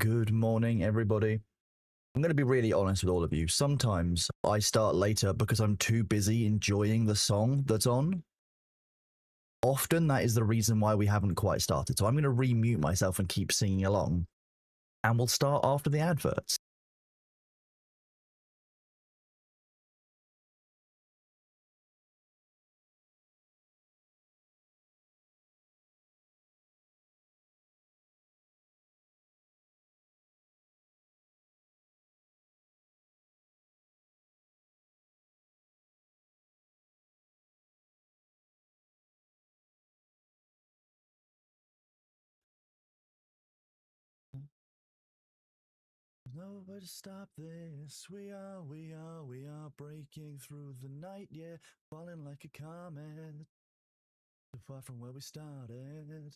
Good morning, everybody. I'm going to be really honest with all of you. Sometimes I start later because I'm too busy enjoying the song that's on. Often that is the reason why we haven't quite started. So I'm going to remute myself and keep singing along. And we'll start after the adverts. Nowhere to stop this. We are breaking through the night, yeah, falling like a comet. So far from where we started.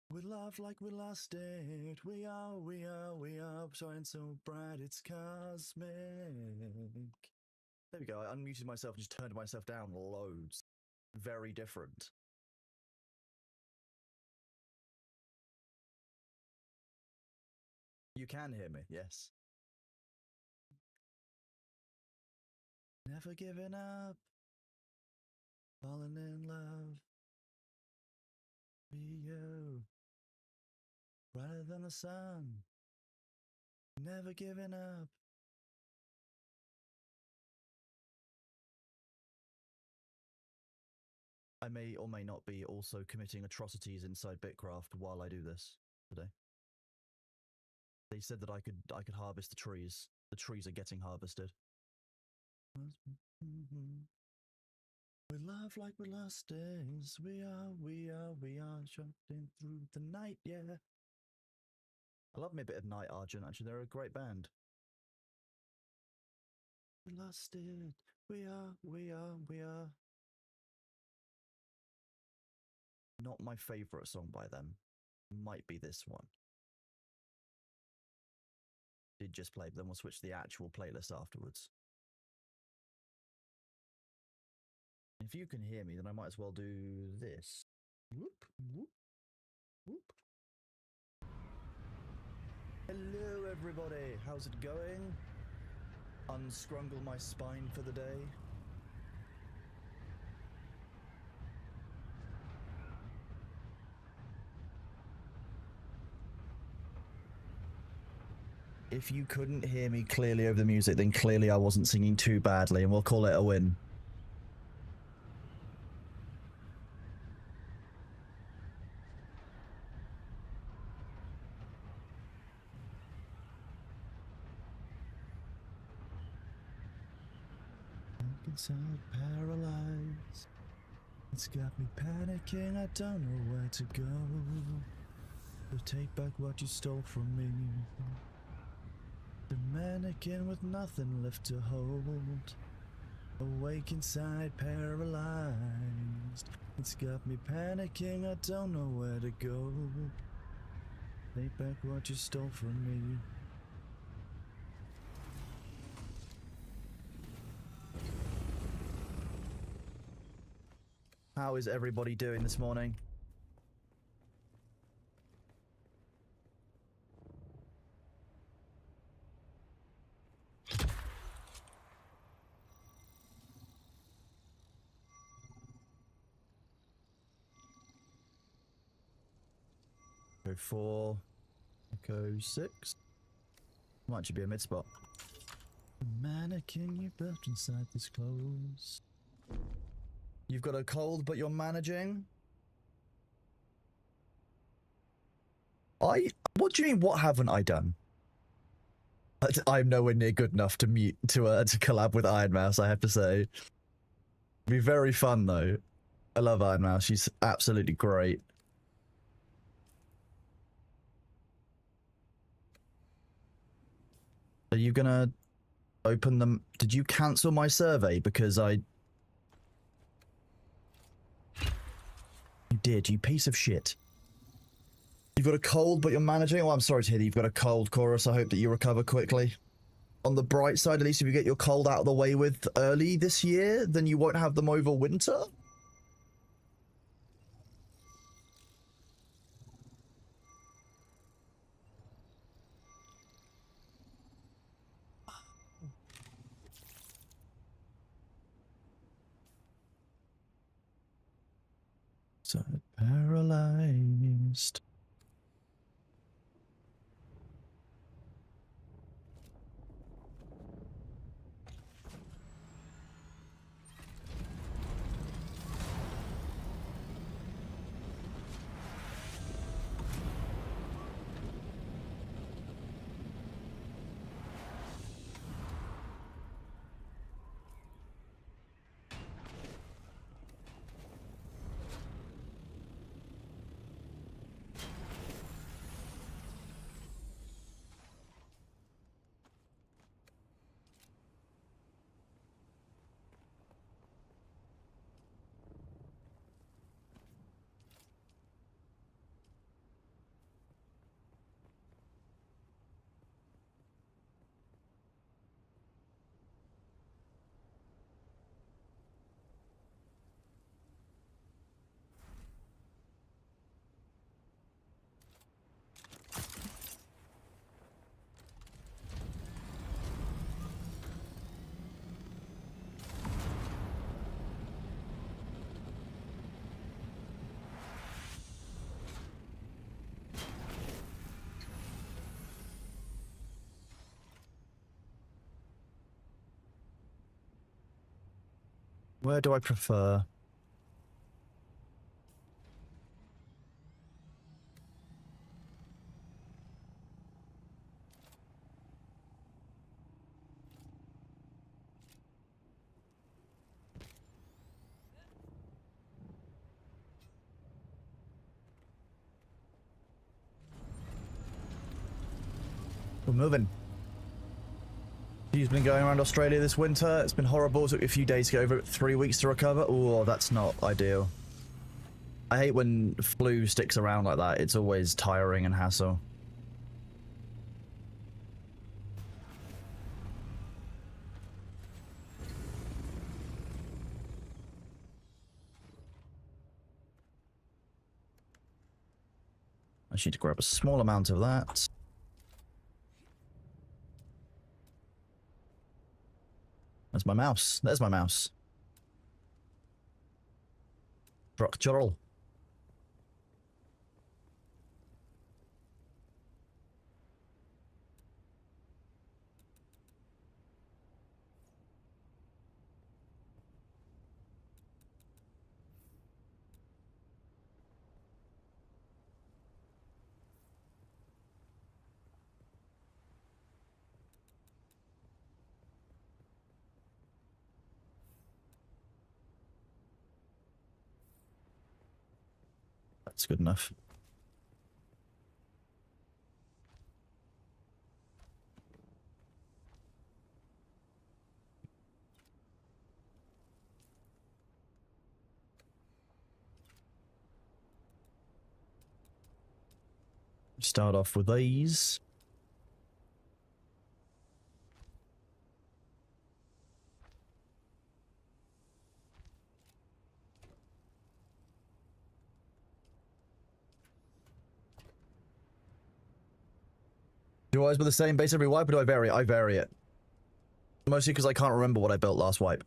We love like we lost it. We are shine so bright it's cosmic. There we go. I unmuted myself and just turned myself down loads. Very different. You can hear me, yes. Never giving up. Falling in love. Be you. Brighter than the sun. Never giving up. I may or may not be also committing atrocities inside Bitcraft while I do this today. They said that I could harvest the trees. The trees are getting harvested. We love like we lost days. We are shutting through the night, yeah. I love me a bit of Night Argent, actually. They're a great band. We lost it. We are. Not my favourite song by them. Might be this one. Did just play, but then we'll switch to the actual playlist afterwards. If you can hear me, then I might as well do this. Whoop, whoop, whoop. Hello, everybody. How's it going? Unscrungle my spine for the day. If you couldn't hear me clearly over the music, then clearly I wasn't singing too badly, and we'll call it a win. Inside paralyzed, it's got me panicking, I don't know where to go. So take back what you stole from me. The mannequin with nothing left to hold, awake inside paralyzed. It's got me panicking, I don't know where to go. Take back what you stole from me. How is everybody doing this morning? Echo 4, Echo 6. Might actually be a mid spot. The mannequin you built inside this clothes. You've got a cold, but you're managing? What do you mean, what haven't I done? I'm nowhere near good enough to collab with Iron Mouse, I have to say. It'd be very fun, though. I love Iron Mouse, she's absolutely great. Are you gonna open them? Did you cancel my survey because I... You did, you piece of shit. You've got a cold, but you're managing? Oh, I'm sorry to hear that you've got a cold, Chorus. I hope that you recover quickly. On the bright side, at least if you get your cold out of the way with early this year, then you won't have them over winter. Side paralyzed. Where do I prefer? We're moving. He's been going around Australia this winter. It's been horrible. It took me a few days to get over it, 3 weeks to recover. Oh, that's not ideal. I hate when flu sticks around like that. It's always tiring and hassle. I just need to grab a small amount of that. There's my mouse. There's my mouse. Structural. That's good enough. Start off with these. Do I always build the same base every wipe, or do I vary it? I vary it. Mostly because I can't remember what I built last wipe.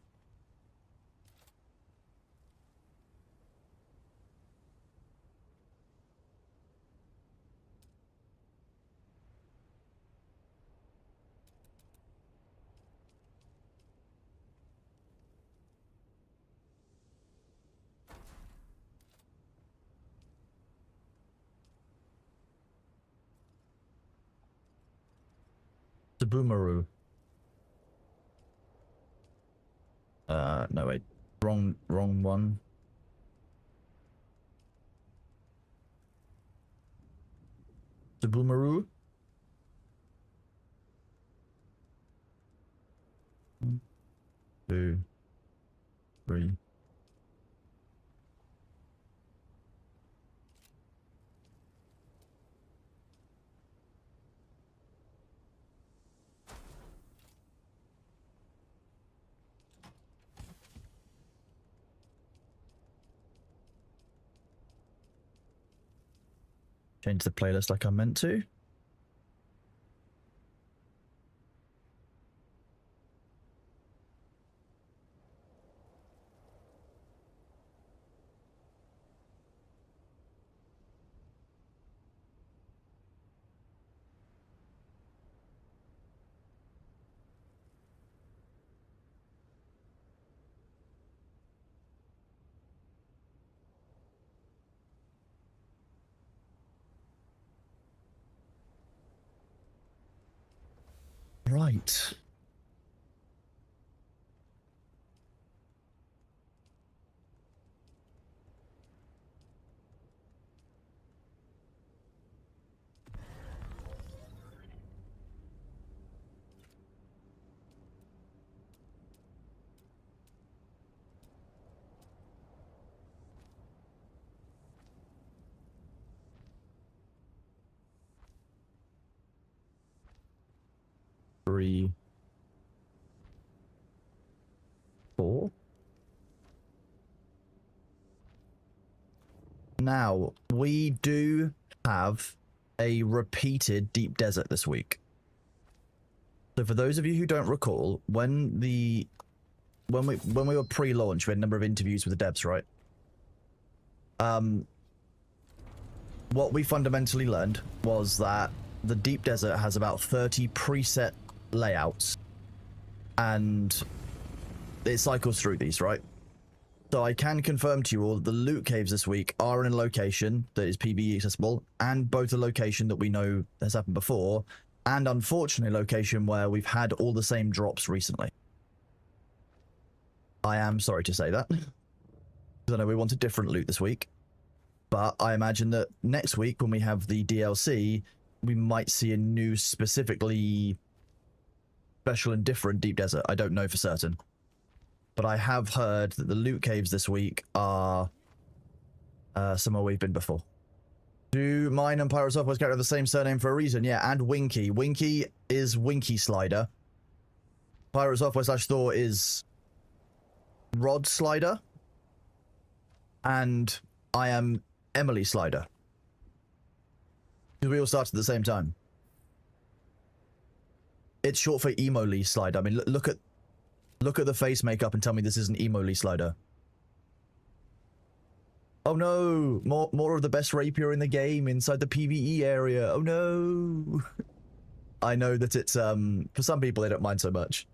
The Boomeroo. No wait. Wrong one. The Boomeroo. 1, 2, 3. Change the playlist like I meant to. Right. Three, four. Now, we do have a repeated deep desert this week. So for those of you who don't recall, when we were pre-launch, we had a number of interviews with the devs, right? What we fundamentally learned was that the deep desert has about 30 preset layouts, and it cycles through these, right? So I can confirm to you all that the loot caves this week are in a location that is PvE accessible, and both a location that we know has happened before, and unfortunately a location where we've had all the same drops recently. I am sorry to say that, because I know we wanted different loot this week, but I imagine that next week when we have the DLC, we might see a new specifically special and different deep desert. I don't know for certain. But I have heard that the loot caves this week are somewhere we've been before. Do mine and Pyro Software's character have the same surname for a reason? Yeah, and Winky. Winky is Winky Slider. Pyro Software / Thor is Rod Slider. And I am Emily Slider. Because we all started at the same time. It's short for Emo Lee Slider. I mean, look at the face makeup and tell me this isn't Emo Lee Slider. Oh no! More of the best rapier in the game inside the PvE area. Oh no! I know that it's for some people they don't mind so much.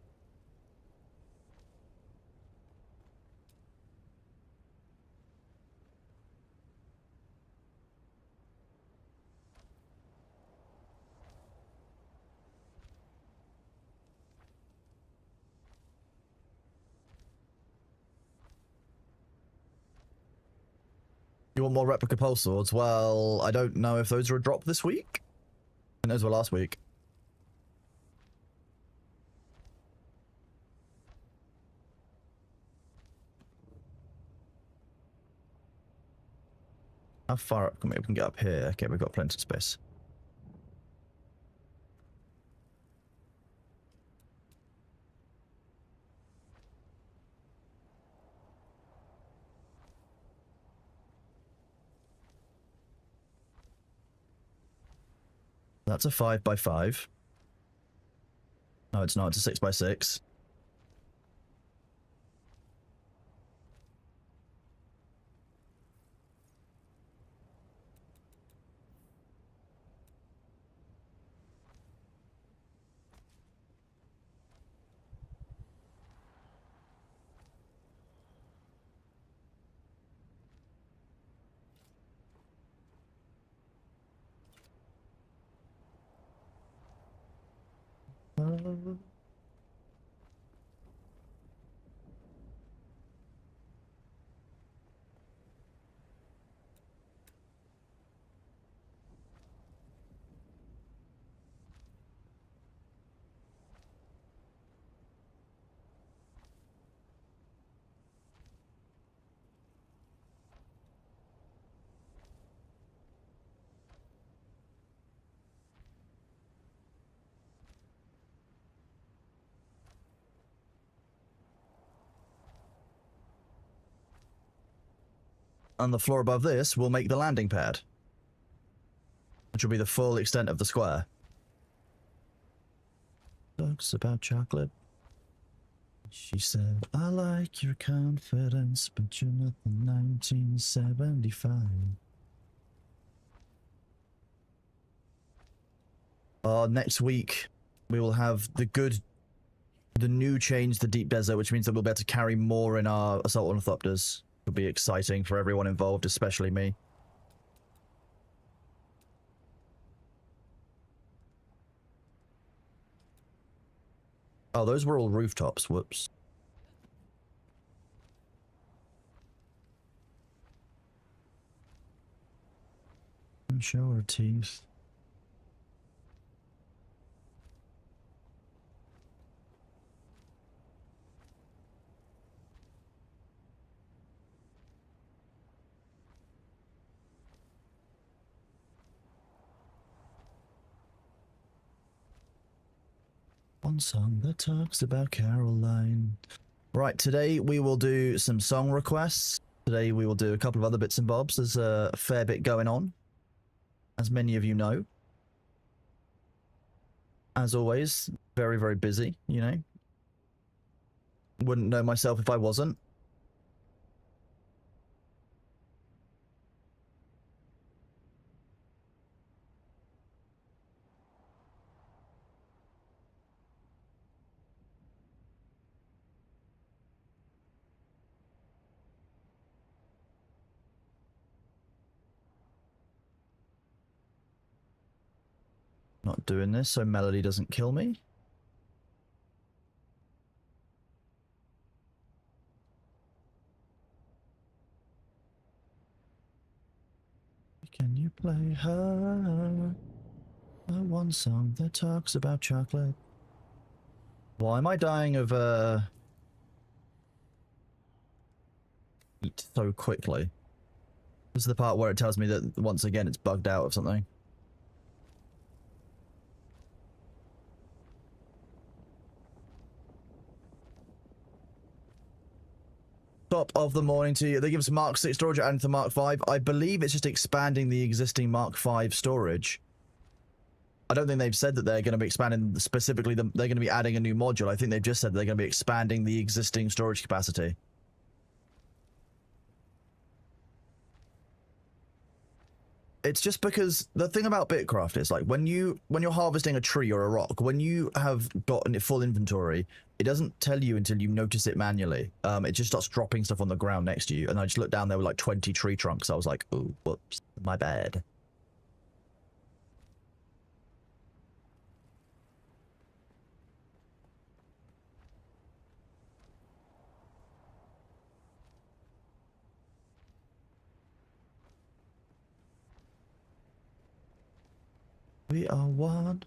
You want more replica pulse swords? Well, I don't know if those are a drop this week. And those were last week. How far up can we get up here? Okay, we've got plenty of space. That's a 5x5. No, it's not. It's a 6x6. And the floor above this will make the landing pad, which will be the full extent of the square. Talks about chocolate. She said, I like your confidence, but you're not the 1975. Next week, we will have the new change to Deep Desert, which means that we'll be able to carry more in our Assault Ornithopters. It'll be exciting for everyone involved, especially me. Oh, those were all rooftops. Whoops. Show her teeth. One song that talks about Caroline. Right, today we will do some song requests. Today we will do a couple of other bits and bobs. There's a fair bit going on, as many of you know. As always, very, very busy, you know. Wouldn't know myself if I wasn't. Not doing this so Melody doesn't kill me. Can you play her? One song that talks about chocolate. Why am I dying of heat so quickly? This is the part where it tells me that once again it's bugged out of something. Top of the morning to you. They give us Mark 6 storage and the Mark 5. I believe it's just expanding the existing Mark 5 storage. I don't think they've said that they're going to be expanding specifically. They're going to be adding a new module. I think they've just said they're going to be expanding the existing storage capacity. It's just because the thing about Bitcraft is like when you're harvesting a tree or a rock, when you have gotten it full inventory, it doesn't tell you until you notice it manually. It just starts dropping stuff on the ground next to you, and I just looked down, there were like 20 tree trunks. I was like, oh, whoops, my bad. We are one.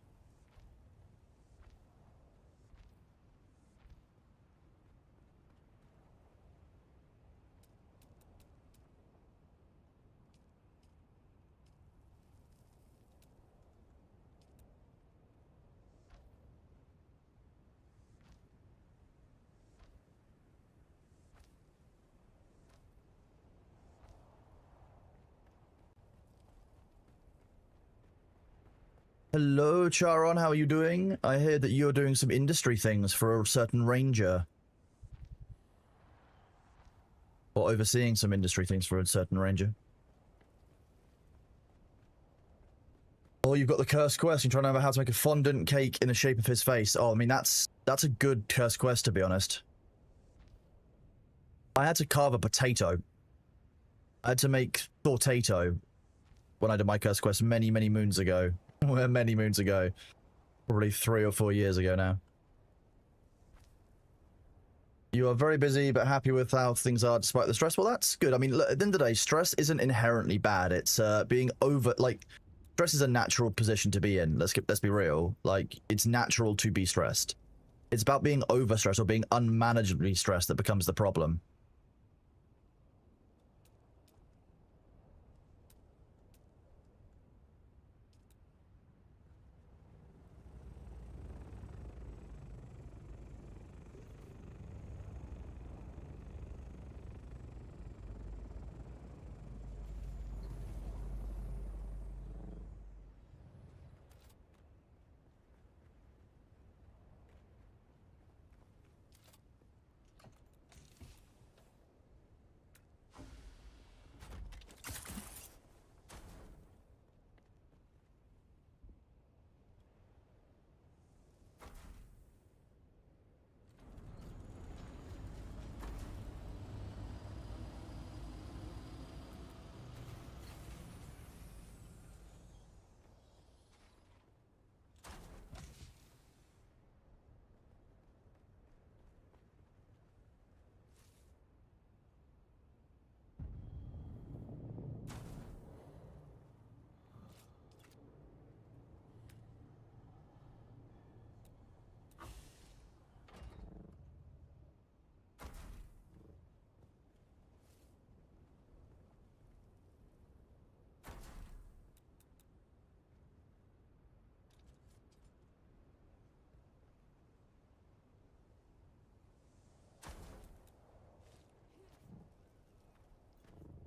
Hello, Charon, how are you doing? I hear that you're doing some industry things for a certain ranger. Or overseeing some industry things for a certain ranger. Oh, you've got the cursed quest. You're trying to remember how to make a fondant cake in the shape of his face. Oh, I mean, that's a good cursed quest, to be honest. I had to carve a potato. I had to make tortato when I did my cursed quest many, many moons ago. Many moons ago. Probably 3 or 4 years ago now. You are very busy, but happy with how things are despite the stress. Well, that's good. I mean, look, at the end of the day, stress isn't inherently bad. It's being over, like, stress is a natural position to be in. Let's be real. Like, it's natural to be stressed. It's about being overstressed or being unmanageably stressed that becomes the problem.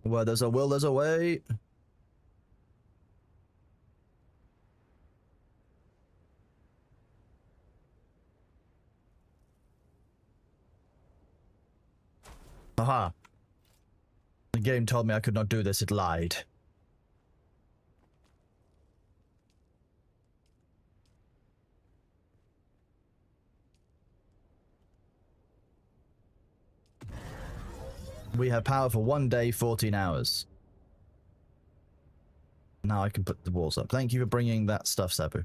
Where there's a will, there's a way. Aha. The game told me I could not do this, it lied. We have power for 1 day, 14 hours. Now I can put the walls up. Thank you for bringing that stuff, Sabu.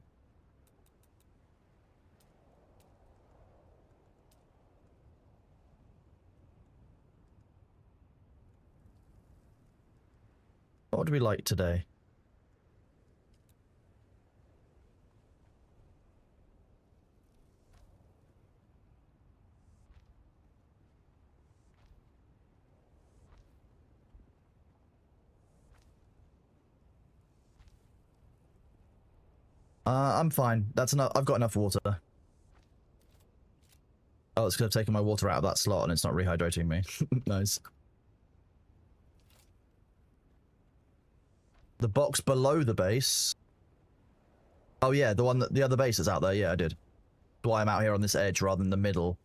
What would we like today? I'm fine. That's enough. I've got enough water. Oh, it's because I've taken my water out of that slot and it's not rehydrating me. Nice. The box below the base. Oh yeah, the one that the other base is out there. Yeah, I did. That's why I'm out here on this edge rather than the middle.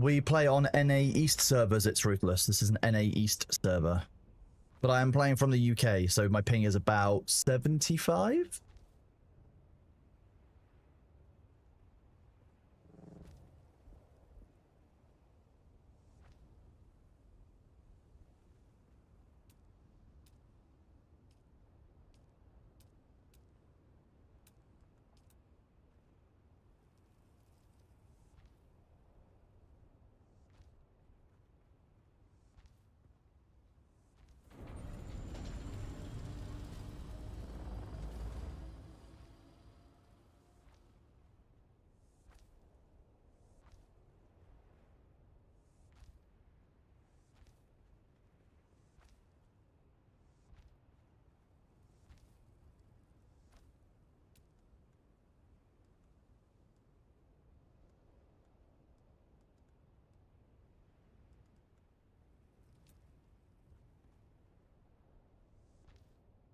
We play on NA East servers, it's ruthless. This is an NA East server. But I am playing from the UK, so my ping is about 75?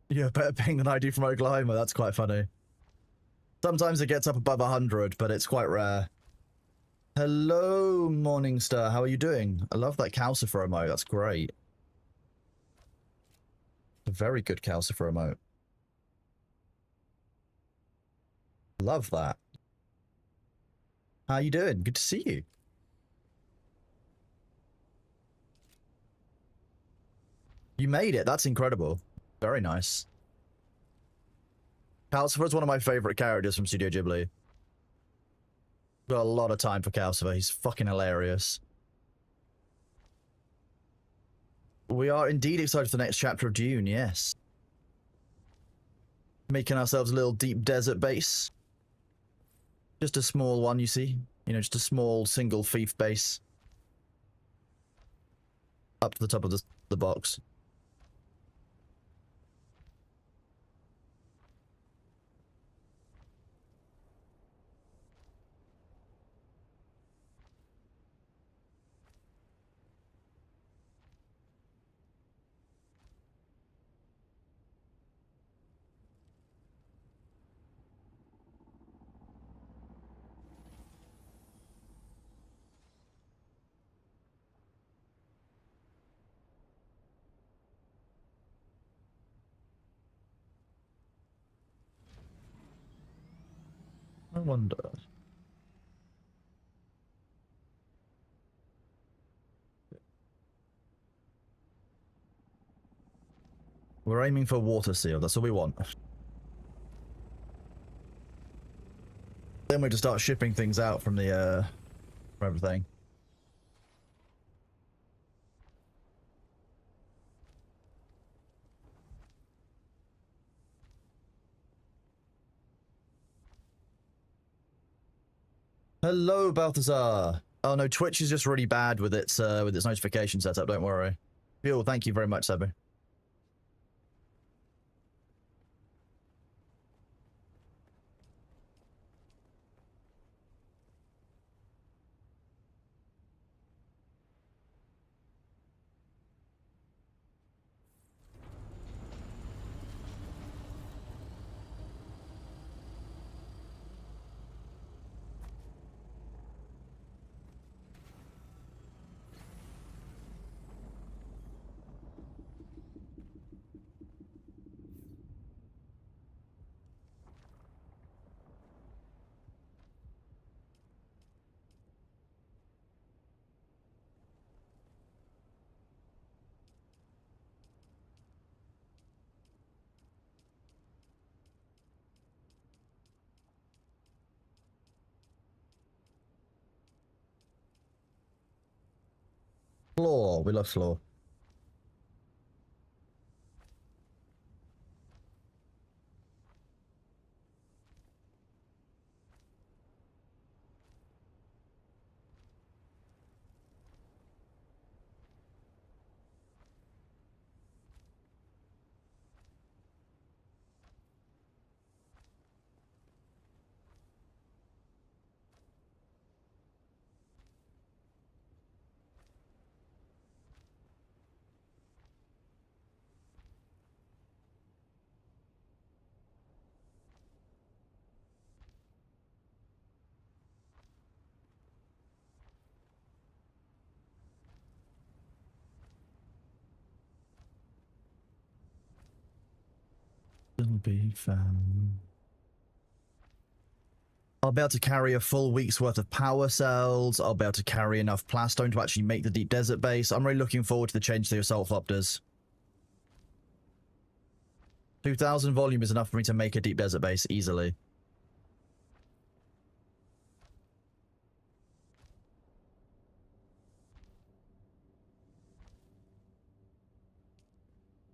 Yeah, better ping than I do from Oklahoma. That's quite funny. Sometimes it gets up above 100, but it's quite rare. Hello, Morningstar. How are you doing? I love that Calcifer emote. That's great. A very good Calcifer emote. Love that. How you doing? Good to see you. You made it. That's incredible. Very nice. Calcifer is one of my favorite characters from Studio Ghibli. Got a lot of time for Calcifer. He's fucking hilarious. We are indeed excited for the next chapter of Dune, yes. Making ourselves a little deep desert base. Just a small one, you see? You know, just a small single fief base. Up to the top of the box. I wonder. We're aiming for water seal. That's what we want. Then we just start shipping things out from the, from everything. Hello, Balthazar. Oh no, Twitch is just really bad with its notification setup. Don't worry. Phil, thank you very much, Sabu. Floor. We love floor. It'll be fun. I'll be able to carry a full week's worth of power cells. I'll be able to carry enough plastone to actually make the deep desert base. I'm really looking forward to the change to the assault flopters. 2,000 volume is enough for me to make a deep desert base easily.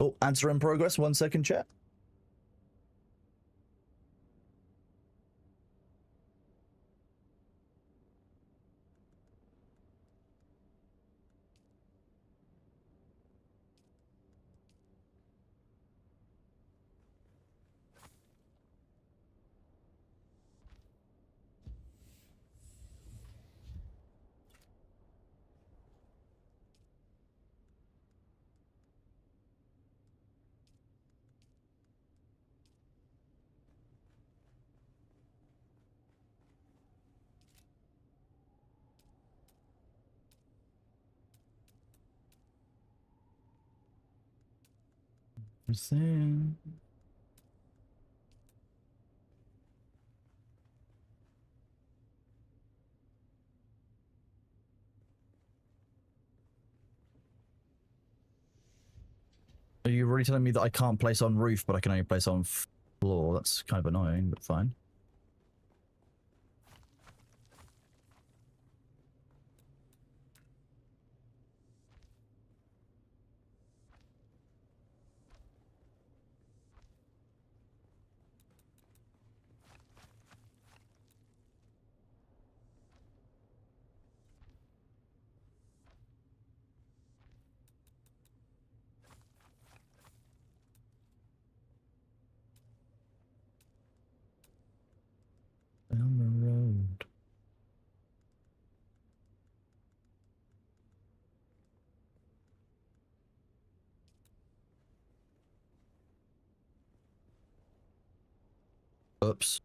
Oh, answer in progress. 1 second, chat. Everything. Are you really telling me that I can't place on roof, but I can only place on floor? That's kind of annoying, but fine. Down the road. Oops.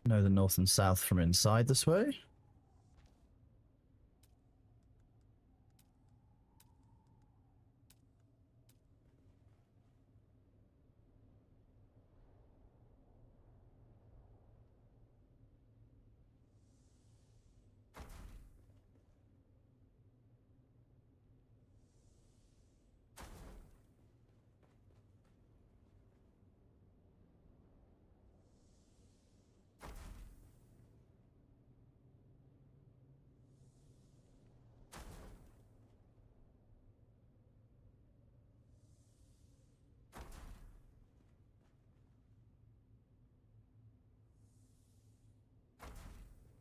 Know the north and south from inside this way.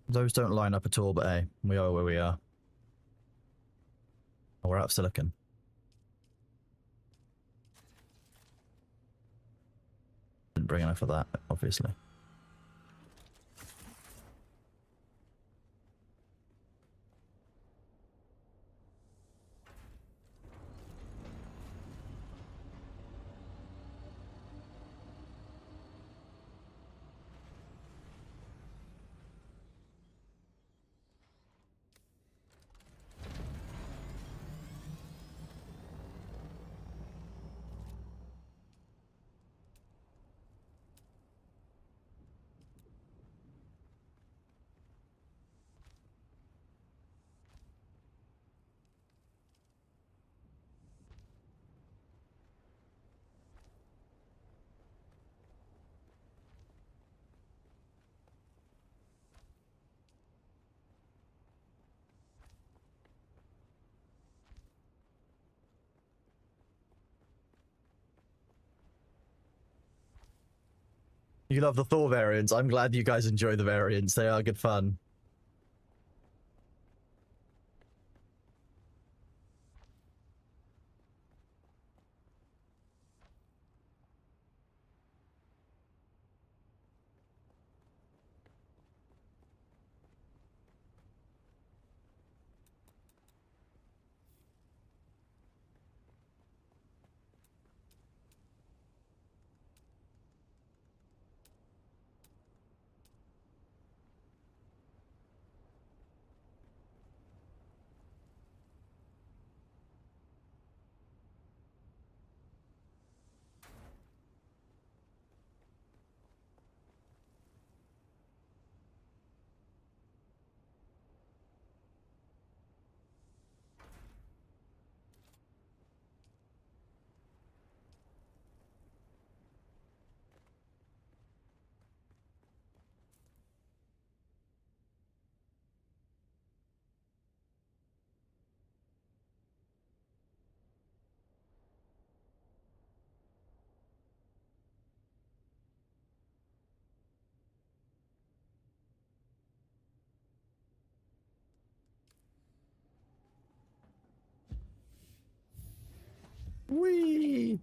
Those don't line up at all, but hey, we are where we are. Oh, we're out of silicon. Didn't bring enough of that, obviously. You love the Thor variants. I'm glad you guys enjoy the variants. They are good fun. Whee!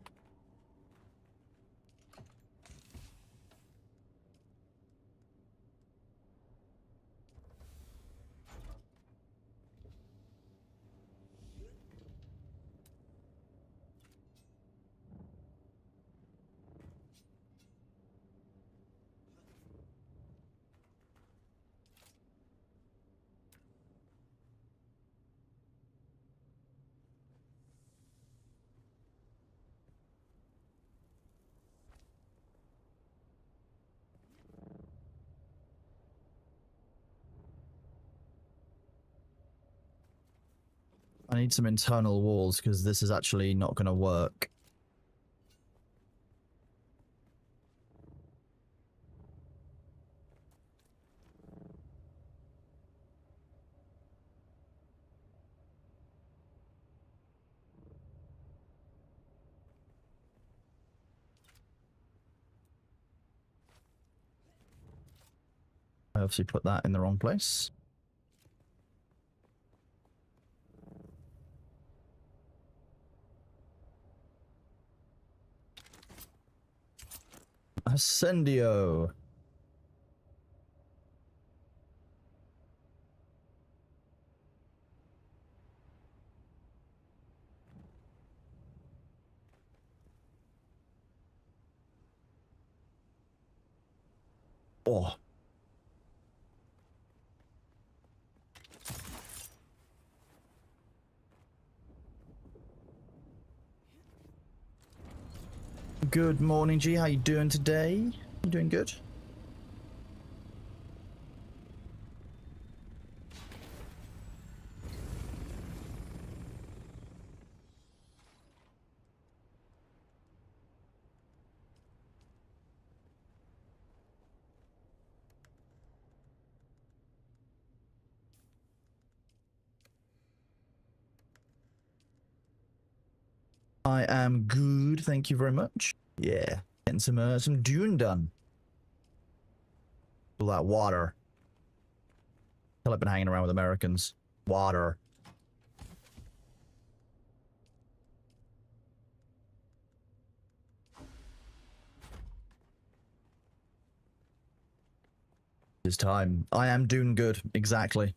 I need some internal walls because this is actually not going to work. I obviously put that in the wrong place. Ascendio. Oh. Good morning, G. How you doing today? You doing good? I am good, thank you very much. Yeah, getting some Dune done. All that water. I've been hanging around with Americans. Water. It's time. I am doing good. Exactly.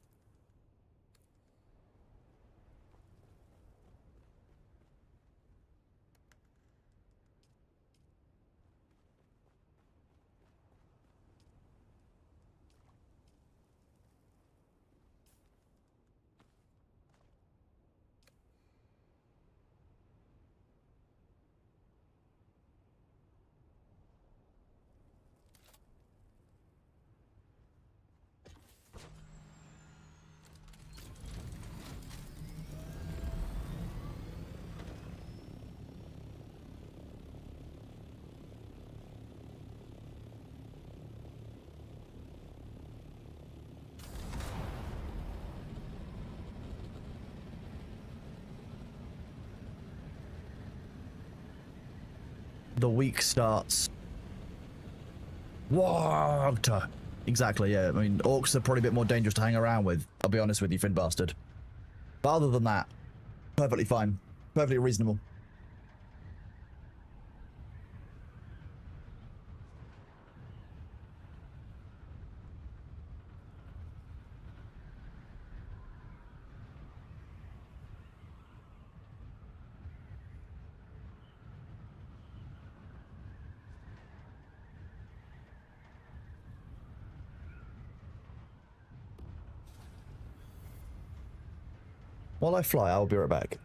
The week starts. What? Exactly, yeah. I mean, orcs are probably a bit more dangerous to hang around with. I'll be honest with you, Finn Bastard. But other than that, perfectly fine. Perfectly reasonable. While I fly, I'll be right back.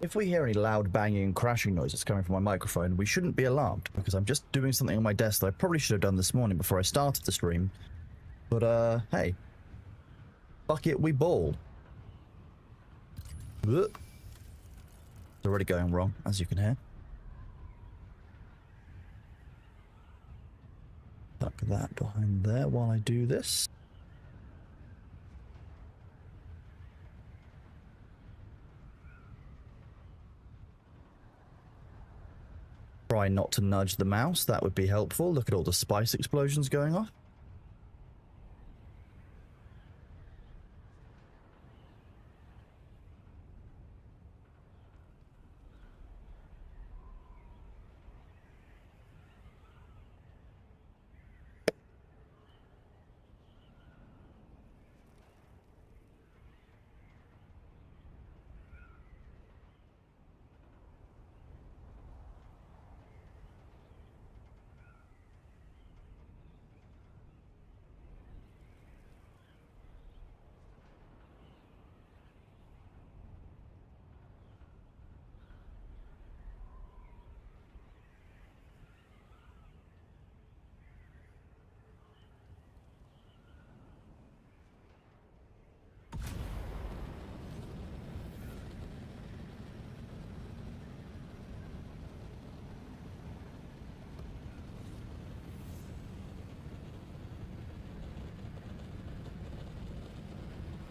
If we hear any loud banging and crashing noises coming from my microphone, we shouldn't be alarmed, because I'm just doing something on my desk that I probably should have done this morning before I started the stream. But, hey. Fuck it, we ball. It's already going wrong, as you can hear. Tuck that behind there while I do this. Try not to nudge the mouse, that would be helpful. Look at all the spice explosions going off.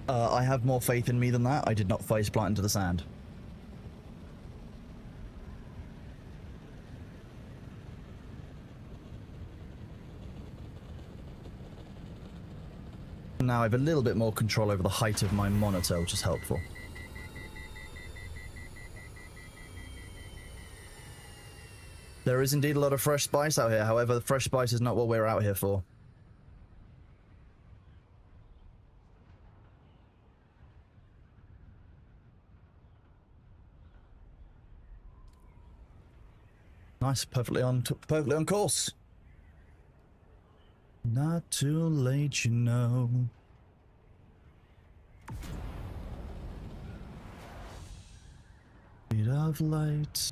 I have more faith in me than that. I did not faceplant into the sand. Now I have a little bit more control over the height of my monitor, which is helpful. There is indeed a lot of fresh spice out here. However, the fresh spice is not what we're out here for. Nice, perfectly on course. Not too late, you know. Speed of light.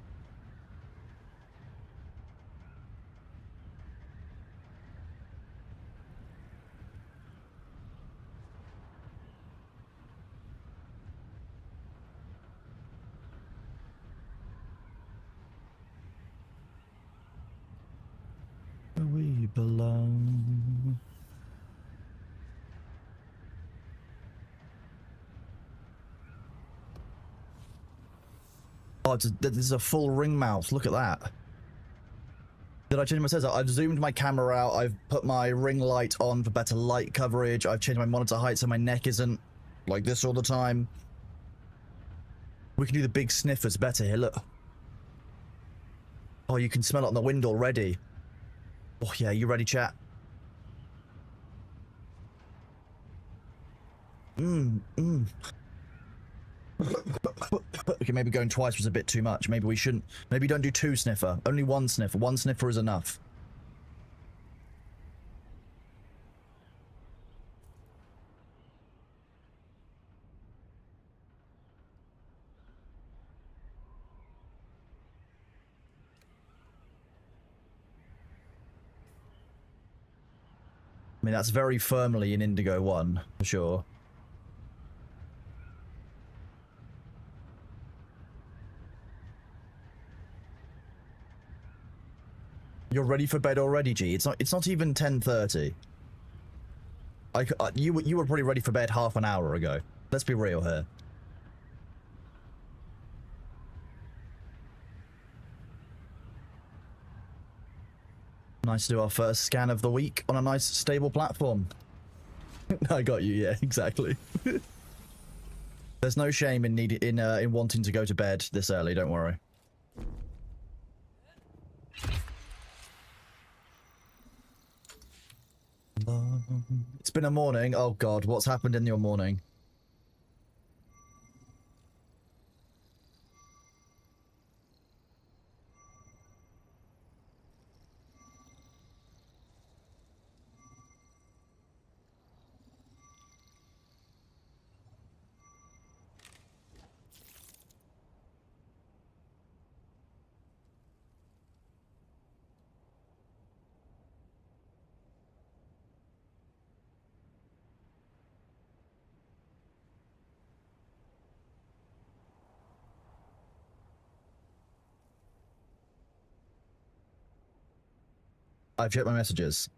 Where we belong. Oh, this is a full ring mouth. Look at that. Did I change my settings? I've zoomed my camera out. I've put my ring light on for better light coverage. I've changed my monitor height so my neck isn't like this all the time. We can do the big sniffers better here. Look. Oh, you can smell it on the wind already. Oh, yeah. You ready, chat? Okay, maybe going twice was a bit too much. Maybe we shouldn't. Maybe don't do 2 sniffer. Only 1 sniffer. 1 sniffer is enough. I mean, that's very firmly in Indigo 1, for sure. You're ready for bed already, G? It's not even 10:30. You were probably ready for bed half an hour ago. Let's be real here. Nice to do our first scan of the week on a nice stable platform. I got you, yeah, exactly. There's no shame in wanting to go to bed this early, don't worry. It's been a morning. Oh god, what's happened in your morning? I've checked my messages.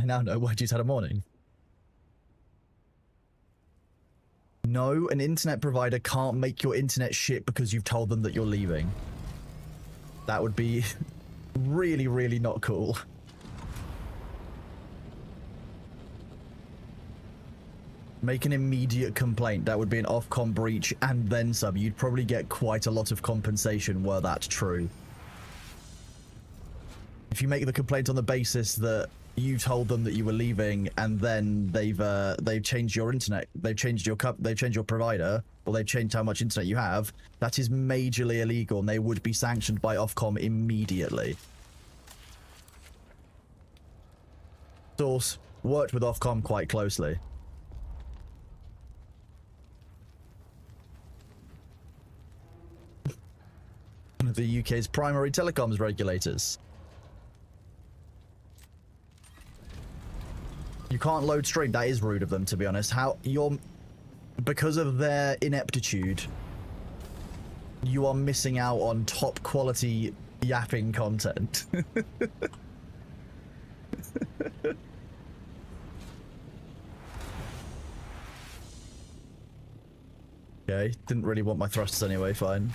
I now know why you had a morning. No, an internet provider can't make your internet shit because you've told them that you're leaving. That would be really, really not cool. Make an immediate complaint. That would be an Ofcom breach and then some. You'd probably get quite a lot of compensation were that true. If you make the complaint on the basis that you told them that you were leaving and then they've changed your internet, they've changed your provider, or they've changed how much internet you have, that is majorly illegal and they would be sanctioned by Ofcom immediately. Source, worked with Ofcom quite closely. One of the UK's primary telecoms regulators. You can't load stream. That is rude of them, to be honest. Because of their ineptitude, you are missing out on top quality yapping content. Okay, didn't really want my thrusters anyway, fine.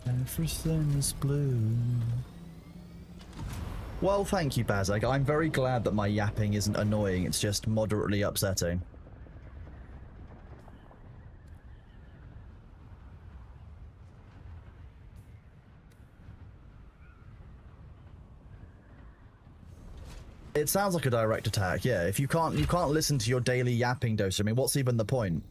Everything is blue. Well, thank you, Bazak. I'm very glad that my yapping isn't annoying. It's just moderately upsetting. It sounds like a direct attack, yeah. If you can't listen to your daily yapping dose, I mean, what's even the point?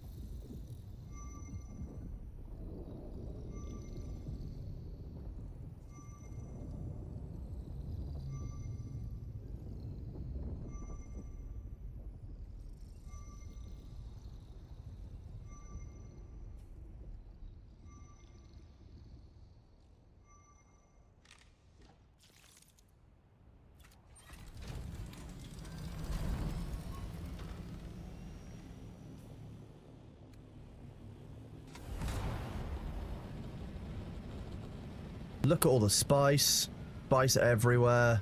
Look at all the spice. Spice everywhere.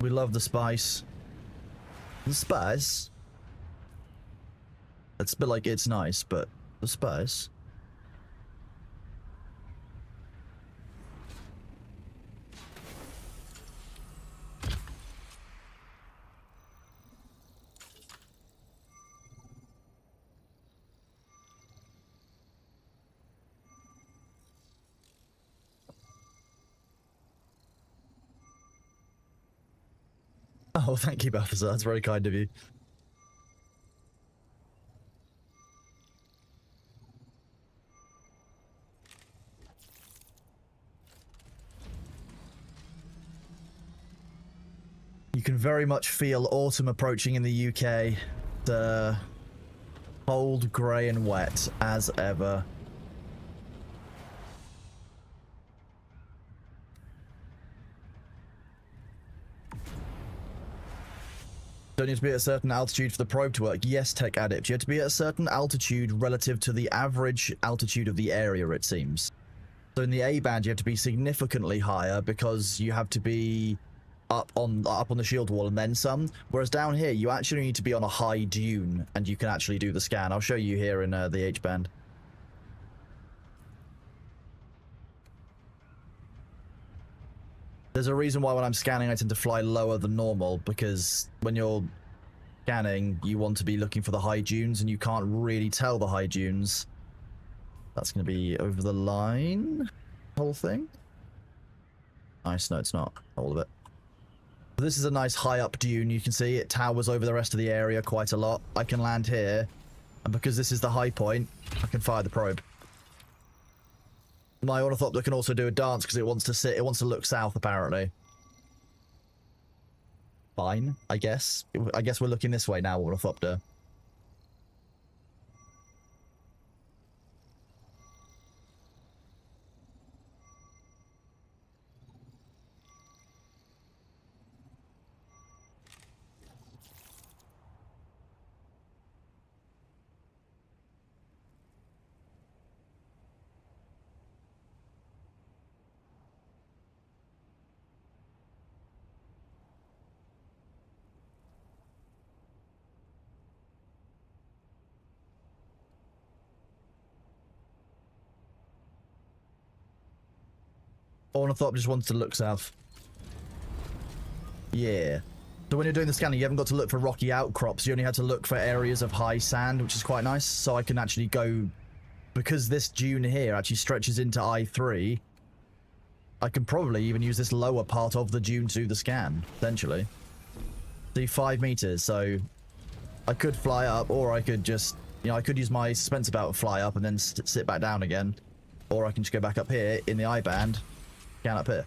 We love the spice. The spice? It's a bit like it's nice, but the spice. Oh, thank you, Balthazar. That's very kind of you. You can very much feel autumn approaching in the UK. Cold, grey and wet, as ever. Don't you have to be at a certain altitude for the probe to work? Yes, Tech Addict. You have to be at a certain altitude relative to the average altitude of the area, it seems. So in the A-band, you have to be significantly higher because you have to be up on the shield wall and then some. Whereas down here, you actually need to be on a high dune and you can actually do the scan. I'll show you here in the H-band. There's a reason why when I'm scanning I tend to fly lower than normal, because when you're scanning you want to be looking for the high dunes and you can't really tell the high dunes. That's going to be over the line. Whole thing. Nice, no it's not. All of it. This is a nice high up dune. You can see it towers over the rest of the area quite a lot. I can land here, and because this is the high point, I can fire the probe. My ornithopter can also do a dance because it wants to look south, apparently. Fine, I guess. I guess we're looking this way now, ornithopter. Ornithop just wants to look south. Yeah. So when you're doing the scanning, you haven't got to look for rocky outcrops. You only had to look for areas of high sand, which is quite nice. So I can actually go... Because this dune here actually stretches into I3, I can probably even use this lower part of the dune to do the scan, essentially. See, 5 meters, so... I could fly up, or I could just... You know, I could use my suspensor belt and fly up and then sit back down again. Or I can just go back up here in the I-band. Scan up here.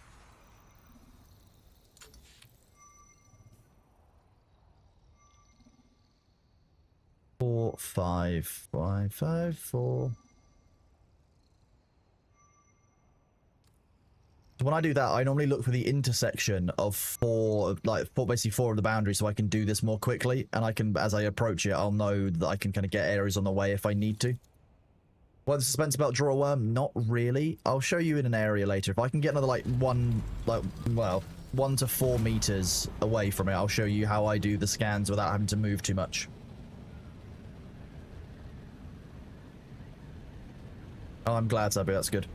Four, five, five, five, four. So when I do that, I normally look for the intersection of basically four of the boundaries, so I can do this more quickly. And I can, as I approach it, I'll know that I can kind of get areas on the way if I need to. Well, the suspense belt draw a worm? Not really. I'll show you in an area later. If I can get another, 1 to 4 meters away from it, I'll show you how I do the scans without having to move too much. Oh, I'm glad, Sabu. That's good.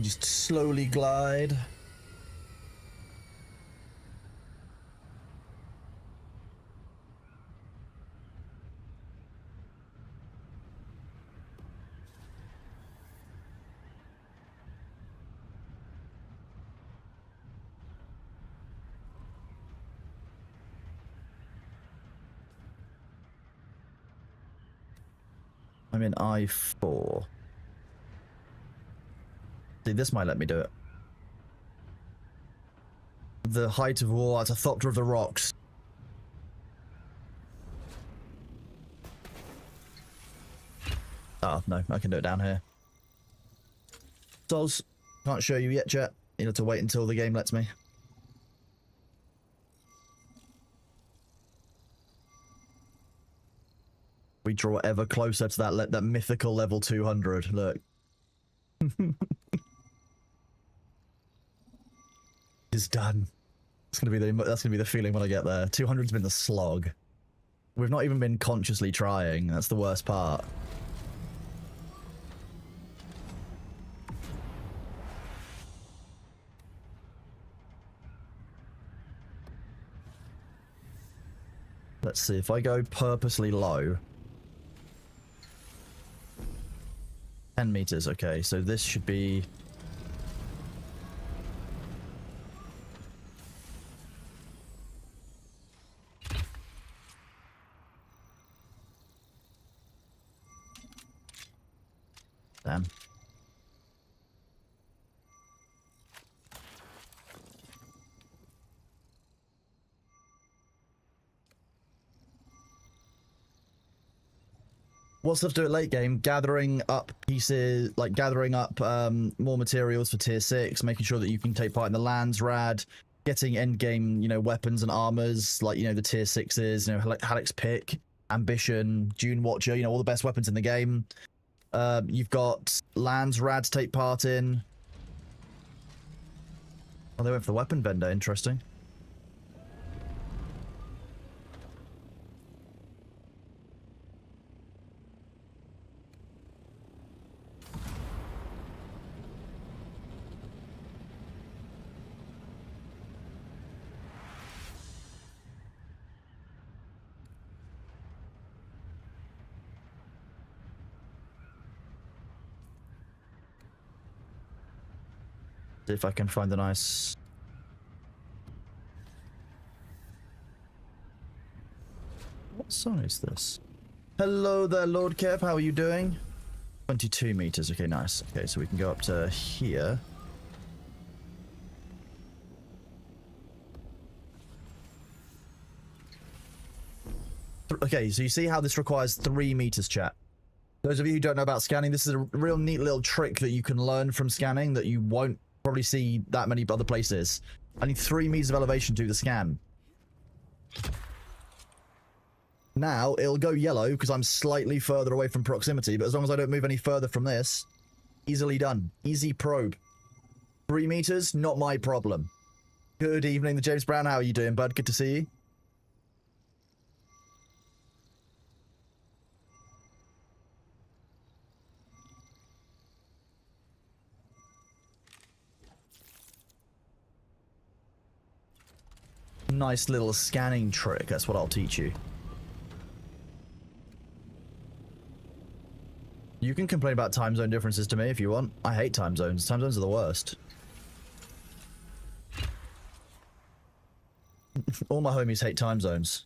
can just slowly glide. I'm in I4. See, this might let me do it. The height of war, it's a Thopter of the Rocks. Oh, no, I can do it down here. Soz, can't show you yet, chat. You have to wait until the game lets me. We draw ever closer to that mythical level 200. Look. It's done. That's gonna be the feeling when I get there. 200's been the slog. We've not even been consciously trying. That's the worst part. Let's see, if I go purposely low. 10 meters, okay, so this should be... Damn. What's left to do it late game? Gathering up pieces, like gathering up more materials for tier 6, making sure that you can take part in the lands rad, getting end game, you know, weapons and armors, like, you know, the tier 6s, you know, Halleck's Pick, Ambition, Dune Watcher, you know, all the best weapons in the game. You've got lands rad to take part in. Oh, they went for the weapon vendor, interesting. See if I can find a nice... What song is this? Hello there, Lord Kev, how are you doing? 22 meters, okay, nice. Okay, so we can go up to here. Okay, so you see how this requires 3 meters, chat. Those of you who don't know about scanning, this is a real neat little trick that you can learn from scanning that you won't probably see that many other places. I need 3 meters of elevation to do the scan. Now, it'll go yellow because I'm slightly further away from proximity, but as long as I don't move any further from this, easily done. Easy probe. 3 meters, not my problem. Good evening, the James Brown. How are you doing, bud? Good to see you. Nice little scanning trick. That's what I'll teach you. You can complain about time zone differences to me if you want. I hate time zones. Time zones are the worst. All my homies hate time zones.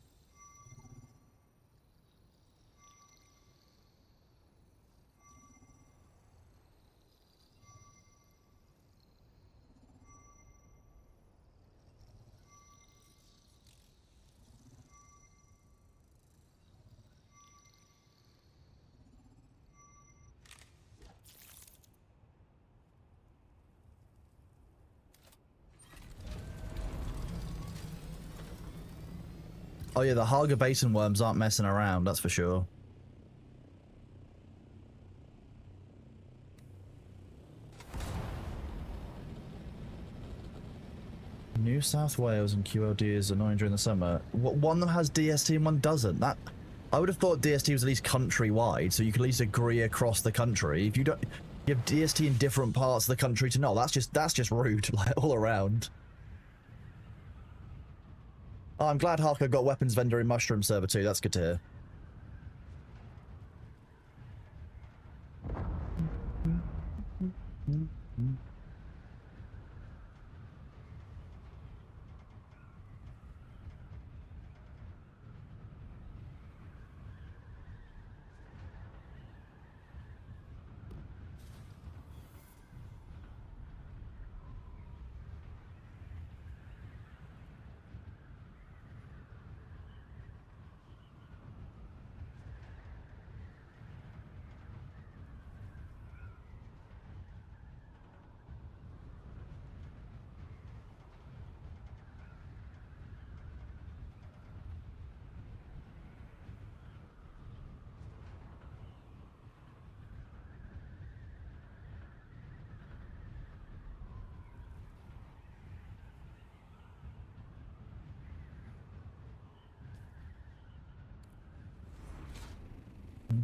Oh yeah, the Haga Basin worms aren't messing around, that's for sure. New South Wales and QLD is annoying during the summer. One of them has DST and one doesn't. That I would have thought DST was at least countrywide, so you could at least agree across the country. If you don't, You have DST in different parts of the country to know. That's just rude, like, all around. Oh, I'm glad Harker got weapons vendor in Mushroom server too. That's good to hear.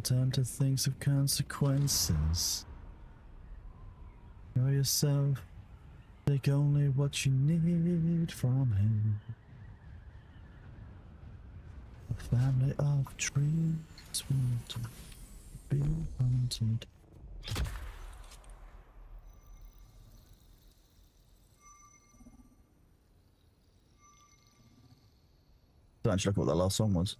Time to think of consequences. Know yourself. Take only what you need from him. A family of trees want to be haunted. Don't actually look what that last song was.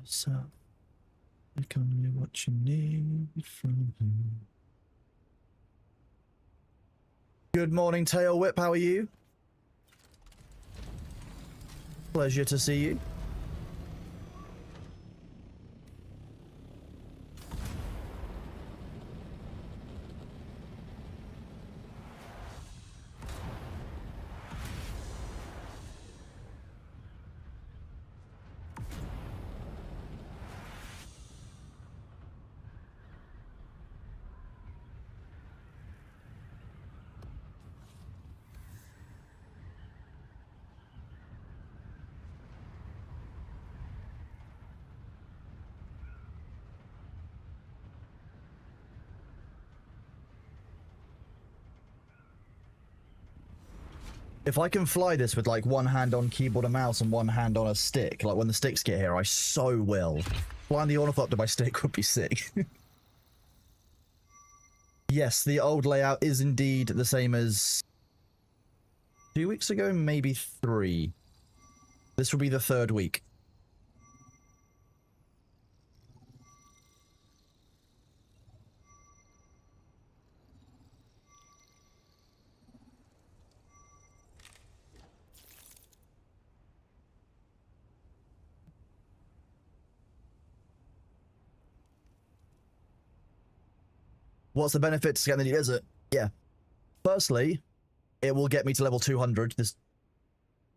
Yourself. Take only what you need from him. Good morning, Tail Whip. How are you? Pleasure to see you. If I can fly this with like one hand on keyboard and mouse and one hand on a stick, like when the sticks get here, I so will. Flying the ornithopter by stick would be sick. Yes, the old layout is indeed the same as 2 weeks ago, maybe 3. This will be the 3rd week. What's the benefit to scanning the desert? Yeah. Firstly, it will get me to level 200, this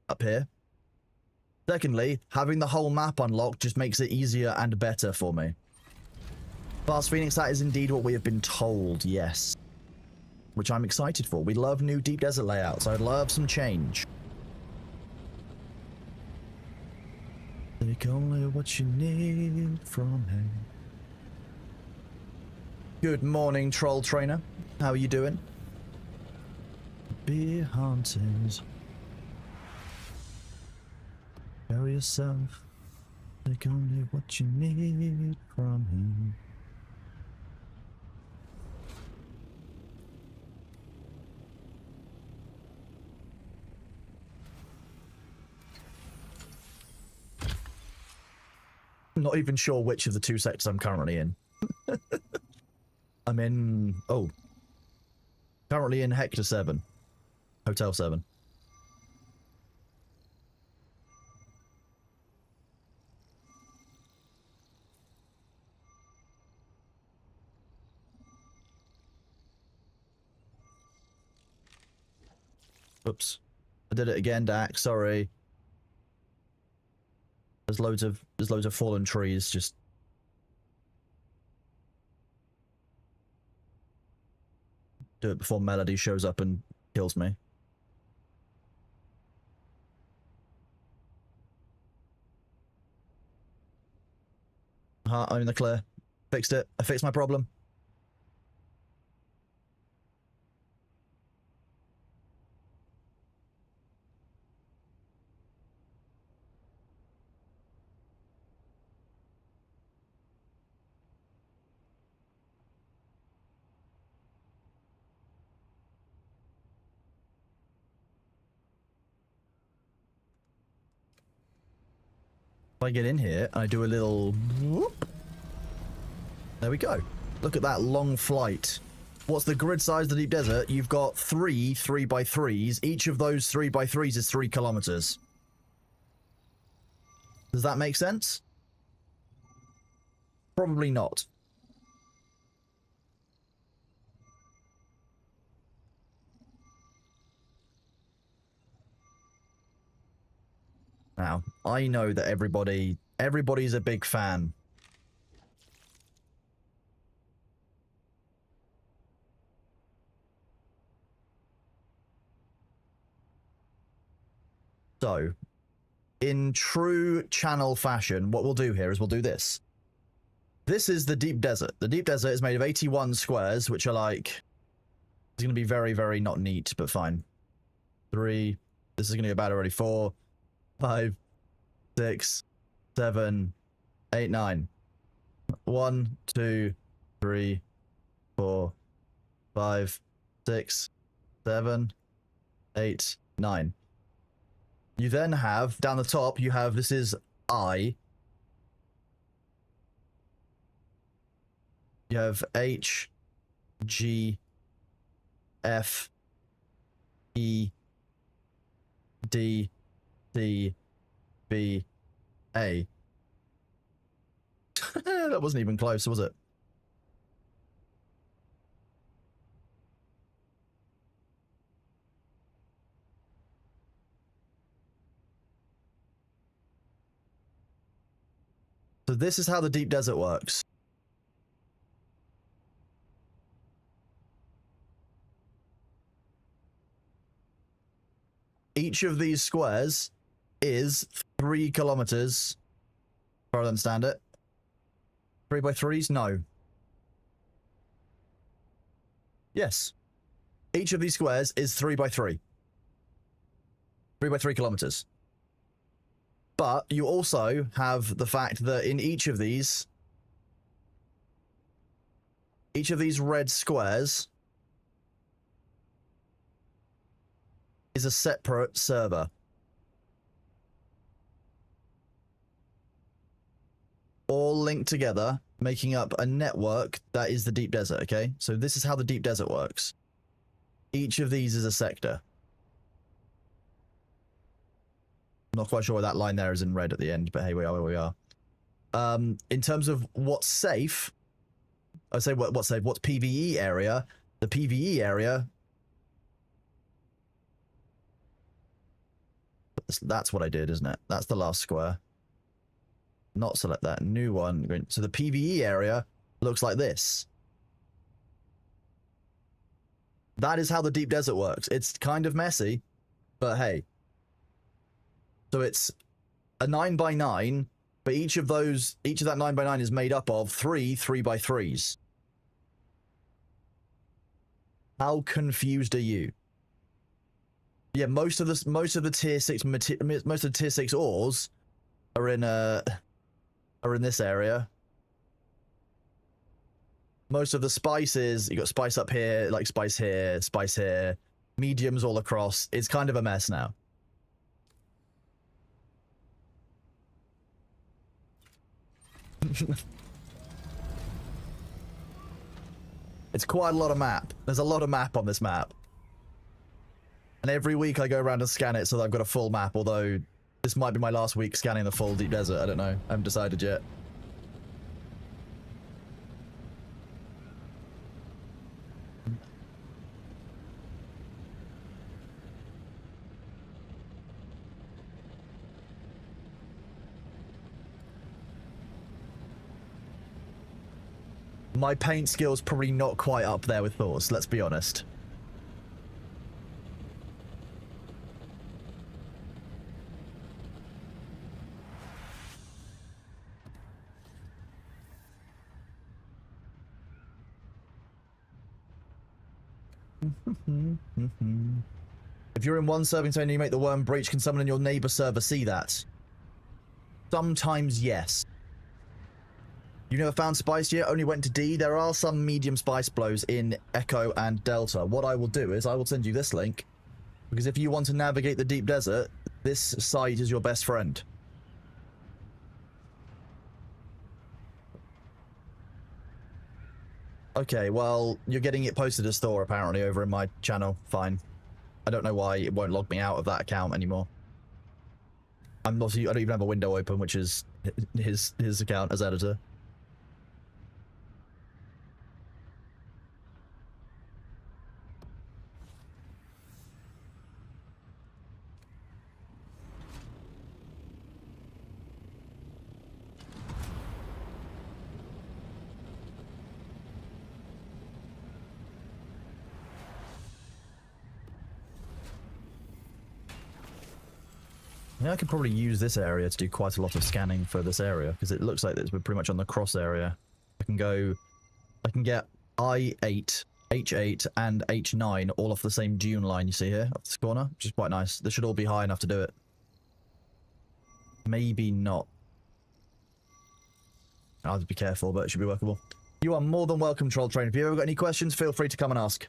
up here. Secondly, having the whole map unlocked just makes it easier and better for me. Fast Phoenix, that is indeed what we have been told, yes. Which I'm excited for. We love new deep desert layouts. I'd love some change. Take only what you need from him. Good morning, Troll Trainer. How are you doing? Be haunted. Show yourself. Take only what you need from him. I'm not even sure which of the 2 sectors I'm currently in. I'm in... oh. Currently in Hector 7. Hotel 7. Oops. I did it again, Dak. Sorry. There's loads of fallen trees. Just do it before Melody shows up and kills me. I'm in the clear. Fixed it. I fixed my problem. If I get in here and I do a little whoop, there we go. Look at that long flight. What's the grid size of the deep desert? You've got 3 3x3s. Each of those 3x3s is 3 kilometers. Does that make sense? Probably not. Now, I know that everybody's a big fan. So, in true channel fashion, what we'll do here is we'll do this. This is the deep desert. The deep desert is made of 81 squares, which are like... It's going to be very, very not neat, but fine. 3. This is going to be about already. 4, 5, 6, 7, 8, 9. 1, 2, 3, 4, 5, 6, 7, 8, 9. You then have, down the top, you have, this is I. You have H, G, F, E, D, C, B, A. That wasn't even close, was it? So this is how the deep desert works. Each of these squares is 3 kilometers, if I understand it. 3x3s? No. Yes. Each of these squares is 3x3. 3x3 kilometers. But you also have the fact that in each of these red squares is a separate server. All linked together, making up a network that is the deep desert, okay? So this is how the deep desert works. Each of these is a sector. I'm not quite sure why that line there is in red at the end, but hey, we are where we are. In terms of what's safe, I say what's safe, what's PvE area, the PvE area, that's what I did, isn't it? That's the last square. Not select that, new one. So the PvE area looks like this. That is how the deep desert works. It's kind of messy, but hey. So it's a 9x9, but each of that 9x9 is made up of 3 3x3s. How confused are you? Yeah, most of the tier 6 ores are in this area. Most of the spices, you got spice up here, like spice here, mediums all across. It's kind of a mess now. It's quite a lot of map. There's a lot of map on this map. And every week I go around and scan it so that I've got a full map, although this might be my last week scanning the full deep desert. I don't know. I haven't decided yet. My paint skill's probably not quite up there with Thor's, let's be honest. If you're in one serving zone and you make the worm breach, can someone in your neighbor server see that? Sometimes, yes. You never found spice yet? Only went to D? There are some medium spice blows in Echo and Delta. What I will do is I will send you this link, because if you want to navigate the deep desert, this site is your best friend. Okay, well, you're getting it posted as Thor, apparently, over in my channel. Fine. I don't know why it won't log me out of that account anymore. I don't even have a window open, which is his account as editor. Yeah, I could probably use this area to do quite a lot of scanning for this area, because it looks like it's pretty much on the cross area. I can get I8, H8, and H9 all off the same dune line you see here, up this corner, which is quite nice. This should all be high enough to do it. Maybe not. I'll have to be careful, but it should be workable. You are more than welcome, Troll Train. If you've ever got any questions, feel free to come and ask.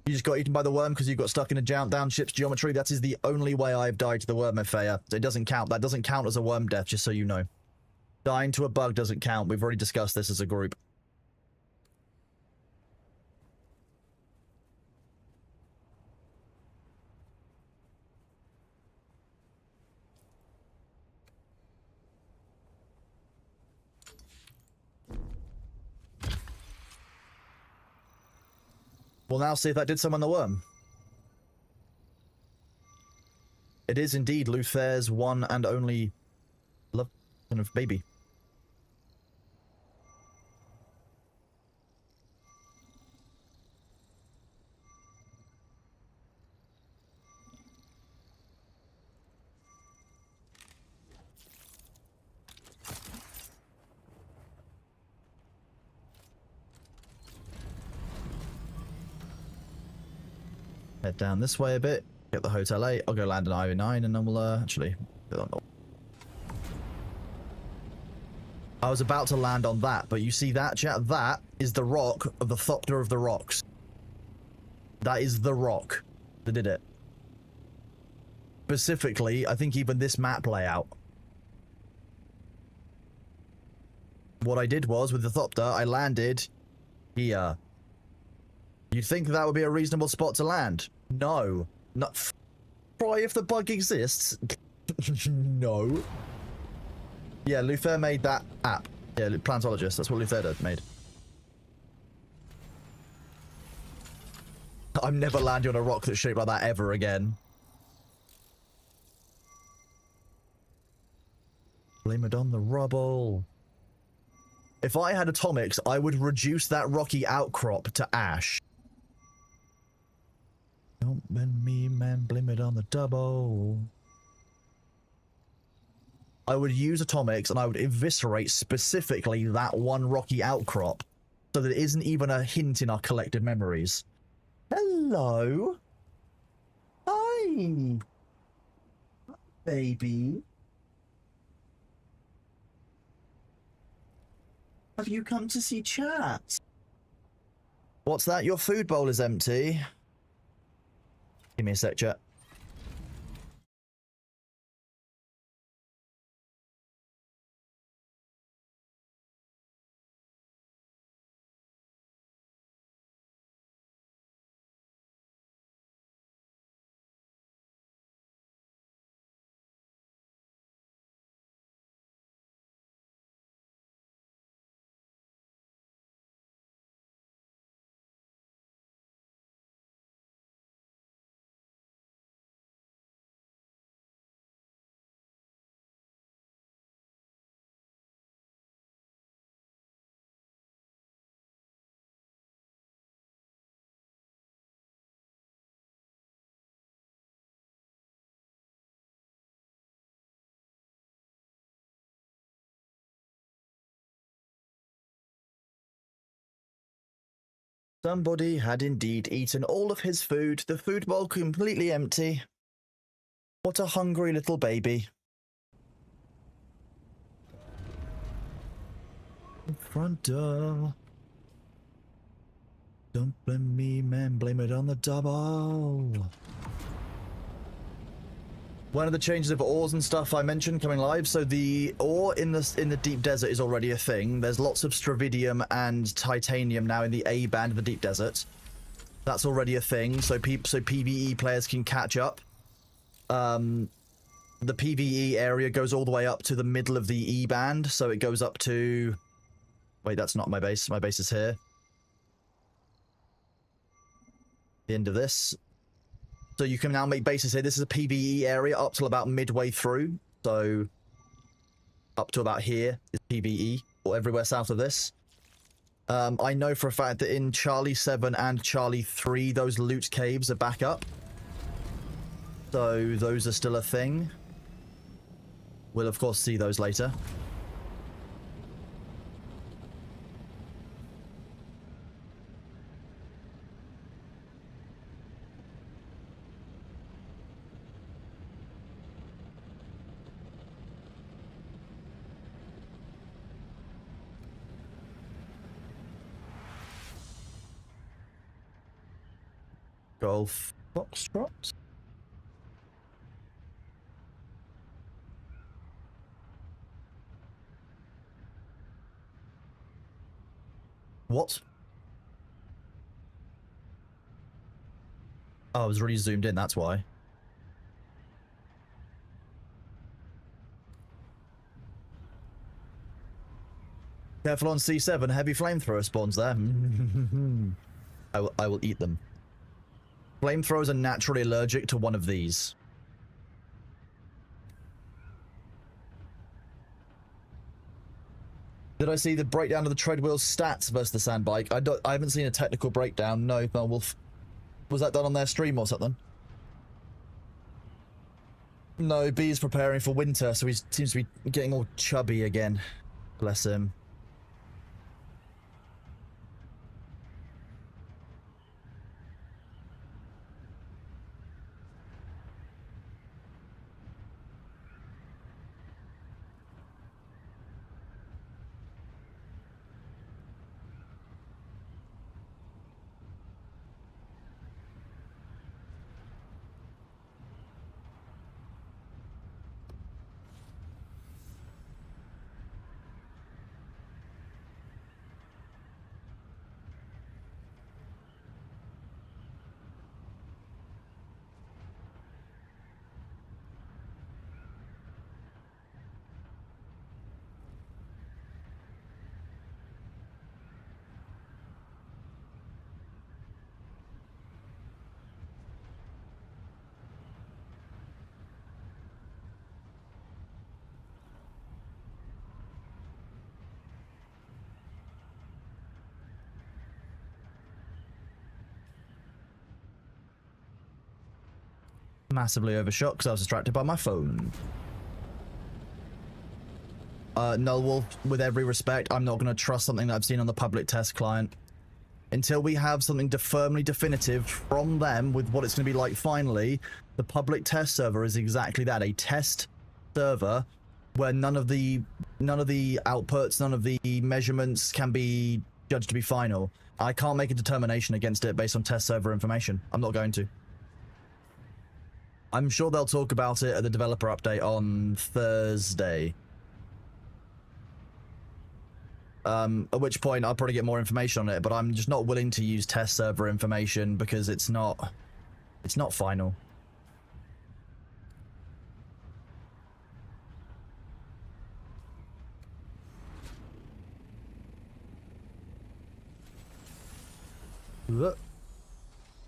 You just got eaten by the worm because you got stuck in a down ship's geometry. That is the only way I've died to the worm, Efeya. It doesn't count. That doesn't count as a worm death, just so you know. Dying to a bug doesn't count. We've already discussed this as a group. We'll now see if that did summon the worm. It is indeed Luther's one and only love kind of baby. Head down this way a bit, get the Hotel 8, I'll go land an I-9 and then we'll actually... I was about to land on that, but you see that, chat? That is the rock of the Thopter of the Rocks. That is the rock that did it. Specifically, I think even this map layout. What I did was, with the Thopter, I landed here. You'd think that would be a reasonable spot to land. No. Not. Try if the bug exists. No. Yeah, Luther made that app. Yeah, Plantologist. That's what Luther made. I'm never landing on a rock that's shaped like that ever again. Blame it on the rubble. If I had atomics, I would reduce that rocky outcrop to ash. Don't bend me, man, blame it on the double. I would use atomics and I would eviscerate specifically that one rocky outcrop so that it isn't even a hint in our collective memories. Hello? Hi, baby. Have you come to see chat? What's that? Your food bowl is empty. Give me a sec, chat. Somebody had indeed eaten all of his food, the food bowl completely empty. What a hungry little baby. Front door. Don't blame me, man, blame it on the double. One of the changes of ores and stuff I mentioned coming live, so the ore in the deep desert is already a thing. There's lots of stravidium and titanium now in the A band of the deep desert. That's already a thing, so PvE players can catch up. The PvE area goes all the way up to the middle of the E band, so it goes up to... Wait, that's not my base. My base is here. The end of this. So you can now make bases here. This is a PvE area up till about midway through. So up to about here is PvE, or everywhere south of this. I know for a fact that in Charlie 7 and Charlie 3, those loot caves are back up. So those are still a thing. We'll of course see those later. Golf Foxtrot. What? Oh, I was really zoomed in, that's why. Careful on C7, heavy flamethrower spawns there. I will eat them. Flamethrowers are naturally allergic to one of these. Did I see the breakdown of the treadwheel stats versus the sand bike? I haven't seen a technical breakdown. No, Wolf. Was that done on their stream or something? No, B is preparing for winter, so he seems to be getting all chubby again. Bless him. Massively overshot because I was distracted by my phone. Null Wolf, with every respect, I'm not going to trust something that I've seen on the public test client. Until we have something firmly definitive from them with what it's going to be like finally, the public test server is exactly that, a test server where none of the outputs, none of the measurements can be judged to be final. I can't make a determination against it based on test server information. I'm not going to. I'm sure they'll talk about it at the developer update on Thursday. At which point I'll probably get more information on it, but I'm just not willing to use test server information because it's not final.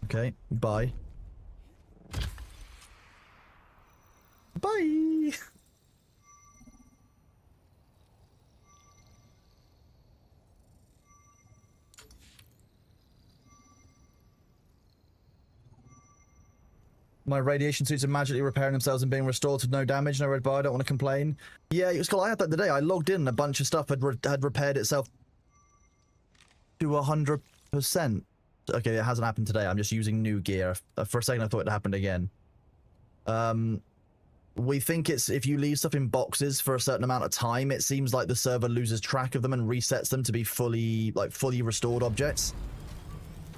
Okay, bye. Bye! My radiation suits are magically repairing themselves and being restored to no damage, no red bar. I don't want to complain. Yeah, it was cool. I had that today. I logged in and a bunch of stuff had repaired itself to 100%. Okay, it hasn't happened today. I'm just using new gear. For a second, I thought it happened again. We think it's if you leave stuff in boxes for a certain amount of time, it seems like the server loses track of them and resets them to be fully restored objects.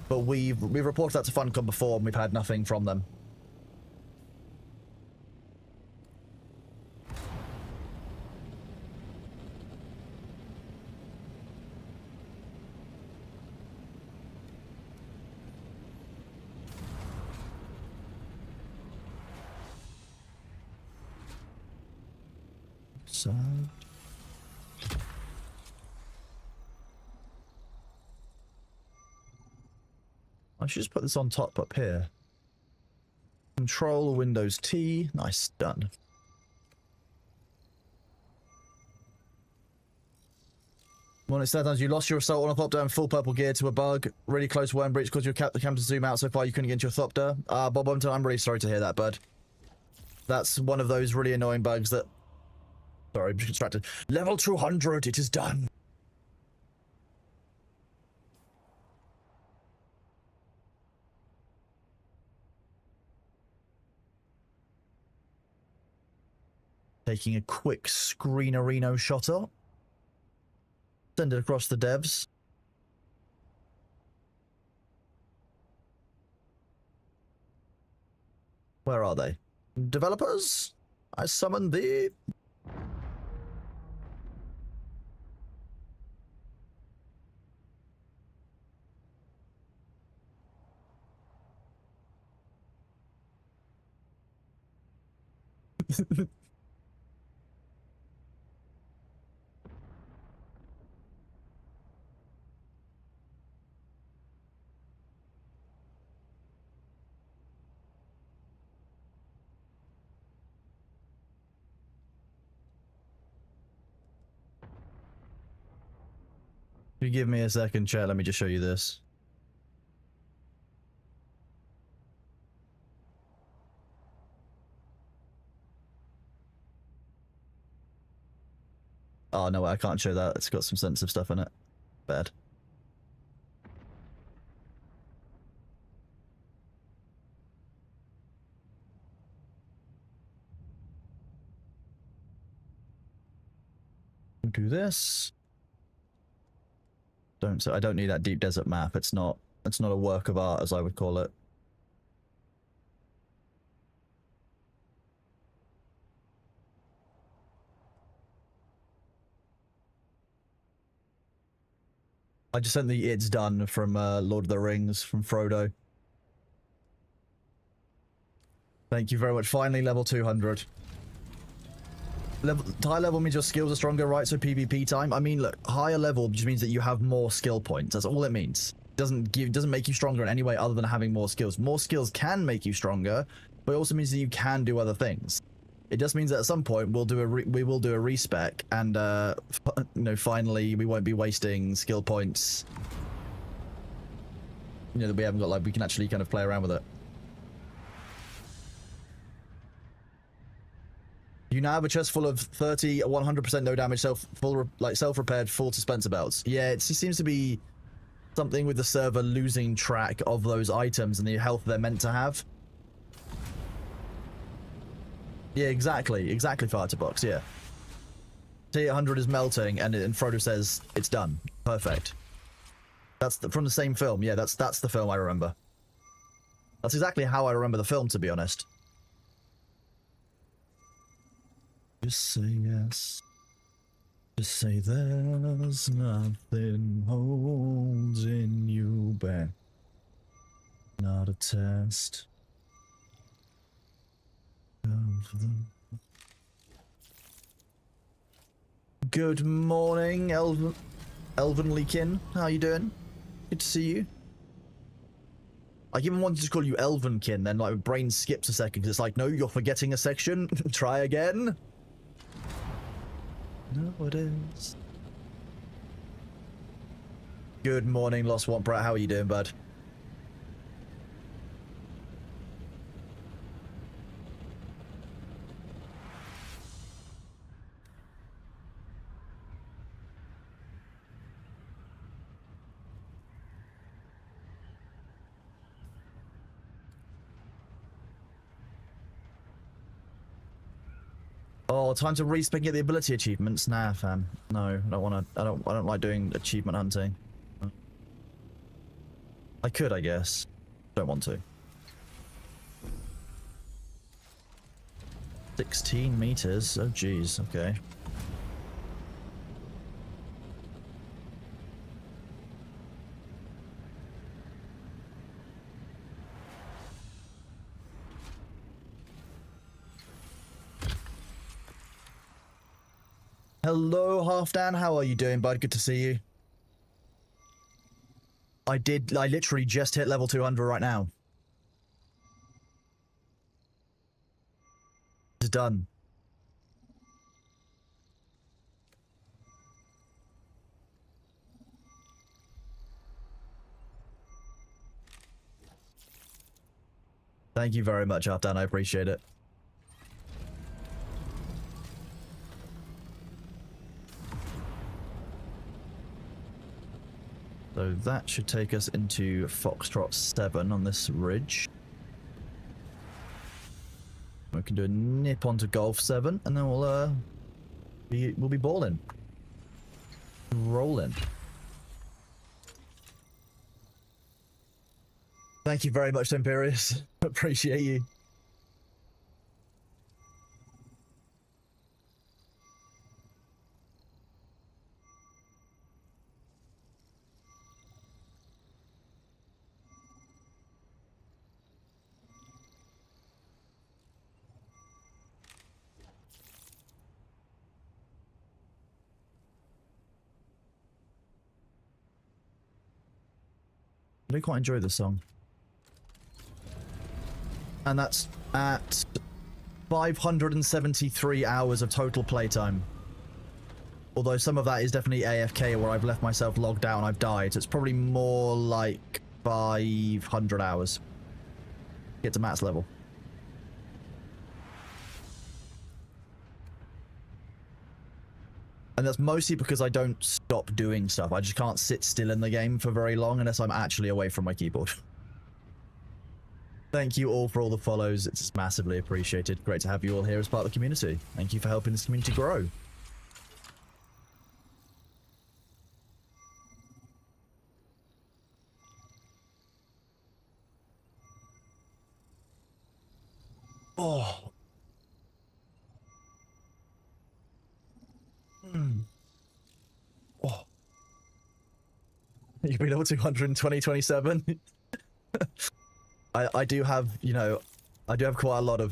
But we've reported that to Funcom before, and we've had nothing from them. So I should just put this on top up here. Control Windows T. Nice, done. When it said you lost your assault on a Thopter and full purple gear to a bug. Really close worm breach because you kept the camera to zoom out so far you couldn't get into your Thopter. Bob, I'm really sorry to hear that, bud. That's one of those really annoying bugs that... Sorry, I'm distracted. Level 200, it is done. Taking a quick screenerino shot up. Send it across the devs. Where are they? Developers? I summon thee. If you give me a second, chat, let me just show you this. Oh, no, I can't show that. It's got some sensitive stuff in it. Bad. Do this. I don't need that deep desert map. It's not a work of art, as I would call it. I just sent the "It's done" from Lord of the Rings, from Frodo. Thank you very much. Finally, level 200. High level means your skills are stronger, right? So PvP time. I mean, look, higher level just means that you have more skill points. That's all it means. It doesn't make you stronger in any way other than having more skills. More skills can make you stronger, but it also means that you can do other things. It just means that at some point we will do a respec, and you know, finally we won't be wasting skill points. You know, that we haven't got, like, we can actually kind of play around with it. You now have a chest full of 30, 100% no damage, self-repaired, full dispenser belts. Yeah, it seems to be something with the server losing track of those items and the health they're meant to have. Yeah, exactly, Firebox, yeah. T800 is melting, and Frodo says it's done. Perfect. That's from the same film. Yeah, that's the film I remember. That's exactly how I remember the film, to be honest. Just say yes. Just say there's nothing holding you back. Not a test of them. Good morning, Elvenlykin. How you doing? Good to see you. I even wanted to call you Elvenkin, then like my brain skips a second because it's like, no, you're forgetting a section. Try again. No, it is. Good morning, Lost Swamp Rat. How are you doing, bud? Oh, time to respec get the ability achievements. Nah, fam. No, I don't want to. I don't like doing achievement hunting. I could, I guess. Don't want to. 16 meters. Oh, geez. Okay. Hello, Halfdan. How are you doing, bud? Good to see you. I literally just hit level 200 right now. It's done. Thank you very much, Halfdan. I appreciate it. So that should take us into Foxtrot 7 on this ridge. We can do a nip onto Golf 7, and then we'll be balling. Rolling. Thank you very much, Imperius. Appreciate you. I do quite enjoy this song. And that's at 573 hours of total playtime. Although some of that is definitely AFK where I've left myself logged out and I've died. So it's probably more like 500 hours. Get to Matt's level. And that's mostly because I don't stop doing stuff. I just can't sit still in the game for very long unless I'm actually away from my keyboard. Thank you all for all the follows. It's massively appreciated. Great to have you all here as part of the community. Thank you for helping this community grow. Oh. Oh. You've been able to 200 in 2027. I do have, you know, I do have quite a lot of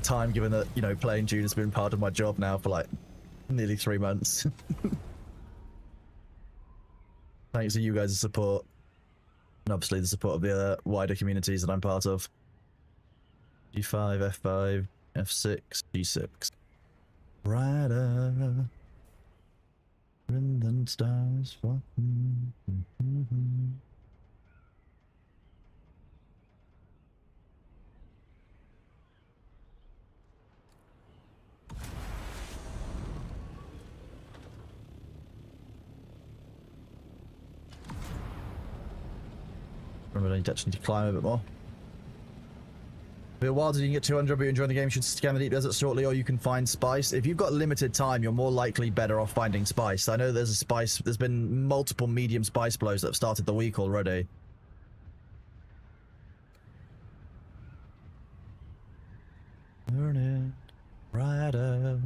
time given that, you know, playing Dune has been part of my job now for like nearly 3 months. Thanks to you guys' support. And obviously the support of the other wider communities that I'm part of. G5, F5, F6, G6. Rider. Rhythm stars. Remember, I actually need to climb a bit more. Be a while till you can get 200, but you're enjoying the game. You should scan the deep desert shortly, or you can find spice. If you've got limited time, you're more likely better off finding spice. I know there's a spice. There's been multiple medium spice blows that have started the week already. Burn it, rider.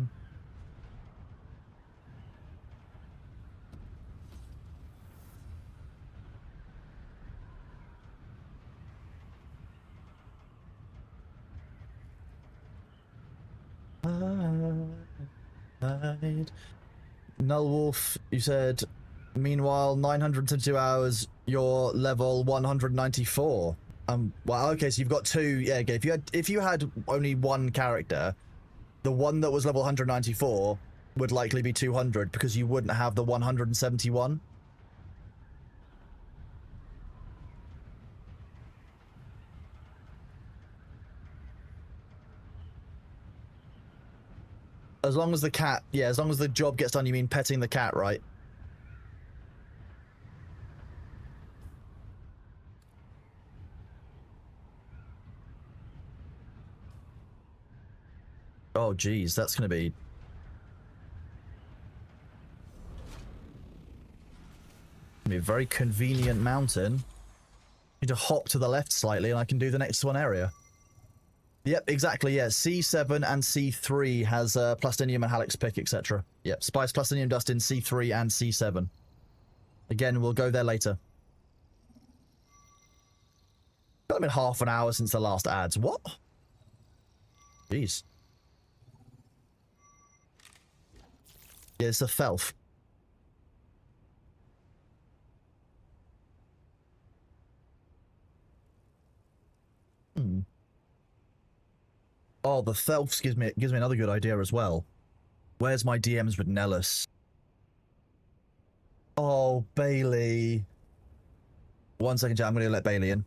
Null Wolf, you said, meanwhile, 972 hours, you're level 194. Well, okay, so you've got two. Yeah, okay. If you had only one character, the one that was level 194 would likely be 200 because you wouldn't have the 171. As long as the cat, yeah, as long as the job gets done, you mean petting the cat, right? Oh, geez, that's going to be... a very convenient mountain. Need to hop to the left slightly and I can do the next one area. Yep, exactly, yeah. C7 and C3 has plastinium and halix pick, etc. Yep, spice, plastinium dust in C3 and C7. Again, we'll go there later. Got been half an hour since the last ads. What? Jeez. Yeah, it's a Felf. Hmm. Oh, the Felfs gives me another good idea as well. Where's my DMs with Nellis? Oh, Bailey. 1 second, chat. I'm going to let Bailey in.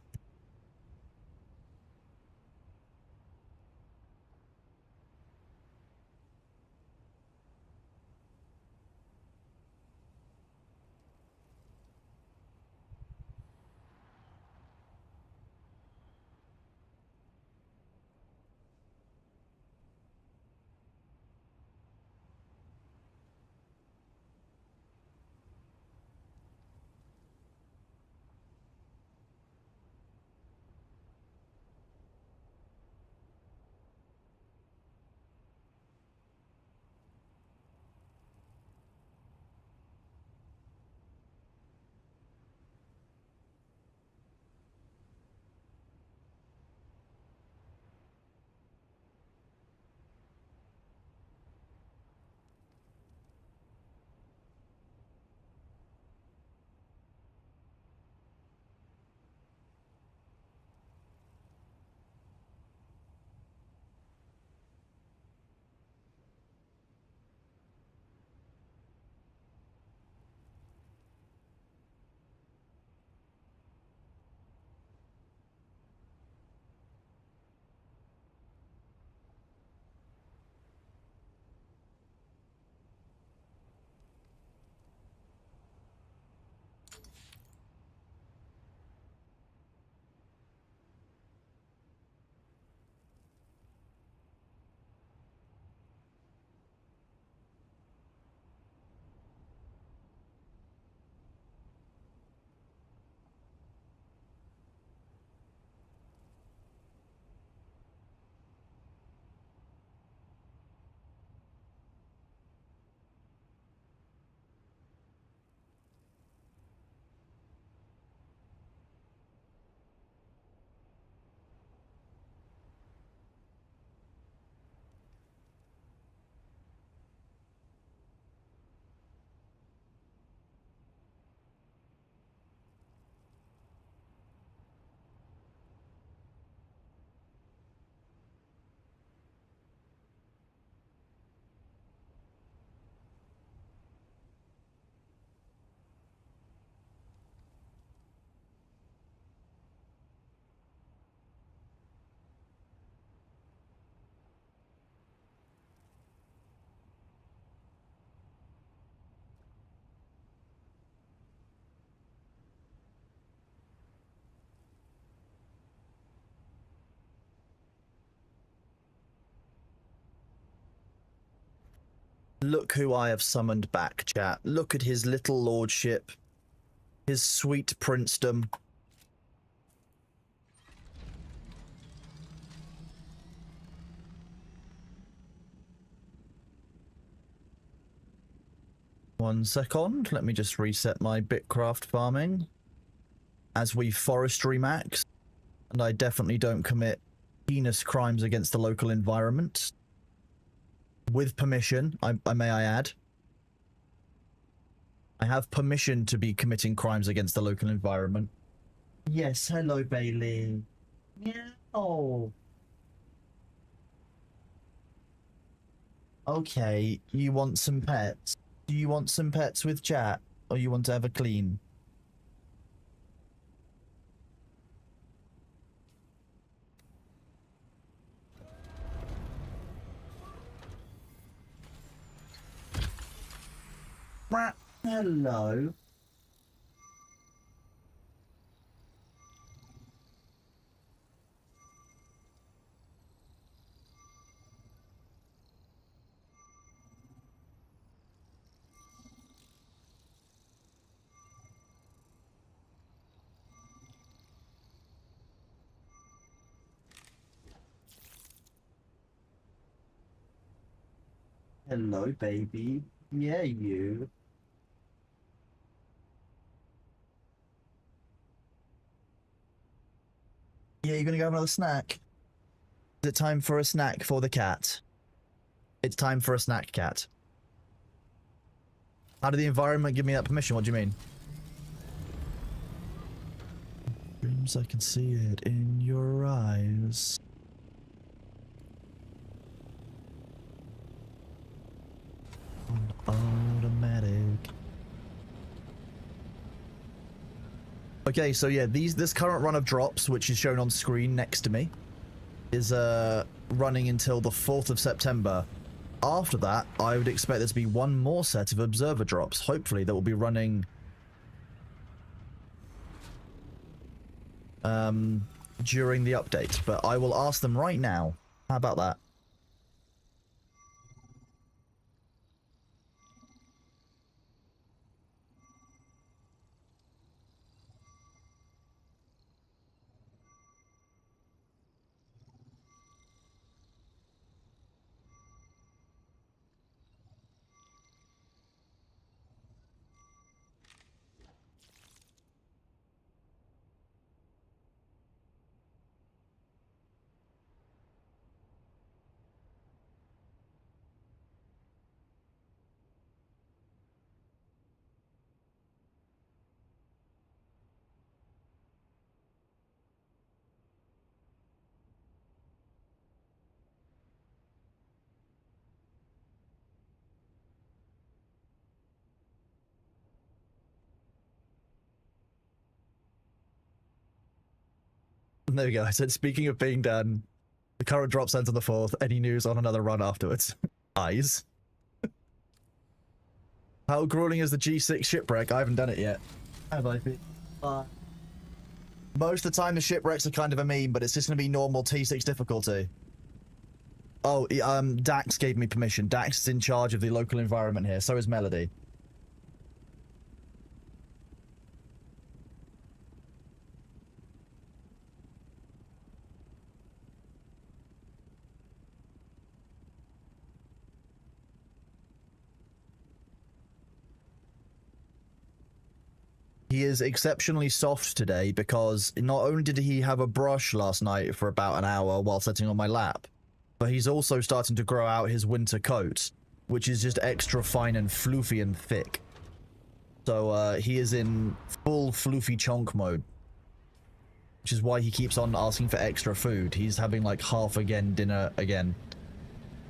Look who I have summoned back, chat. Look at his little lordship. His sweet princedom. One second. Let me just reset my Bitcraft farming. As we forestry max. And I definitely don't commit heinous crimes against the local environment. With permission, may I add. I have permission to be committing crimes against the local environment. Yes, hello, Bailey. Yeah. Oh. Okay, you want some pets? Do you want some pets with chat? Or you want to have a clean? Hello. Hello, baby. Yeah, you. Yeah, you're gonna go have another snack. Is it time for a snack for the cat? It's time for a snack, cat. How did the environment give me that permission? What do you mean? Dreams, I can see it in your eyes. Automatic. Okay, so yeah, this current run of drops, which is shown on screen next to me, is running until the 4th of September. After that, I would expect there to be one more set of observer drops. Hopefully, that will be running during the update. But I will ask them right now. How about that? There we go. I said, speaking of being done, the current drop sent on the 4th. Any news on another run afterwards? Eyes. How grueling is the G6 shipwreck? I haven't done it yet. Have I? Most of the time, the shipwrecks are kind of a meme, but it's just going to be normal T6 difficulty. Oh, Dax gave me permission. Dax is in charge of the local environment here. So is Melody. He is exceptionally soft today because not only did he have a brush last night for about an hour while sitting on my lap, but he's also starting to grow out his winter coat, which is just extra fine and floofy and thick. So he is in full floofy chonk mode, which is why he keeps on asking for extra food. He's having like half again dinner again.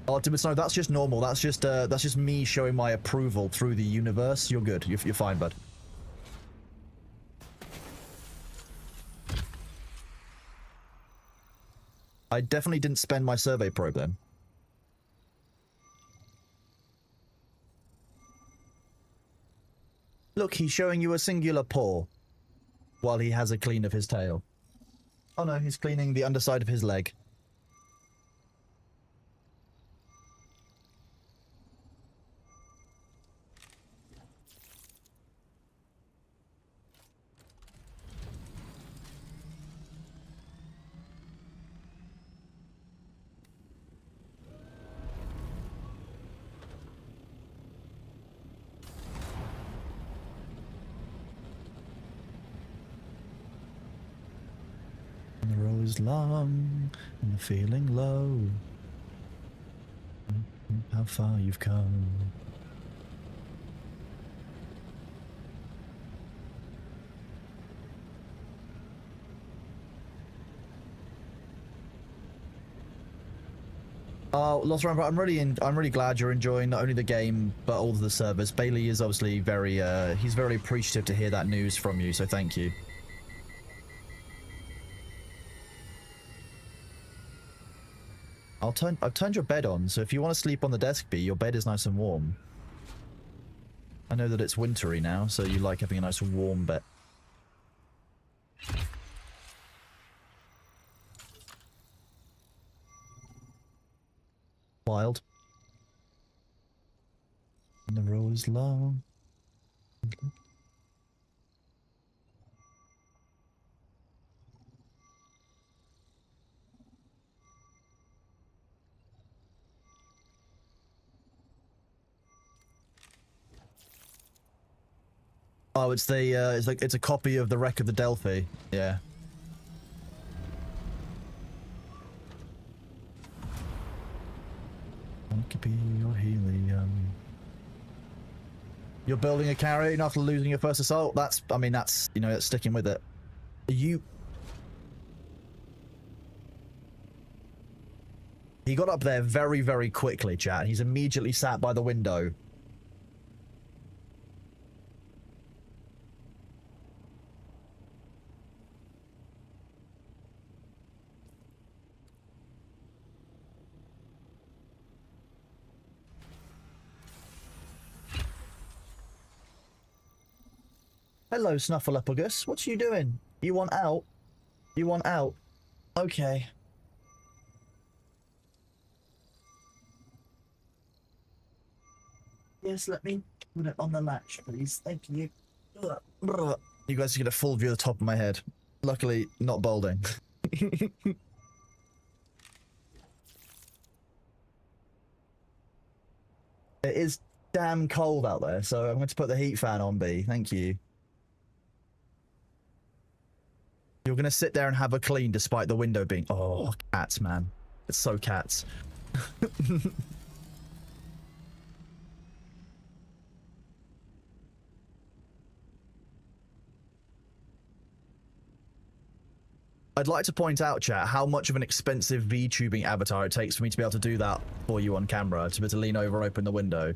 Optimus, no, that's just normal. That's just me showing my approval through the universe. You're good. You're fine, bud. I definitely didn't spend my survey probe then. Look, he's showing you a singular paw while he has a clean of his tail. Oh no, he's cleaning the underside of his leg. And the road is long, and the feeling low. How far you've come. Oh, Lost Rambo, I'm really glad you're enjoying not only the game but all of the service. Bailey is obviously very he's very appreciative to hear that news from you, so thank you. I've turned your bed on, so if you want to sleep on the desk, B, your bed is nice and warm. I know that it's wintry now, so you like having a nice warm bed. Wild. And the road is long. Oh, it's the it's a copy of the wreck of the Delphi. Yeah. Could be your helium. You're building a carrier after losing your first assault. That's, I mean, that's, you know, that's sticking with it. You. He got up there very, very quickly, chat. He's immediately sat by the window. Hello, Snuffleupagus. What are you doing? You want out? You want out? Okay. Yes, let me put it on the latch, please. Thank you. You guys get a full view of the top of my head. Luckily, not balding. It is damn cold out there, so I'm going to put the heat fan on, B. Thank you. You're going to sit there and have a clean despite the window being... Oh, cats, man. It's so cats. I'd like to point out, chat, how much of an expensive VTubing avatar it takes for me to be able to do that for you on camera, to be able to lean over and open the window.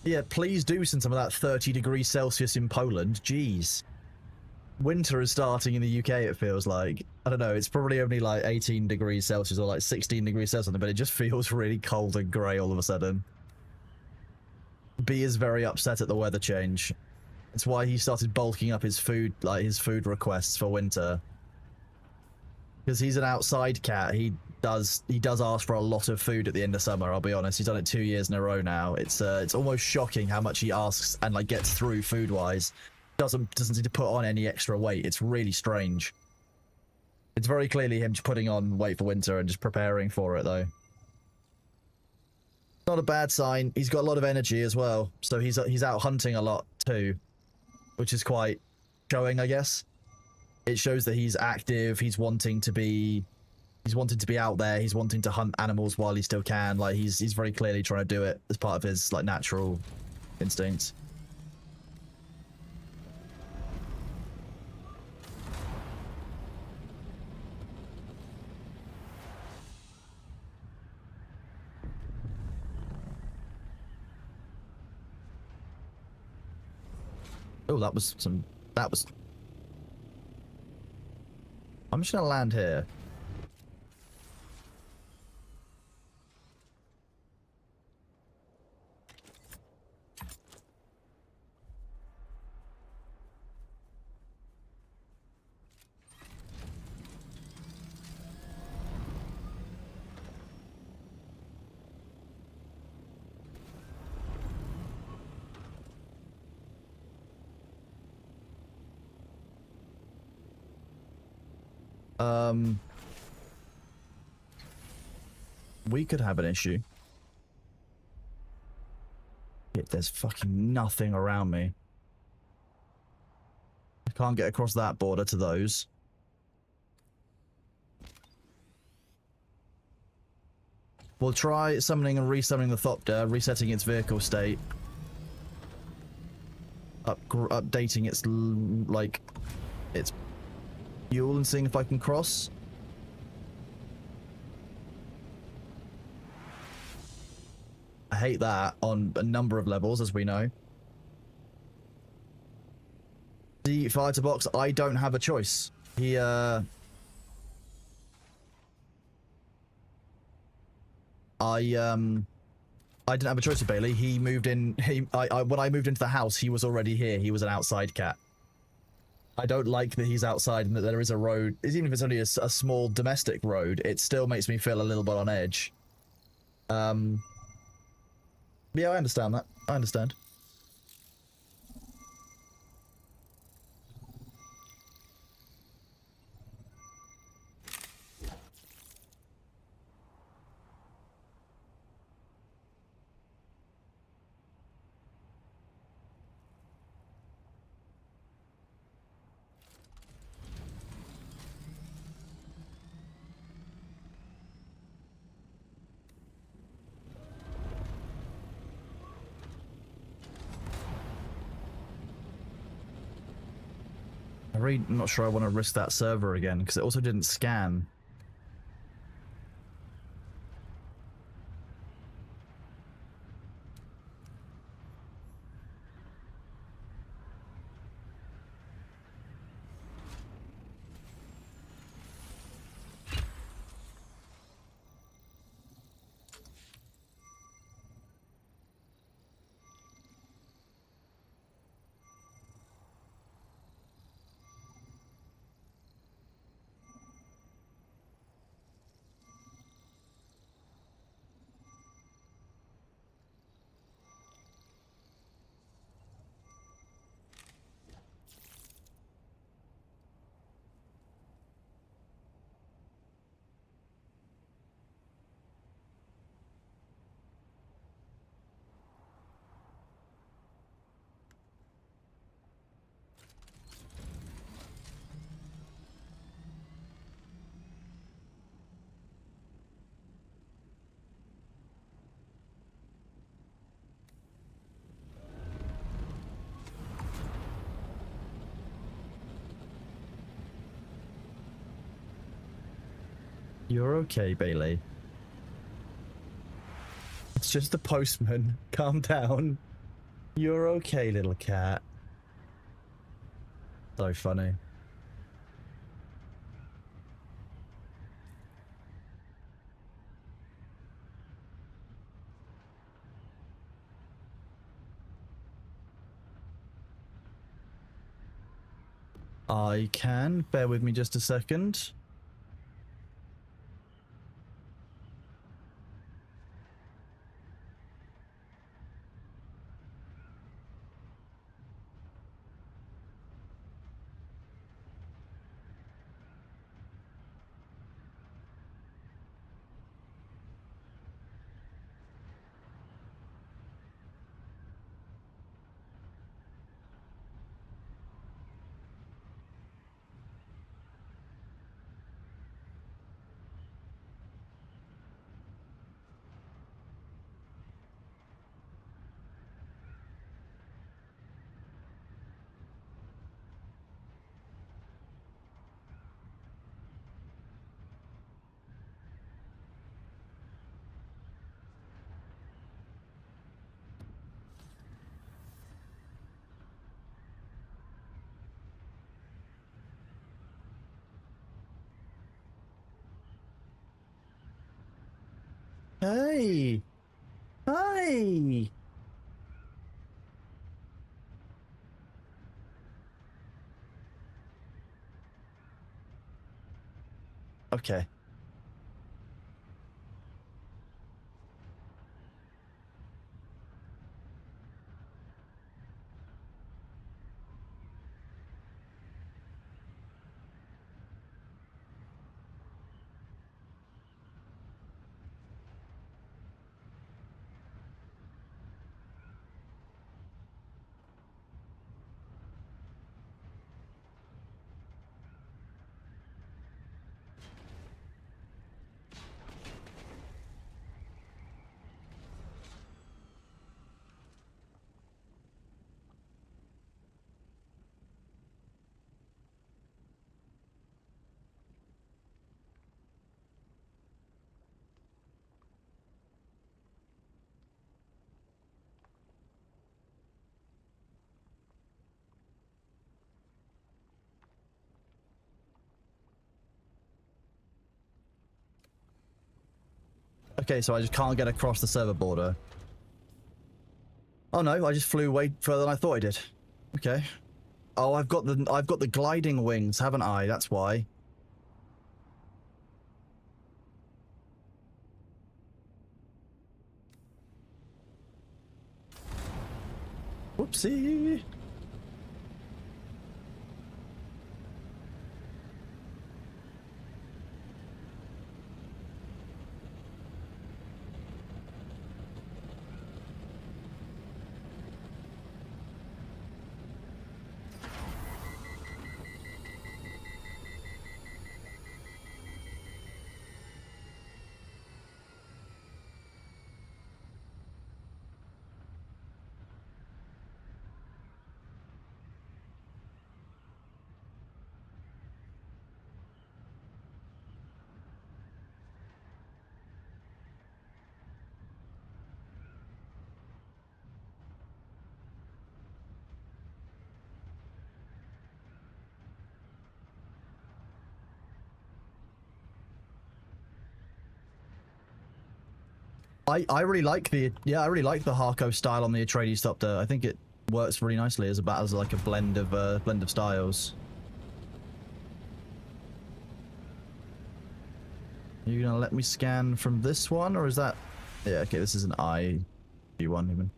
Yeah, please do send some of that 30 degrees Celsius in Poland. Jeez. Winter is starting in the UK, it feels like. I don't know, it's probably only like 18 degrees Celsius or like 16 degrees Celsius, but it just feels really cold and grey all of a sudden. B is very upset at the weather change. It's why he started bulking up his food, like his food requests for winter. Because he's an outside cat, he does ask for a lot of food at the end of summer, I'll be honest. He's done it 2 years in a row now. It's almost shocking how much he asks and like gets through food-wise. Doesn't seem to put on any extra weight. It's really strange. It's very clearly him just putting on weight for winter and just preparing for it, though. Not a bad sign. He's got a lot of energy as well, so he's out hunting a lot too, which is quite showing, I guess. It shows that he's active. He's wanting to be out there. He's wanting to hunt animals while he still can. Like he's very clearly trying to do it as part of his like natural instincts. Oh, that was... I'm just gonna land here. We could have an issue. There's fucking nothing around me. I can't get across that border to those. We'll try summoning and resummoning the Thopter, resetting its vehicle state. Updating its, like, its fuel and seeing if I can cross. I hate that on a number of levels, as we know. The fighter box, I don't have a choice. He, I didn't have a choice with Bailey. He moved in. When I moved into the house, he was already here. He was an outside cat. I don't like that he's outside and that there is a road. Even if it's only a small domestic road, it still makes me feel a little bit on edge. Yeah, I understand that. I understand. I'm really not sure I want to risk that server again, because it also didn't scan. You're okay, Bailey. It's just the postman. Calm down. You're okay, little cat. So funny. I can. Bear with me just a second. Hey! Hi! Okay. Okay, so I just can't get across the server border. Oh no, I just flew way further than I thought I did. Okay. Oh, I've got the gliding wings, haven't I? That's why. Whoopsie. I really like the I really like the Harco style on the Atreides Thopter. I think it works really nicely as like a blend of styles. Are you gonna let me scan from this one, or is that? Yeah, okay, this is an I one even.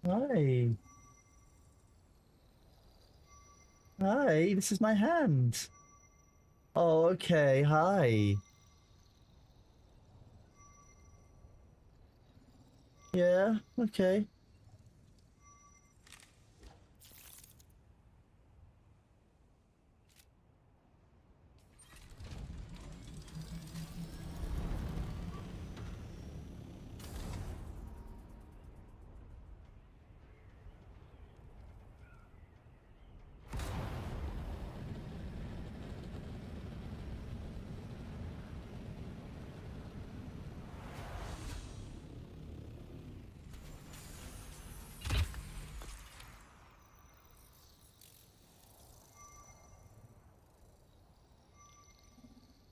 Hi. Hi, this is my hand. Oh, okay, hi. Yeah, okay.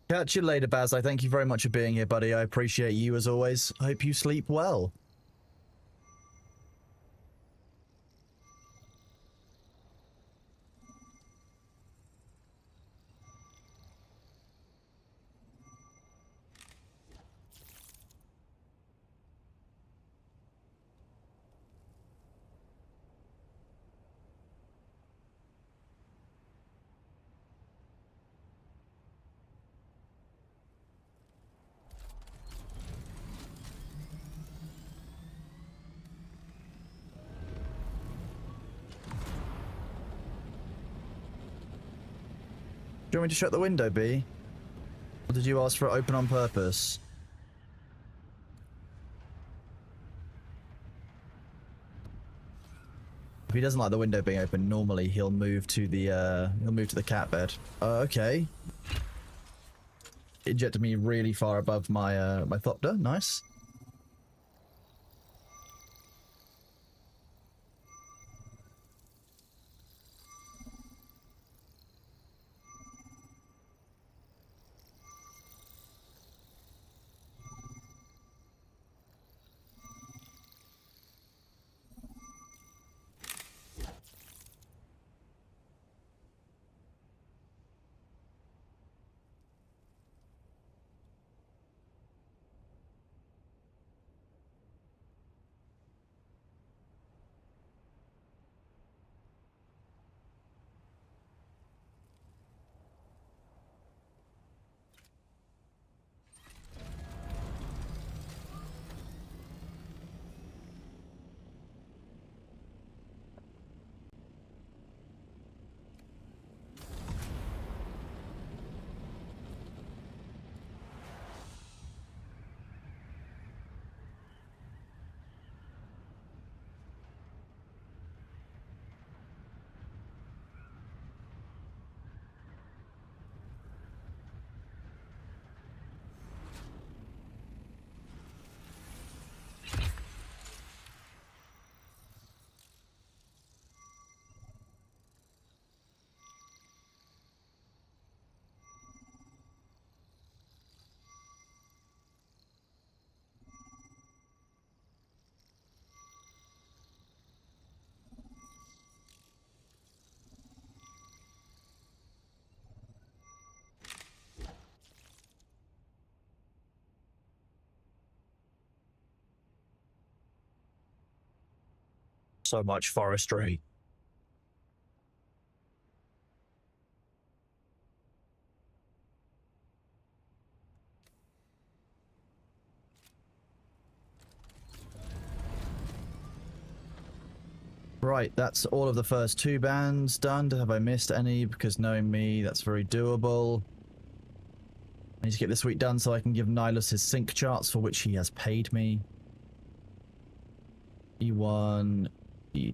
Catch you later, Baz. I thank you very much for being here, buddy. I appreciate you as always. I hope you sleep well. Do you want me to shut the window, B? Or did you ask for it open on purpose? If he doesn't like the window being open, normally he'll move to the cat bed. Okay. Ejected me really far above my my Thopter. Nice. So much forestry. Right, that's all of the first 2 bands done. Have I missed any? Because knowing me, that's very doable. I need to get this week done so I can give Nihilus his sync charts for which he has paid me. E1... E...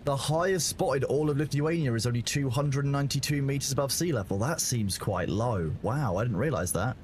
The highest spotted all of Lithuania is only 292 meters above sea level. That seems quite low. Wow, I didn't realize that.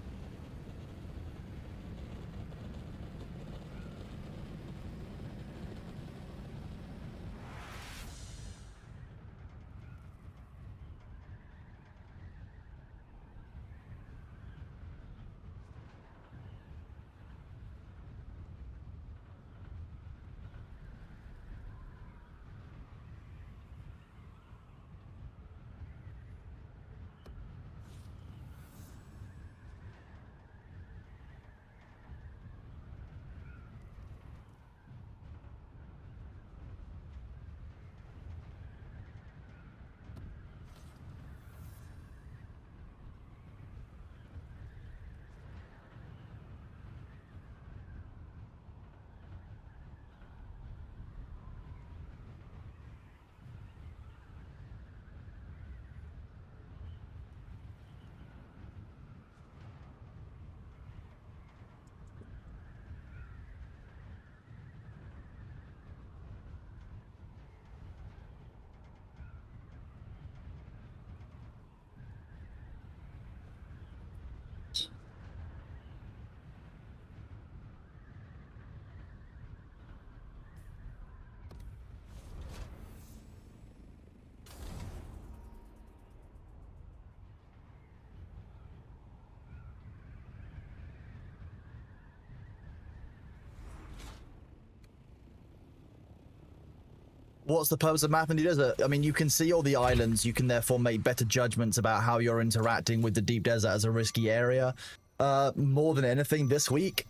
What's the purpose of mapping the desert? I mean, you can see all the islands. You can therefore make better judgments about how you're interacting with the deep desert as a risky area. More than anything, this week,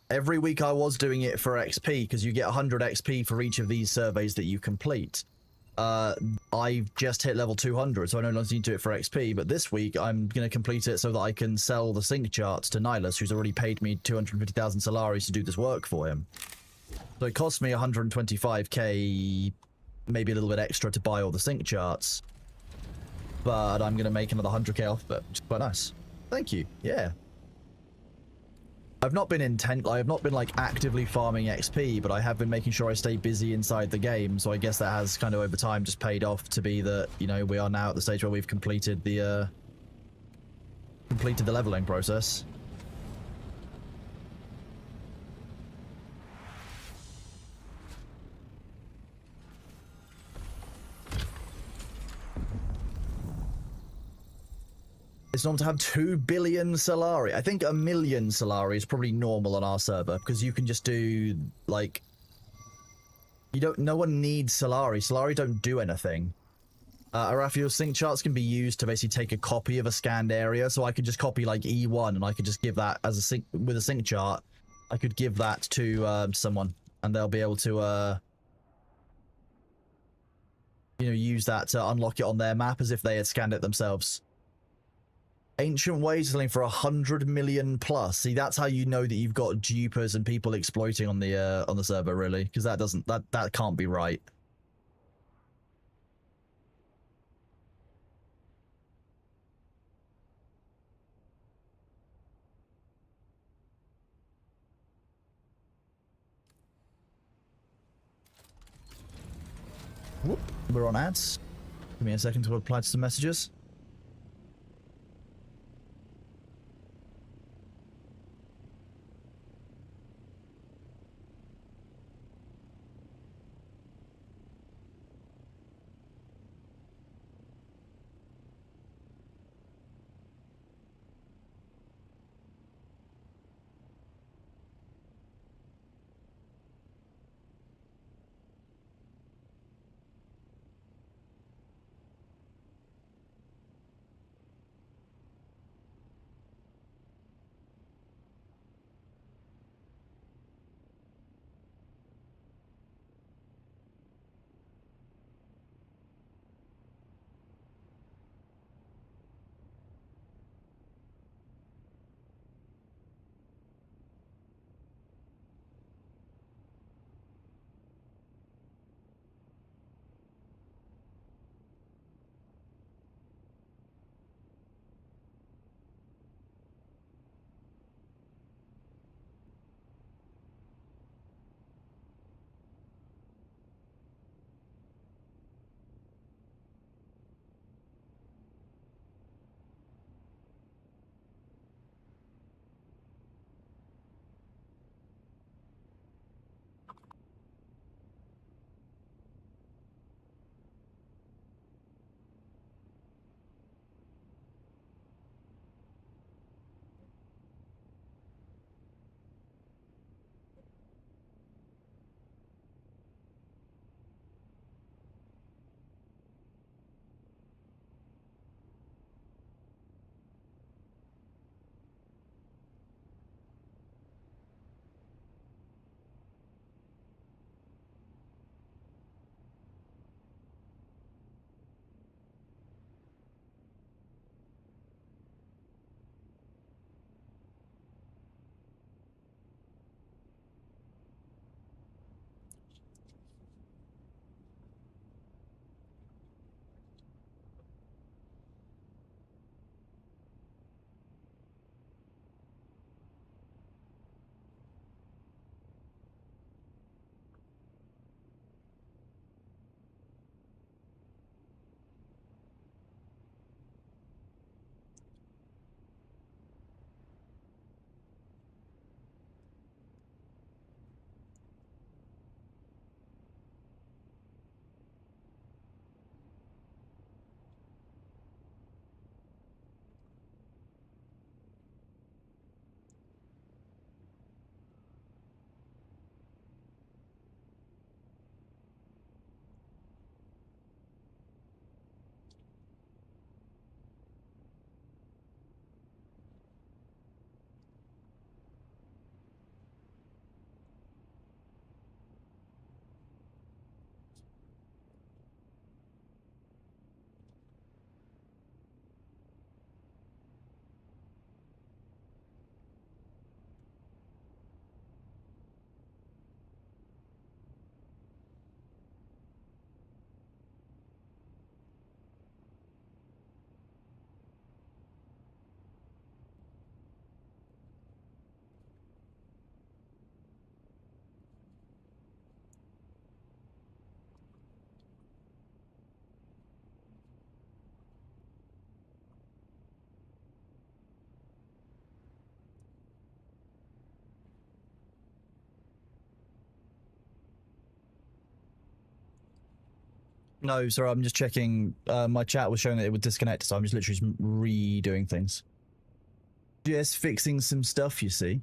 every week I was doing it for XP because you get 100 XP for each of these surveys that you complete. I've just hit level 200, so I no longer need to do it for XP, but this week I'm going to complete it so that I can sell the sync charts to Nihilus, who's already paid me 250,000 Solaris to do this work for him. So it cost me 125k, maybe a little bit extra to buy all the sync charts, but I'm going to make another 100k off, but which is quite nice. Thank you. Yeah. I've not been like actively farming XP, but I have been making sure I stay busy inside the game, so I guess that has kind of over time just paid off to be that, you know, we are now at the stage where we've completed the leveling process. It's normal to have 2 billion Solari. I think 1 million Solari is probably normal on our server, because you can just do, like... no one needs Solari. Solari don't do anything. Arafiel's sync charts can be used to basically take a copy of a scanned area, so I could just copy, like, E1, and I could just give that as a sync... with a sync chart, I could give that to, someone, and they'll be able to, you know, use that to unlock it on their map as if they had scanned it themselves. Ancient Ways selling for 100 million plus. See, that's how you know that you've got dupers and people exploiting on the server, really, because that can't be right. Whoop, we're on ads. Give me a second to reply to some messages. No, sorry, I'm just checking. My chat was showing that it would disconnect, so I'm just literally just redoing things. Just fixing some stuff, you see.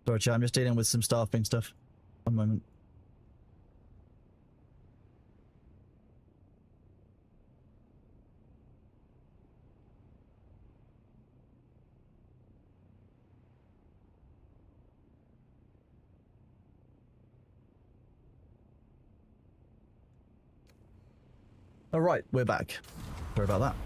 Sorry, chat, I'm just dealing with some staffing stuff. One moment. All right, we're back. Sorry about that.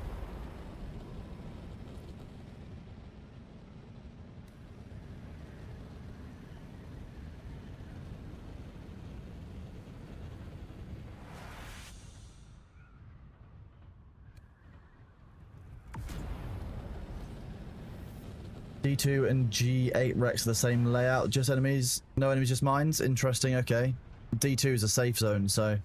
D2 and G8 Rex are the same layout, just enemies, no enemies, just mines. Interesting, okay. D2 is a safe zone, so...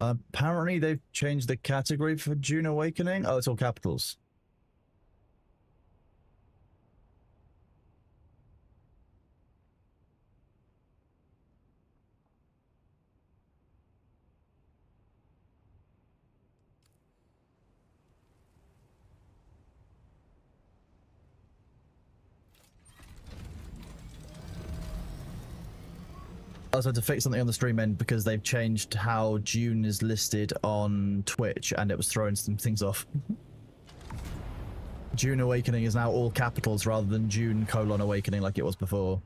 Apparently they've changed the category for Dune Awakening. Oh, it's all capitals. Also, to fix something on the stream end because they've changed how Dune is listed on Twitch and it was throwing some things off. Dune Awakening is now all capitals rather than Dune : Awakening like it was before.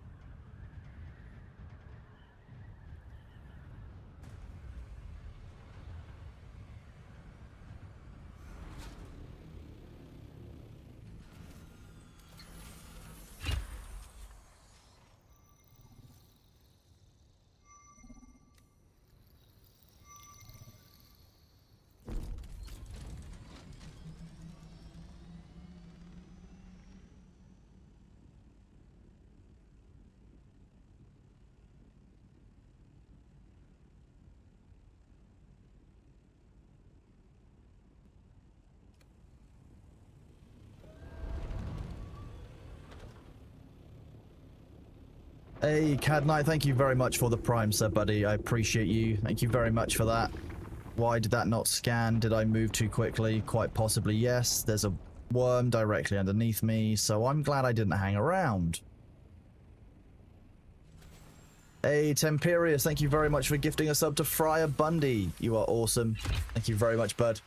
Hey, Cad Knight, thank you very much for the Prime sub, buddy. I appreciate you. Thank you very much for that. Why did that not scan? Did I move too quickly? Quite possibly, yes. There's a worm directly underneath me, so I'm glad I didn't hang around. Hey, Temperius, thank you very much for gifting a sub to Friar Bundy. You are awesome. Thank you very much, bud.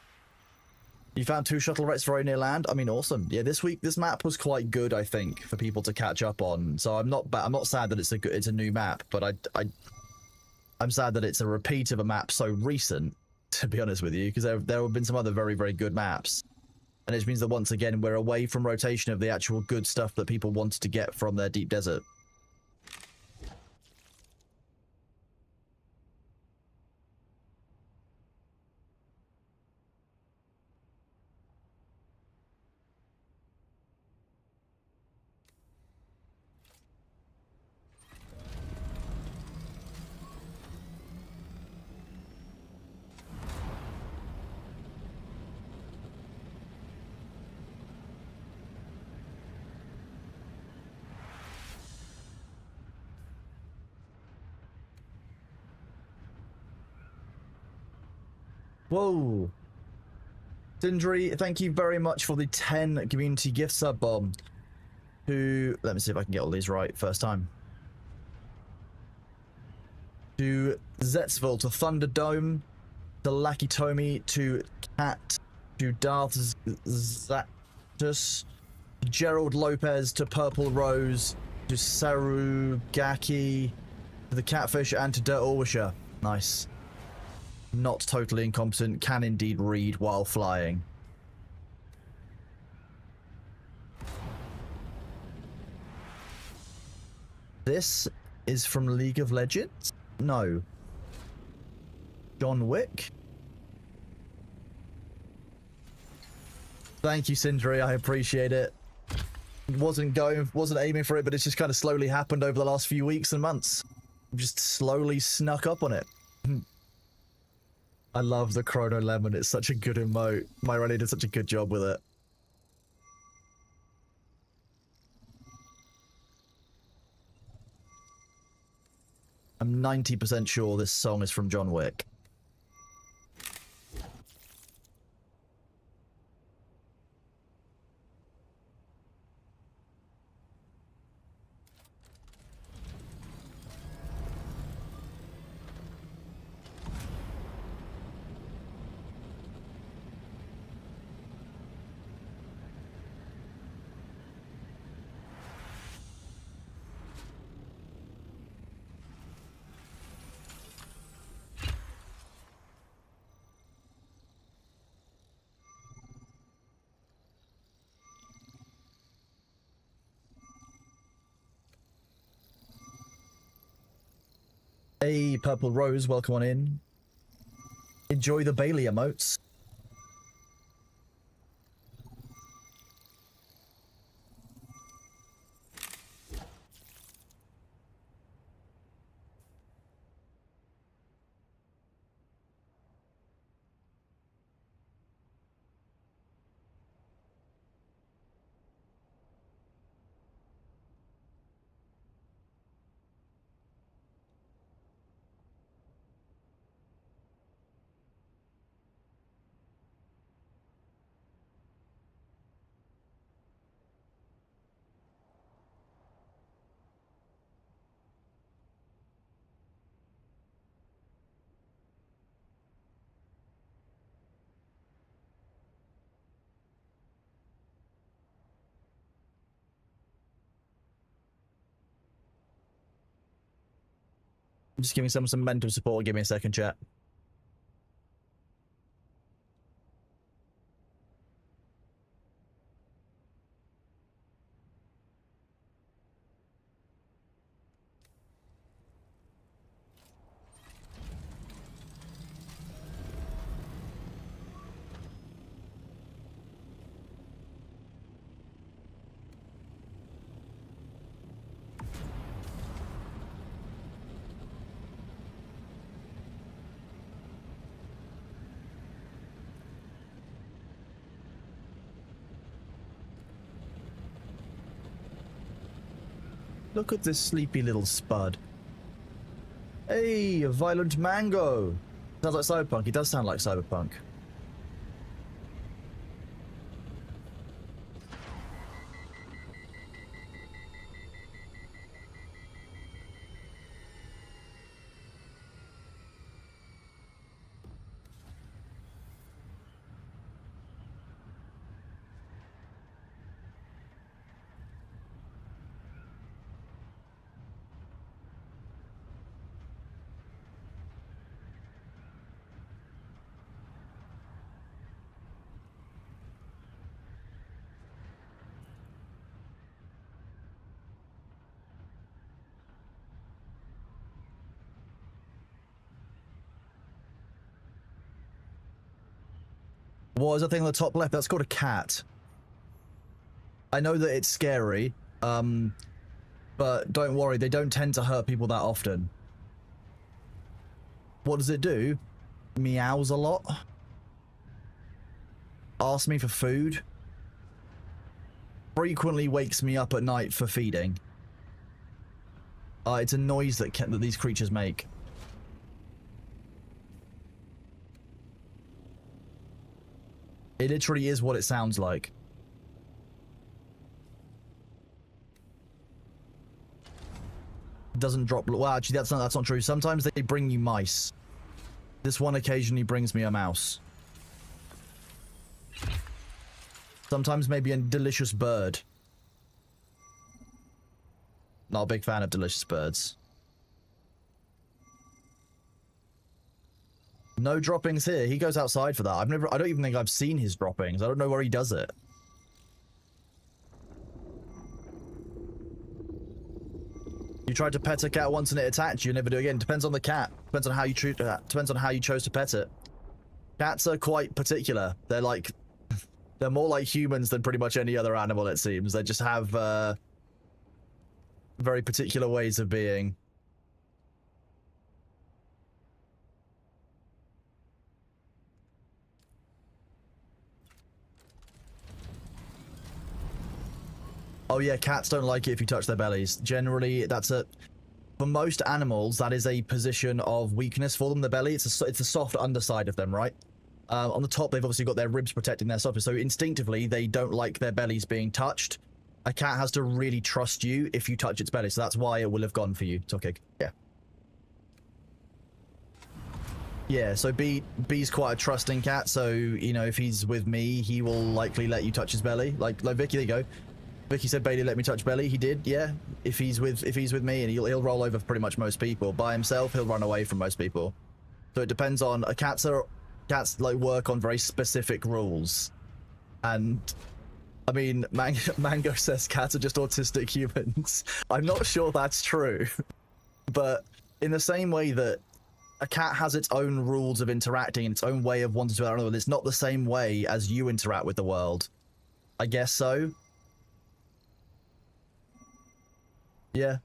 You found 2 shuttle wrecks very near land. I mean, awesome. Yeah, this week this map was quite good, I think, for people to catch up on. So I'm not sad that it's a new map, but I'm sad that it's a repeat of a map so recent, to be honest with you, because there have been some other very, very good maps. And it means that once again, we're away from rotation of the actual good stuff that people wanted to get from their deep desert. Whoa. Sindri, thank you very much for the 10 community gift sub bomb. To, let me see if I can get all these right first time. To Zetsville, to Thunderdome, to Lakitomi, to Cat, to Darth Zactus, to Gerald Lopez, to Purple Rose, to Sarugaki, to the Catfish, and to Dirt Orwisher. Nice. Not totally incompetent, can indeed read while flying. This is from League of Legends? No. John Wick? Thank you, Sindri, I appreciate it. Wasn't aiming for it, but it's just kind of slowly happened over the last few weeks and months. Just slowly snuck up on it. I love the Chrono Lemon, it's such a good emote. Myroni did such a good job with it. I'm 90% sure this song is from John Wick. Hey, Purple Rose, welcome on in. Enjoy the Bailey emotes. I'm just giving some mental support. Give me a second, chat. Look at this sleepy little spud. Hey, a violent mango. Sounds like cyberpunk. It does sound like cyberpunk. What is the thing on the top left? That's called a cat. I know that it's scary, but don't worry, they don't tend to hurt people that often. What does it do? Meows a lot. Asks me for food. Frequently wakes me up at night for feeding. It's a noise that these creatures make. It literally is what it sounds like. Doesn't drop. Well, actually, that's not true. Sometimes they bring you mice. This one occasionally brings me a mouse. Sometimes maybe a delicious bird. Not a big fan of delicious birds. No droppings here. He goes outside for that. I don't even think I've seen his droppings. I don't know where he does it. You tried to pet a cat once and it attacked you. Never do again. Depends on the cat. Depends on how you treat that. Depends on how you chose to pet it. Cats are quite particular. They're like, they're more like humans than pretty much any other animal. It seems they just have very particular ways of being. Oh yeah, cats don't like it if you touch their bellies. Generally, for most animals, that is a position of weakness for them. The belly, it's a soft underside of them, right? On the top, they've obviously got their ribs protecting their surface, so instinctively, they don't like their bellies being touched. A cat has to really trust you if you touch its belly, so that's why it will have gone for you. It's okay. Yeah. Yeah, so B's quite a trusting cat, so, you know, if he's with me, he will likely let you touch his belly. Like Vicky, there you go. Vicky said, Bailey, let me touch belly. He did, yeah. If he's with me, and he'll roll over for pretty much most people. By himself, he'll run away from most people. So it depends on... Cats like work on very specific rules. And... I mean, Mango says cats are just autistic humans. I'm not sure that's true. But in the same way that a cat has its own rules of interacting and its own way of wanting to interact with the world, it's not the same way as you interact with the world. I guess so. Yeah.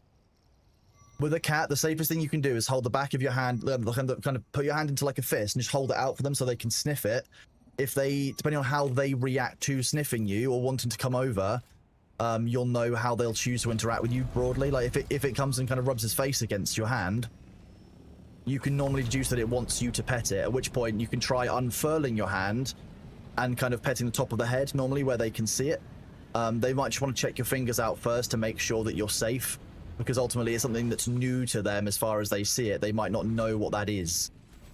With a cat, the safest thing you can do is hold the back of your hand, kind of put your hand into like a fist and just hold it out for them so they can sniff it. If they, depending on how they react to sniffing you or wanting to come over, you'll know how they'll choose to interact with you broadly. Like if it comes and kind of rubs its face against your hand, you can normally deduce that it wants you to pet it, at which point you can try unfurling your hand and kind of petting the top of the head, normally where they can see it. They might just want to check your fingers out first to make sure that you're safe, because ultimately it's something that's new to them as far as they see it. They might not know what that is.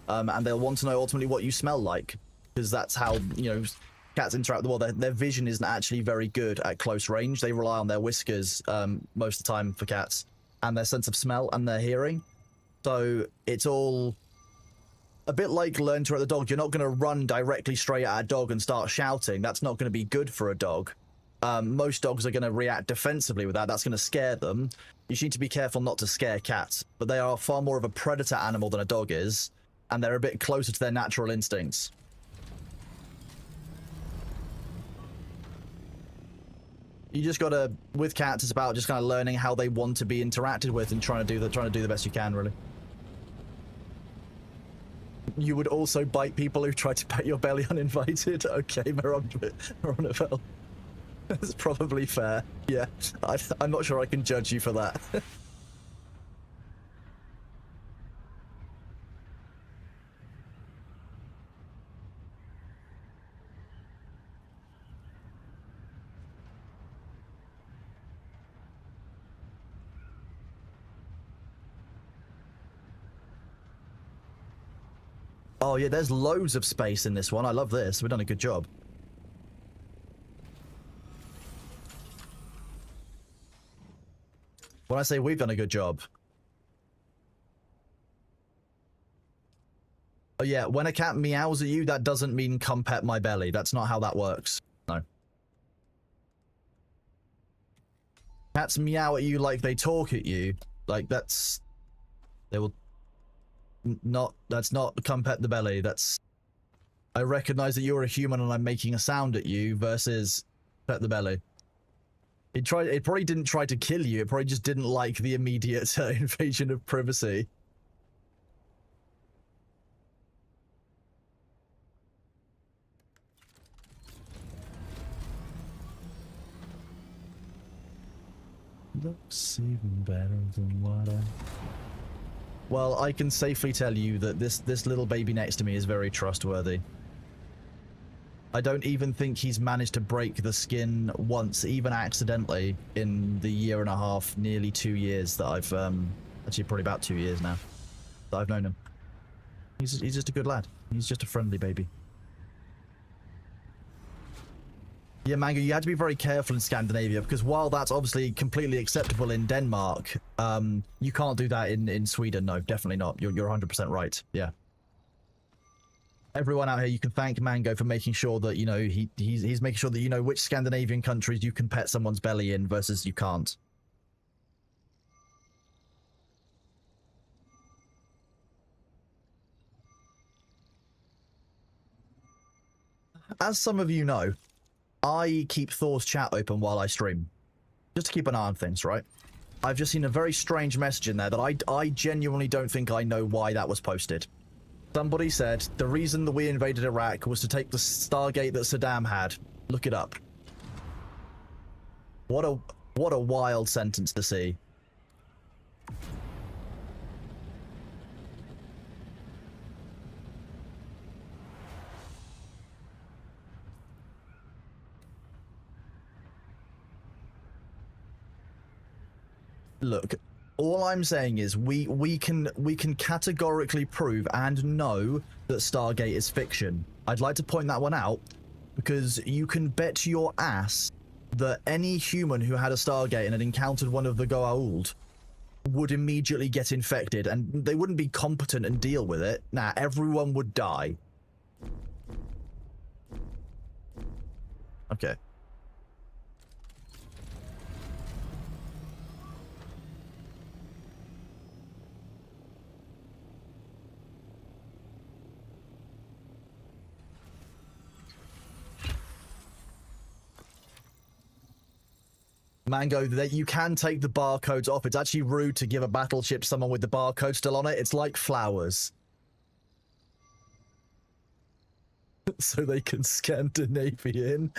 And they'll want to know ultimately what you smell like, because that's how, you know, cats interact with the world. Their vision isn't actually very good at close range. They rely on their whiskers most of the time for cats, and their sense of smell and their hearing. So it's all a bit like learn to run the dog. You're not going to run directly straight at a dog and start shouting. That's not going to be good for a dog. Most dogs are going to react defensively with that. That's going to scare them. You just need to be careful not to scare cats. But they are far more of a predator animal than a dog is, and they're a bit closer to their natural instincts. You just gotta, with cats, it's about just kind of learning how they want to be interacted with and trying to do the best you can, really. You would also bite people who try to pet your belly uninvited. Okay, Maronafel. That's probably fair. Yeah, I'm not sure I can judge you for that. Oh yeah, there's loads of space in this one. I love this. We've done a good job. When I say we've done a good job. Oh yeah, when a cat meows at you, that doesn't mean come pet my belly. That's not how that works. No. Cats meow at you like they talk at you. Like that's... They will... Not... That's not come pet the belly. That's... I recognize that you're a human and I'm making a sound at you versus pet the belly. It probably didn't try to kill you, it probably just didn't like the immediate invasion of privacy. Looks even better than what I... Well, I can safely tell you that this little baby next to me is very trustworthy. I don't even think he's managed to break the skin once, even accidentally, in the year and a half, nearly 2 years that I've, actually probably about 2 years now, that I've known him. He's just a good lad. He's just a friendly baby. Yeah, Mango, you had to be very careful in Scandinavia, because while that's obviously completely acceptable in Denmark, you can't do that in Sweden, no, definitely not. You're 100% right, yeah. Everyone out here, you can thank Mango for making sure that, you know, he's making sure that you know which Scandinavian countries you can pet someone's belly in versus you can't. As some of you know, I keep Thor's chat open while I stream. Just to keep an eye on things, right? I've just seen a very strange message in there that I genuinely don't think I know why that was posted. Somebody said the reason that we invaded Iraq was to take the Stargate that Saddam had. Look it up. What a wild sentence to see. Look, all I'm saying is we can categorically prove and know that Stargate is fiction. I'd like to point that one out because you can bet your ass that any human who had a Stargate and had encountered one of the Goa'uld would immediately get infected and they wouldn't be competent and deal with it. Nah, everyone would die. Okay. Mango, that you can take the barcodes off. It's actually rude to give a battleship to someone with the barcode still on it. It's like flowers. So they can Scandinavian.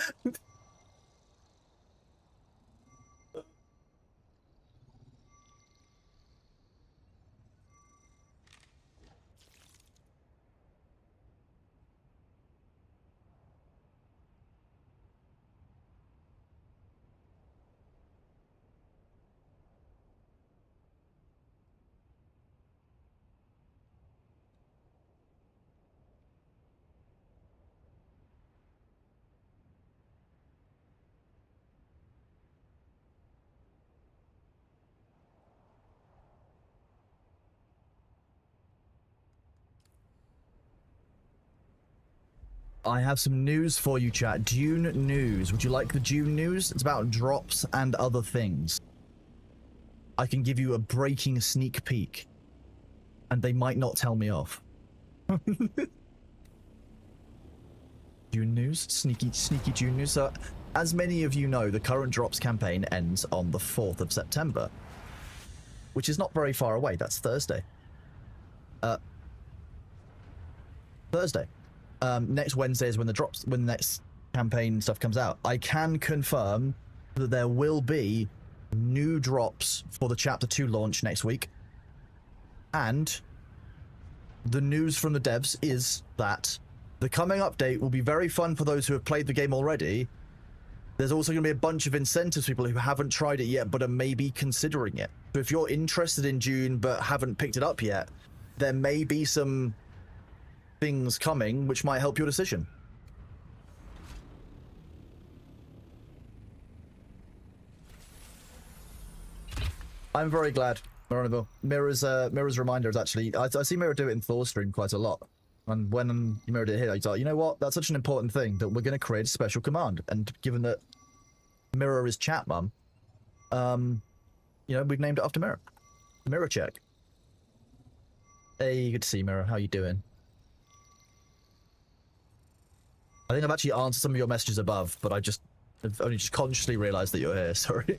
I have some news for you, chat. Dune news. Would you like the Dune news? It's about drops and other things. I can give you a breaking sneak peek. And they might not tell me off. Dune news? Sneaky Dune news. So, as many of you know, the current drops campaign ends on the 4th of September. Which is not very far away. That's Thursday. Thursday. Next Wednesday is when the next campaign stuff comes out. I can confirm that there will be new drops for the Chapter 2 launch next week. And the news from the devs is that the coming update will be very fun for those who have played the game already. There's also going to be a bunch of incentives for people who haven't tried it yet but are maybe considering it. So if you're interested in Dune but haven't picked it up yet, there may be some things coming which might help your decision. I'm very glad, Mirror. Mirror's reminder is actually, I see Mirror do it in Thor's stream quite a lot. And when Mirror did it here, I thought, you know what, that's such an important thing that we're going to create a special command. And given that Mirror is chat mum, you know, we've named it after Mirror. Mirror check. Hey, good to see you, Mirror. How you doing? I think I've actually answered some of your messages above, but I've only just consciously realized that you're here. Sorry.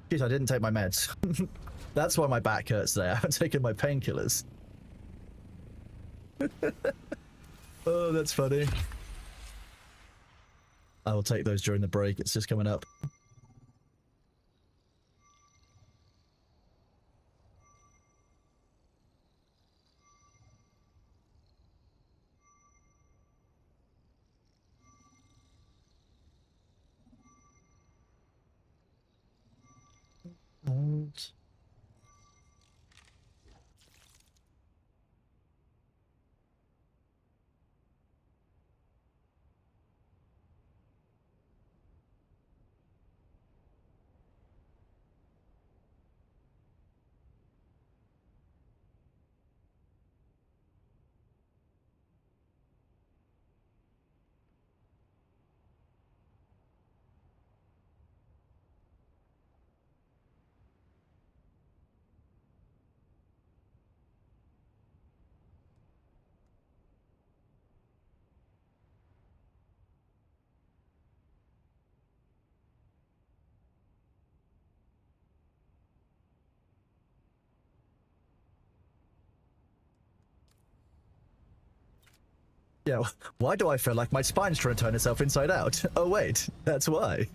Jeez, I didn't take my meds. That's why my back hurts today. I haven't taken my painkillers. Oh, that's funny. I will take those during the break. It's just coming up. Out. Yeah, why do I feel like my spine's trying to turn itself inside out? Oh wait, that's why.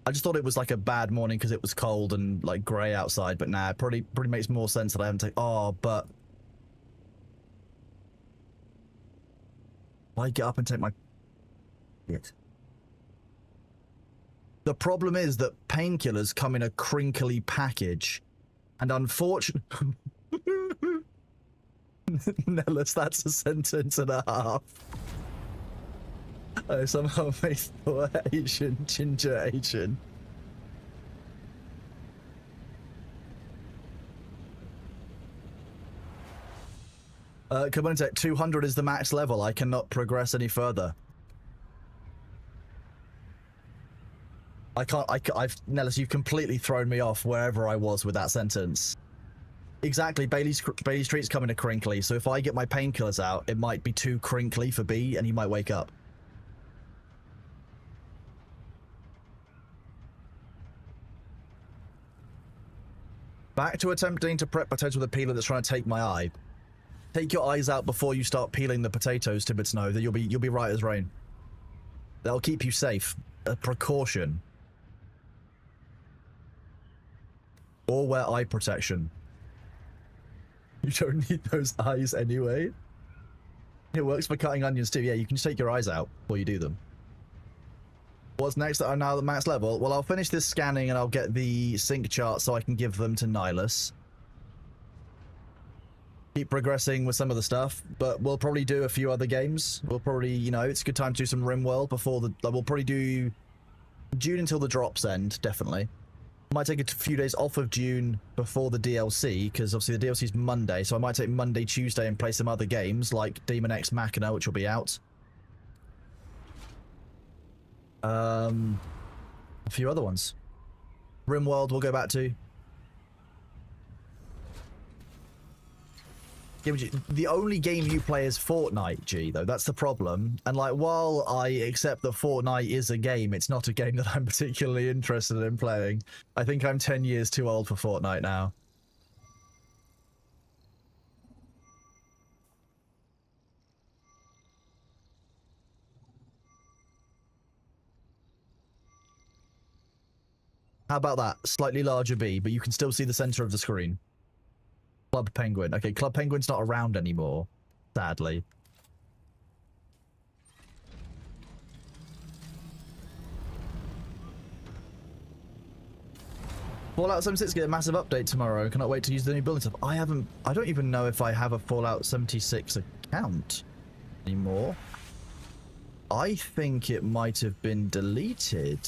I just thought it was like a bad morning because it was cold and like grey outside, but nah, it probably makes more sense that I haven't taken. Oh, but why get up and take my shit? The problem is that painkillers come in a crinkly package, and unfortunately, Nellis, that's a sentence and a half. I somehow made the Asian ginger Asian. Commander Tech, 200 is the max level. I cannot progress any further. Nellis, you've completely thrown me off wherever I was with that sentence. Exactly, Bailey Street's coming to crinkly, so if I get my painkillers out, it might be too crinkly for B, and he might wake up. Back to attempting to prep potatoes with a peeler that's trying to take my eye. Take your eyes out before you start peeling the potatoes, Tibbet Snow. Then you'll be right as rain. That'll keep you safe. A precaution. Or wear eye protection. You don't need those eyes anyway. It works for cutting onions too. Yeah, you can just take your eyes out before you do them. What's next that I'm now at max level? Well, I'll finish this scanning and I'll get the sync chart so I can give them to Nihilus. Keep progressing with some of the stuff, but we'll probably do a few other games. We'll probably, you know, it's a good time to do some RimWorld before the... We'll probably do Dune until the drops end, definitely. Might take a few days off of Dune before the DLC, because obviously the DLC's Monday, so I might take Monday, Tuesday and play some other games, like Demon X Machina, which will be out. A few other ones. RimWorld we'll go back to. The only game you play is Fortnite, G, though. That's the problem. And, like, while I accept that Fortnite is a game, it's not a game that I'm particularly interested in playing. I think I'm 10 years too old for Fortnite now. How about that? Slightly larger B, but you can still see the center of the screen. Club Penguin. Okay, Club Penguin's not around anymore, sadly. Fallout 76 get a massive update tomorrow. Cannot wait to use the new building stuff. I don't even know if I have a Fallout 76 account anymore. I think it might have been deleted.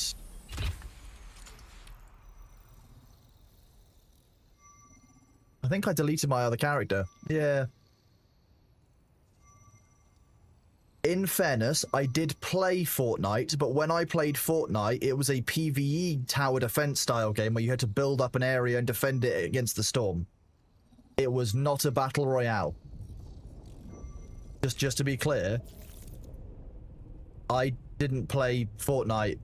I think I deleted my other character. Yeah. in fairness, I did play Fortnite, but when I played Fortnite, it was a PvE tower defense style game where you had to build up an area and defend it against the storm. It was not a battle royale. Just to be clear, I didn't play Fortnite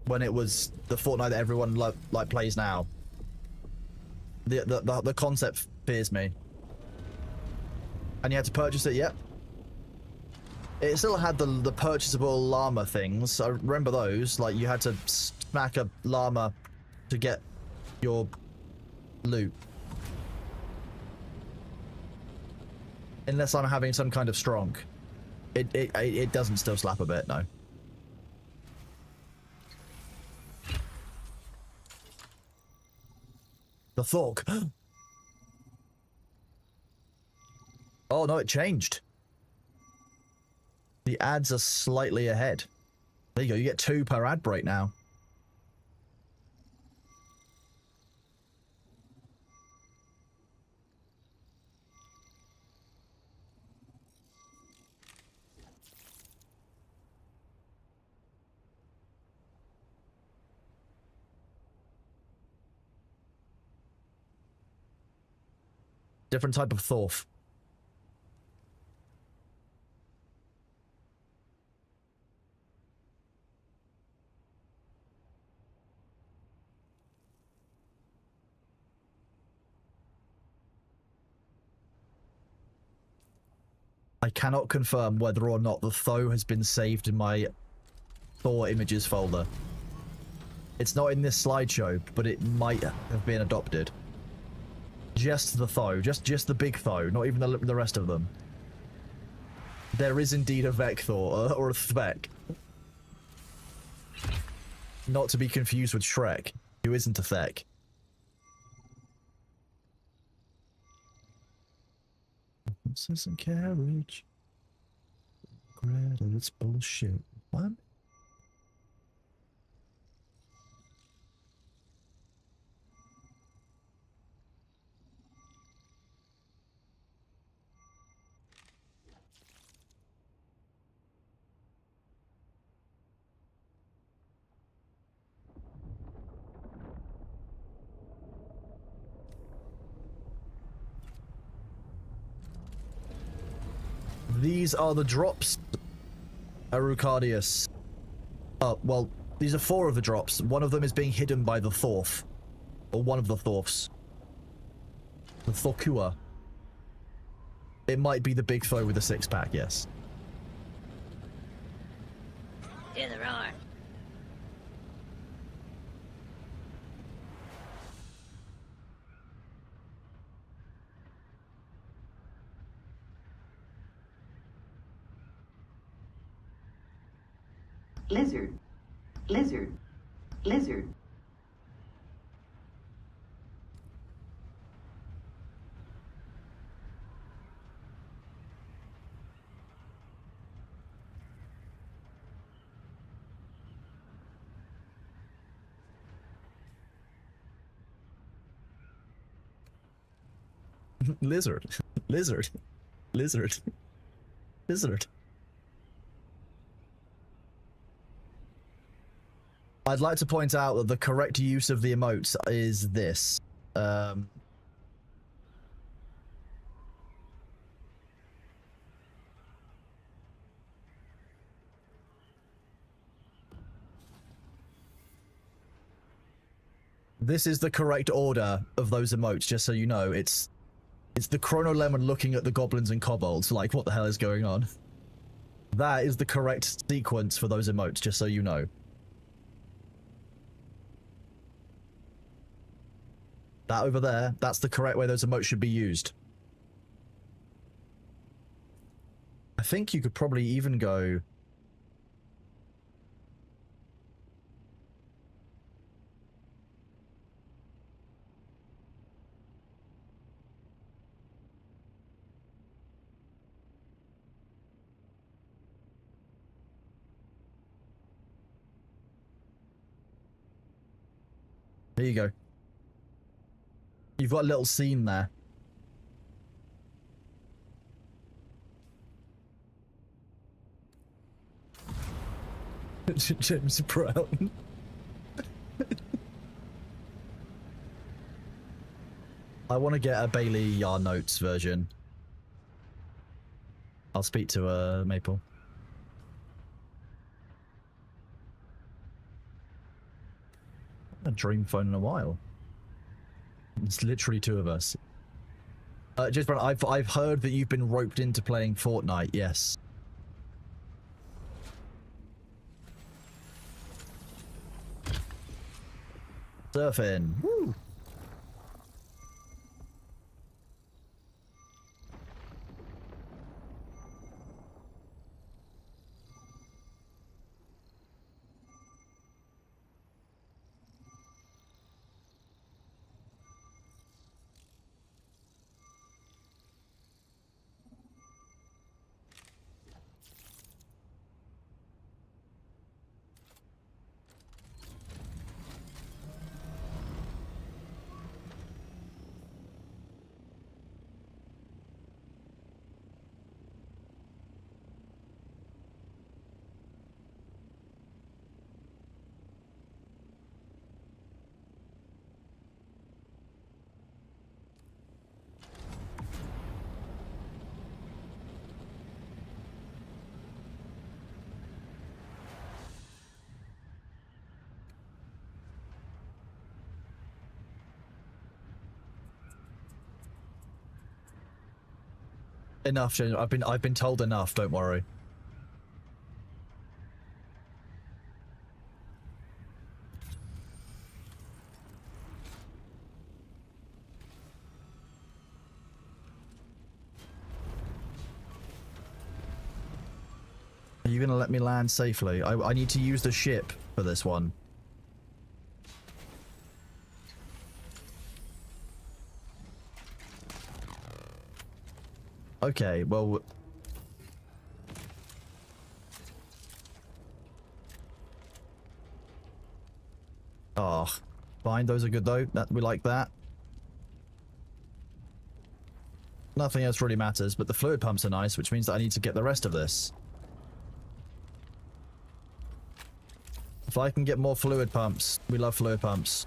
when it was the Fortnite that everyone like plays now. The concept fears me. And you had to purchase it, yep. It still had the purchasable llama things. I remember those. Like, you had to smack a llama to get your loot. Unless I'm having some kind of strong. It doesn't still slap a bit, no. The Thork. Oh no, it changed. The ads are slightly ahead. There you go, you get 2 per ad break now. Different type of Thorf. I cannot confirm whether or not the Tho has been saved in my Thor images folder. It's not in this slideshow, but it might have been adopted. Just the Tho, just the big Tho, not even the rest of them. There is indeed a Vec Thor, or a Thvek. Not to be confused with Shrek, who isn't a Thek. Horses and carriage. Greta, it's bullshit. What? These are the drops, Arucardius. Well, these are 4 of the drops. One of them is being hidden by the Thorf. Or one of the Thorfs. The Thorkua. It might be the big Tho with a 6-pack, yes. To the roar. Lizard, lizard, lizard. Lizard. Lizard. Lizard. Lizard. I'd like to point out that the correct use of the emotes is this. This is the correct order of those emotes, just so you know. It's the Chrono Lemon looking at the goblins and kobolds, like, what the hell is going on? That is the correct sequence for those emotes, just so you know. That over there, that's the correct way those emotes should be used. I think you could probably even go... There you go. You've got a little scene there. James Brown. I want to get a Bailey Yard Notes version. I'll speak to Maple. A dream phone in a while. It's literally two of us. James Brown, I've heard that you've been roped into playing Fortnite. Yes. Surfing. Woo. Enough, James. I've been told enough. Don't worry. Are you gonna let me land safely? I need to use the ship for this one. Okay, well... Oh, fine, those are good though. We like that. Nothing else really matters, but the fluid pumps are nice, which means that I need to get the rest of this. If I can get more fluid pumps, we love fluid pumps.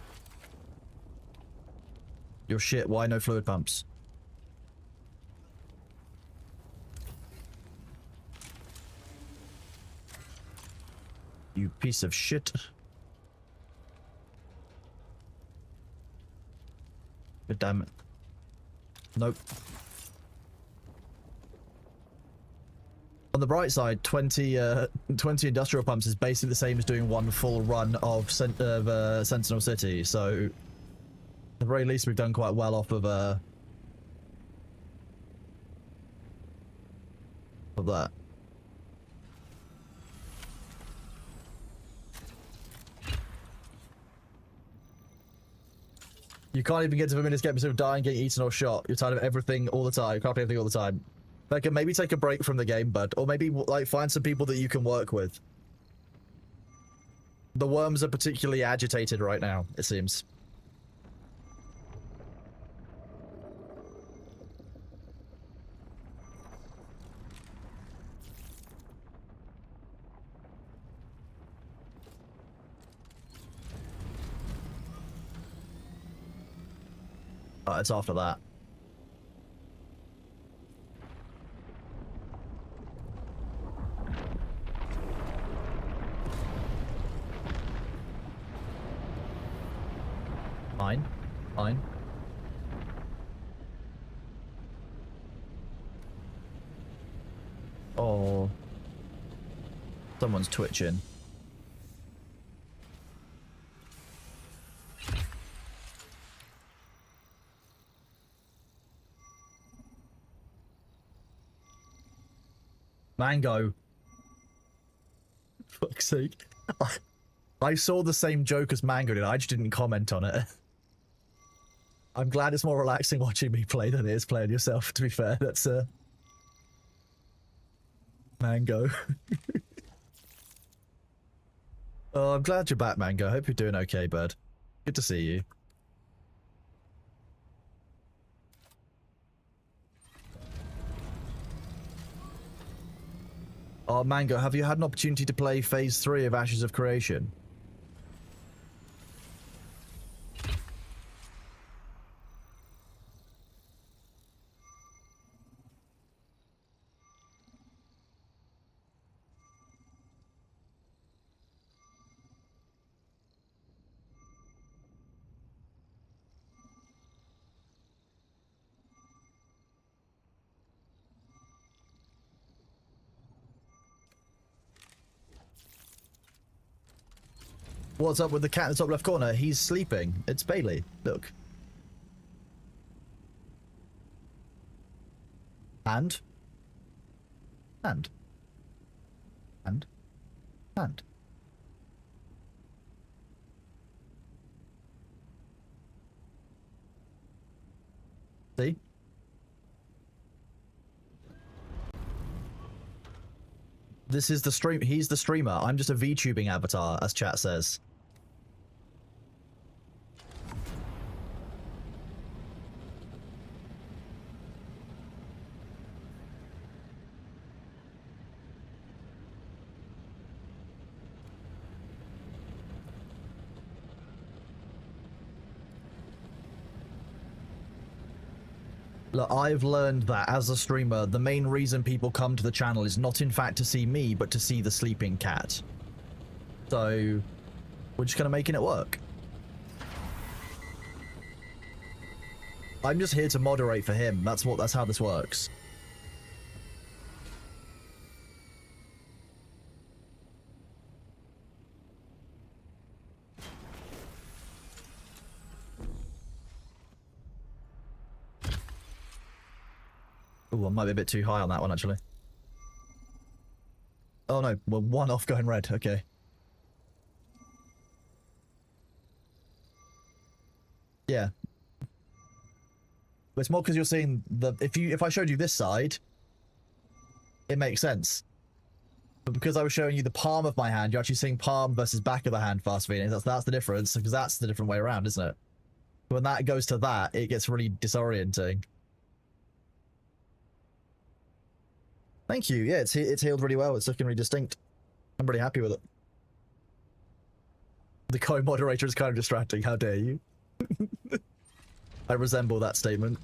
Your shit, why no fluid pumps? You piece of shit. God damn it. Nope. On the bright side, 20 industrial pumps is basically the same as doing one full run of Sentinel City, so at the very least we've done quite well off of that. You can't even get to the minutes, get of dying, getting eaten or shot. You're tired of everything all the time. You can't play everything all the time. Becca, maybe take a break from the game, bud. Or maybe, like, find some people that you can work with. The worms are particularly agitated right now, it seems. It's after that. Fine. Fine. Oh. Someone's twitching. Mango. Fuck's sake. I saw the same joke as Mango did. I just didn't comment on it. I'm glad it's more relaxing watching me play than it is playing yourself, to be fair. That's Mango. Oh, I'm glad you're back, Mango. I hope you're doing okay, bud. Good to see you. Oh, Mango, have you had an opportunity to play Phase 3 of Ashes of Creation? What's up with the cat in the top left corner? He's sleeping. It's Bailey. Look. And. And. And. And. See? This is the stream. He's the streamer. I'm just a VTubing avatar, as chat says. Look, I've learned that as a streamer, the main reason people come to the channel is not in fact to see me, but to see the sleeping cat. So, we're just kind of making it work. I'm just here to moderate for him. That's how this works. Ooh, I might be a bit too high on that one, actually. Oh no, well, one off going red, okay. Yeah. But it's more because you're seeing the... If I showed you this side, it makes sense. But because I was showing you the palm of my hand, you're actually seeing palm versus back of the hand fast feeding. That's the difference, because that's the different way around, isn't it? When that goes to that, it gets really disorienting. Thank you. Yeah, it's healed really well. It's looking really distinct. I'm really happy with it. The co-moderator is kind of distracting. How dare you? I resemble that statement.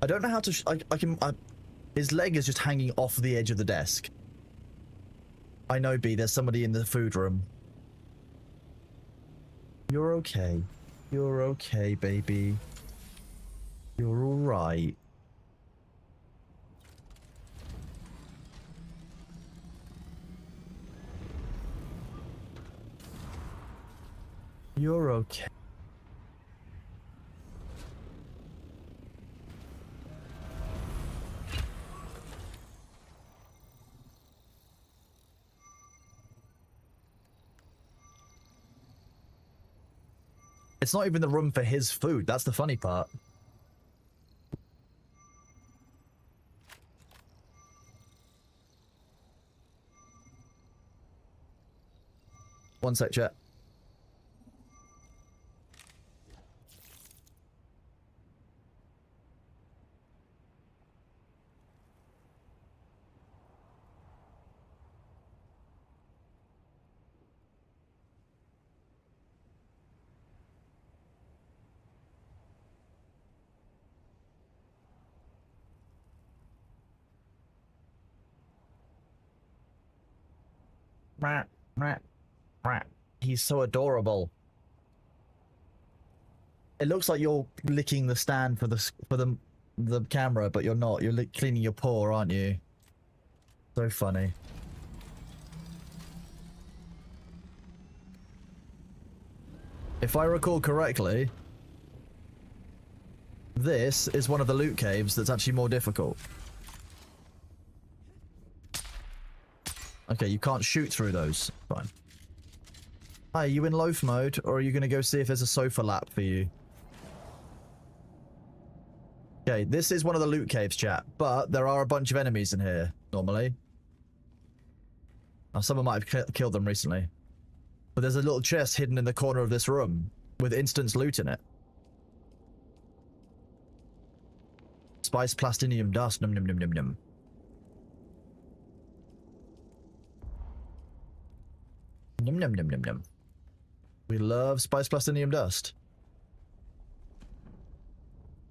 I don't know how to... his leg is just hanging off the edge of the desk. I know, B. There's somebody in the food room. You're okay. You're okay, baby. You're alright. You're okay. It's not even the room for his food. That's the funny part. One sec, chat. He's so adorable. It looks like you're licking the stand for the camera, but you're not. You're cleaning your paw, aren't you? So funny. If I recall correctly, this is one of the loot caves that's actually more difficult. Okay, you can't shoot through those. Fine. Hi, are you in loaf mode, or are you going to go see if there's a sofa lap for you? Okay, this is one of the loot caves, chat, but there are a bunch of enemies in here, normally. Now, someone might have killed them recently. But there's a little chest hidden in the corner of this room, with instance loot in it. Spice plastinium dust. Num num num num num. Num num num num num. We love spice plastinium dust.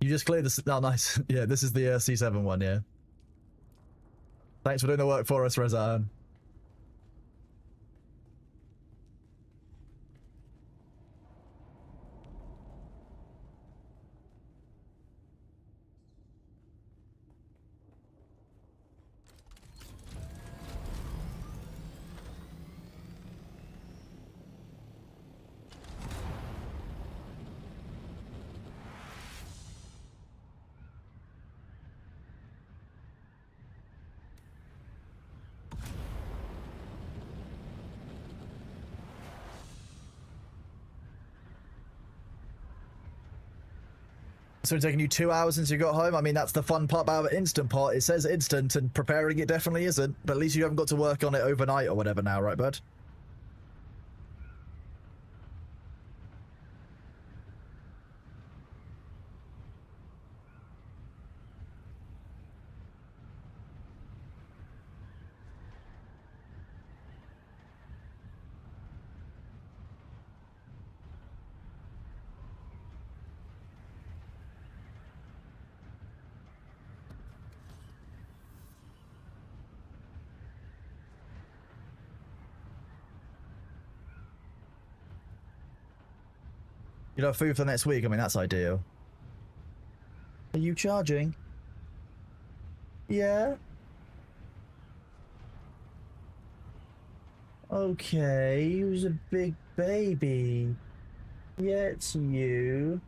You just cleared this. Oh, nice. Yeah, this is the C7 one, yeah. Thanks for doing the work for us, Rezan. So it's taking you 2 hours since you got home? I mean, that's the fun part about Instant Pot. It says instant, and preparing it definitely isn't. But at least you haven't got to work on it overnight or whatever now, right, bud? You know, food for next week. I mean, that's ideal. Are you charging? Yeah? Okay, who's a big baby? Yeah, it's you.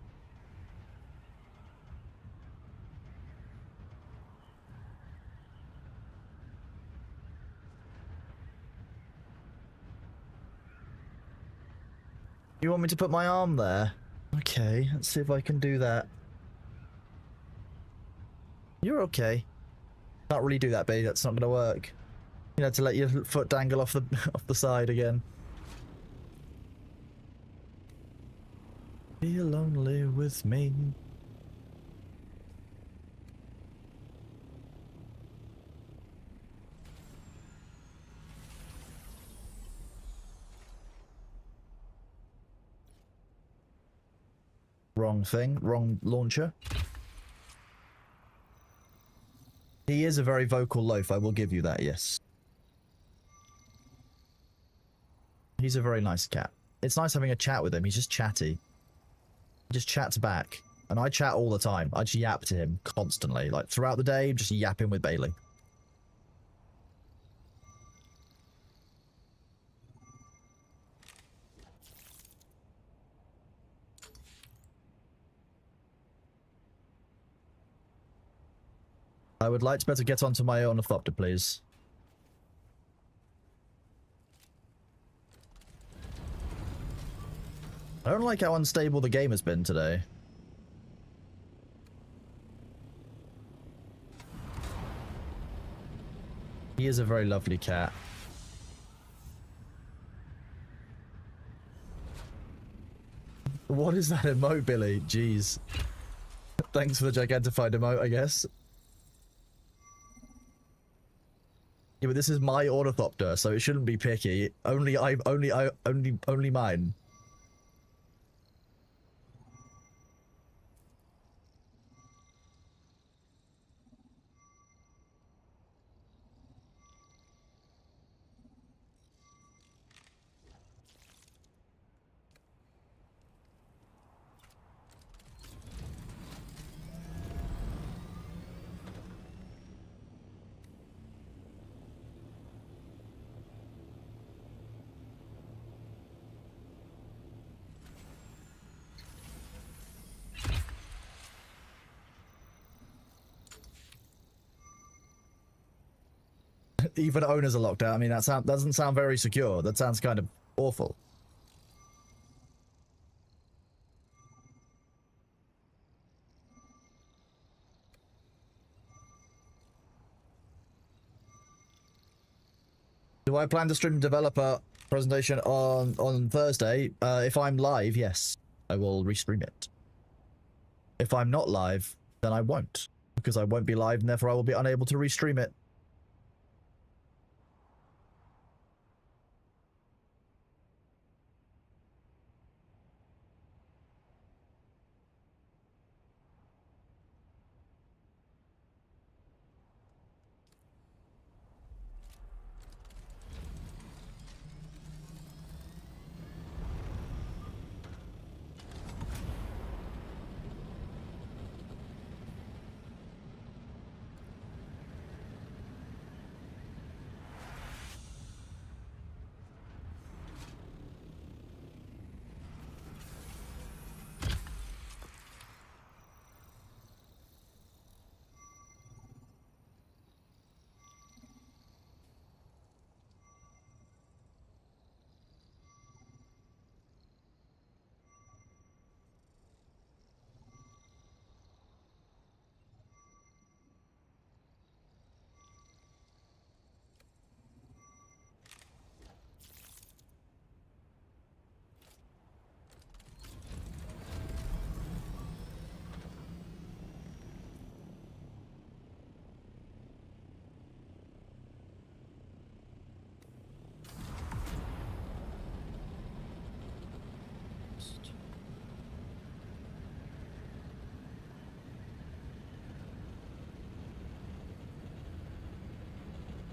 You want me to put my arm there? Okay, let's see if I can do that. You're okay. Can't really do that, babe. That's not gonna work. You had to let your foot dangle off the off the side again. Be lonely with me. Wrong thing. Wrong launcher. He is a very vocal loaf, I will give you that, yes. He's a very nice cat. It's nice having a chat with him. He's just chatty. He just chats back. And I chat all the time. I just yap to him constantly. Like, throughout the day, just yapping with Bailey. I would like to better get onto my ornithopter, please. I don't like how unstable the game has been today. He is a very lovely cat. What is that emote, Billy? Jeez. Thanks for the gigantified emote, I guess. Yeah, but this is my ornithopter, so it shouldn't be picky. Only mine. Even owners are locked out. I mean, that doesn't sound very secure. That sounds kind of awful. Do I plan to stream developer presentation on Thursday? If I'm live, yes, I will restream it. If I'm not live, then I won't. because I won't be live and therefore I will be unable to restream it.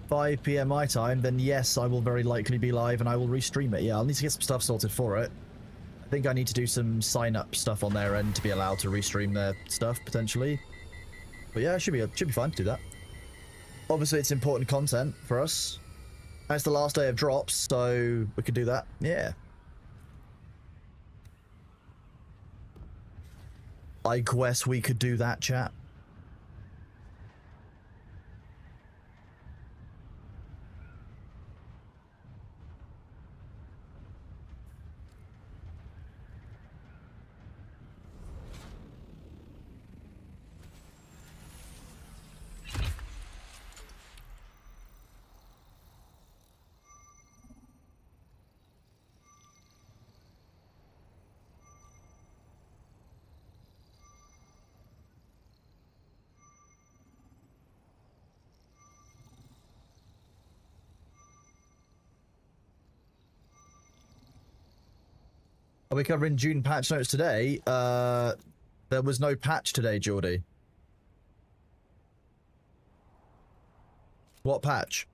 "5 PM my time, then yes, I will very likely be live and I will restream it. Yeah, I'll need to get some stuff sorted for it. I think I need to do some sign-up stuff on their end to be allowed to restream their stuff, potentially. But yeah, it should be fine to do that. Obviously, it's important content for us. And it's the last day of drops, so we could do that. Yeah. I guess we could do that, chat. Are we covering June patch notes today? There was no patch today, Geordie. What patch?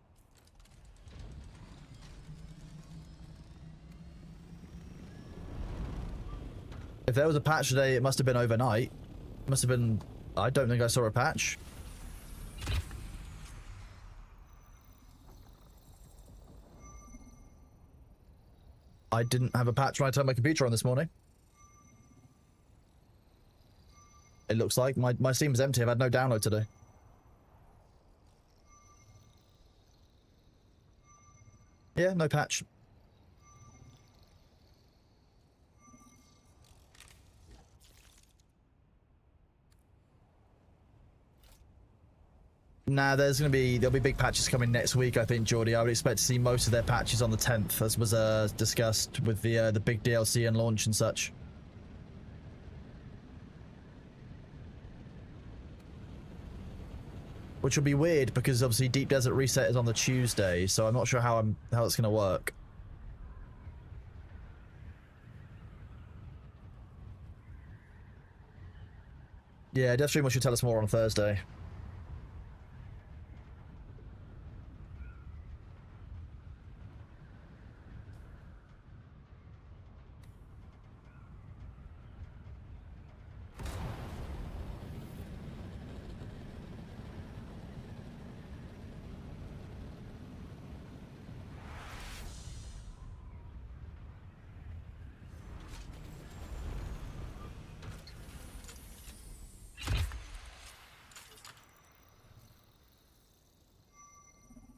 If there was a patch today, it must have been overnight. It must have been... I don't think I saw a patch. I didn't have a patch when I turned my computer on this morning. It looks like my Steam is empty. I've had no download today. Yeah, no patch. Nah, there'll be big patches coming next week, I think, Geordie. I would expect to see most of their patches on the 10th, as was discussed with the big DLC and launch and such. Which will be weird because obviously Deep Desert Reset is on the Tuesday, so I'm not sure how it's gonna work. Yeah, Deathstream should tell us more on Thursday.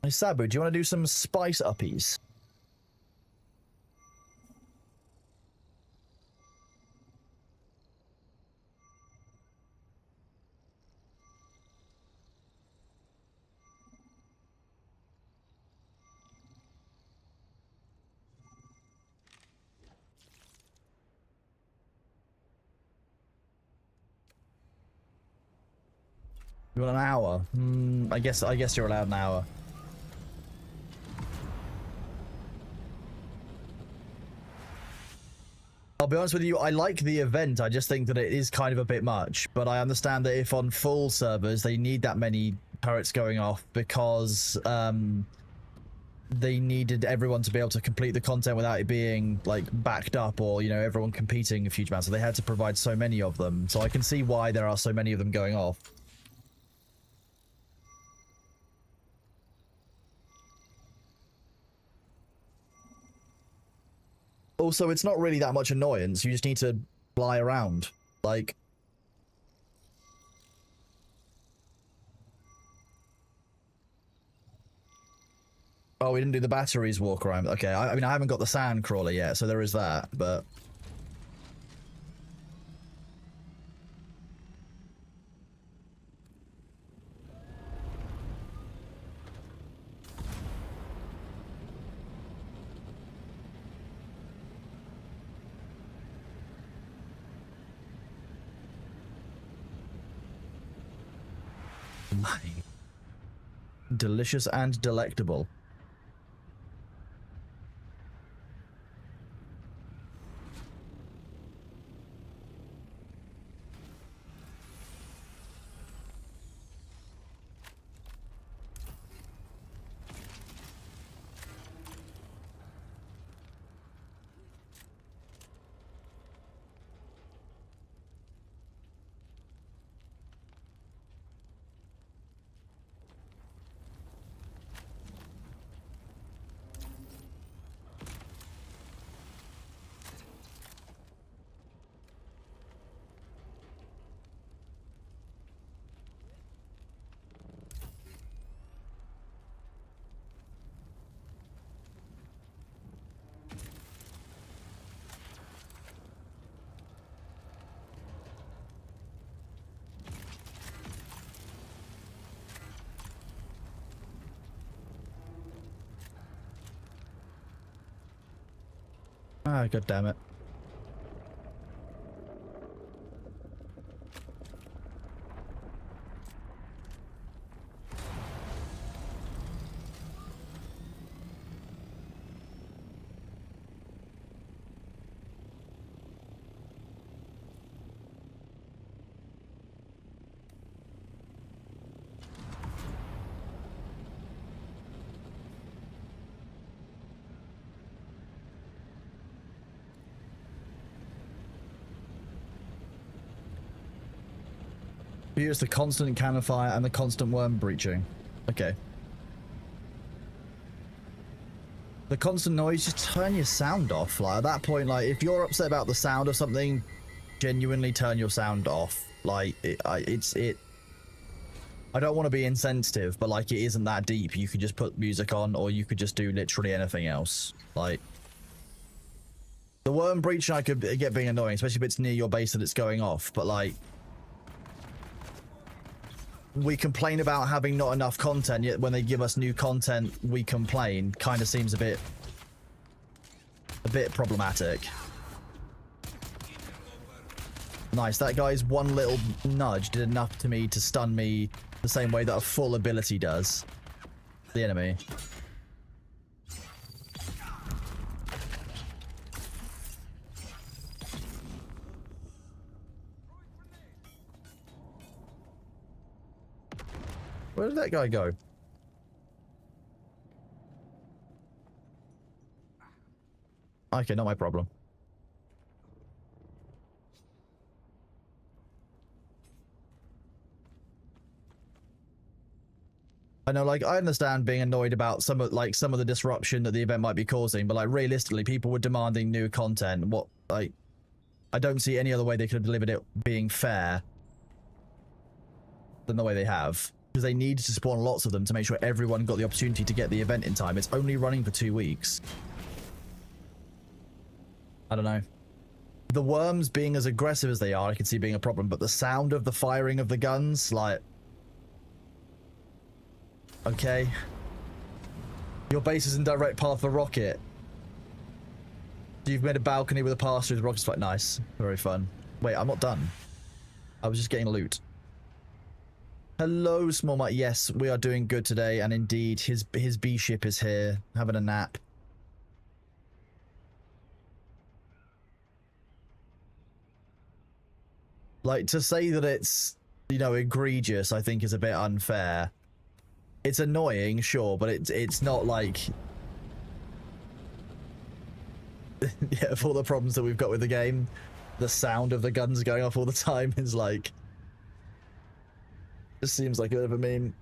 Hey, Sabu, do you want to do some spice uppies? You want an hour? I guess you're allowed an hour. I'll be honest with you, I like the event, I just think that it is kind of a bit much, but I understand that if on full servers they need that many turrets going off because they needed everyone to be able to complete the content without it being like backed up or, you know, everyone competing a huge amount, so they had to provide so many of them, so I can see why there are so many of them going off. Also, it's not really that much annoyance. You just need to fly around. Like... Oh, we didn't do the batteries walk around. Okay, I mean, I haven't got the sand crawler yet, so there is that, but... Delicious and delectable. Ah, god damn it. Use the constant cannon fire and the constant worm breaching. Okay. The constant noise, just turn your sound off. Like, at that point, like, if you're upset about the sound of something, genuinely turn your sound off. Like, I don't want to be insensitive, but, like, it isn't that deep. You could just put music on, or you could just do literally anything else. Like, the worm breaching I could get being annoying, especially if it's near your base and it's going off, but, like, we complain about having not enough content, yet when they give us new content, we complain. Kind of seems a bit problematic. Nice, that guy's one little nudge did enough to me to stun me the same way that a full ability does the enemy. Where did that guy go? Okay, not my problem. I know, like, I understand being annoyed about some of the disruption that the event might be causing, but, like, realistically, people were demanding new content. What, like, I don't see any other way they could have delivered it being fair than the way they have. Because they needed to spawn lots of them to make sure everyone got the opportunity to get the event in time. It's only running for 2 weeks. I don't know. The worms being as aggressive as they are, I can see being a problem, but the sound of the firing of the guns, like... Okay. Your base is in direct path of the rocket. You've made a balcony with a pass through the rocket's quite nice. Very fun. Wait, I'm not done. I was just getting loot. Hello, Small Mike. Yes, we are doing good today, and indeed, his B ship is here, having a nap. Like, to say that it's, you know, egregious, I think is a bit unfair. It's annoying, sure, but it's not like... yeah, of all the problems that we've got with the game, the sound of the guns going off all the time is like... just seems like a bit of a meme.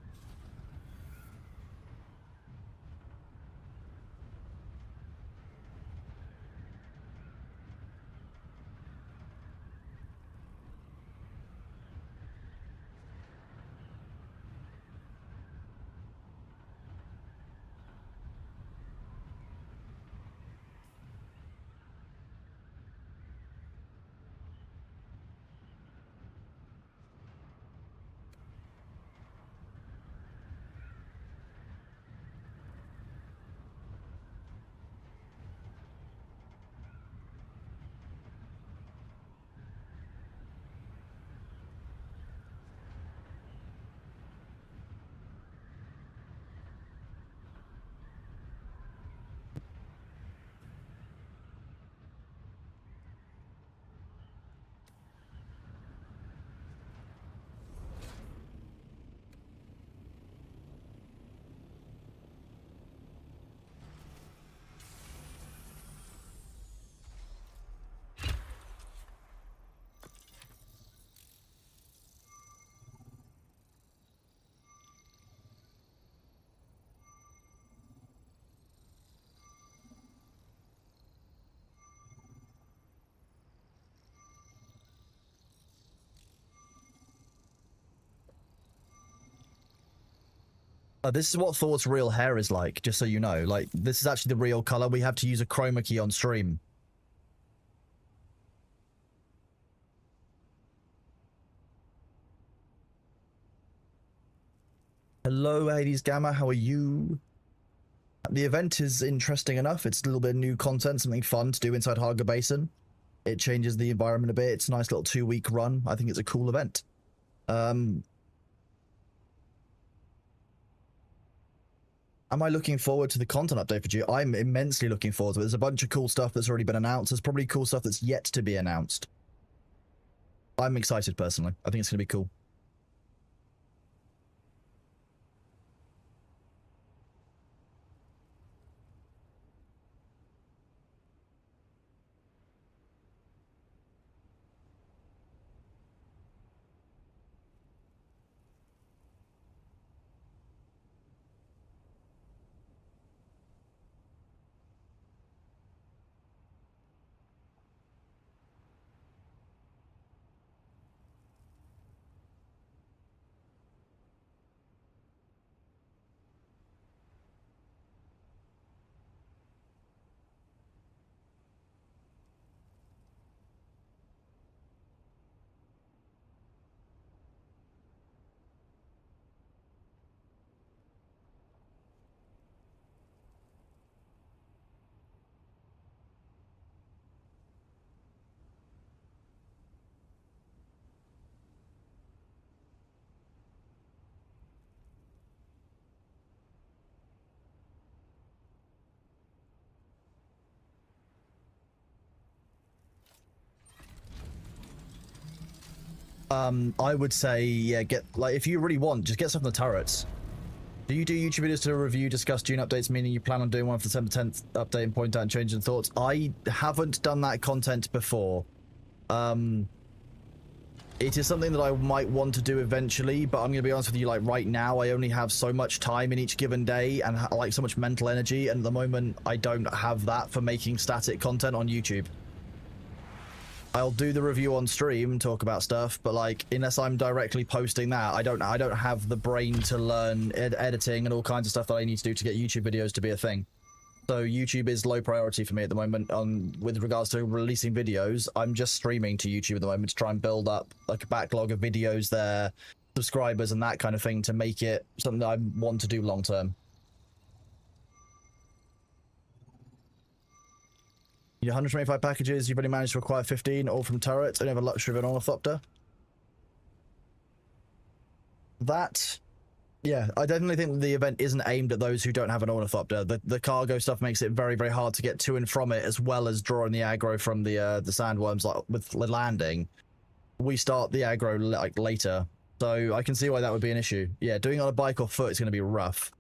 This is what Thor's real hair is like, just so you know. Like, this is actually the real color. We have to use a chroma key on stream. Hello, Hades Gamma. How are you? The event is interesting enough. It's a little bit of new content, something fun to do inside Haga Basin. It changes the environment a bit. It's a nice little 2-week run. I think it's a cool event. Am I looking forward to the content update for you? I'm immensely looking forward to it. There's a bunch of cool stuff that's already been announced. There's probably cool stuff that's yet to be announced. I'm excited, personally. I think it's going to be cool. I would say, yeah, if you really want, just get stuff on the turrets. Do you do YouTube videos to review, discuss Dune updates, meaning you plan on doing one for December 10th update and point out changes and thoughts? I haven't done that content before. It is something that I might want to do eventually, but I'm going to be honest with you, like, right now, I only have so much time in each given day and, like, so much mental energy, and at the moment, I don't have that for making static content on YouTube. I'll do the review on stream, talk about stuff, but like, unless I'm directly posting that, I don't have the brain to learn editing and all kinds of stuff that I need to do to get YouTube videos to be a thing. So YouTube is low priority for me at the moment. With regards to releasing videos, I'm just streaming to YouTube at the moment to try and build up like a backlog of videos there, subscribers and that kind of thing to make it something that I want to do long term. You 125 packages, you've only managed to acquire 15, all from turrets, and you have a luxury of an ornithopter. that, yeah, I definitely think the event isn't aimed at those who don't have an ornithopter. The cargo stuff makes it very, very hard to get to and from it, as well as drawing the aggro from the sandworms. Like with the landing, we start the aggro like later, so I can see why that would be an issue. Yeah, doing it on a bike or foot is going to be rough.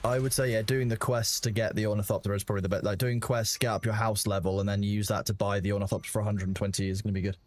I would say, yeah, doing the quests to get the ornithopter is probably the best. Like, doing quests, get up your house level, and then use that to buy the ornithopter for 120 is going to be good.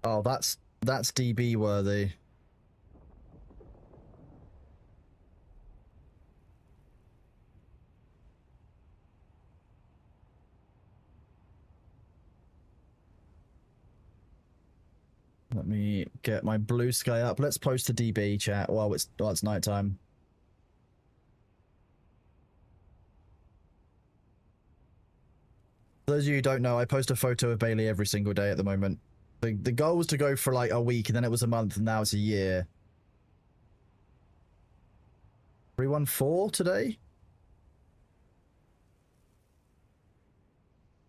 Oh, that's DB worthy. Let me get my blue sky up. Let's post to DB chat while it's nighttime. For those of you who don't know, I post a photo of Bailey every single day at the moment. The goal was to go for like a week, and then it was a month, and now it's a year. 314 today?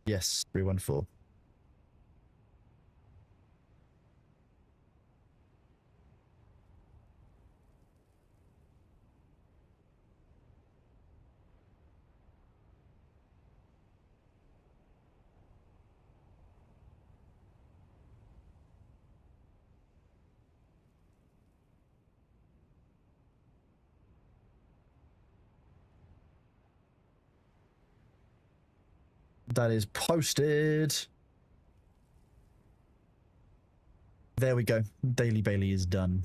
Yes, 314. That is posted. There we go. Daily Bailey is done.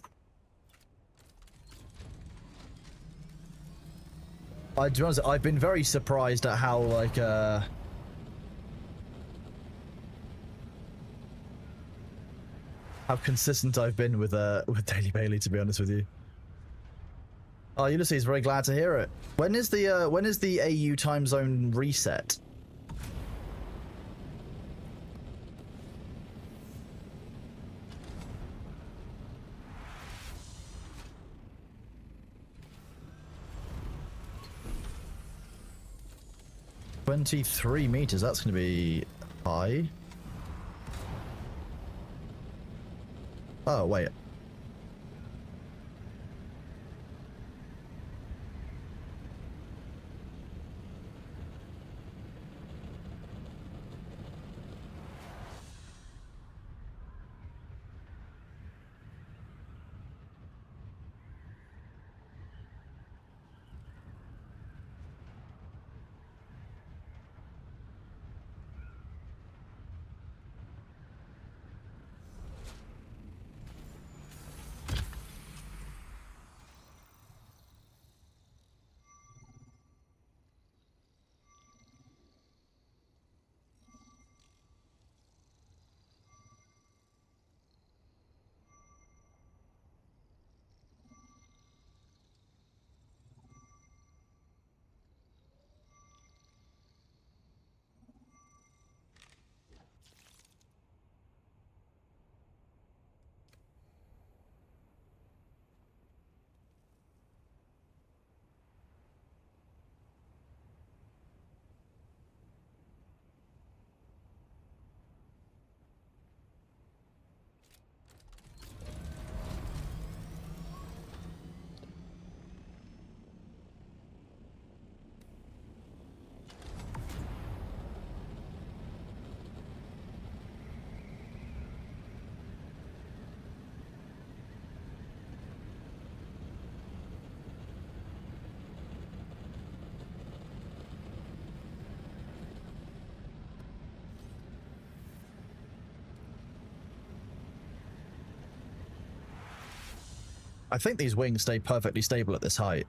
To be honest, I've been very surprised at how like how consistent I've been with Daily Bailey, to be honest with you. Oh, Ulysses, very glad to hear it. When is the AU time zone reset? $23 meters, that's going to be high. Oh, wait. I think these wings stay perfectly stable at this height.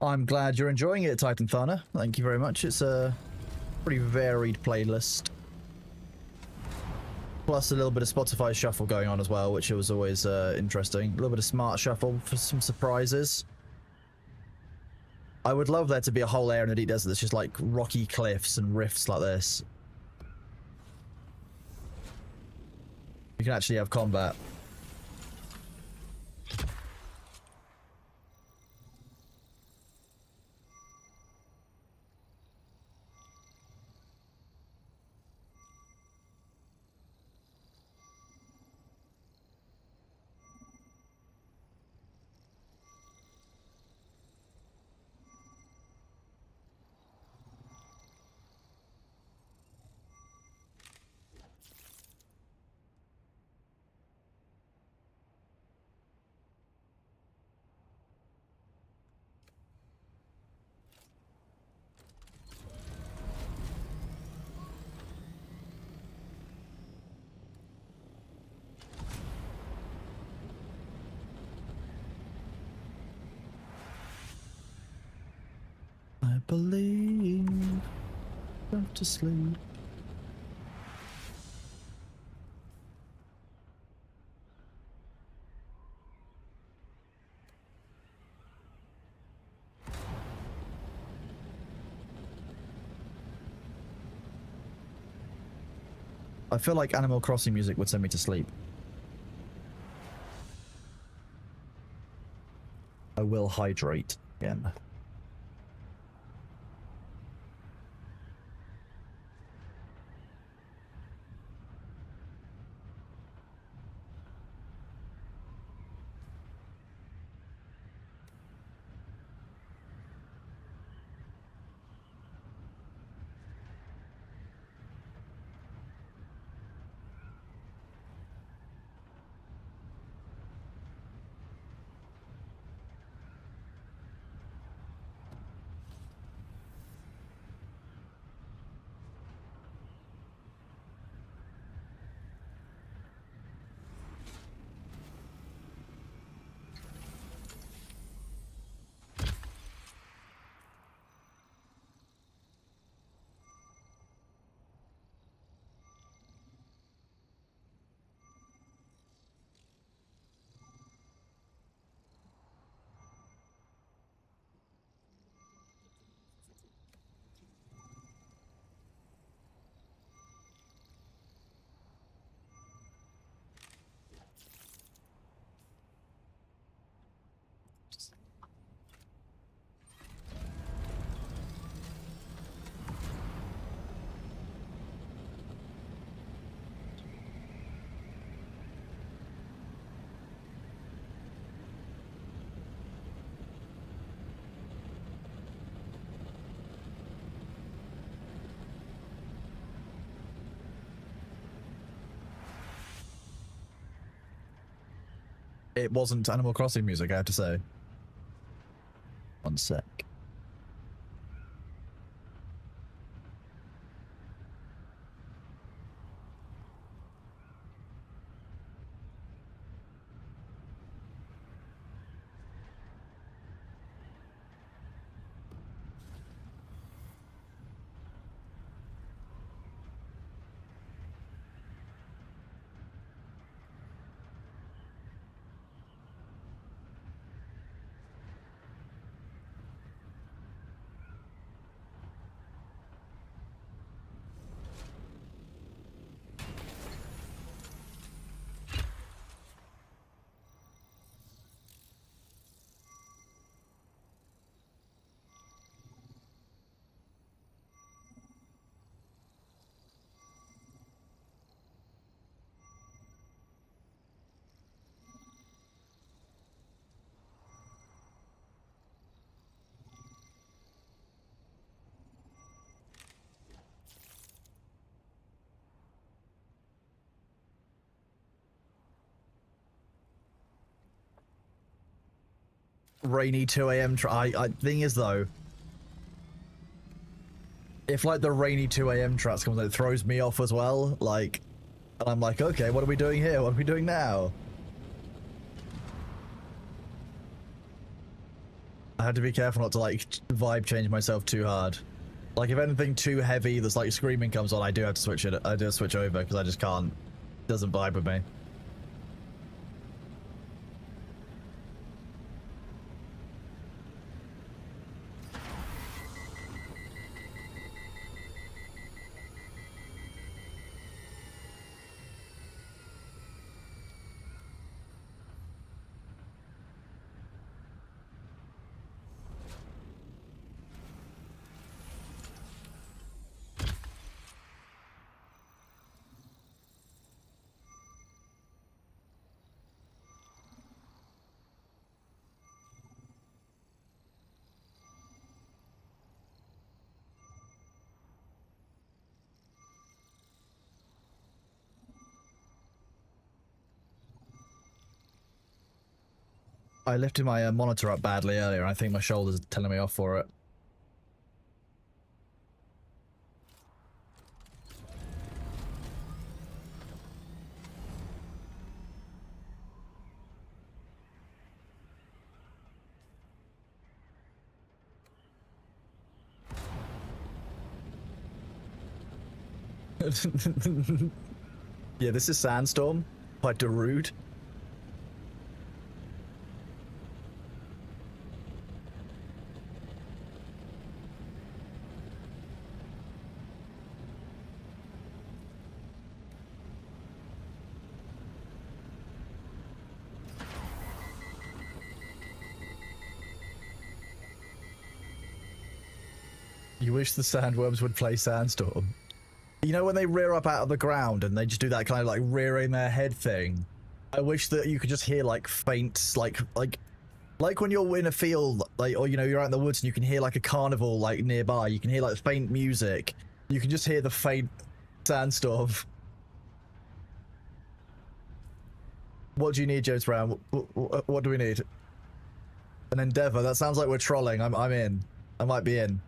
I'm glad you're enjoying it, Titan Thana. Thank you very much. It's a pretty varied playlist. Plus a little bit of Spotify shuffle going on as well, which was always interesting. A little bit of smart shuffle for some surprises. I would love there to be a whole area in the Deep Desert that's just like rocky cliffs and rifts like this. You can actually have combat. I believe. Go to sleep. I feel like Animal Crossing music would send me to sleep. I will hydrate again. It wasn't Animal Crossing music, I have to say. One sec. rainy 2 a.m. Thing is though, if like the rainy 2 a.m. tracks comes, it throws me off as well. Like, and I'm like, okay, what are we doing here? What are we doing now? I had to be careful not to like vibe change myself too hard. Like if anything too heavy that's like screaming comes on, I do have to switch it. I do have to switch over because I just can't. It doesn't vibe with me. I lifted my monitor up badly earlier, and I think my shoulders are telling me off for it. Yeah, this is Sandstorm by Darude. You wish the sandworms would play Sandstorm. You know when they rear up out of the ground and they just do that kind of like rearing their head thing? I wish that you could just hear like faint, like when you're in a field, like, or you know, you're out in the woods and you can hear like a carnival like nearby. You can hear like faint music. You can just hear the faint Sandstorm. What do you need, James Brown? What do we need? An endeavor. That sounds like we're trolling. I'm in. I might be in.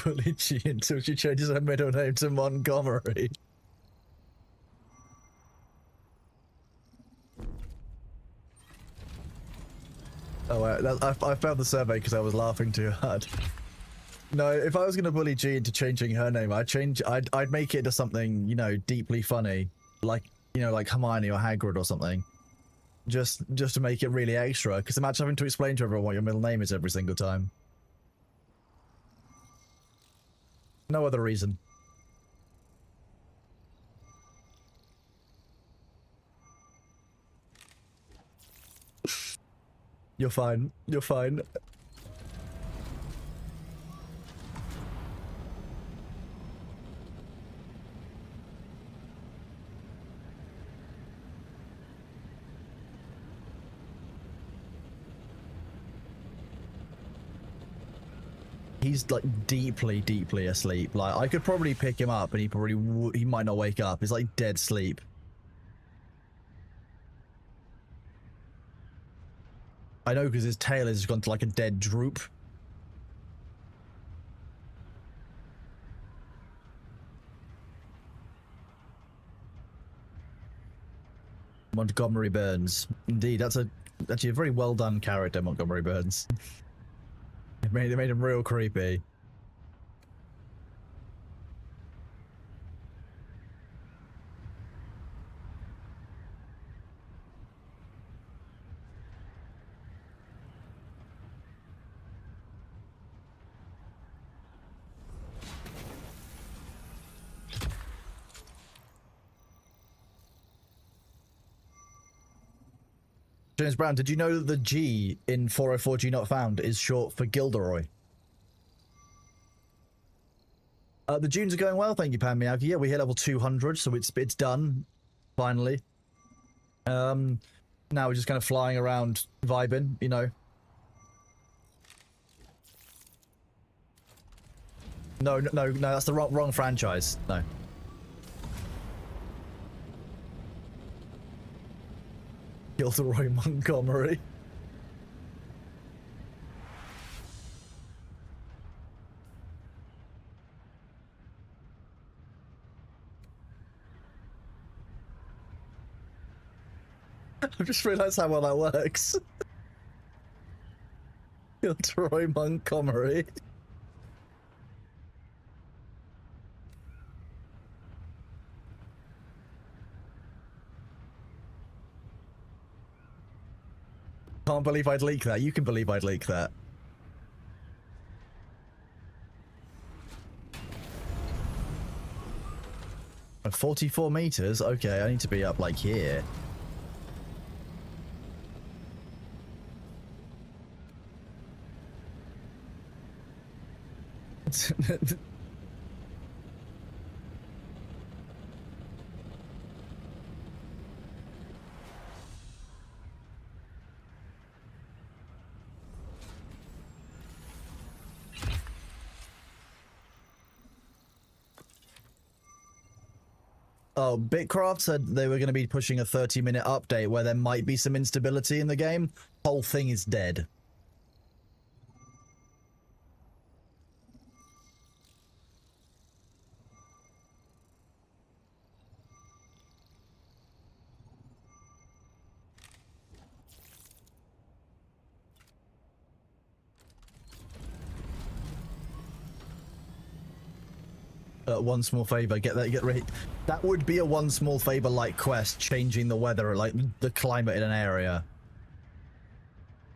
Bully G until she changes her middle name to Montgomery. Oh, I found the survey because I was laughing too hard. No, if I was going to bully G into changing her name, I'd make it to something, you know, deeply funny, like, you know, like Hermione or Hagrid or something. Just to make it really extra. Because imagine having to explain to everyone what your middle name is every single time. No other reason. You're fine. You're fine. He's like deeply asleep. Like I could probably pick him up and he might not wake up. He's like dead sleep. I know because his tail has gone to like a dead droop. Montgomery Burns. Indeed, that's actually a very well done character, Montgomery Burns. It made him real creepy. James Brown, did you know that the G in 404G Not Found is short for Gilderoy? The dunes are going well, thank you, Pan Miyagi. Yeah, we hit level 200, so it's done, finally. Now we're just kind of flying around, vibing, you know. No, no, no, no, that's the wrong franchise. No. Gilderoy Montgomery. I've just realised how well that works. Gilderoy Montgomery. Can't believe I'd leak that. You can believe I'd leak that. At 44 meters? Okay, I need to be up like here. Oh, Bitcraft said they were going to be pushing a 30-minute update where there might be some instability in the game. Whole thing is dead. One small favor, get ready. That would be a one small favor like quest, changing the weather, like the climate in an area.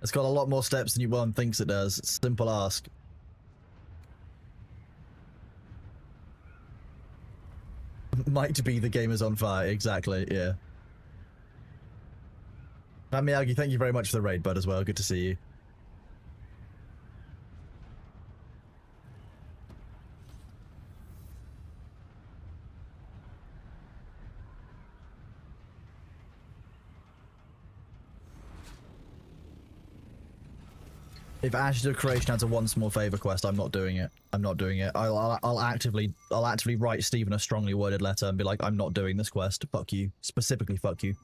It's got a lot more steps than one thinks it does. It's a simple ask. Might be the game is on fire, exactly, yeah. Miyagi, thank you very much for the raid, bud, as well. Good to see you. If Ashes of Creation has a one small favor quest, I'm not doing it. I'm not doing it. I'll actively write Steven a strongly worded letter and be like, I'm not doing this quest. Fuck you. Specifically, fuck you.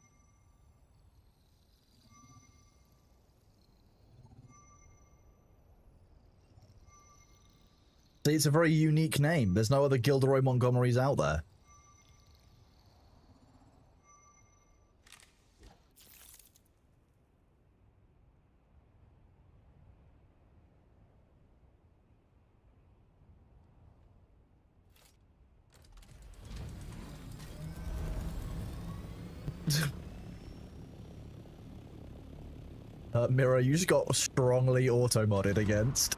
See, it's a very unique name. There's no other Gilderoy Montgomerys out there. Mira, you just got strongly auto-modded against.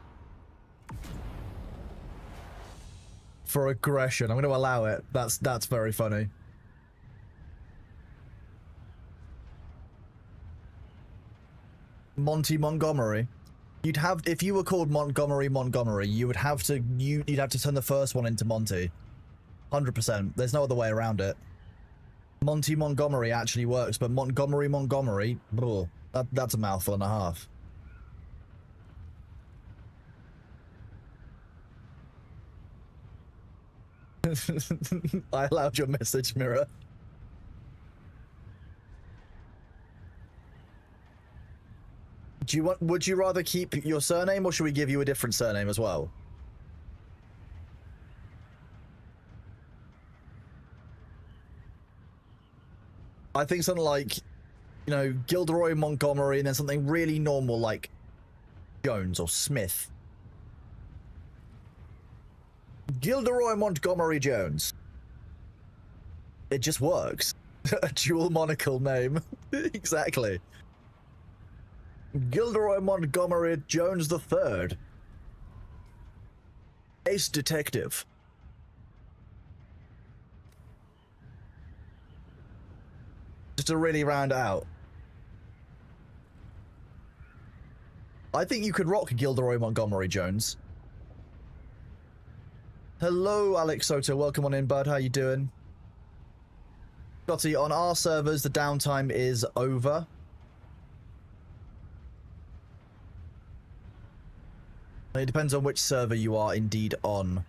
For aggression. I'm going to allow it. That's very funny. Monty Montgomery. You'd have, if you were called Montgomery, you'd have to turn the first one into Monty. 100%. There's no other way around it. Monty Montgomery actually works, but Montgomery, bro, that's a mouthful and a half. I allowed your message, Mirror. Would you rather keep your surname, or should we give you a different surname as well? I think something like, you know, Gilderoy Montgomery, and then something really normal like Jones or Smith. Gilderoy Montgomery Jones. It just works. A dual monocle name. Exactly. Gilderoy Montgomery Jones III. Ace Detective. Just to really round it out. I think you could rock Gilderoy Montgomery Jones. Hello, Alex Soto. Welcome on in, bud. How you doing? Scotty, on our servers, the downtime is over. It depends on which server you are indeed on.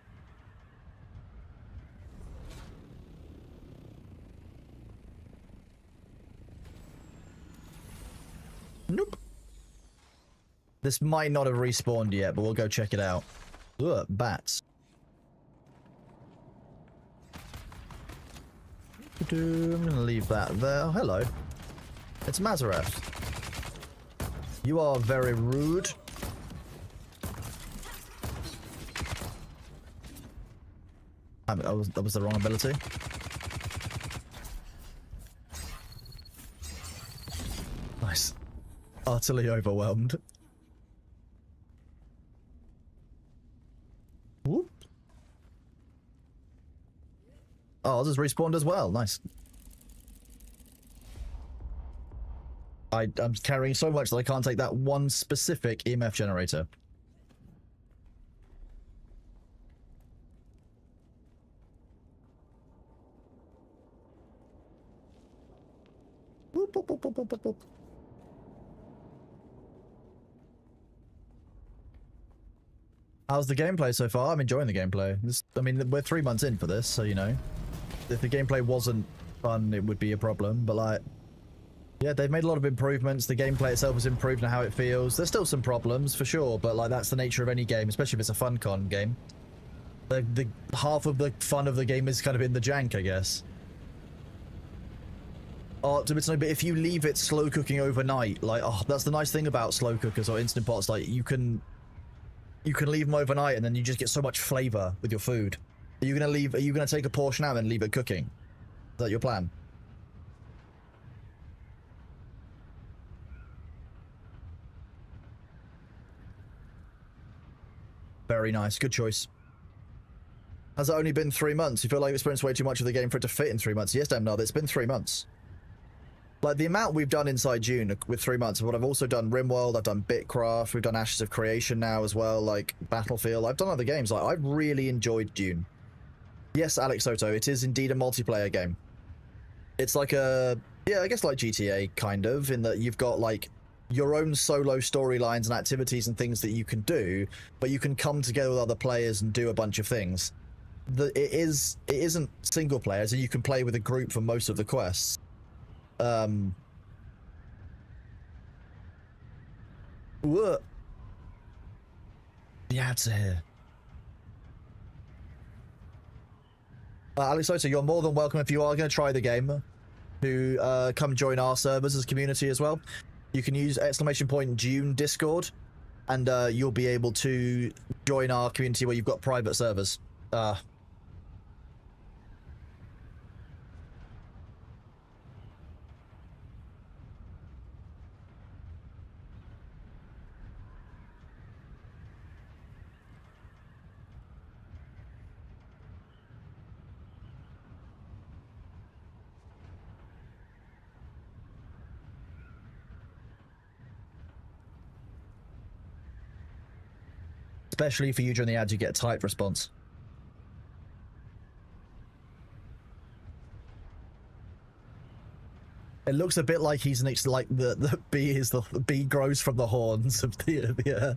Nope. This might not have respawned yet, but we'll go check it out. Ugh, bats. I'm gonna leave that there. Oh, hello. It's Mazareth. You are very rude. That was the wrong ability. Nice. Utterly overwhelmed. Whoop. Oh, ours has respawned as well. Nice. I'm carrying so much that I can't take that one specific EMF generator. Whoop, whoop, whoop, whoop, whoop, whoop. How's the gameplay so far? I'm enjoying the gameplay. I mean, we're 3 months in for this, so you know. If the gameplay wasn't fun, it would be a problem, but like... Yeah, they've made a lot of improvements. The gameplay itself has improved and how it feels. There's still some problems, for sure, but like that's the nature of any game, especially if it's a fun con game. The half of the fun of the game is kind of in the jank, I guess. Oh, but if you leave it slow cooking overnight, like, oh, that's the nice thing about slow cookers or Instant Pots, like, you can leave them overnight and then you just get so much flavor with your food. Are you gonna take a portion out and leave it cooking? Is that your plan? Very nice. Good choice. Has it only been 3 months? You feel like you've experienced way too much of the game for it to fit in 3 months? Yes, damn no, it's been 3 months. Like, the amount we've done inside Dune with 3 months, but I've also done RimWorld, I've done Bitcraft, we've done Ashes of Creation now as well, like, Battlefield. I've done other games. Like, I've really enjoyed Dune. Yes, Alex Soto, it is indeed a multiplayer game. It's like a... Yeah, I guess like GTA, kind of, in that you've got, like, your own solo storylines and activities and things that you can do, but you can come together with other players and do a bunch of things. It isn't single player, so you can play with a group for most of the quests. What? The ads are here. Alex Soto, you're more than welcome if you are going to try the game to come join our servers as a community as well. You can use !Dune Discord, and you'll be able to join our community where you've got private servers. Especially for you during the ads, you get a type response. It looks a bit like he's like the bee is the bee grows from the horns of the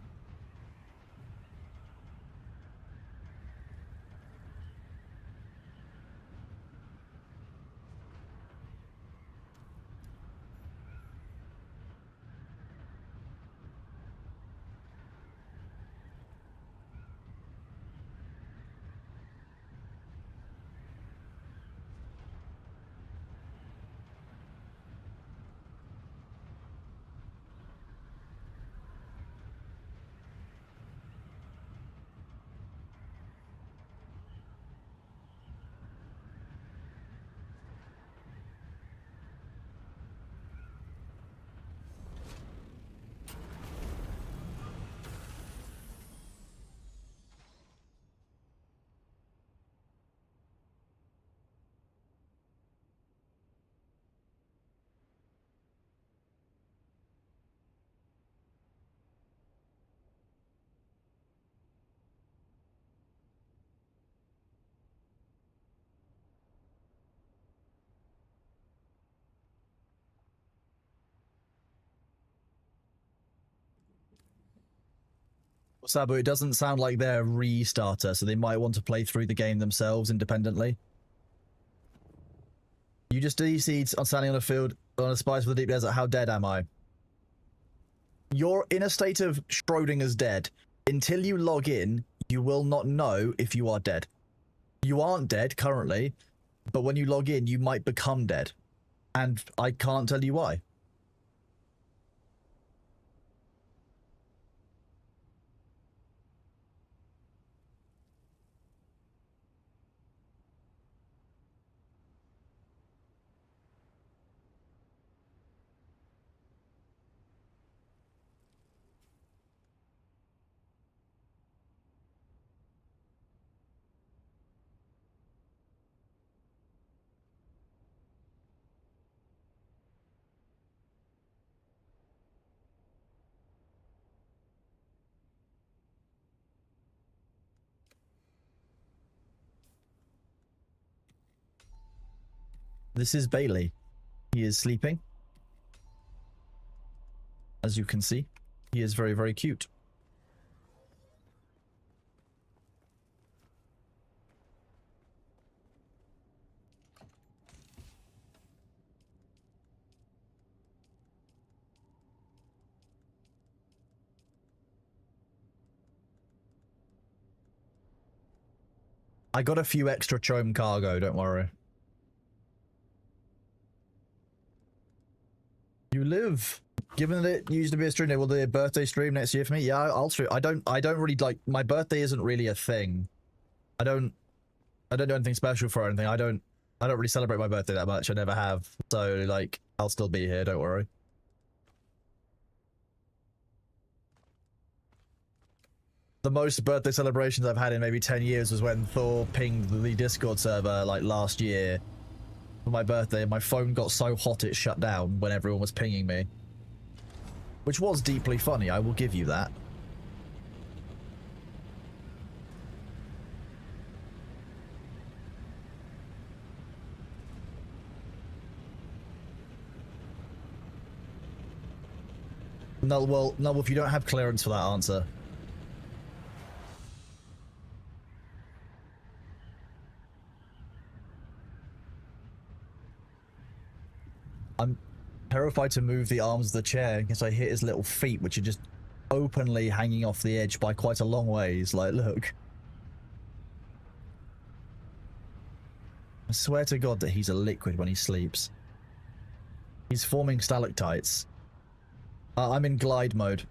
Sabu, it doesn't sound like they're a restarter, so they might want to play through the game themselves independently. You just DC'd on standing on a field on a spice for the deep desert. How dead am I? You're in a state of Schrodinger's dead. Until you log in, you will not know if you are dead. You aren't dead currently, but when you log in, you might become dead. And I can't tell you why. This is Bailey. He is sleeping. As you can see, he is very, very cute. I got a few extra Chrome cargo, don't worry. You live. Given that it used to be a stream, will there be a birthday stream next year for me? Yeah, I'll stream. I don't really like, my birthday isn't really a thing. I don't do anything special for anything. I don't really celebrate my birthday that much. I never have. So like, I'll still be here, don't worry. The most birthday celebrations I've had in maybe 10 years was when Thor pinged the Discord server like last year for my birthday, and my phone got so hot it shut down when everyone was pinging me. Which was deeply funny, I will give you that. No, well, no, if you don't have clearance for that answer. I'm terrified to move the arms of the chair in case I hit his little feet, which are just openly hanging off the edge by quite a long ways. Like, look. I swear to God that he's a liquid when he sleeps. He's forming stalactites. I'm in glide mode.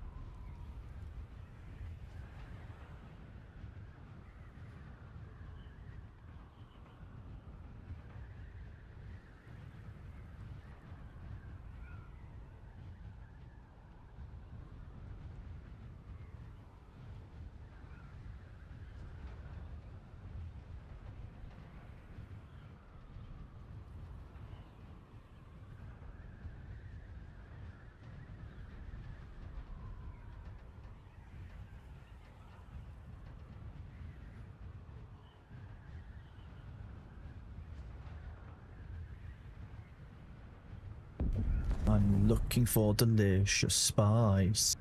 I'm looking for delicious spice.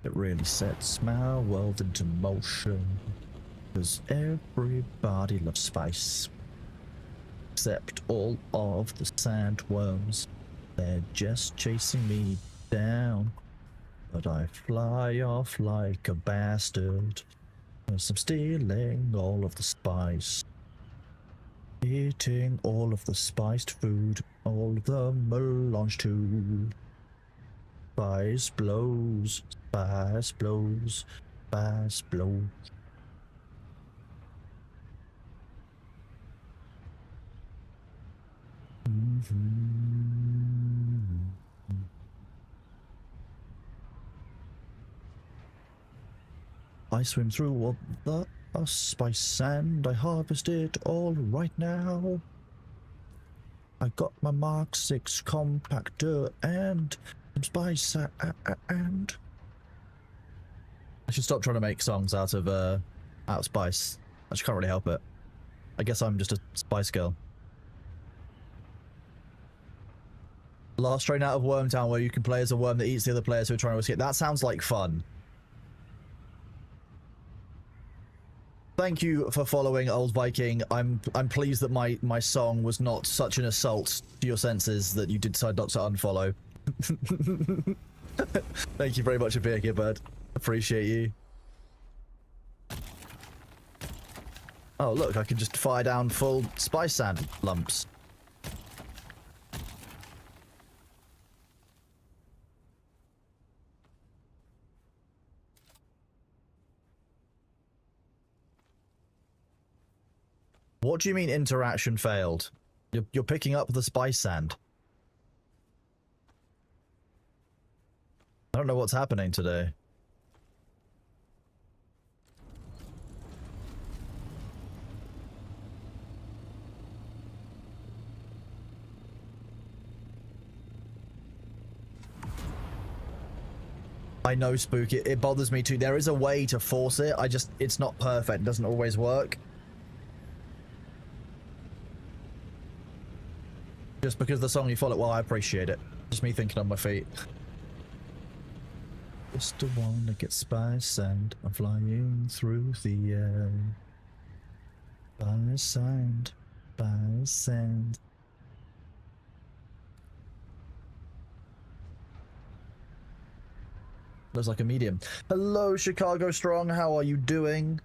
It really sets my world into motion. 'Cause everybody loves spice. Except all of the sandworms. They're just chasing me down. But I fly off like a bastard. 'Cause I'm stealing all of the spice. Eating all of the spiced food, all of the melange too. Spice blows, spice blows, spice blows. I swim through all the spice and I harvest it all right now. I got my Mark 6 compactor and some spice and... I should stop trying to make songs out of spice. I just can't really help it. I guess I'm just a spice girl. Last train out of Wormtown where you can play as a worm that eats the other players who are trying to escape. That sounds like fun. Thank you for following, Old Viking. I'm pleased that my song was not such an assault to your senses that you did decide not to unfollow. Thank you very much for being here, bud. Appreciate you. Oh, look, I can just fire down full spice sand lumps. What do you mean interaction failed? You're picking up the spice sand. I don't know what's happening today. I know, Spook, it bothers me too. There is a way to force it. It's not perfect. It doesn't always work. Just because the song you follow, well, I appreciate it. Just me thinking on my feet. Just a one that gets spice and I'm flying through the air. Spice sand, spice sand. Looks like a medium. Hello, Chicago Strong. How are you doing?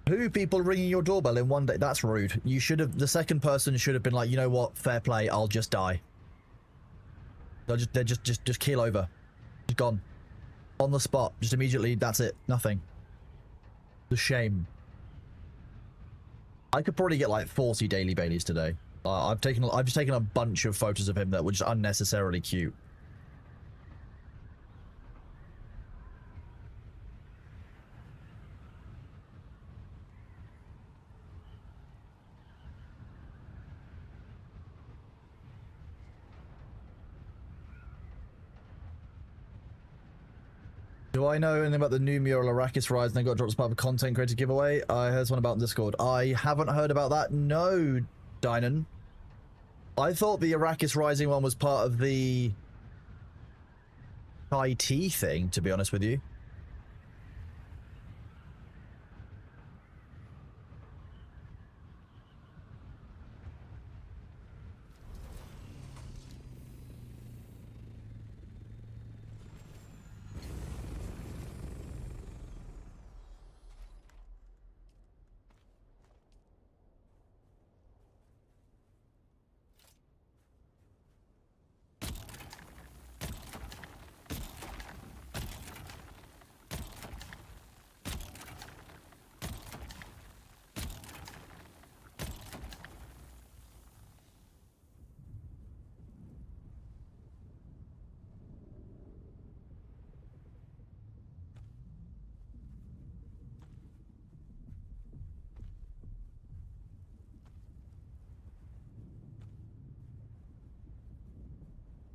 Who people ringing your doorbell in one day? That's rude. You should have. The second person should have been like, you know what? Fair play. I'll just die. They're just keel over. Just gone. On the spot. Just immediately. That's it. Nothing. The shame. I could probably get like 40 Daily Baileys today. I've just taken a bunch of photos of him that were just unnecessarily cute. Do I know anything about the new mural Arrakis Rise and they got dropped as part of a content creator giveaway? I heard something about in Discord. I haven't heard about that. No, Dynan. I thought the Arrakis Rising one was part of the IT thing, to be honest with you.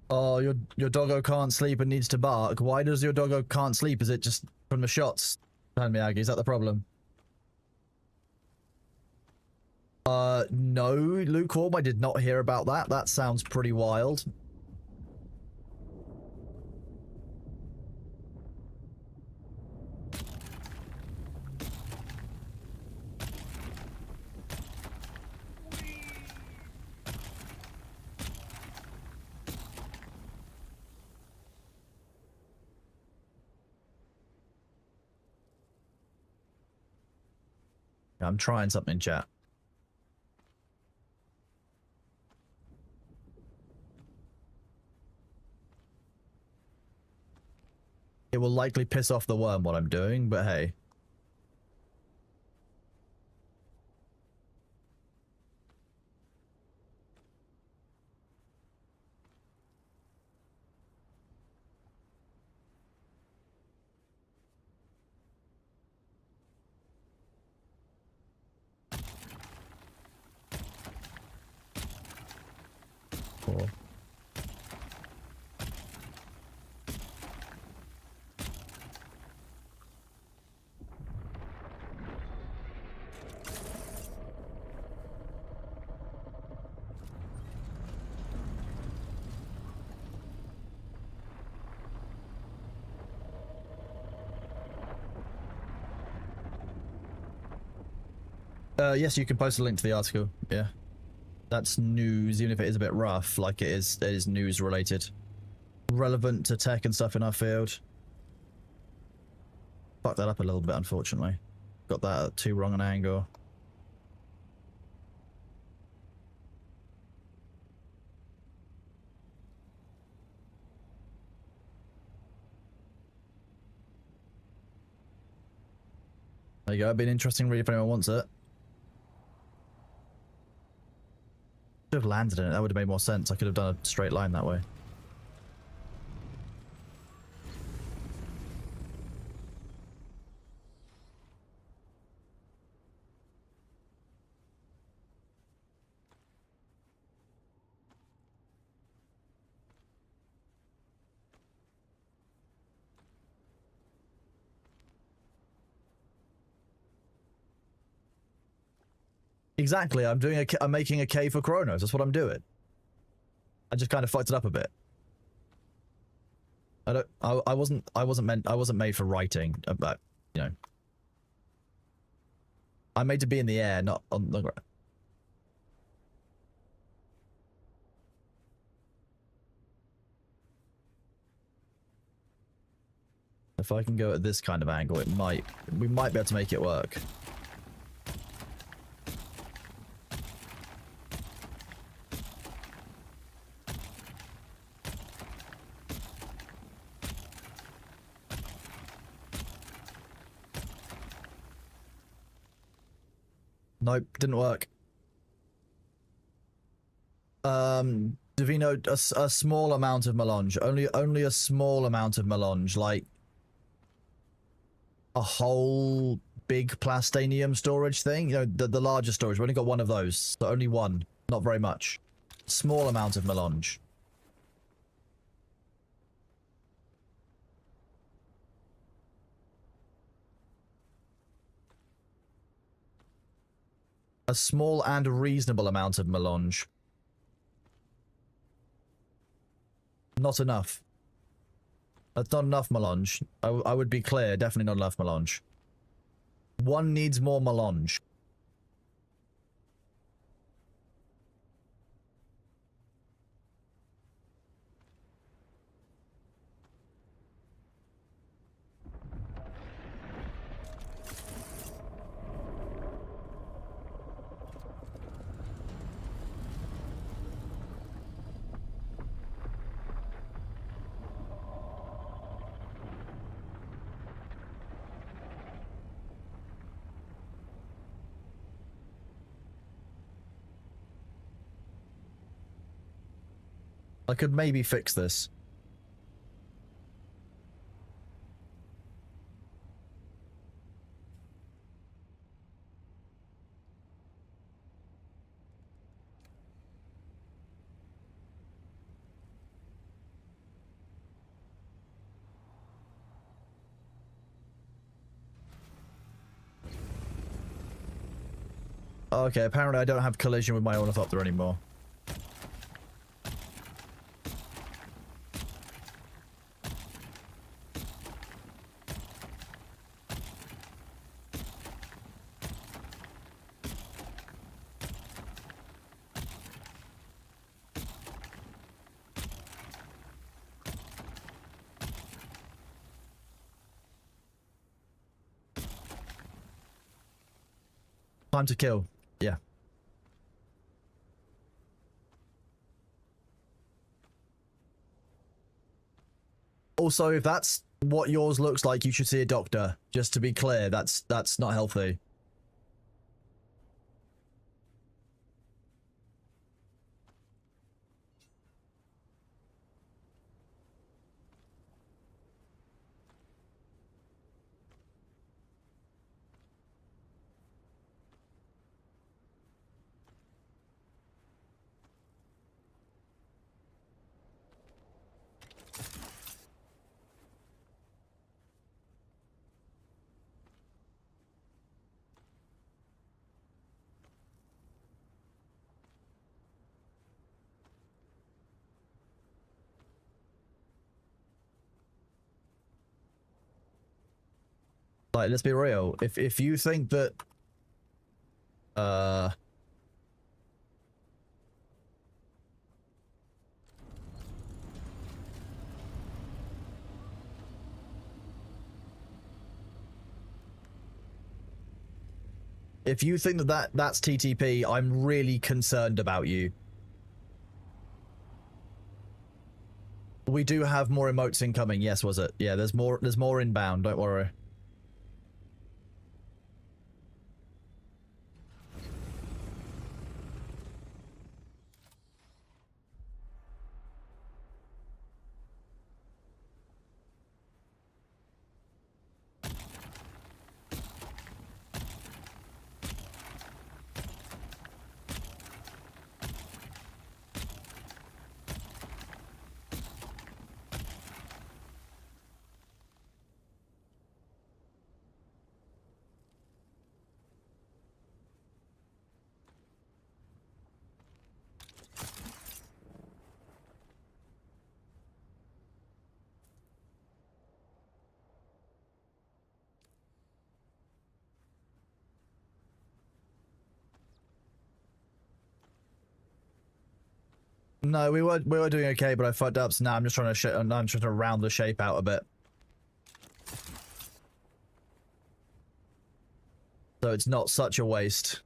Oh, your doggo can't sleep and needs to bark. Why does your doggo can't sleep? Is it just from the shots? Tell me, Aggie, is that the problem? No, Lukewarm, I did not hear about that. That sounds pretty wild. I'm trying something, chat. It will likely piss off the worm what I'm doing, but hey. Cool. Yes, you can post a link to the article. Yeah. That's news, even if it is a bit rough, like it is news related. Relevant to tech and stuff in our field. Fucked that up a little bit, unfortunately. Got that too wrong an angle. There you go, it'd be an interesting read if anyone wants it. Should have landed in it, that would have made more sense. I could have done a straight line that way. Exactly, I'm making a K for Chronos. That's what I'm doing. I just kind of fucked it up a bit. I wasn't made for writing, but you know. I'm made to be in the air, not on the ground. If I can go at this kind of angle, we might be able to make it work. Nope, didn't work. Davino, a small amount of melange. Only a small amount of melange, like a whole big plastanium storage thing. You know, the larger storage. We've only got one of those, so only one. Not very much. Small amount of melange. A small and reasonable amount of melange. Not enough. That's not enough melange. I would be clear, definitely not enough melange. One needs more melange. I could maybe fix this. Okay, apparently I don't have collision with my ornithopter anymore. Time to kill. Yeah. Also, if that's what yours looks like, you should see a doctor. Just to be clear, that's not healthy. Like, let's be real. If you think that Uh... If you think that's TTP, I'm really concerned about you. We do have more emotes incoming. Yes, was it? Yeah, there's more inbound, don't worry. No, we were doing okay, but I fucked up. So now I'm just trying to round the shape out a bit, so it's not such a waste.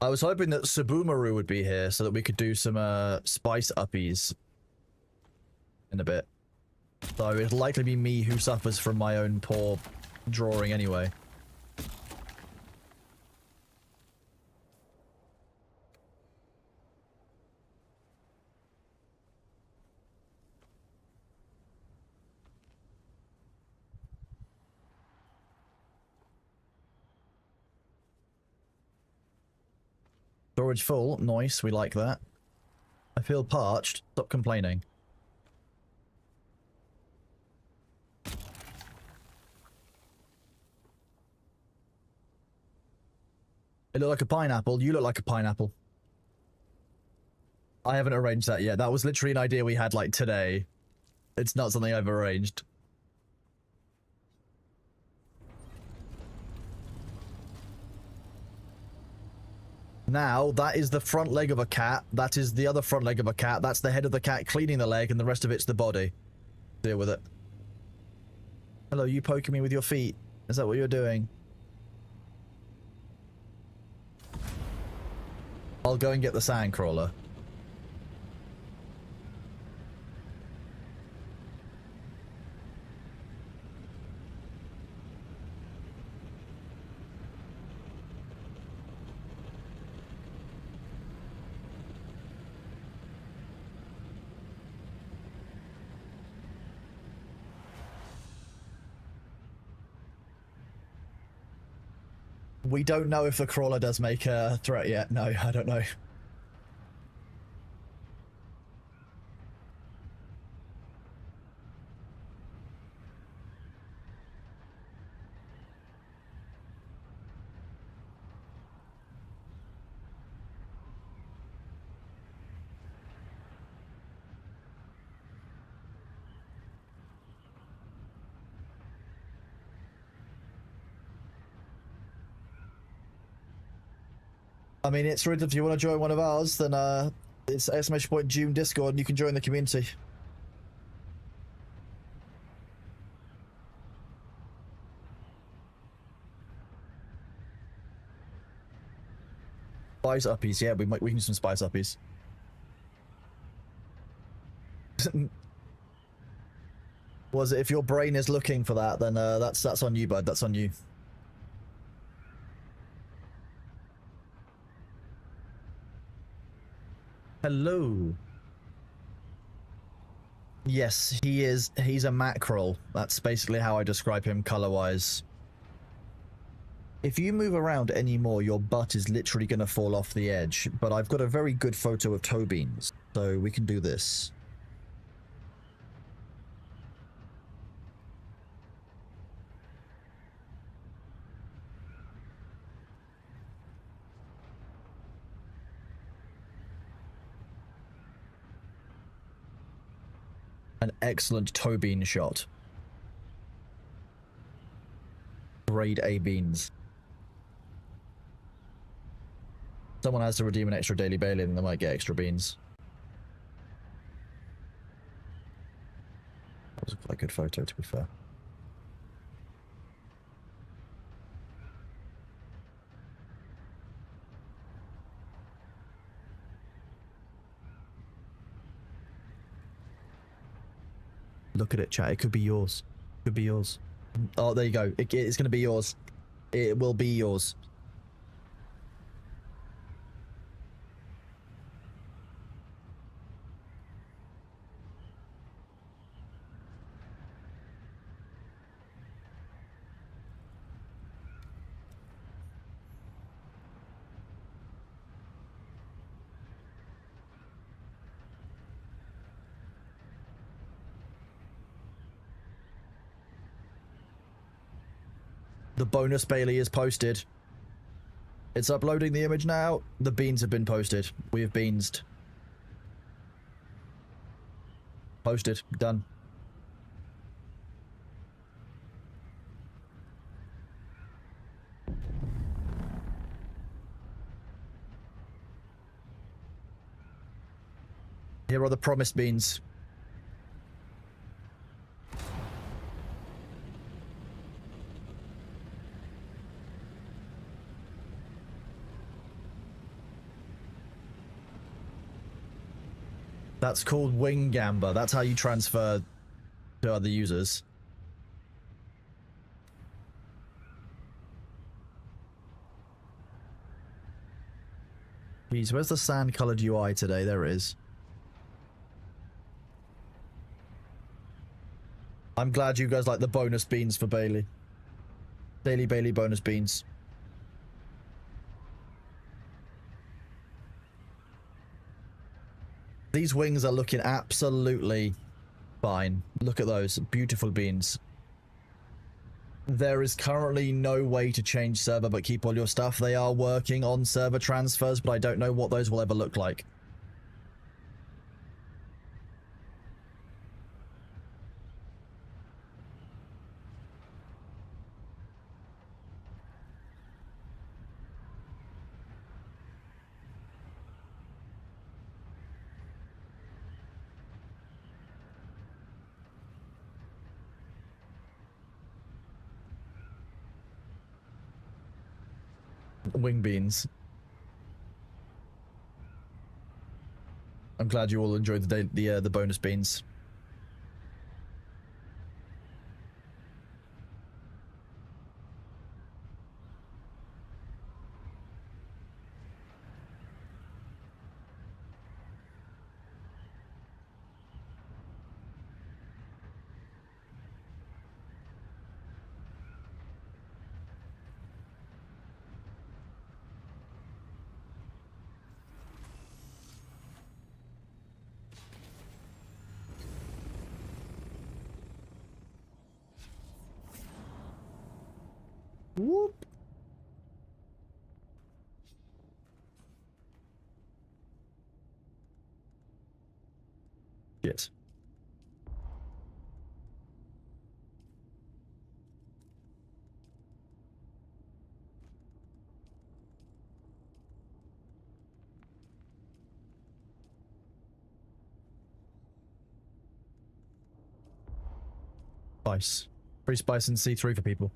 I was hoping that Subumaru would be here so that we could do some spice uppies in a bit. So it'll likely be me who suffers from my own poor drawing anyway. Storage full. Nice. We like that. I feel parched. Stop complaining. It looked like a pineapple. You look like a pineapple. I haven't arranged that yet. That was literally an idea we had like today. It's not something I've arranged. Now, that is the front leg of a cat. That is the other front leg of a cat. That's the head of the cat cleaning the leg, and the rest of it's the body. Deal with it. Hello, you poking me with your feet. Is that what you're doing? I'll go and get the sandcrawler. We don't know if the crawler does make a threat yet. No, I don't know. I mean, it's really, if you want to join one of ours, then it's !Dune Discord and you can join the community. Spice uppies, yeah, we can do some spice uppies. Was it, if your brain is looking for that, then that's on you, bud. That's on you. Hello. Yes, he is. He's a mackerel. That's basically how I describe him color-wise. If you move around anymore, your butt is literally going to fall off the edge. But I've got a very good photo of toe beans, so we can do this. An excellent toe bean shot. grade A beans. Someone has to redeem an extra daily Bailey and they might get extra beans. That was quite a good photo, to be fair. Look at it, chat. It could be yours. Could be yours. Oh, there you go. It's going to be yours. It will be yours. The bonus Bailey is posted. It's uploading the image now. The beans have been posted. We have beansed. Posted. Done. Here are the promised beans. That's called wing gamba. That's how you transfer to other users. Jeez, where's the sand-colored UI today? There it is. I'm glad you guys like the bonus beans for Bailey. Daily Bailey bonus beans. These wings are looking absolutely fine. Look at those beautiful beans. There is currently no way to change server but keep all your stuff. They are working on server transfers, but I don't know what those will ever look like. Wing beans. I'm glad you all enjoyed the bonus beans. Whoop. Yes. Spice. Free spice and C3 for people.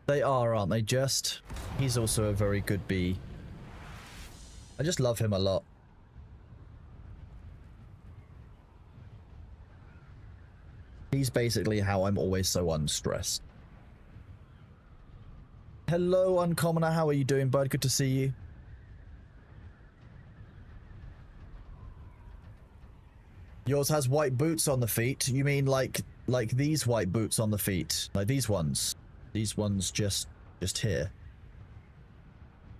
They are, aren't they? Just. He's also a very good bee. I just love him a lot. He's basically how I'm always so unstressed. Hello, Uncommoner. How are you doing, bud? Good to see you. Yours has white boots on the feet. You mean like these white boots on the feet? Like these ones? These ones just here.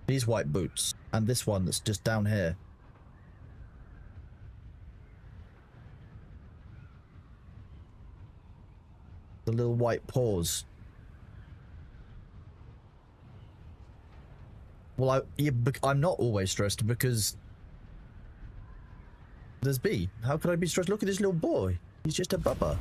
These white boots. And this one that's just down here. The little white paws. Well, I'm not always stressed because there's B. How could I be stressed? Look at this little boy. He's just a bubba.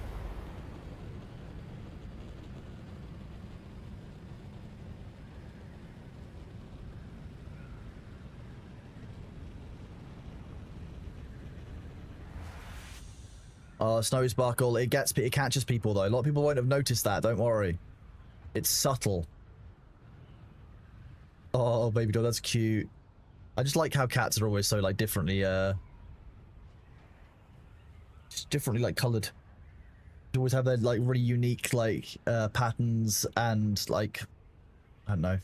Snowy Sparkle. It catches people though. A lot of people won't have noticed that. Don't worry. It's subtle. Oh, baby doll, that's cute. I just like how cats are always so like differently, just differently like coloured. They always have their like really unique like patterns and like I don't know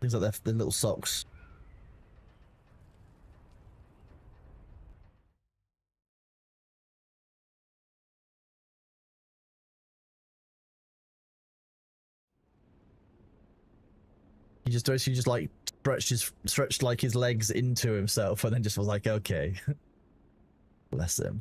things like their little socks. He just like stretched like his legs into himself and then just was like, okay. Bless him.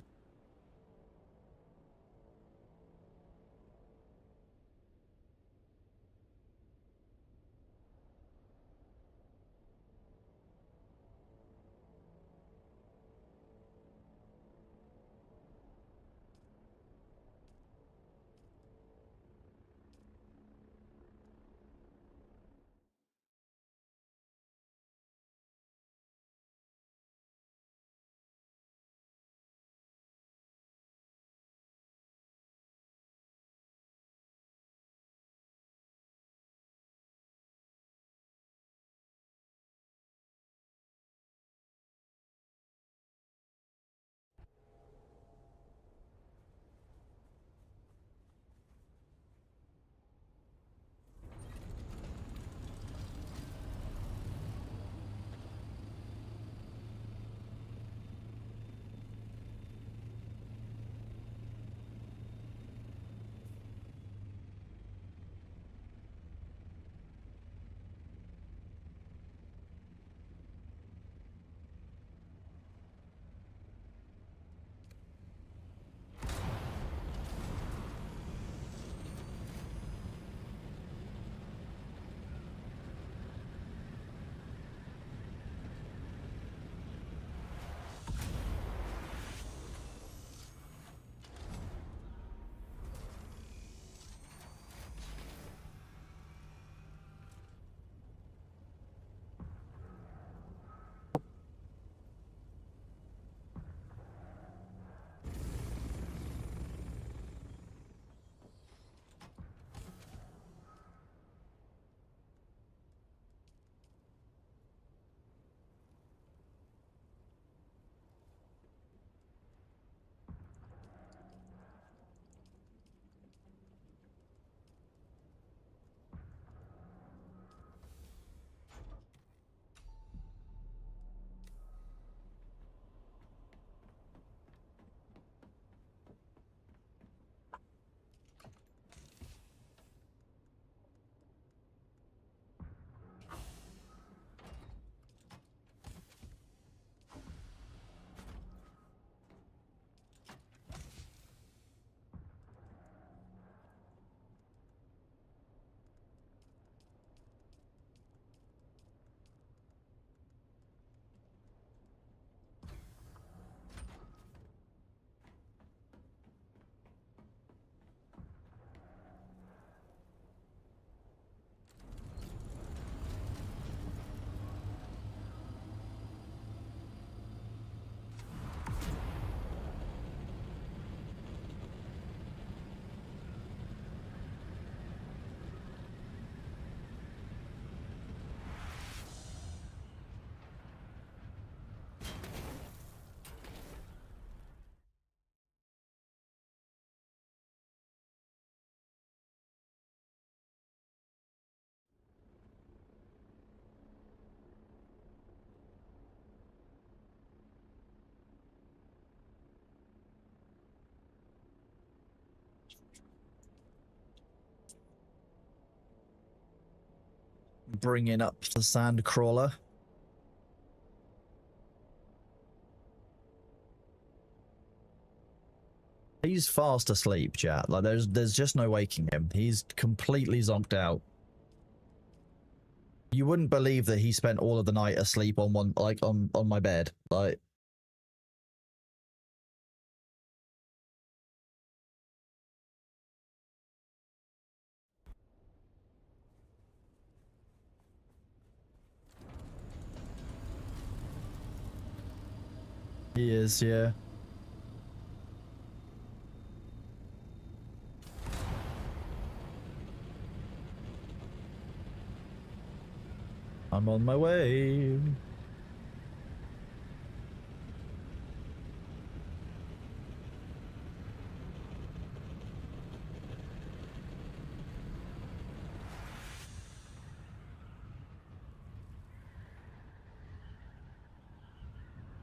bringing up the sand crawler. He's fast asleep, chat. Like there's just no waking him. He's completely zonked out. You wouldn't believe that he spent all of the night asleep on one, like on my bed. Like he is, yeah. I'm on my way.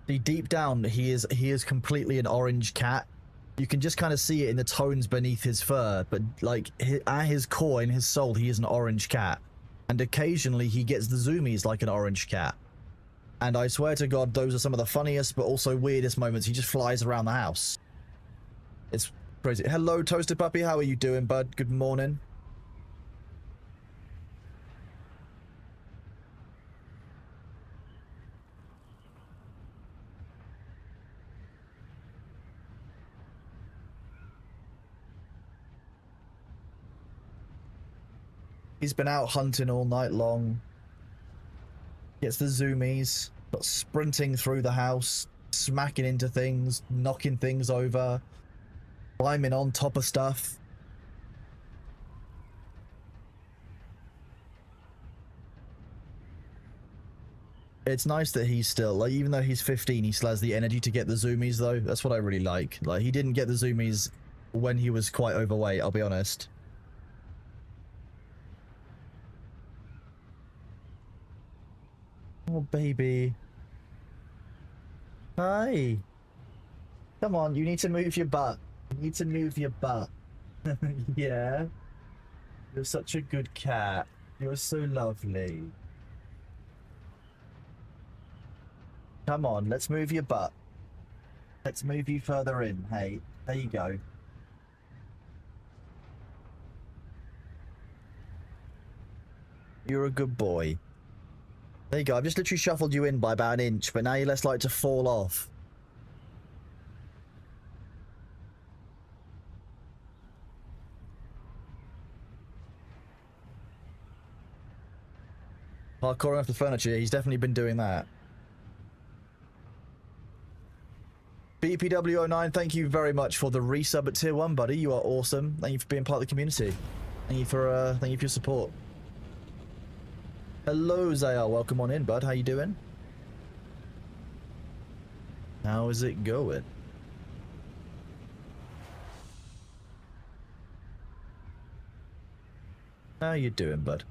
See, deep down, he is completely an orange cat. You can just kind of see it in the tones beneath his fur, but like at his core, in his soul, he is an orange cat. And occasionally he gets the zoomies like an orange cat. And I swear to God, those are some of the funniest but also weirdest moments. He just flies around the house. It's crazy. Hello, Toasted Puppy. How are you doing, bud? Good morning. He's been out hunting all night long. Gets the zoomies, but sprinting through the house, smacking into things, knocking things over, climbing on top of stuff. It's nice that he's still, like, even though he's 15, he still has the energy to get the zoomies, though. That's what I really like. Like, he didn't get the zoomies when he was quite overweight, I'll be honest. Oh, baby. Hi. Come on, you need to move your butt. You need to move your butt. Yeah. You're such a good cat. You're so lovely. Come on, let's move your butt. Let's move you further in. Hey, there you go. You're a good boy. There you go. I've just literally shuffled you in by about an inch, but now you're less likely to fall off. Parkouring off the furniture, he's definitely been doing that. BPW09, thank you very much for the resub at tier 1, buddy. You are awesome. Thank you for being part of the community. Thank you for your support. Hello, Zayar. Welcome on in, bud. How you doing? How is it going? How you doing, bud?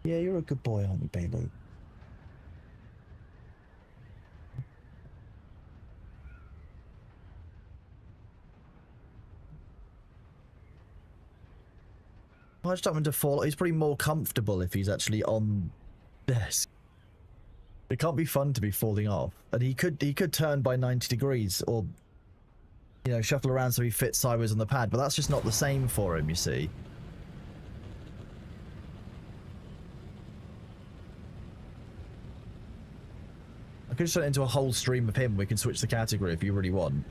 Yeah, you're a good boy, aren't you, baby? I just don't want him to fall. He's probably more comfortable if he's actually on desk. It can't be fun to be falling off. And he could turn by 90 degrees or, you know, shuffle around so he fits sideways on the pad, but that's just not the same for him, you see. I could just turn it into a whole stream of him. We can switch the category if you really want.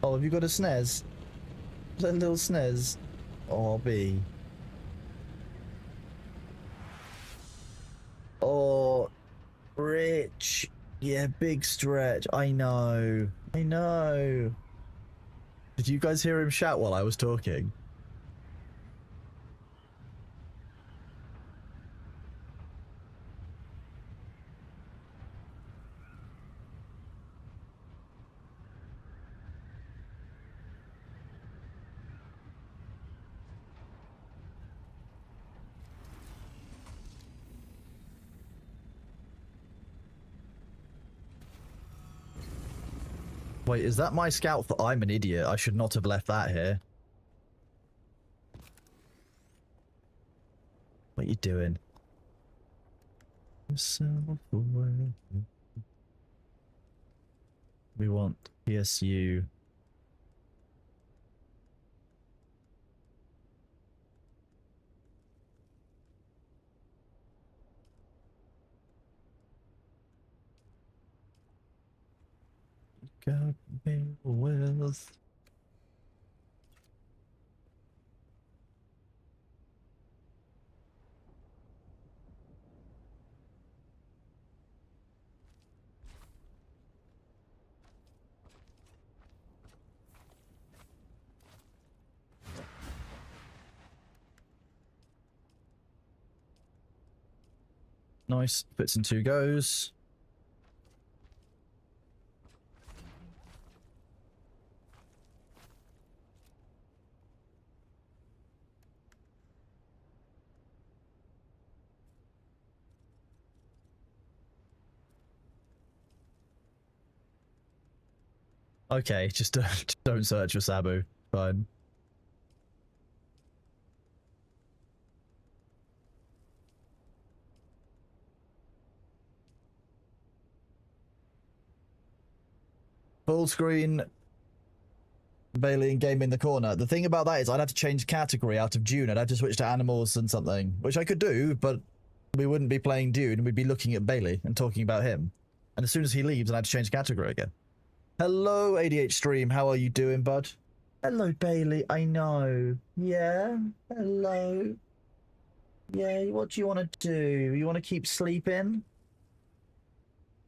Oh, have you got a SNES? A little SNES? Oh, B. Oh, Rich. Yeah, big stretch. I know. I know. Did you guys hear him shout while I was talking? Wait, is that my scout? I'm an idiot. I should not have left that here. doing? Yourself away. We want PSU. Got me with. Nice, fits in 2 goes. Okay, just don't search for Sabu. Fine. Full screen. Bailey and game in the corner. The thing about that is I'd have to change category out of Dune. I'd have to switch to animals and something, which I could do, but we wouldn't be playing Dune. We'd be looking at Bailey and talking about him. And as soon as he leaves, I'd have to change category again. Hello, ADH Stream. How are you doing, bud? Hello, Bailey. I know. Yeah? Hello. Yeah, what do you want to do? You want to keep sleeping?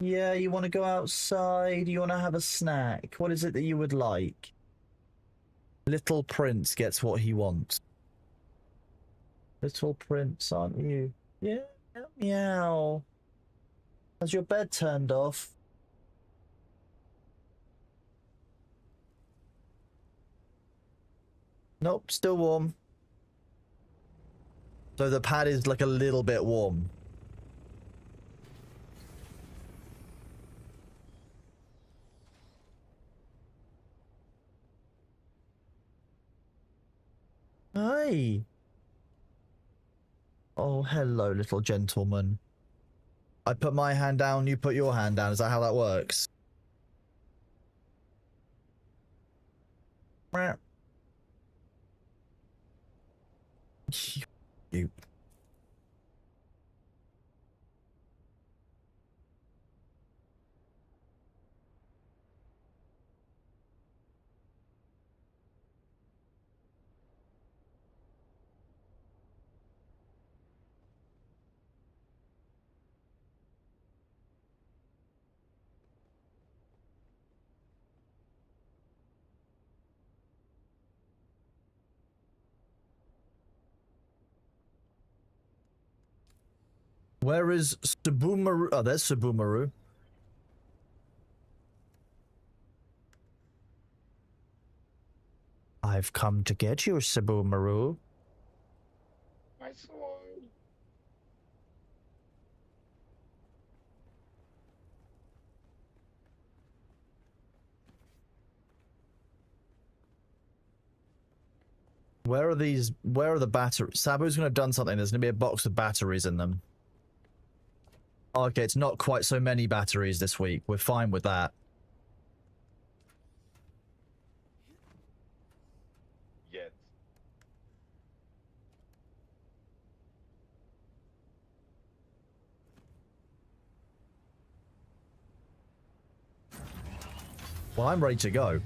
Yeah, you want to go outside? You want to have a snack? What is it that you would like? Little Prince gets what he wants. Little Prince, aren't you? Yeah, meow. Has your bed turned off? Nope, still warm. So the pad is like a little bit warm. Hi. Oh, hello, little gentleman. I put my hand down, you put your hand down. Is that how that works? You. Where is Subumaru? Oh, there's Subumaru. I've come to get you, Subumaru. My sword. Where are these? Where are the batteries? Sabu's gonna have done something. There's gonna be a box of batteries in them. Okay, it's not quite so many batteries this week. We're fine with that. Yet. Well, I'm ready to go.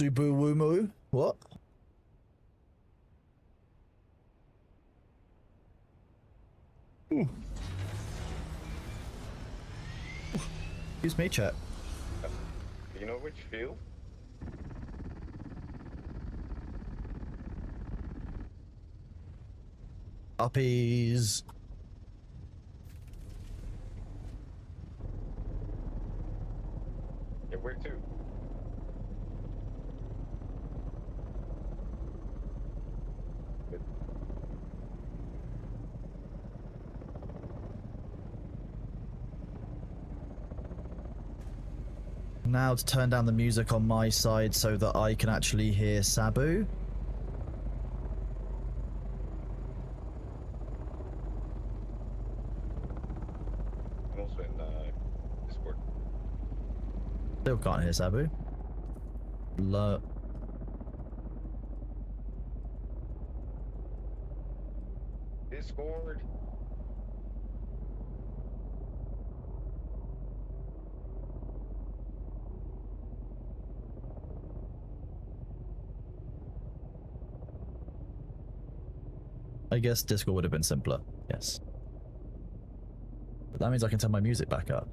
Subuwumu? What? Excuse me, chat. You know which field? Uppies. Yeah, where to? Now to turn down the music on my side so that I can actually hear Sabu. also in Discord. Still can't hear Sabu. Low. Discord. I guess Discord would have been simpler. Yes. But that means I can turn my music back up.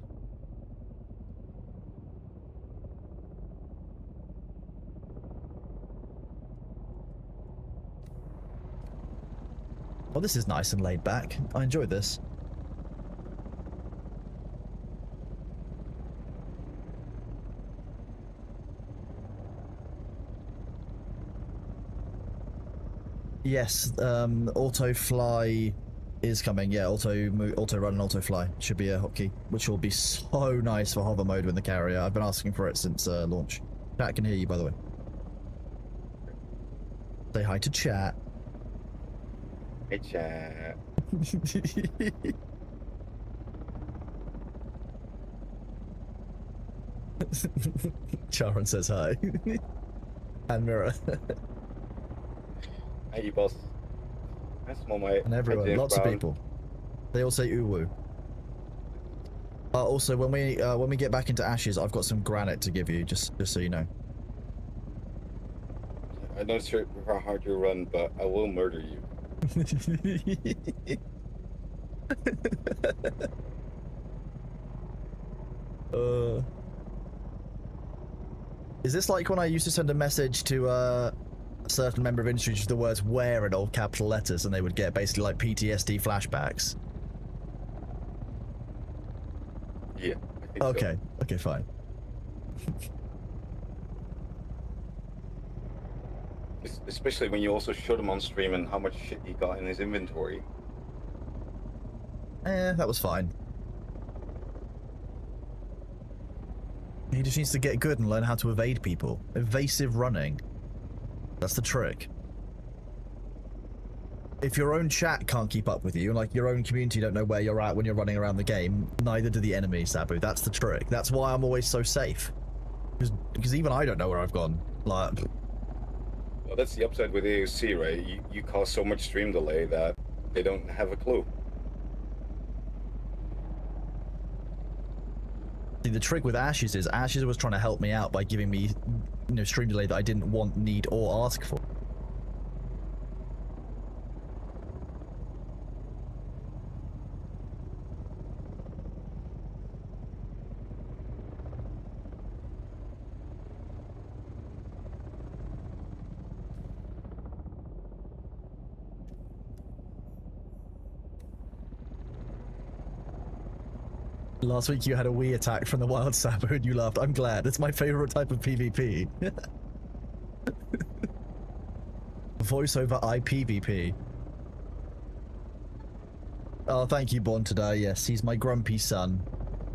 Well, this is nice and laid back. I enjoyed this. Yes, auto fly is coming. Yeah, auto run and auto fly should be a hotkey, which will be so nice for hover mode with the carrier. I've been asking for it since launch. Chat can hear you, by the way. Say hi to chat. Hey, chat. Charon says hi. And Mirror. Hey, boss. That's more my. And everyone, James lots Brown. of people. They all say uwu. Also, when we get back into Ashes, I've got some granite to give you, just so you know. I'm not sure how hard you run, but I will murder you. Is this like when I used to send a message to a certain member of industry with the words "where" in all capital letters, and they would get basically like PTSD flashbacks? Yeah. I think Okay. Okay, fine. Especially when you also showed him on stream and how much shit he got in his inventory. That was fine. He just needs to get good and learn how to evade people. Evasive running. That's the trick. If your own chat can't keep up with you, and like your own community don't know where you're at when you're running around the game, neither do the enemy, Sabu. That's the trick. That's why I'm always so safe. Because even I don't know where I've gone. Like, Well, that's the upside with AOC, right? You cause so much stream delay that they don't have a clue. see, the trick with Ashes is Ashes was trying to help me out by giving me, you know, stream delay that I didn't want, need, or ask for. Last week you had a Wii attack from the wild Sabu and you laughed. I'm glad. It's my favorite type of PvP. Voice over IPVP. Oh, thank you, Born Today. Yes, he's my grumpy son.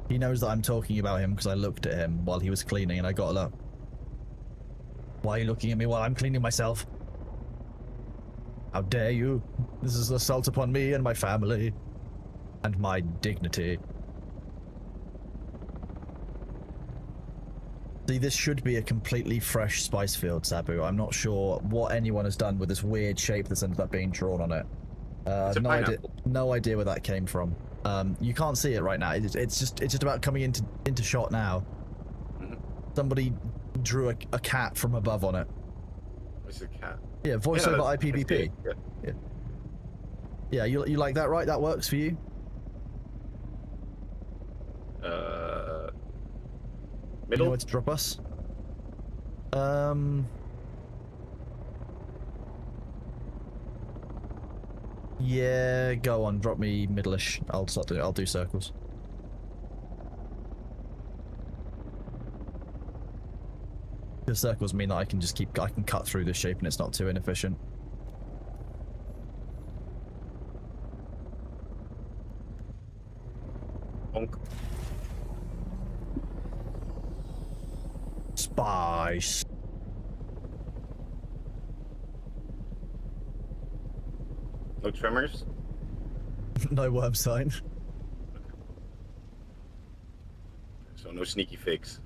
He knows that I'm talking about him because I looked at him while he was cleaning and I got a look. Why are you looking at me while I'm cleaning myself? How dare you? This is an assault upon me and my family. And my dignity. See, this should be a completely fresh spice field, Sabu. I'm not sure what anyone has done with this weird shape that's ended up being drawn on it. No idea where that came from. You can't see it right now. It's just about coming into shot now. Mm-hmm. Somebody drew a cat from above on it. It's a cat. Yeah, voice over IPVP. Yeah. Yeah, you like that, right? That works for you? You know Middle? where to drop us? Yeah, go on, drop me middle-ish. I'll do circles. The circles mean that I can cut through this shape and it's not too inefficient. Bonk. Spice. No tremors? No worm sign. So no sneaky fakes.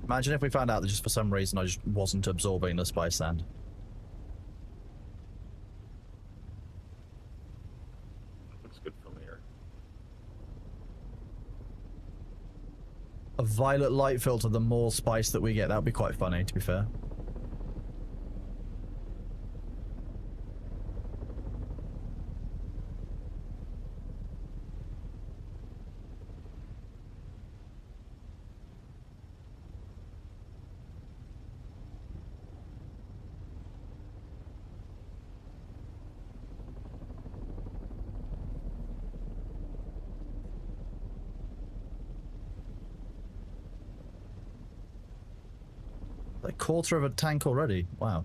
Imagine if we found out that just for some reason I just wasn't absorbing the spice sand. Looks good from here. A violet light filter, the more spice that we get. That would be quite funny, to be fair. A quarter of a tank already. Wow.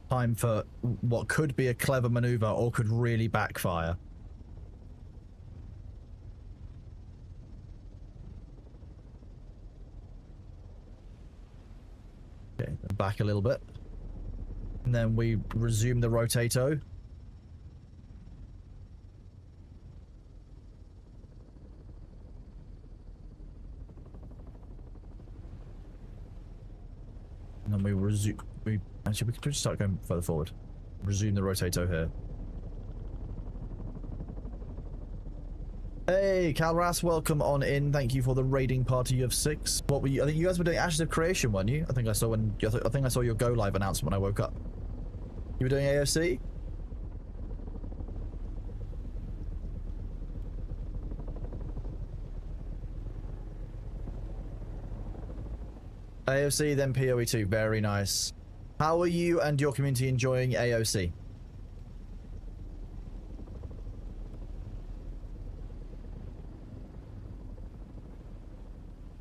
Time for what could be a clever maneuver or could really backfire. Okay, back a little bit. And then we resume the rotato. And then we resume. Actually, we could just start going further forward. Resume the rotato here. Hey, Calras, welcome on in. Thank you for the raiding party of 6. What were you? I think you guys were doing Ashes of Creation, weren't you? I think I saw your go live announcement when I woke up. You were doing AOC? AOC, then PoE2. Very nice. How are you and your community enjoying AOC?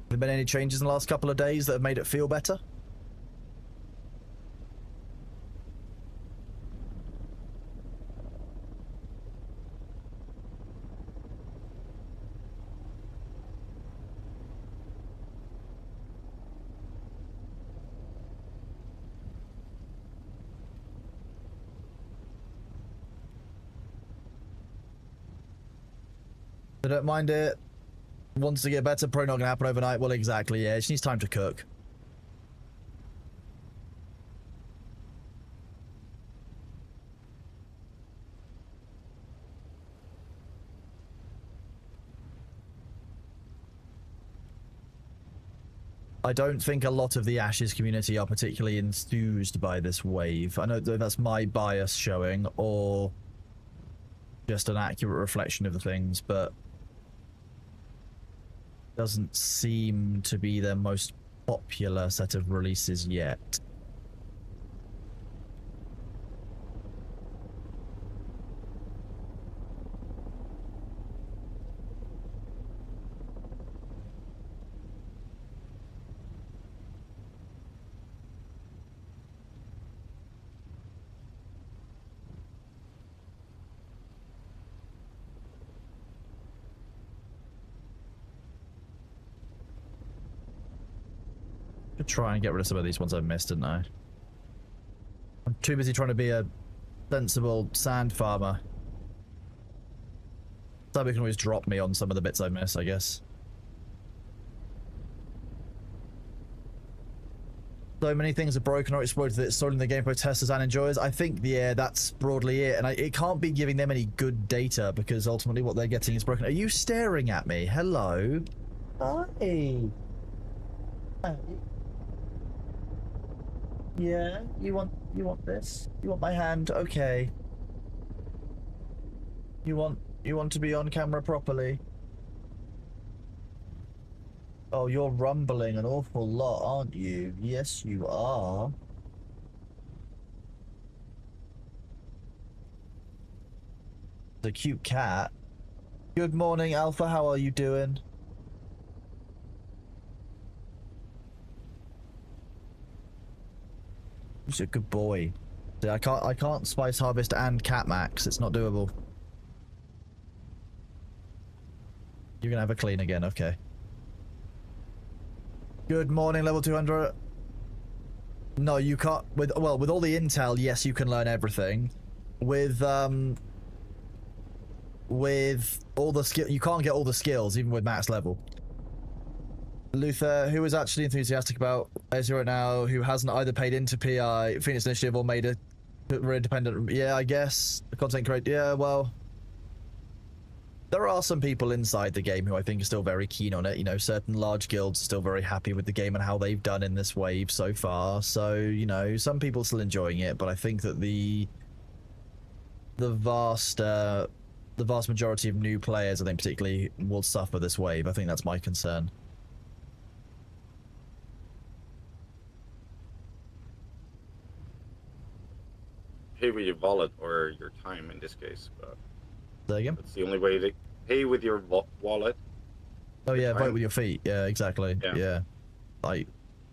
Have there been any changes in the last couple of days that have made it feel better? I don't mind it. Wants to get better, probably not gonna happen overnight. Well, exactly, yeah. It just needs time to cook. I don't think a lot of the Ashes community are particularly enthused by this wave. I know that's my bias showing, or just an accurate reflection of the things, but doesn't seem to be their most popular set of releases yet. Try and get rid of some of these ones I've missed, didn't I? I'm too busy trying to be a sensible sand farmer. Somebody can always drop me on some of the bits I miss, I guess. So many things are broken or exploited that it's stolen the gameplay testers and enjoyers. I think, yeah, that's broadly it. And it can't be giving them any good data because ultimately what they're getting is broken. Are you staring at me? Hello? Hi. Yeah, you want this? You want my hand? Okay. You want to be on camera properly? Oh, you're rumbling an awful lot, aren't you? Yes, you are. The cute cat. Good morning, Alpha. How are you doing? He's a good boy. See, I can't spice harvest and cat max. It's not doable. You're gonna have a clean again, okay. Good morning, level 200. No, you can't. With all the intel, yes, you can learn everything. With all the skill, you can't get all the skills even with max level. Luther, who is actually enthusiastic about Ezra right now, who hasn't either paid into PI, Phoenix Initiative, or made a independent. Yeah, I guess content creator. Yeah, well. There are some people inside the game who I think are still very keen on it. You know, certain large guilds are still very happy with the game and how they've done in this wave so far. So, you know, some people are still enjoying it, but I think that the vast majority of new players, I think particularly, will suffer this wave. I think that's my concern. Pay with your wallet or your time in this case, but Again? that's the only way to pay with your wallet. Oh yeah, vote with your feet. Yeah, exactly. Yeah.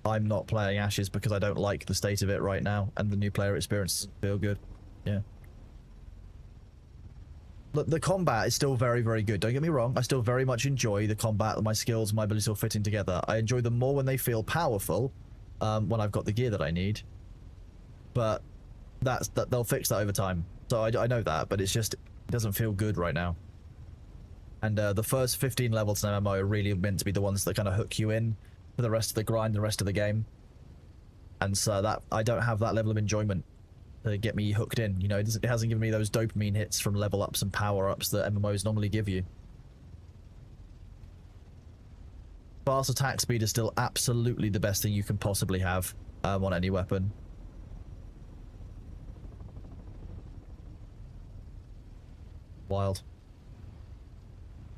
I'm not playing Ashes because I don't like the state of it right now, and the new player experience feel good. Yeah. Look, the combat is still very, very good. Don't get me wrong. I still very much enjoy the combat, my skills, my ability to fitting together. I enjoy them more when they feel powerful, when I've got the gear that I need. But they'll fix that over time. So I know that, but it's just, it doesn't feel good right now. And the first 15 levels in MMO are really meant to be the ones that kind of hook you in for the rest of the grind, the rest of the game. And so that I don't have that level of enjoyment to get me hooked in. You know, it hasn't given me those dopamine hits from level ups and power ups that MMOs normally give you. Fast attack speed is still absolutely the best thing you can possibly have on any weapon. Wild.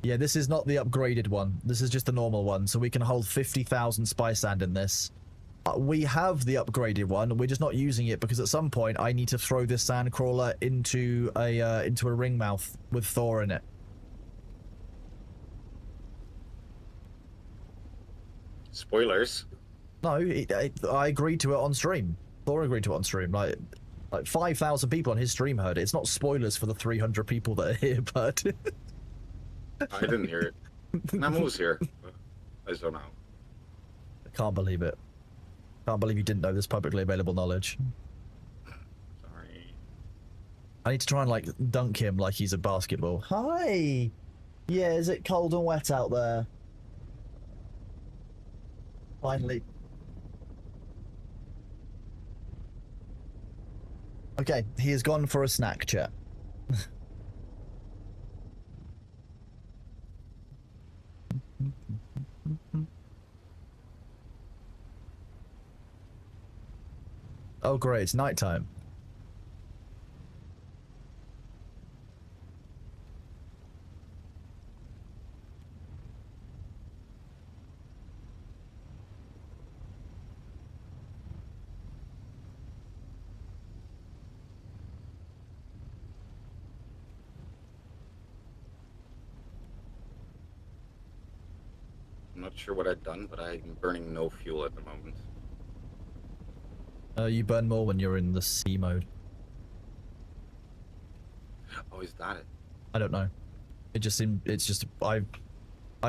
Yeah, this is not the upgraded one. This is just the normal one. So we can hold 50,000 spy sand in this. We have the upgraded one. We're just not using it because at some point I need to throw this sand crawler into a ring mouth with Thor in it. Spoilers. No, I agreed to it on stream. Thor agreed to it on stream. Like 5,000 people on his stream heard it. It's not spoilers for the 300 people that are here, but... I didn't hear it. Namu was here. I just don't know. I can't believe it. Can't believe you didn't know this publicly available knowledge. Sorry. I need to try and, like, dunk him like he's a basketball. Hi! Yeah, is it cold and wet out there? Finally. Okay, he has gone for a snack, chat. Oh great, it's nighttime. I'm not sure what I've done, but I'm burning no fuel at the moment. You burn more when you're in the C mode. Oh, is that it? I don't know. It just seemed, it's just, I've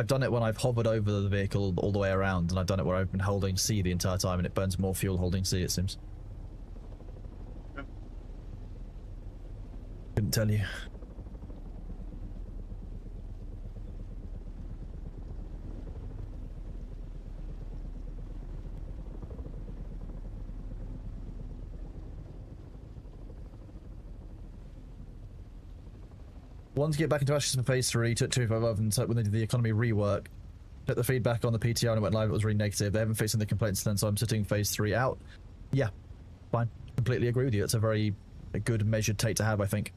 done it when I've hovered over the vehicle all the way around, and I've done it where I've been holding C the entire time, and it burns more fuel holding C, it seems. Yeah. Couldn't tell you. Wanted to get back into Ashes for Phase 3, took 255 and when they did the economy rework. Took the feedback on the PTR and it went live, it was really negative. They haven't fixed any complaints then, so I'm sitting Phase 3 out. Yeah, fine. Completely agree with you. It's a very good measured take to have, I think.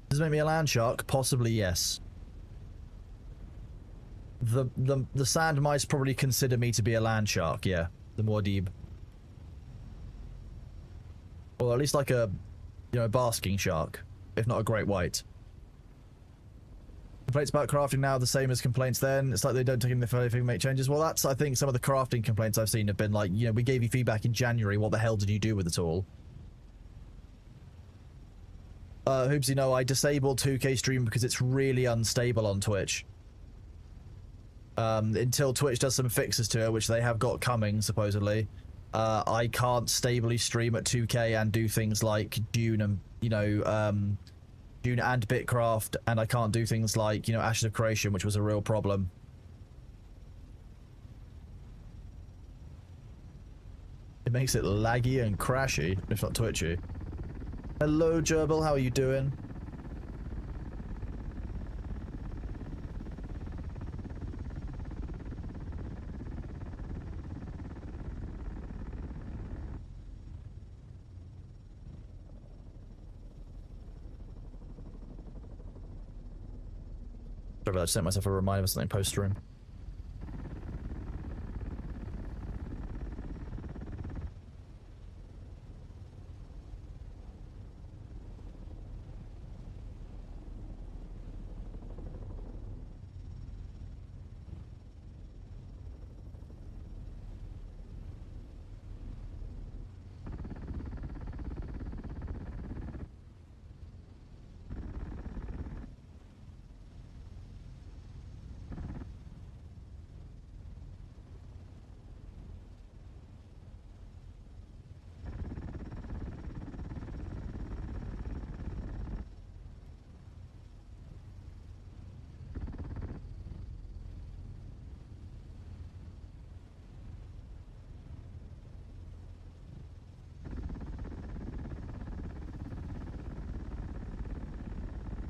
Does it make me a land shark? Possibly, yes. The sand mice probably consider me to be a land shark, yeah. The Muad'Dib. Or at least like a, you know, basking shark, if not a great white. Complaints about crafting now the same as complaints then. It's like they don't take anything, make changes. Well, that's, I think, some of the crafting complaints I've seen have been like, you know, we gave you feedback in January, what the hell did you do with it all? Hoopsy, no, I disabled 2K stream because it's really unstable on Twitch. Until Twitch does some fixes to it, which they have got coming, supposedly, I can't stably stream at 2K and do things like Dune and, you know, Dune and Bitcraft, and I can't do things like, you know, Ashes of Creation, which was a real problem. It makes it laggy and crashy, if not twitchy. Hello, Gerbil, how are you doing? Sorry, I just sent myself a reminder of something post-stream.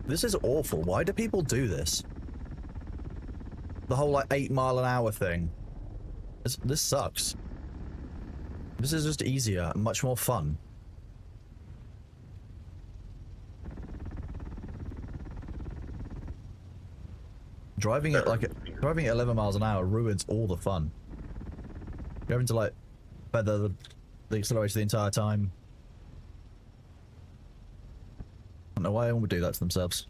This is awful. Why do people do this? The whole, like, 8-mile-an-hour thing. This sucks. This is just easier and much more fun. Driving at 11 miles an hour ruins all the fun. You're having to, like, feather the accelerator the entire time. I don't know why anyone would do that to themselves.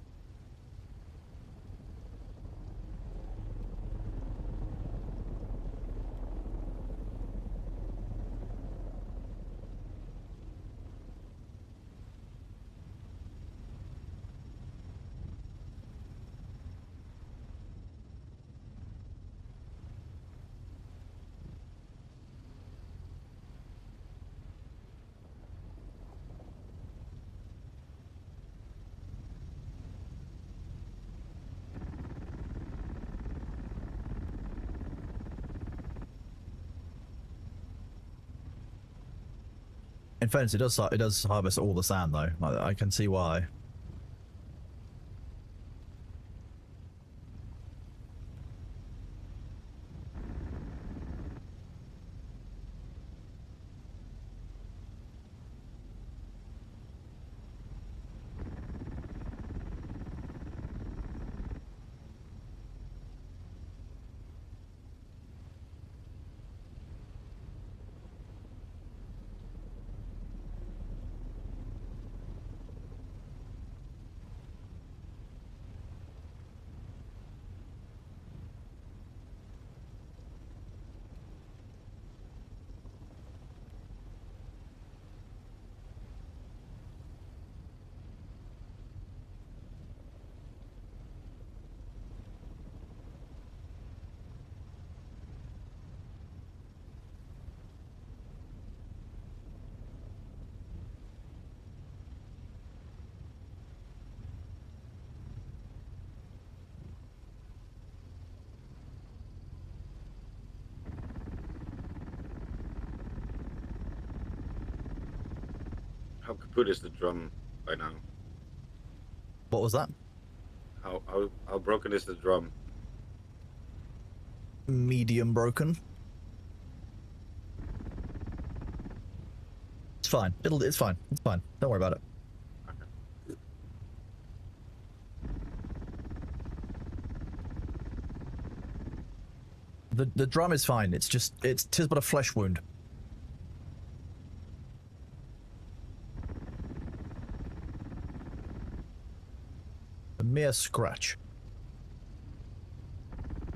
In fairness, it does harvest all the sand though. I can see why. How kaput is the drum by now? What was that? How broken is the drum? Medium broken. It's fine. It's fine. It's fine. Don't worry about it. Okay. The drum is fine. It's just tis but a flesh wound. A mere scratch.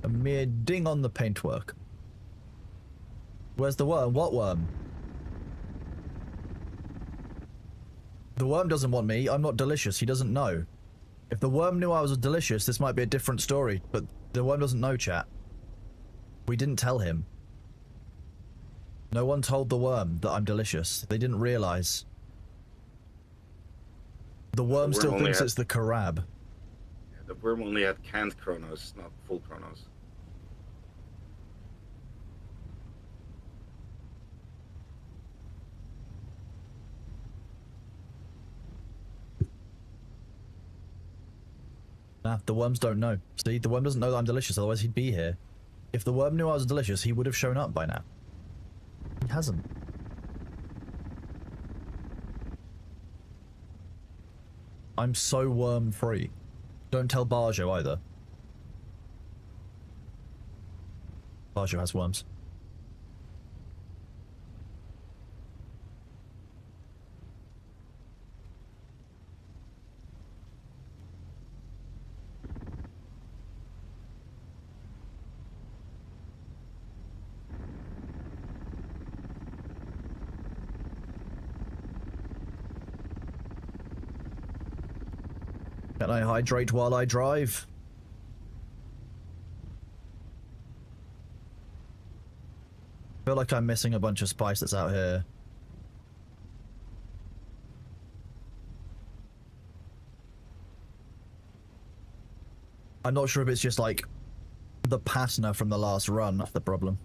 A mere ding on the paintwork. Where's the worm? What worm? The worm doesn't want me. I'm not delicious. He doesn't know. If the worm knew I was delicious, this might be a different story. But the worm doesn't know, chat. We didn't tell him. No one told the worm that I'm delicious. They didn't realize. The worm still thinks it's the Karab. Yeah, the worm only had canned Chronos, not full Chronos. Nah, the worms don't know. See, the worm doesn't know that I'm delicious, otherwise he'd be here. If the worm knew I was delicious, he would have shown up by now. He hasn't. I'm so worm-free. Don't tell Barjo either. Barjo has worms. Can I hydrate while I drive? I feel like I'm missing a bunch of spice that's out here. I'm not sure if it's just like the patina from the last run. That's the problem.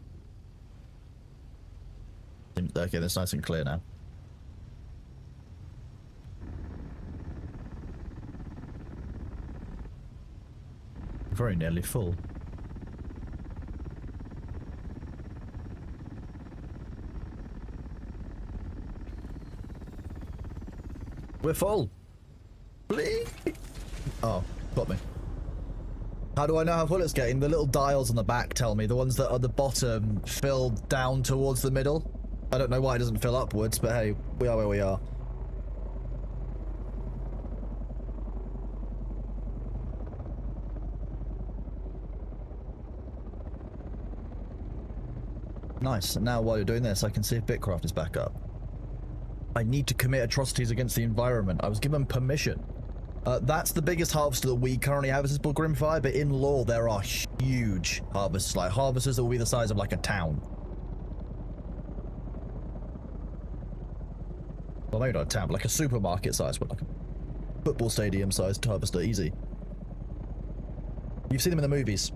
Okay, that's nice and clear now. Very nearly full. We're full. Bleep. Oh, got me. How do I know how full it's getting? The little dials on the back tell me. The ones that are at the bottom fill down towards the middle. I don't know why it doesn't fill upwards, but hey, we are where we are. Nice, and now while you're doing this, I can see if Bitcraft is back up. I need to commit atrocities against the environment. I was given permission. That's the biggest harvester that we currently have as Grimfire, but in lore there are huge harvesters, like harvesters that will be the size of like a town. Well, maybe not a town, but like a supermarket size, but like a football stadium sized harvester, easy. You've seen them in the movies.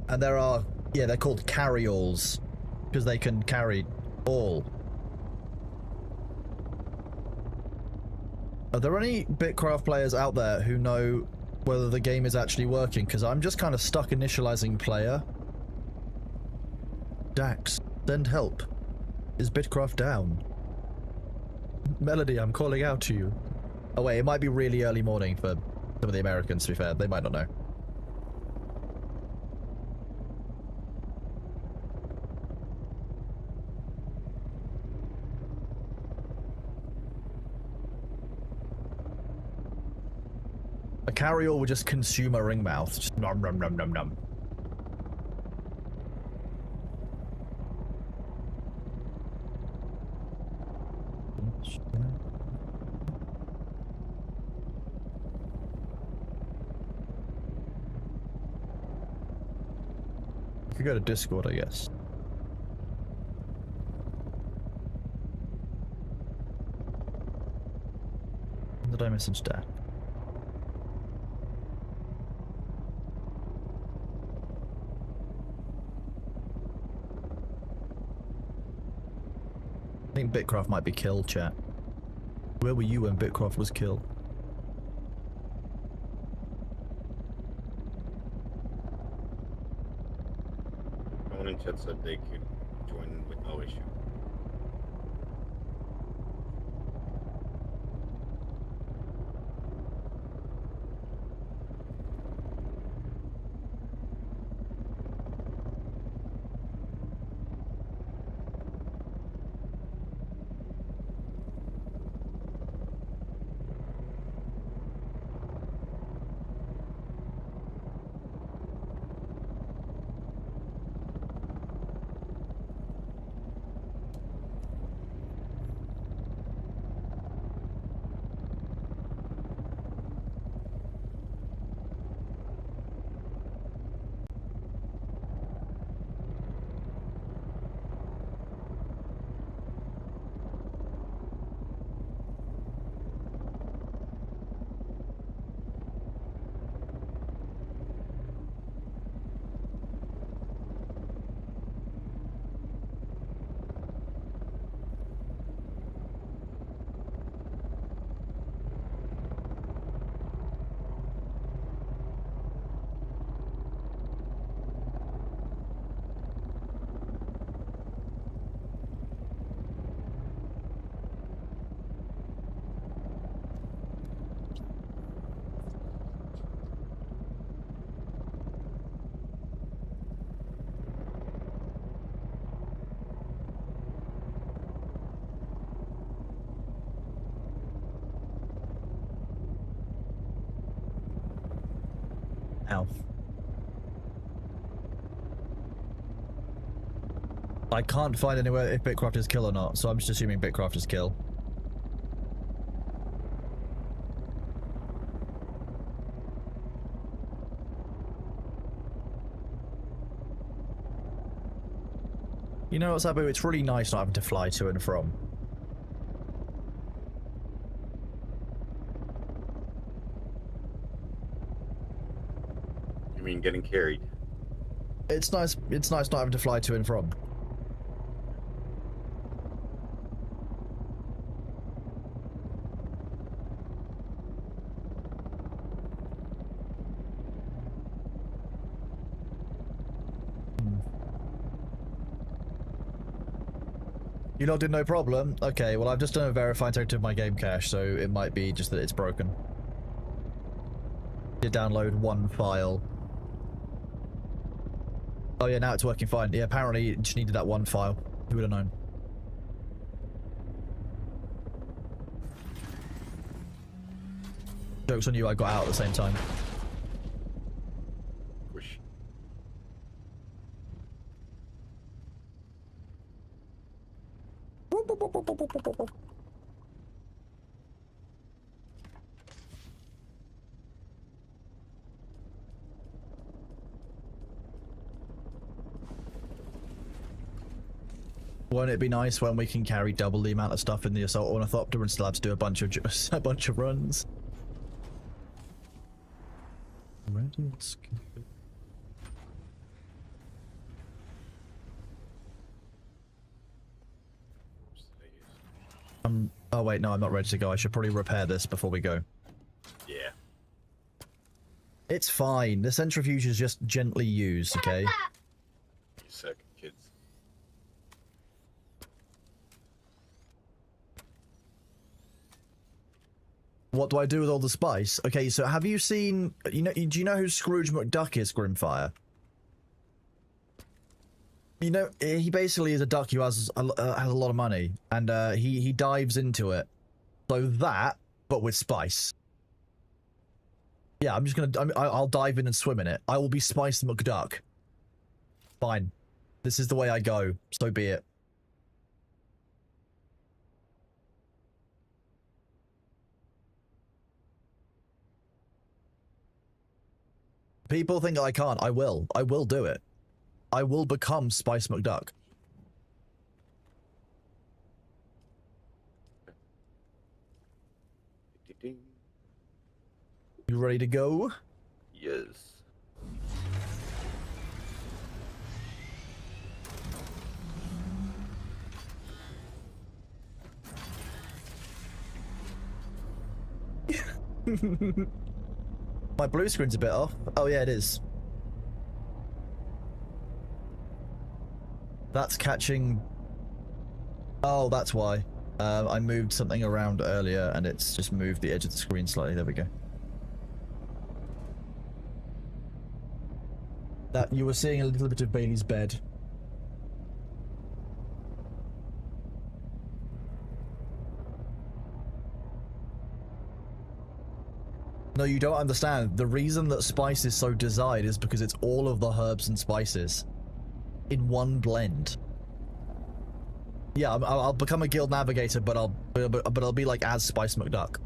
And there are, yeah, they're called carry-alls, because they can carry all. Are there any Bitcraft players out there who know whether the game is actually working? Because I'm just kind of stuck initializing player. Dax, send help. Is Bitcraft down? Melody, I'm calling out to you. Oh wait, it might be really early morning for some of the Americans, to be fair. They might not know. A carry-all would just consume a ringmouth. Just nom nom nom nom nom. I could go to Discord, I guess. When did I message that? I think Bitcraft might be killed, chat. Where were you when Bitcraft was killed? Someone in chat said they could join with no issue. Ow. I can't find anywhere if Bitcraft is kill or not, so I'm just assuming Bitcraft is kill. You know what's Abu? It's really nice not having to fly to and from. You mean getting carried? It's nice not having to fly to and from. You logged in no problem? Okay, well I've just done a verified total of my game cache, so it might be just that it's broken. You download one file. Oh yeah, now it's working fine. Yeah, apparently it just needed that one file. Who would have known? Joke's on you, I got out at the same time. Wish. Won't it be nice when we can carry double the amount of stuff in the assault ornithopter and still have to do a bunch of runs? Ready, skip it. Oh wait, no, I'm not ready to go. I should probably repair this before we go. Yeah. It's fine. The centrifuge is just gently used, okay? You suck, kids. What do I do with all the spice? Okay, so have you seen... do you know who Scrooge McDuck is, Grimfire? You know, he basically is a duck who has a lot of money, and he dives into it. So that, but with spice. Yeah, I'm just gonna... I'll dive in and swim in it. I will be Spice McDuck. Fine. This is the way I go. So be it. People think I can't. I will. I will do it. I will become Spice McDuck. You ready to go? Yes. My blue screen's a bit off. Oh yeah, it is. That's catching... Oh, that's why. I moved something around earlier and it's just moved the edge of the screen slightly. There we go. That you were seeing a little bit of Bailey's bed. No, you don't understand. The reason that spice is so desired is because it's all of the herbs and spices in one blend. Yeah, I'll become a guild navigator, but I'll be like as Spice McDuck.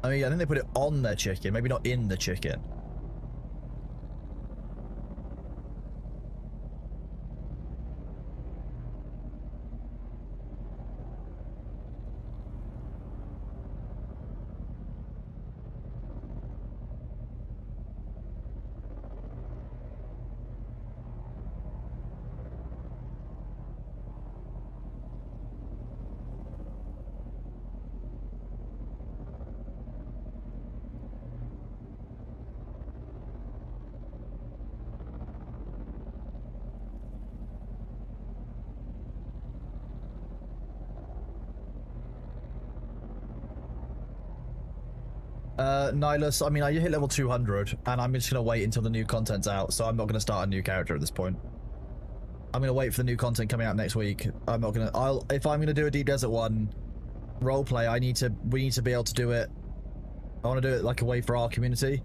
I mean, I think they put it on their chicken, maybe not in the chicken. Nihilus, I mean, I hit level 200, and I'm just gonna wait until the new content's out, so I'm not gonna start a new character at this point. I'm gonna wait for the new content coming out next week. I'm not gonna, if I'm gonna do a Deep Desert one, roleplay, we need to be able to do it. I wanna do it like a way for our community.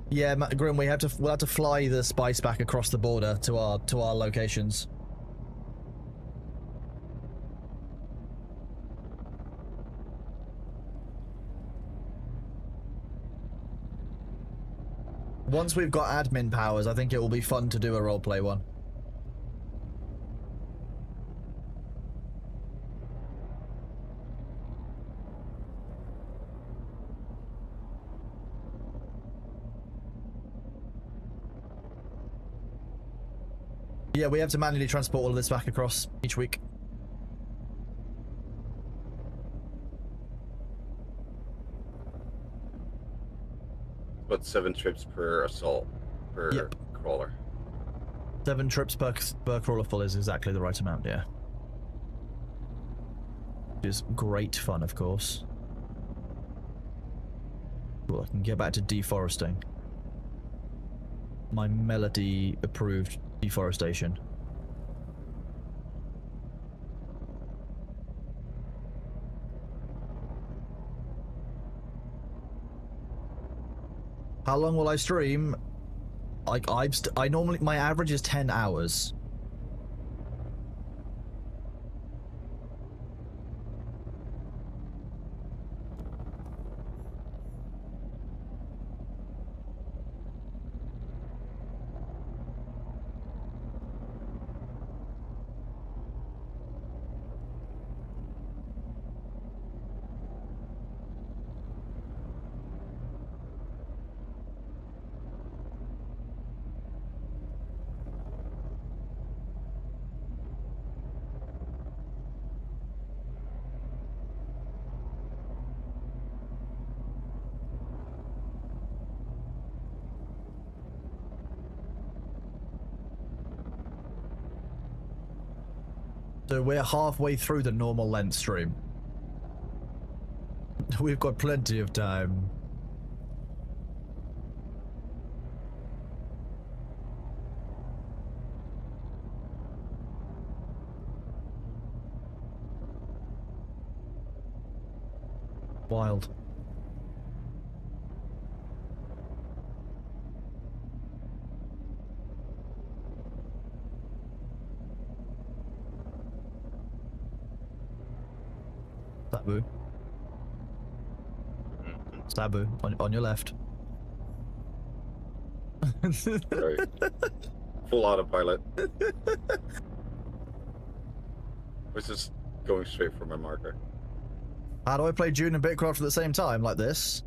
Yeah, Grim, we'll have to fly the spice back across the border to our locations. Once we've got admin powers, I think it will be fun to do a roleplay one. Yeah, we have to manually transport all of this back across each week. About 7 trips per assault, per crawler. 7 trips per crawler full is exactly the right amount, yeah. Which is great fun, of course. Cool, I can get back to deforesting. My Melody-approved deforestation. How long will I stream? Like, I normally, my average is 10 hours. So we're halfway through the normal length stream. We've got plenty of time. Wild. That boo. Sabu, on your left. Sorry. Full autopilot. Was just going straight for my marker. How do I play Dune and Bitcraft at the same time, like this?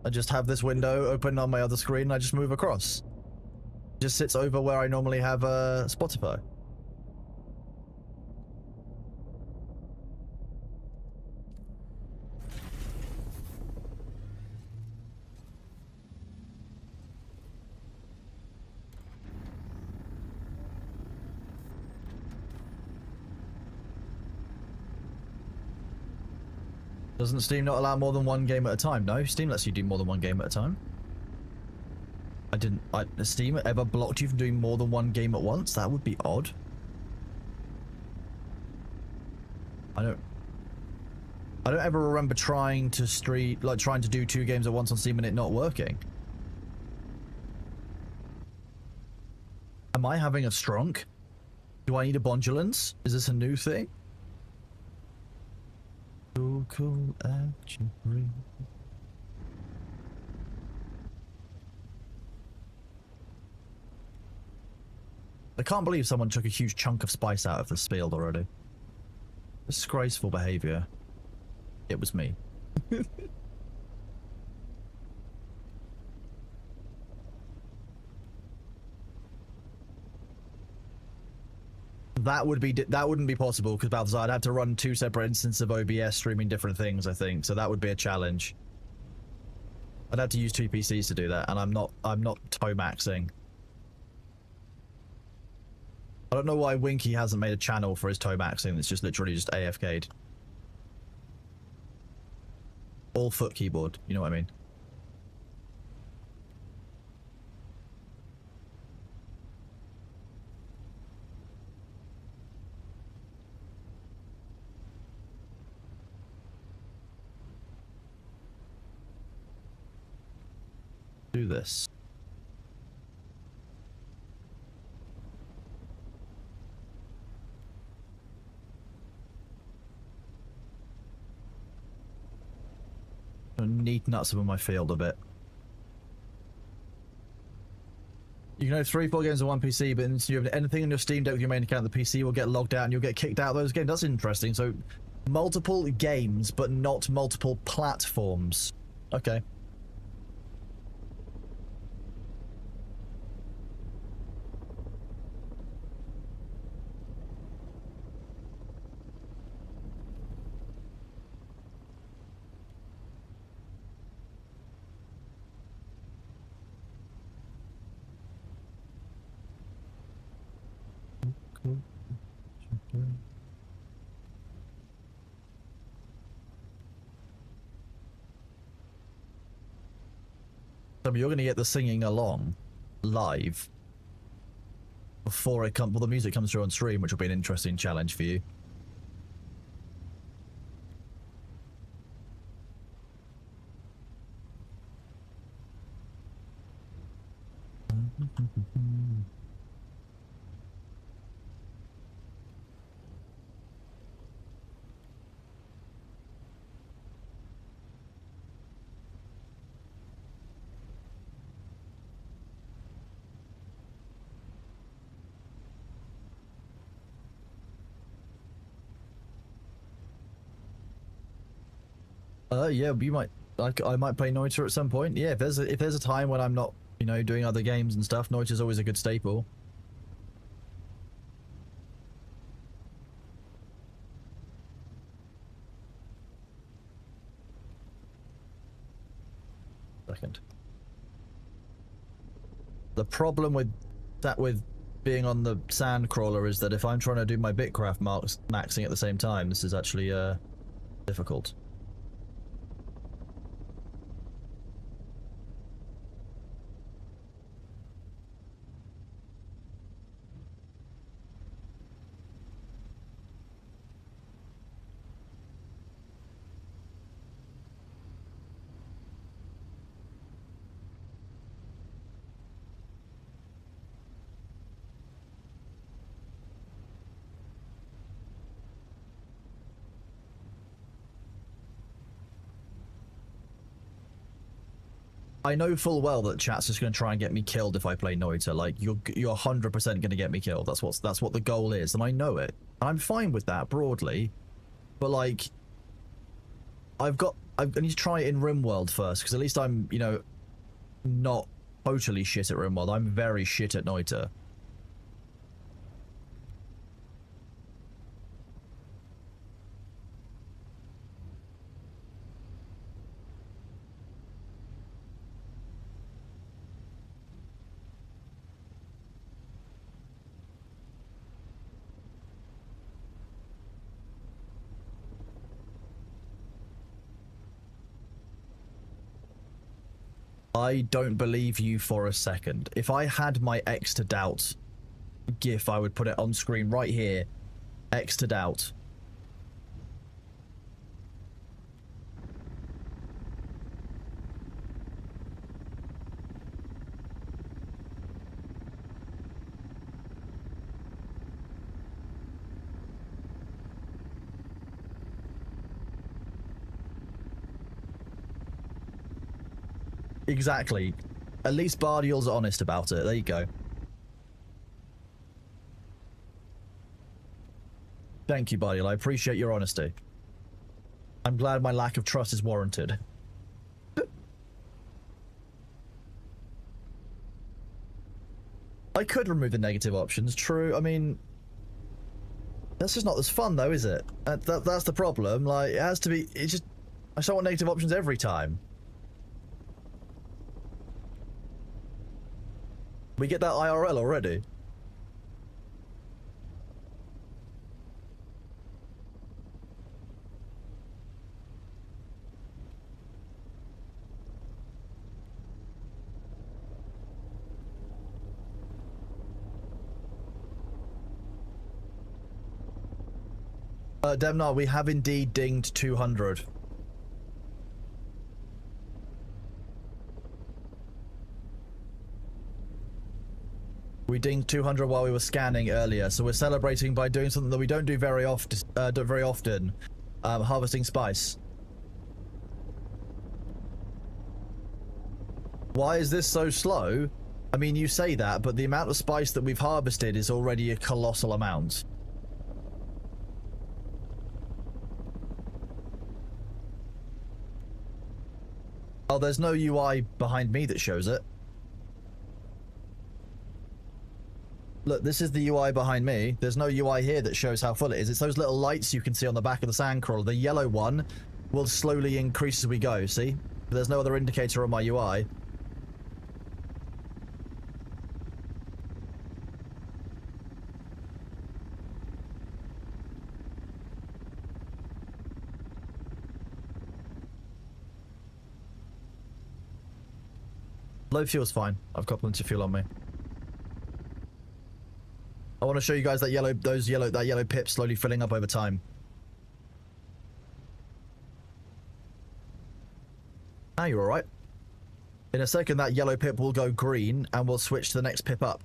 I just have this window open on my other screen and I just move across. It just sits over where I normally have Spotify. Doesn't Steam not allow more than one game at a time? No, Steam lets you do more than one game at a time. Has Steam ever blocked you from doing more than one game at once? That would be odd. I don't ever remember trying to trying to do 2 games at once on Steam and it not working. Am I having a strunk? Do I need a bondulance? Is this a new thing? So cool at your brain. I can't believe someone took a huge chunk of spice out of this field already. Disgraceful behavior. It was me. That wouldn't be possible because Balthazar, I'd have to run 2 separate instances of OBS streaming different things, I think. So that would be a challenge. I'd have to use 2 PCs to do that, and I'm not toe maxing. I don't know why Winky hasn't made a channel for his toe maxing. It's just literally just AFK'd. All foot keyboard, you know what I mean? Do this. Neaten up some of my field a bit. You can have 3-4 games on one PC, but if you have anything on your Steam Deck with your main account, the PC will get logged out and you'll get kicked out of those games. That's interesting. So, multiple games, but not multiple platforms. Okay. So you're going to get the singing along live before the music comes through on stream, which will be an interesting challenge for you. Yeah, you might. I might play Noita at some point. Yeah, if there's a time when I'm not, you know, doing other games and stuff, Noita's always a good staple. Second. The problem with being on the sand crawler is that if I'm trying to do my Bitcraft maxing at the same time, this is actually difficult. I know full well that chat's just going to try and get me killed if I play Noita. Like, you're 100% going to get me killed. That's what the goal is, and I know it. And I'm fine with that, broadly. But, like, I need to try it in RimWorld first, because at least I'm, you know, not totally shit at RimWorld. I'm very shit at Noita. I don't believe you for a second. If I had my X to doubt GIF, I would put it on screen right here. X to doubt. Exactly. At least Bardiel's honest about it. There you go. Thank you, Bardiel. I appreciate your honesty. I'm glad my lack of trust is warranted. I could remove the negative options, true. I mean, that's just not as fun, though, is it? That's the problem. Like, it has to be... It's just... I just don't want negative options every time. We get that IRL already. Demnar, we have indeed dinged 200. We dinged 200 while we were scanning earlier, so we're celebrating by doing something that we don't do very often. Harvesting spice. Why is this so slow? I mean, you say that, but the amount of spice that we've harvested is already a colossal amount. Oh, there's no UI behind me that shows it. Look, this is the UI behind me. There's no UI here that shows how full it is. It's those little lights you can see on the back of the sandcrawler. The yellow one will slowly increase as we go, see? There's no other indicator on my UI. Low fuel's fine. I've got plenty of fuel on me. I want to show you guys that yellow pip slowly filling up over time. Now you're alright. In a second, that yellow pip will go green, and we'll switch to the next pip up.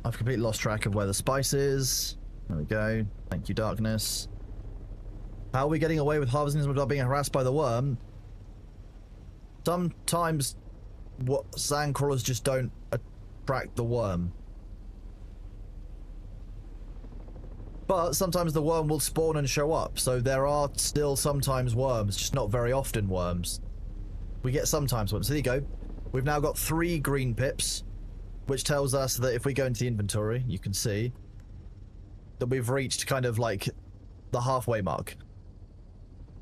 I've completely lost track of where the spice is. There we go. Thank you, darkness. How are we getting away with harvesting this without being harassed by the worm? Sometimes sandcrawlers just don't attract the worm. But sometimes the worm will spawn and show up, so there are still sometimes worms, just not very often worms. We get sometimes worms. So there you go. We've now got 3 green pips, which tells us that if we go into the inventory, you can see that we've reached kind of like the halfway mark.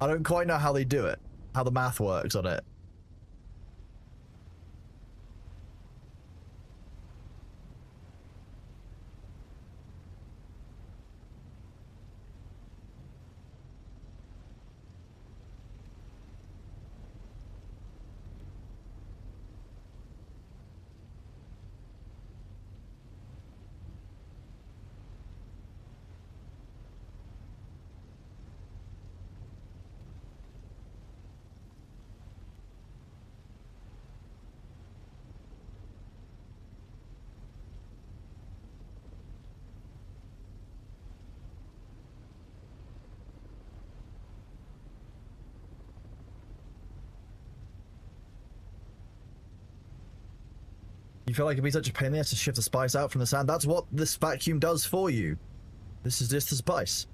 I don't quite know how they do it, how the math works on it. You feel like it'd be such a pain in the ass to shift the spice out from the sand? That's what this vacuum does for you. This is just the spice.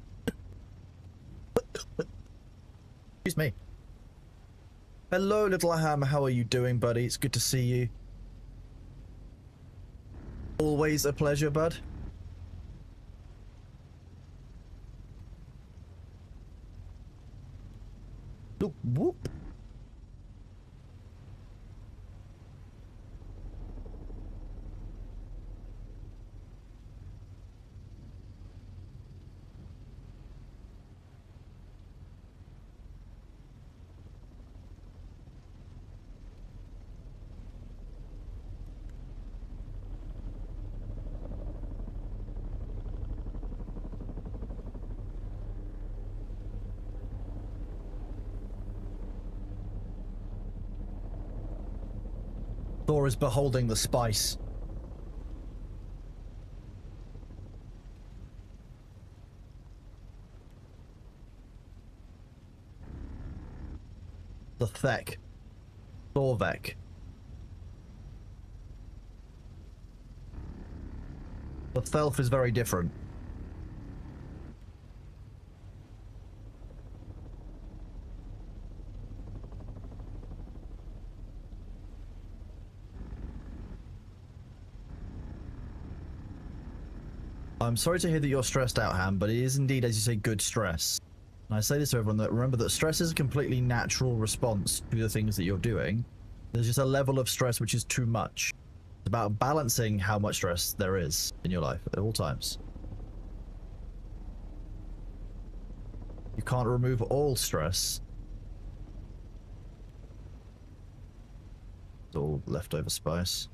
Excuse me. Hello, little ham. How are you doing, buddy? It's good to see you. Always a pleasure, bud. Whoop, whoop. Thor is beholding the spice. The Thek. Thorvek. The Thelf is very different. I'm sorry to hear that you're stressed out, Ham, but it is indeed, as you say, good stress. And I say this to everyone, that remember that stress is a completely natural response to the things that you're doing. There's just a level of stress which is too much. It's about balancing how much stress there is in your life at all times. You can't remove all stress. It's all leftover spice.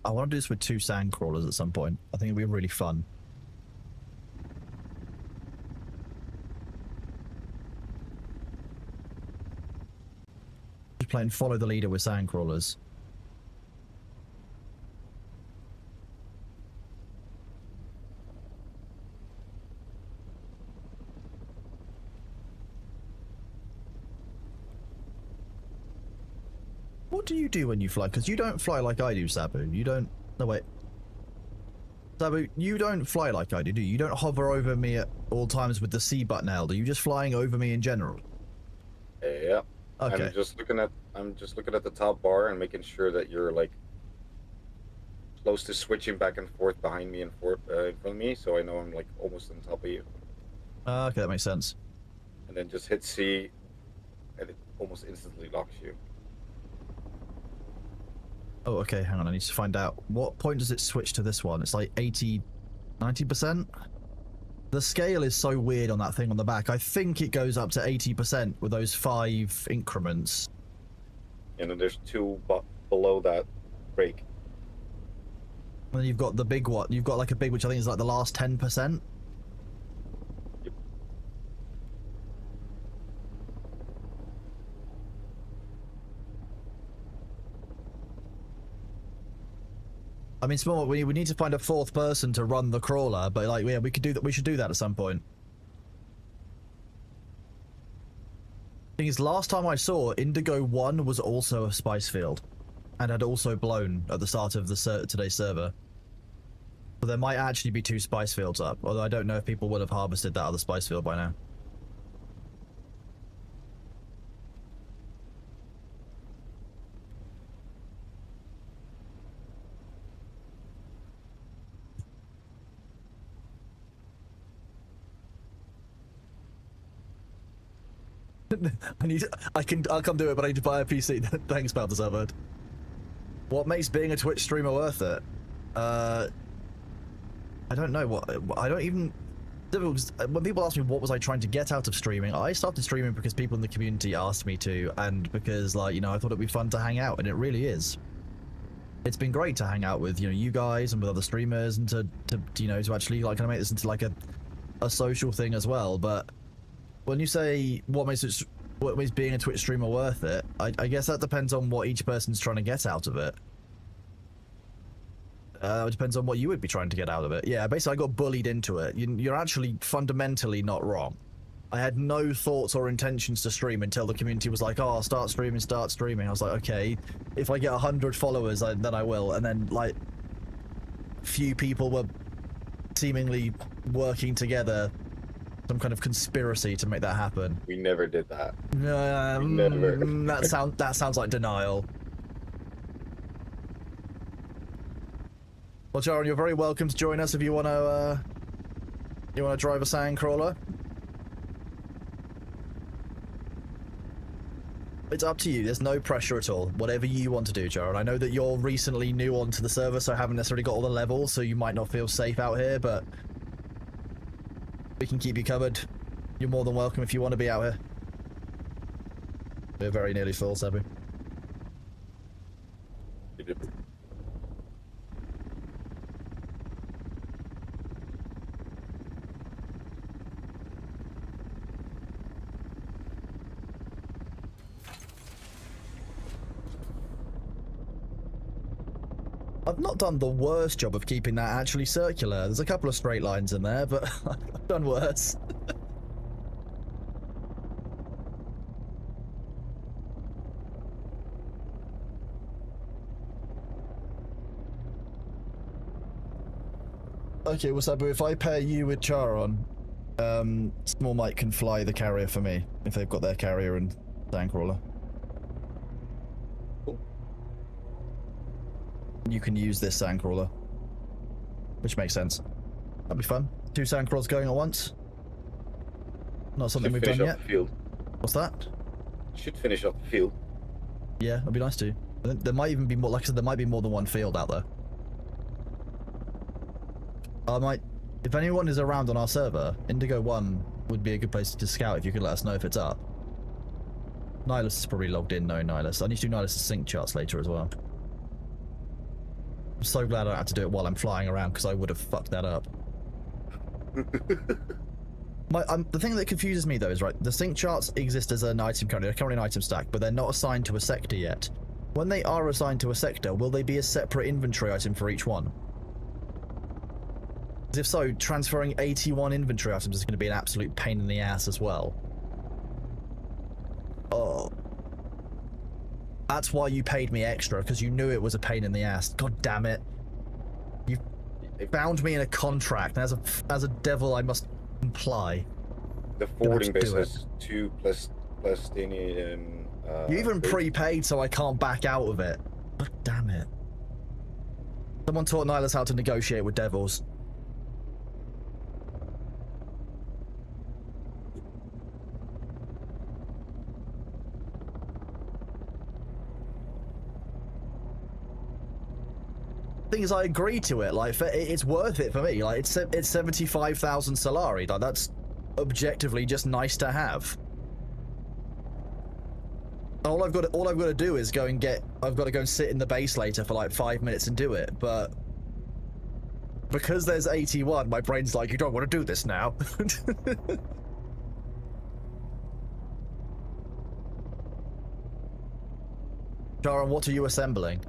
I want to do this with 2 sand crawlers at some point. I think it'd be really fun. Just playing follow the leader with sand crawlers. What do you do when you fly? Because you don't fly like I do, Sabu. You don't... No, wait. Sabu, you don't fly like I do, do you? You don't hover over me at all times with the C button held. Are you just flying over me in general? Yeah. Okay. I'm just looking at the top bar and making sure that you're like close to switching back and forth behind me and in front of me, so I know I'm like almost on top of you. Okay, that makes sense. And then just hit C, and it almost instantly locks you. Oh, okay, hang on, I need to find out. What point does it switch to this one? It's like 80, 90%? The scale is so weird on that thing on the back. I think it goes up to 80% with those 5 increments. And then there's 2 below that break. And then you've got the big one. You've got like a big, which I think is like the last 10%. Yep. I mean, small. We need to find a fourth person to run the crawler, but like, yeah, we could do that. We should do that at some point. Thing is, last time I saw, Indigo 1 was also a spice field, and had also blown at the start of the today's server. So there might actually be 2 spice fields up, although I don't know if people would have harvested that other spice field by now. I'll come do it, but I need to buy a PC. Thanks, Balthazar. What makes being a Twitch streamer worth it? I don't know what. I don't even. When people ask me what was I trying to get out of streaming, I started streaming because people in the community asked me to, and because, like, you know, I thought it'd be fun to hang out, and it really is. It's been great to hang out with, you know, you guys and with other streamers, and to you know, to actually, like, kind of make this into like a social thing as well. But when you say what makes being a Twitch streamer worth it, I guess that depends on what each person's trying to get out of it. It depends on what you would be trying to get out of it. Yeah, basically I got bullied into it. You're actually fundamentally not wrong. I had no thoughts or intentions to stream until the community was like, oh, start streaming, start streaming. I was like, okay, if I get 100 followers, then I will. And then, like, few people were seemingly working together, some kind of conspiracy to make that happen. We never did that. Never. That sounds like denial. Well, Jaron, you're very welcome to join us if you want to drive a sand crawler. It's up to you. There's no pressure at all. Whatever you want to do, Jaron. I know that you're recently new onto the server, so haven't necessarily got all the levels, so you might not feel safe out here, but we can keep you covered. You're more than welcome if you want to be out here. We're very nearly full, Sabu. I've not done the worst job of keeping that actually circular. There's a couple of straight lines in there, but I've done worse. Okay, well, Sabu, if I pair you with Charon, Small Mike can fly the carrier for me, if they've got their carrier and sandcrawler. You can use this sandcrawler, which makes sense. That'd be fun. 2 sandcrawlers going at once. Not something we've done yet. Field. What's that? Should finish up the field. Yeah, that'd be nice to. There might even be more. Like I said, there might be more than one field out there. I might. If anyone is around on our server, Indigo 1 would be a good place to scout if you could let us know if it's up. Nihilus is probably logged in. No, Nihilus. I need to do Nihilus' sync charts later as well. I'm so glad I don't have to do it while I'm flying around, because I would have fucked that up. The thing that confuses me though is, right, the sync charts exist as an item currently. They're currently an item stack, but they're not assigned to a sector yet. When they are assigned to a sector, will they be a separate inventory item for each one? Because if so, transferring 81 inventory items is going to be an absolute pain in the ass as well. Oh. That's why you paid me extra, because you knew it was a pain in the ass. God damn it. You bound me in a contract, and as a devil I must comply. The forwarding base has 2 plus any... you even prepaid, so I can't back out of it. God damn it. Someone taught Nihilus how to negotiate with devils. Thing is, I agree to it. Like, it's worth it for me. Like, it's 75,000 Solari. Like, that's objectively just nice to have. And all I've got to do is go and get. I've got to go and sit in the base later for like 5 minutes and do it. But because there's 81, my brain's like, you don't want to do this now. Sharon, what are you assembling?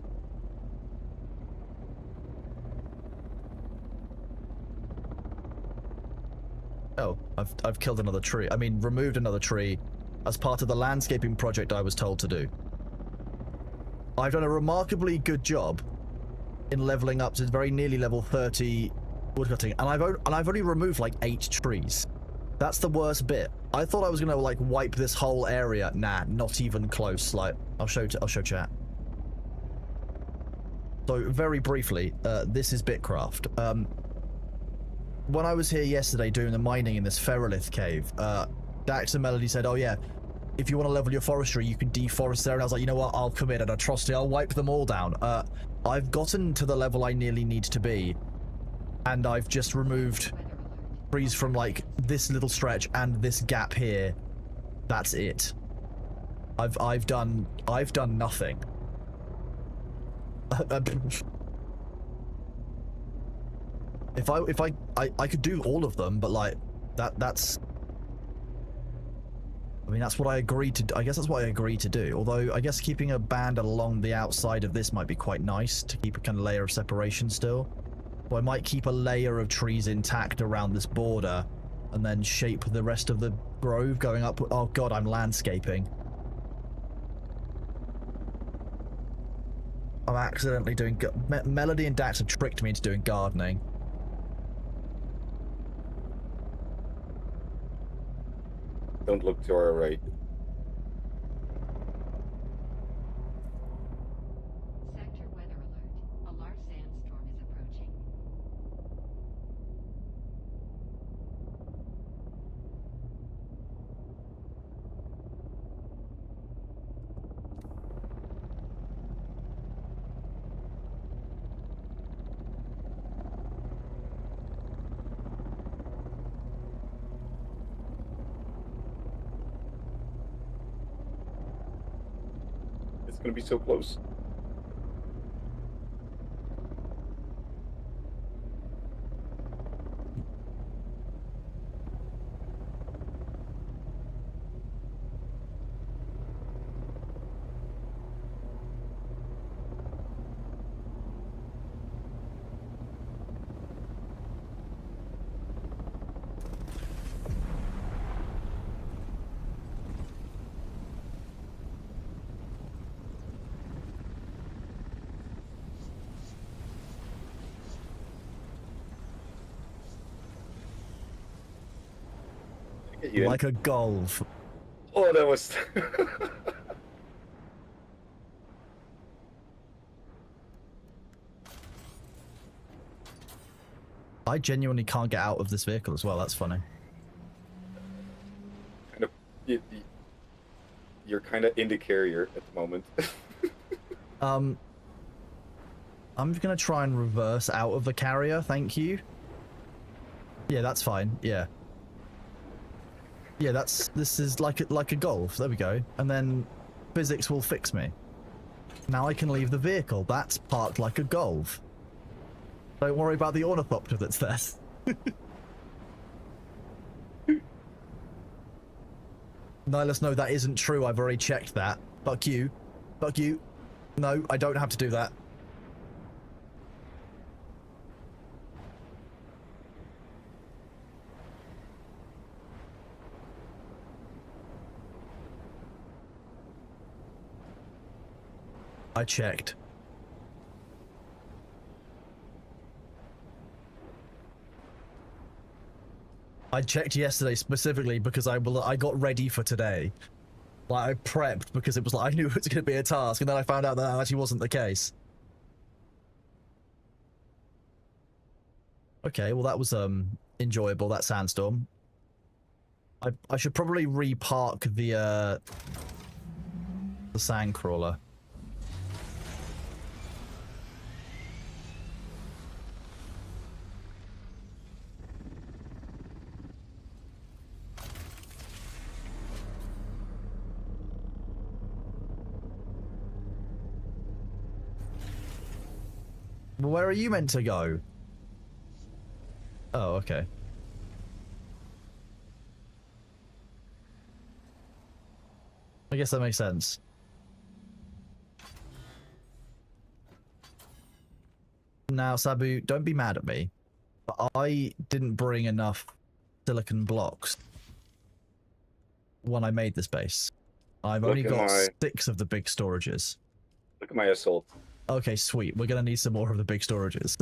I've killed another tree. I mean, removed another tree as part of the landscaping project I was told to do. I've done a remarkably good job in leveling up to very nearly level 30 woodcutting, and I've only removed like 8 trees. That's the worst bit. I thought I was gonna like wipe this whole area. Nah, not even close. Like, I'll show chat. So very briefly, this is Bitcraft. When I was here yesterday doing the mining in this Feralith cave, Dax and Melody said, oh yeah, if you want to level your forestry, you can deforest there. And I was like, you know what, I'll commit an atrocity. I'll wipe them all down. I've gotten to the level I nearly need to be, and I've just removed trees from like this little stretch and this gap here. That's it. I've done nothing. If I could do all of them, but like that's I mean, that's what I agreed to do. I guess that's what I agreed to do. Although, I guess keeping a band along the outside of this might be quite nice to keep a kind of layer of separation still. So I might keep a layer of trees intact around this border and then shape the rest of the grove going up. Oh god, I'm landscaping. I'm accidentally doing... Melody and Dax have tricked me into doing gardening. Don't look to our right. Sector weather alert. A large sandstorm is approaching. It's gonna be so close. Like a golf. Oh, that was... I genuinely can't get out of this vehicle as well. That's funny. kind of, you're kind of in the carrier at the moment. I'm gonna try and reverse out of the carrier, thank you. Yeah, that's fine, yeah. Yeah, this is like a golf, there we go. And then physics will fix me. Now I can leave the vehicle, that's parked like a golf. Don't worry about the ornithopter that's there. Nihilus, no, that isn't true, I've already checked that. Fuck you. Fuck you. No, I don't have to do that. I checked. I checked yesterday specifically because I got ready for today. Like, I prepped because it was like, I knew it was going to be a task, and then I found out that that actually wasn't the case. Okay, well that was enjoyable, that sandstorm. I should probably repark the sandcrawler. Where are you meant to go? Oh, okay. I guess that makes sense. Now, Sabu, don't be mad at me, but I didn't bring enough silicon blocks when I made this base. I've Look only at got my- 6 of the big storages. Look at my assault. Okay, sweet. We're gonna need some more of the big storages.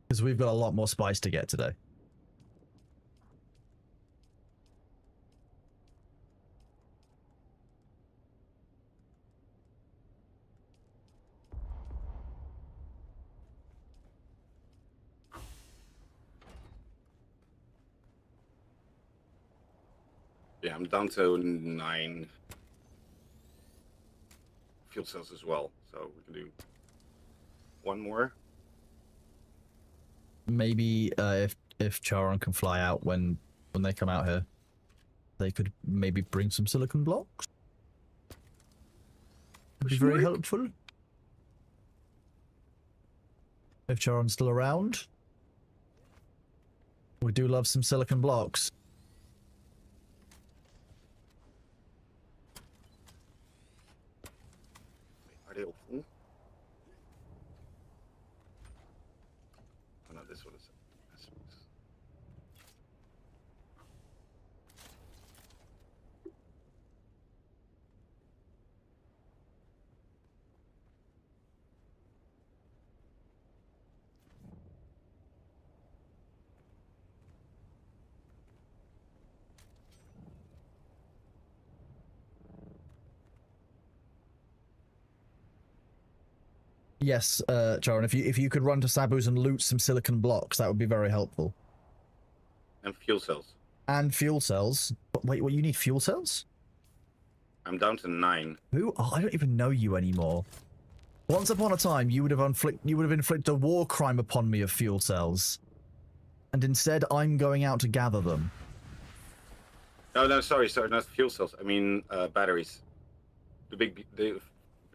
Because we've got a lot more spice to get today. Yeah, I'm down to 9 fuel cells as well, so we can do one more. Maybe if Charon can fly out when they come out here, they could maybe bring some silicon blocks. Would be very helpful. If Charon's still around. We do love some silicon blocks. Are they all full? Oh no, this one is. Yes, Charon, if you could run to Sabu's and loot some silicon blocks, that would be very helpful. And fuel cells. And fuel cells. But wait, what, you need fuel cells? I'm down to 9. Who? Oh, I don't even know you anymore. Once upon a time, you would have inflicted a war crime upon me of fuel cells. And instead, I'm going out to gather them. No, sorry, not fuel cells. I mean, batteries. The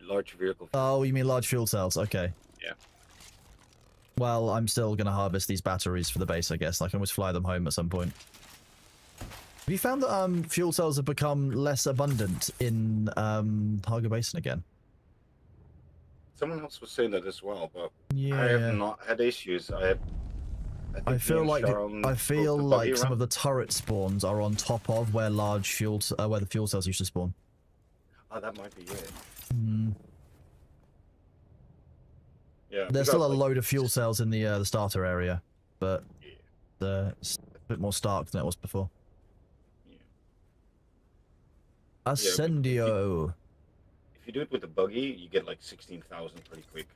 large vehicle. Oh, you mean large fuel cells? Okay. Yeah. Well, I'm still going to harvest these batteries for the base, I guess. I can always fly them home at some point. Have you found that fuel cells have become less abundant in Haga Basin again? Someone else was saying that as well, but Yeah. I have not had issues. I feel like some around. of the turret spawns are on top of where where the fuel cells used to spawn. Oh, that might be it. Hmm. Yeah. There's we still got, a like, load of fuel cells in the starter area, but Yeah. it's a bit more stark than it was before. Yeah. Ascendio. If you do it with the buggy, you get like 16,000 pretty quick.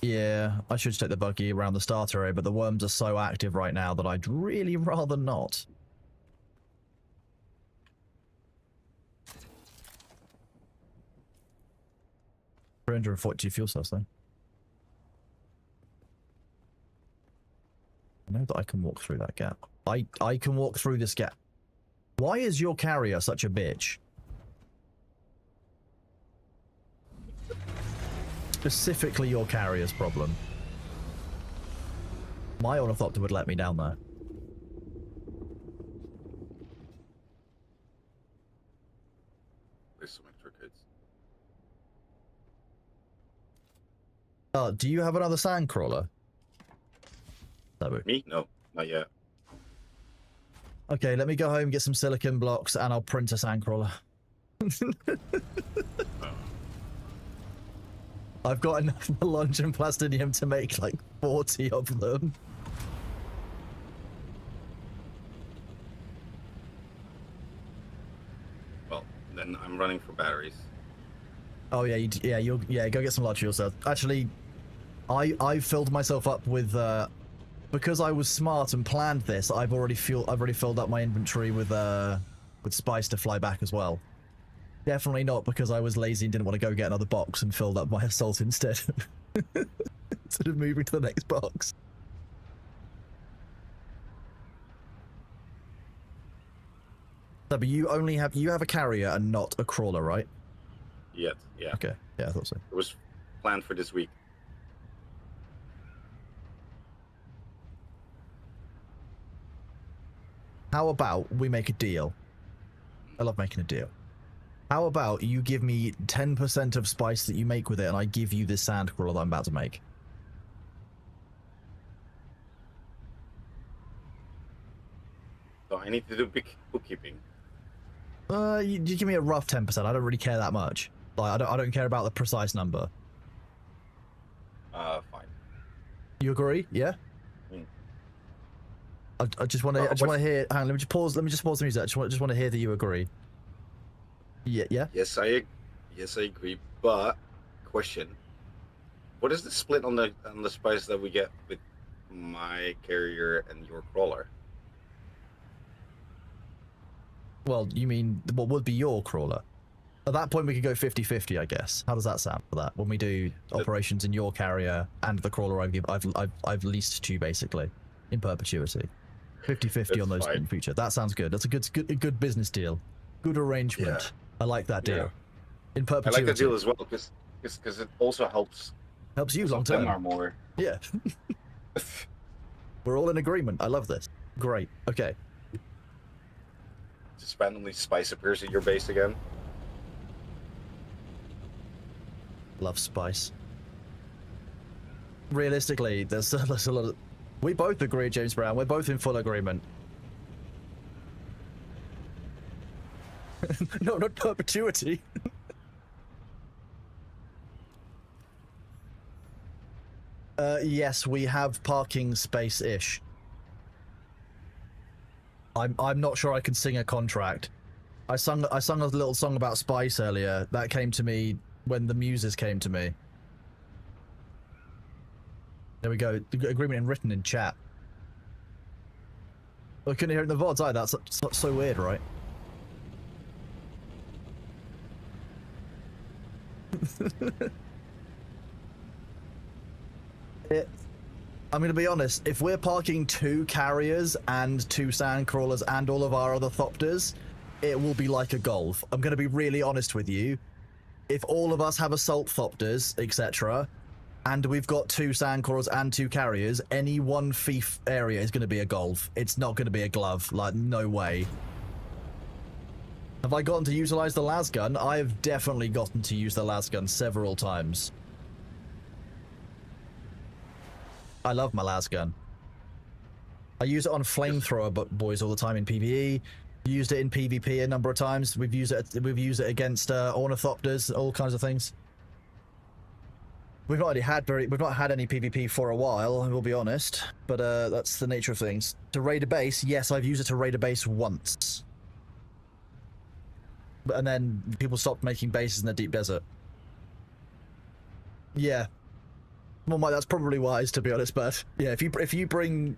Yeah, I should take the buggy around the starter area, but the worms are so active right now that I'd really rather not. $342 fuel cells, though. I know that I can walk through that gap. I can walk through this gap. Why is your carrier such a bitch? Specifically your carrier's problem. My ornithopter would let me down there. There's some extra kids. Do you have another sandcrawler? Sabu. Me? No, not yet. Okay, let me go home, get some silicon blocks, and I'll print a sandcrawler. I've got enough melange and plastinium to make like 40 of them. Well, then I'm running for batteries. Oh yeah, go get some large fuel cells. Actually, I filled myself up with because I was smart and planned this. I've already filled up my inventory with spice to fly back as well. Definitely not because I was lazy and didn't want to go get another box and filled up my assault instead. Instead of moving to the next box. So, but you have a carrier and not a crawler, right? Yet, yeah. Okay, yeah, I thought so. It was planned for this week. How about we make a deal? I love making a deal. How about you give me 10% of spice that you make with it, and I give you this sand crawler that I'm about to make? I need to do bookkeeping. You give me a rough 10%. I don't really care that much. Like, I don't care about the precise number. Fine. You agree? Yeah. Mm. I just want to. I just want to hear. Hang on. Let me just pause. Let me just pause the music. I just want to hear that you agree. Yeah. Yeah. Yes, I agree. But question: what is the split on the spice that we get with my carrier and your crawler? Well, you mean what would be your crawler? At that point, we could go 50-50, I guess. How does that sound for that? When we do operations in your carrier and the crawler I've leased to you, basically, in perpetuity. 50-50 on those fine. in the future. That sounds good. That's a good business deal. Good arrangement. Yeah. I like that deal. Yeah. In I perpetuity. like that deal as well because it also helps you long term. Are more. Yeah. We're all in agreement. I love this. Great. Okay. Just randomly spice appears at your base again. Love spice. Realistically, there's a lot of... We both agree, James Brown. We're both in full agreement. No, not perpetuity. Yes, we have parking space-ish. I'm not sure I can sing a contract. I sung a little song about spice earlier. That came to me when the muses came to me. There we go. The agreement in written in chat. I couldn't hear it in the VODs either. That's so weird, right? I'm going to be honest. If we're parking 2 carriers and 2 sand crawlers and all of our other thopters, it will be like a golf. I'm going to be really honest with you. If all of us have assault thopters, etc., and we've got 2 sand crawlers and 2 carriers, any one fief area is going to be a golf. It's not going to be a glove. Like, no way. Have I gotten to utilize the las gun? I have definitely gotten to use the las gun several times. I love my las gun. I use it on flamethrower boys all the time in PvE. Used it in PvP a number of times. We've used it against ornithopters, all kinds of things. We've not had any PvP for a while, I will be honest, but that's the nature of things. To raid a base, yes, I've used it to raid a base once. And then people stopped making bases in the deep desert. Yeah. Well, that's probably wise, to be honest, but yeah, if you bring...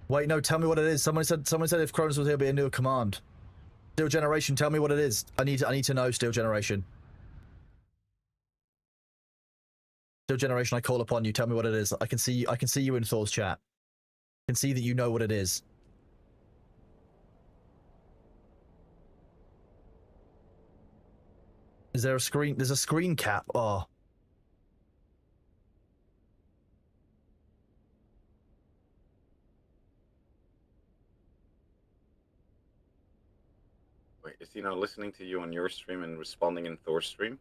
Wait, no, tell me what it is. Someone said if Cronus was here, it'd be a new command. Steel Generation, tell me what it is. I need to know, Steel Generation. Steel Generation, I call upon you. Tell me what it is. I can see you in Thor's chat. I can see that you know what it is. Is there a screen? There's a screen cap. Oh. Wait, is he now listening to you on your stream and responding in Thor's stream?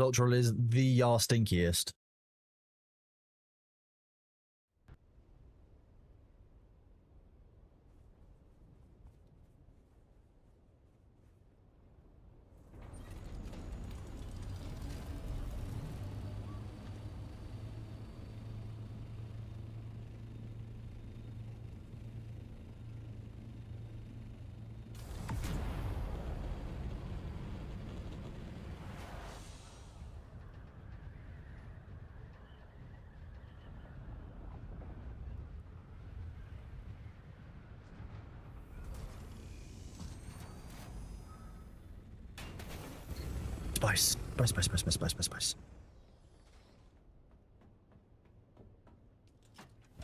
Ultra is the stinkiest. Spice. Spice, spice, spice, spice, spice, spice, spice.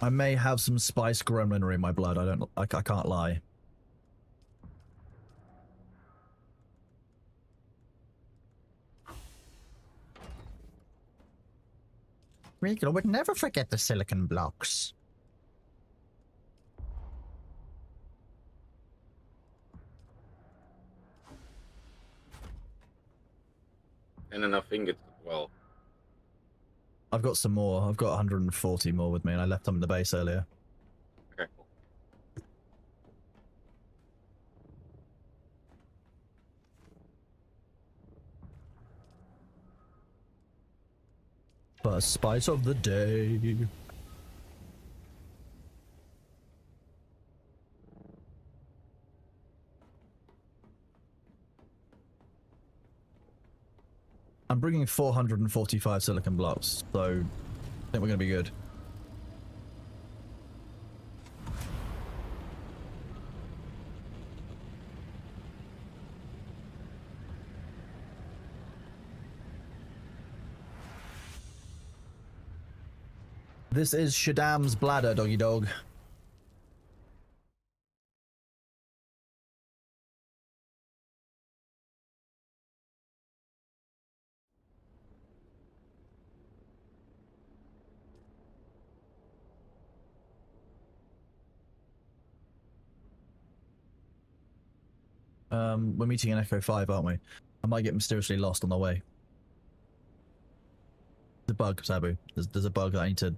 I may have some spice gremlin in my blood. I can't lie. Regal would never forget the silicon blocks. And enough ingots as well. I've got some more. I've got 140 more with me, and I left them in the base earlier. Okay, cool. First spice of the day. I'm bringing 445 silicon blocks, so I think we're going to be good. This is Shaddam's bladder, doggy dog. We're meeting in Echo 5, aren't we? I might get mysteriously lost on the way. There's a bug, Sabu. There's a bug that I need to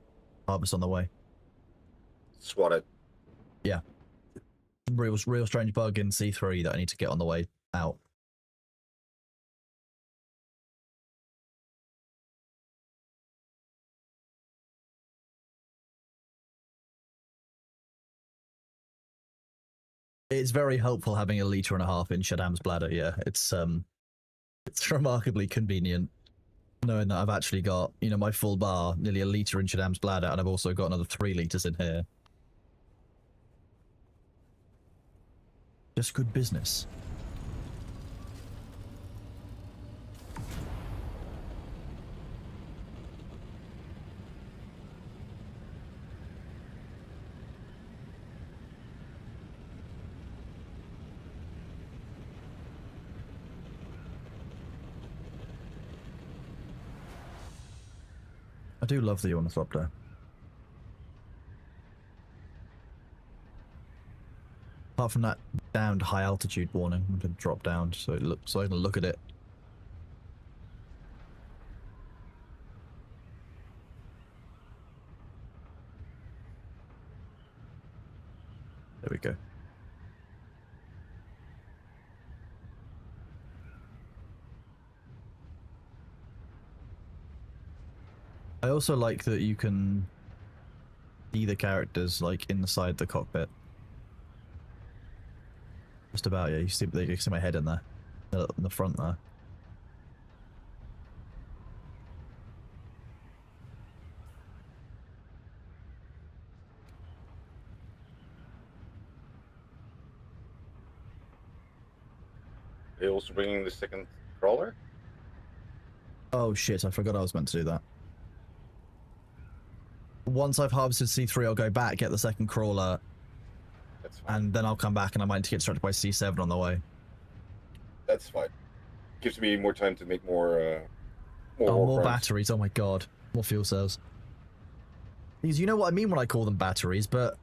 harvest on the way. Swat it. Yeah. Real strange bug in C3 that I need to get on the way out. It's very helpful having a litre and a half in Shaddam's bladder, yeah. It's remarkably convenient knowing that I've actually got, you know, my full bar, nearly a litre in Shaddam's bladder, and I've also got another 3 litres in here. Just good business. I do love the ornithopter. Apart from that damned high altitude warning, I'm going to drop down so I can look at it. There we go. I also like that you can see the characters like inside the cockpit. Just about, yeah. You can see my head in there, in the front there. Are you also bringing the second crawler? Oh shit! I forgot I was meant to do that. Once I've harvested C3, I'll go back, get the second crawler, That's fine. and then I'll come back and I might get distracted by C7 on the way. That's fine. Gives me more time to make more. More batteries. Oh my god, more fuel cells. Because you know what I mean when I call them batteries, but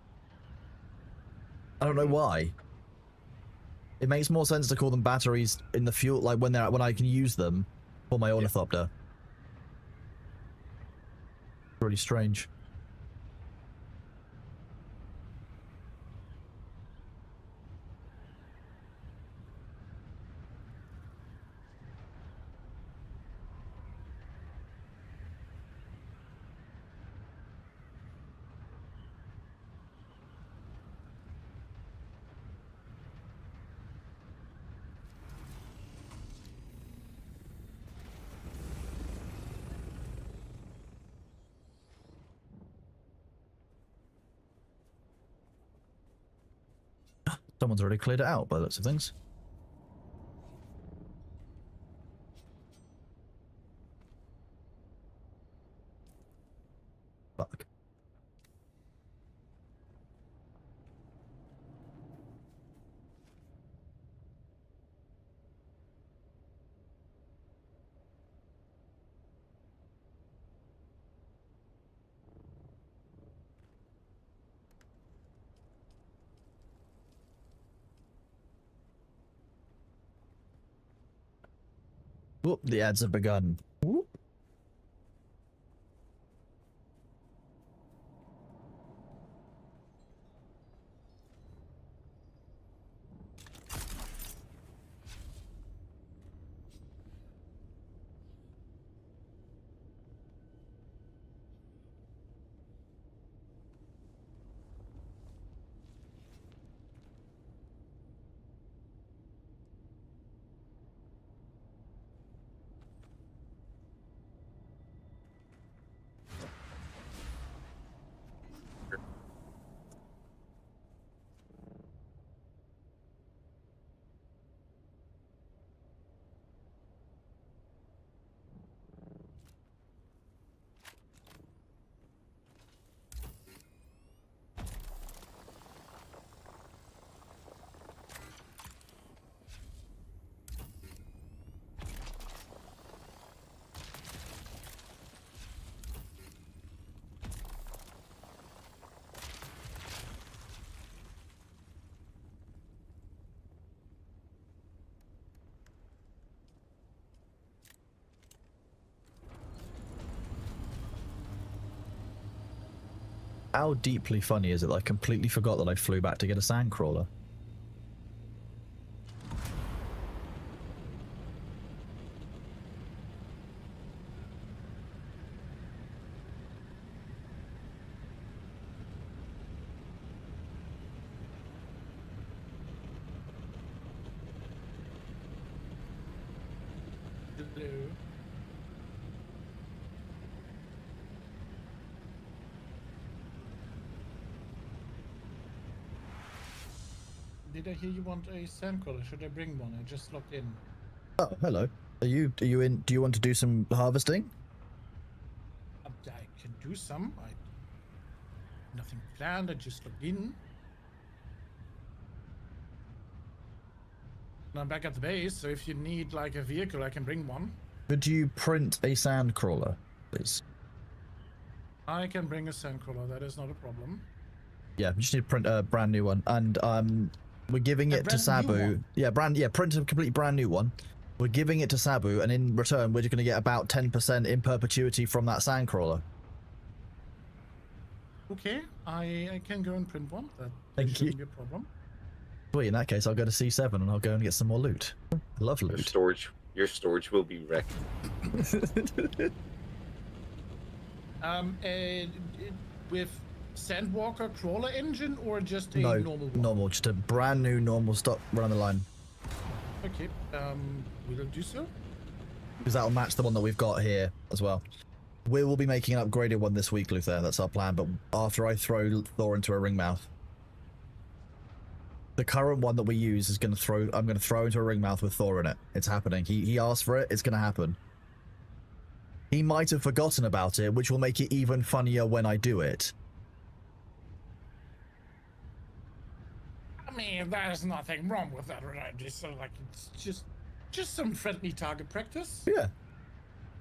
I don't know why. It makes more sense to call them batteries in the fuel, like when I can use them for my ornithopter. Really strange. Someone's already cleared it out by the looks of things. Whoop, the ads have begun. Whoop. How deeply funny is it that I completely forgot that I flew back to get a sandcrawler? Hello. Did I hear you want a sandcrawler? Should I bring one? I just logged in. Oh, hello. Are you in? Do you want to do some harvesting? I can do some. Nothing planned. I just logged in. And I'm back at the base, so if you need like a vehicle, I can bring one. Could you print a sandcrawler, please? I can bring a sandcrawler. That is not a problem. Yeah, you just need to print a brand new one, and we're giving it to brand new Sabu. one? Yeah, print a completely brand new one. We're giving it to Sabu, and in return, we're just going to get about 10% in perpetuity from that sandcrawler. Okay, I can go and print one. That Thank shouldn't you. be a problem. Sweet, in that case, I'll go to C7 and I'll go and get some more loot. I love Your loot. storage will be wrecked. With Sandwalker crawler engine or just a No, normal one? normal, just a brand new normal stock run the line. Okay, we'll do so. Because that'll match the one that we've got here as well. We will be making an upgraded one this week, Luther. That's our plan, but after I throw Thor into a ring mouth. The current one that we use is going to throw... I'm going to throw into a ring mouth with Thor in it. It's happening. He asked for it. It's going to happen. He might have forgotten about it, which will make it even funnier when I do it. I mean, there's nothing wrong with that, right? So, like, it's just some friendly target practice. Yeah.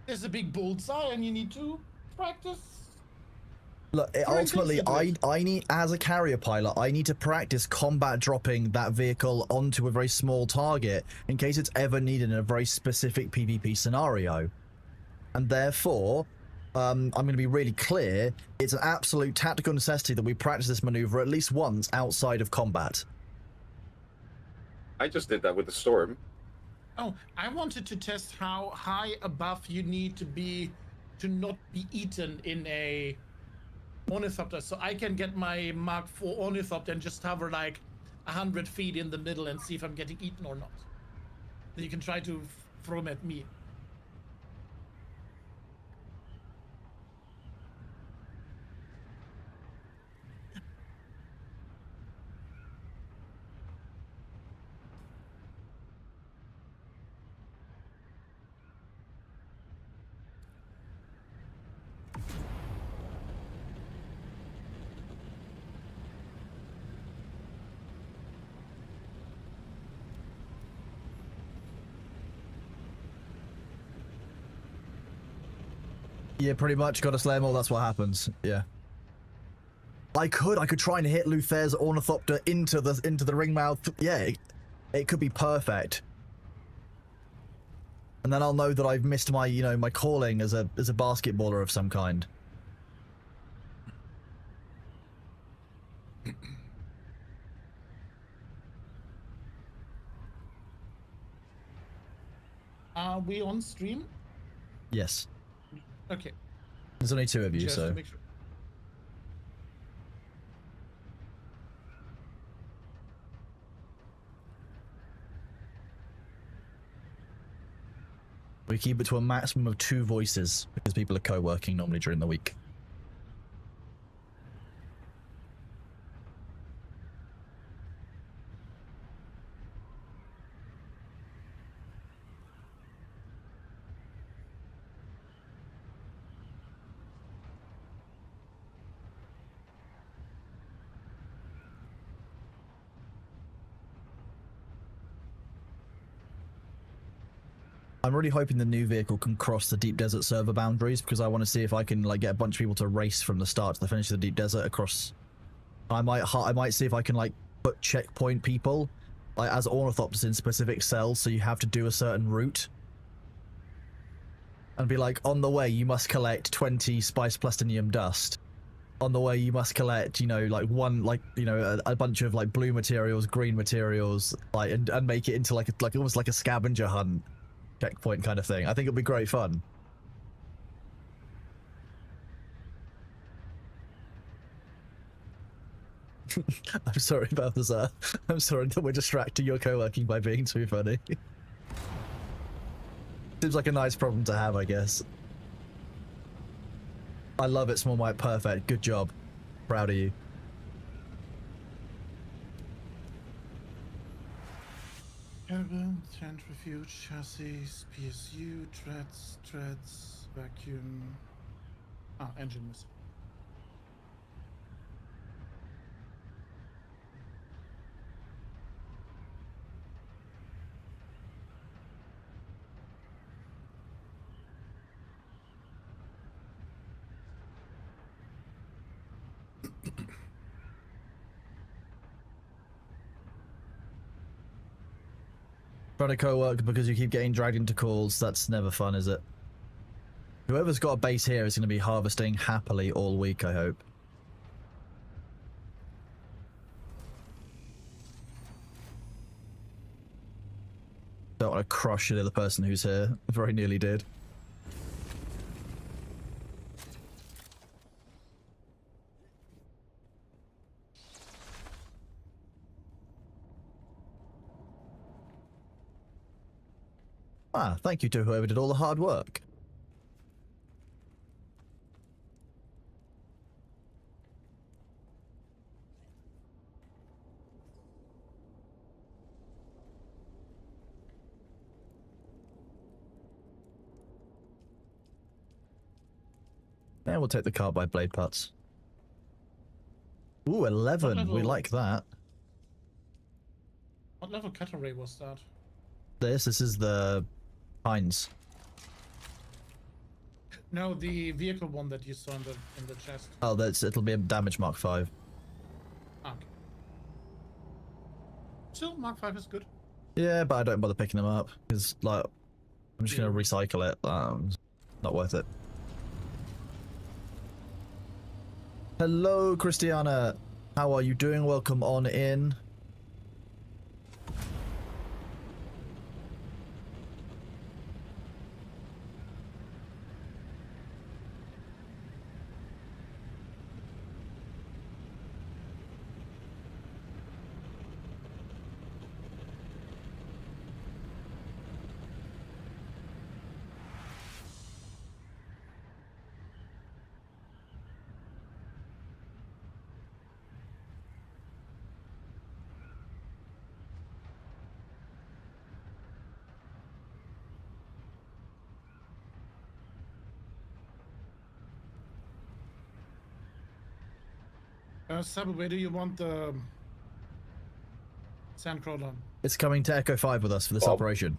There's a big bullseye, and you need to practice. Look, ultimately, I need, as a carrier pilot, I need to practice combat dropping that vehicle onto a very small target in case it's ever needed in a very specific PvP scenario. And therefore, I'm going to be really clear, it's an absolute tactical necessity that we practice this maneuver at least once outside of combat. I just did that with the storm. Oh, I wanted to test how high above you need to be to not be eaten in a ornithopter, so I can get my Mark IV ornithopter and just hover like 100 feet in the middle and see if I'm getting eaten or not. Then you can try to throw them at me. Yeah, pretty much. Got to slay them all. That's what happens. Yeah. I could try and hit Luther's ornithopter into the ring mouth. Yeah, it could be perfect. And then I'll know that I've missed my, you know, my calling as a basketballer of some kind. Are we on stream? Yes. Okay. There's only 2 of you, Just so. to make sure. We keep it to a maximum of 2 voices because people are co-working normally during the week. I'm really hoping the new vehicle can cross the deep desert server boundaries because I want to see if I can like get a bunch of people to race from the start to the finish of the deep desert across. I might see if I can like put checkpoint people like as ornithopters in specific cells, so you have to do a certain route. And be like, on the way you must collect 20 spice plastinium dust. On the way you must collect, you know, like a bunch of like blue materials, green materials, like and make it into like almost like a scavenger hunt checkpoint kind of thing. I think it'll be great fun. I'm sorry about this. I'm sorry that we're distracting your co-working by being too funny. Seems like a nice problem to have, I guess. I love it, Small White. Perfect. Good job. Proud of you. Caravan, centrifuge, chassis, PSU, treads, vacuum. Engine missing. Trying to co-work because you keep getting dragged into calls. That's never fun, is it? Whoever's got a base here is going to be harvesting happily all week, I hope. Don't want to crush the other person who's here. Very nearly did. Thank you to whoever did all the hard work. And we'll take the car by blade parts. Ooh, 11. We like that. What level cutter ray was that? This is the Pines. No, the vehicle one that you saw in the chest. Oh, it'll be a damage Mark 5. Okay. Still, Mark 5 is good. Yeah, but I don't bother picking them up because like I'm just gonna recycle it. Not worth it. Hello, Christiana. How are you doing? Welcome on in. Sabu, where do you want the Sandcrawler? It's coming to Echo 5 with us for this operation.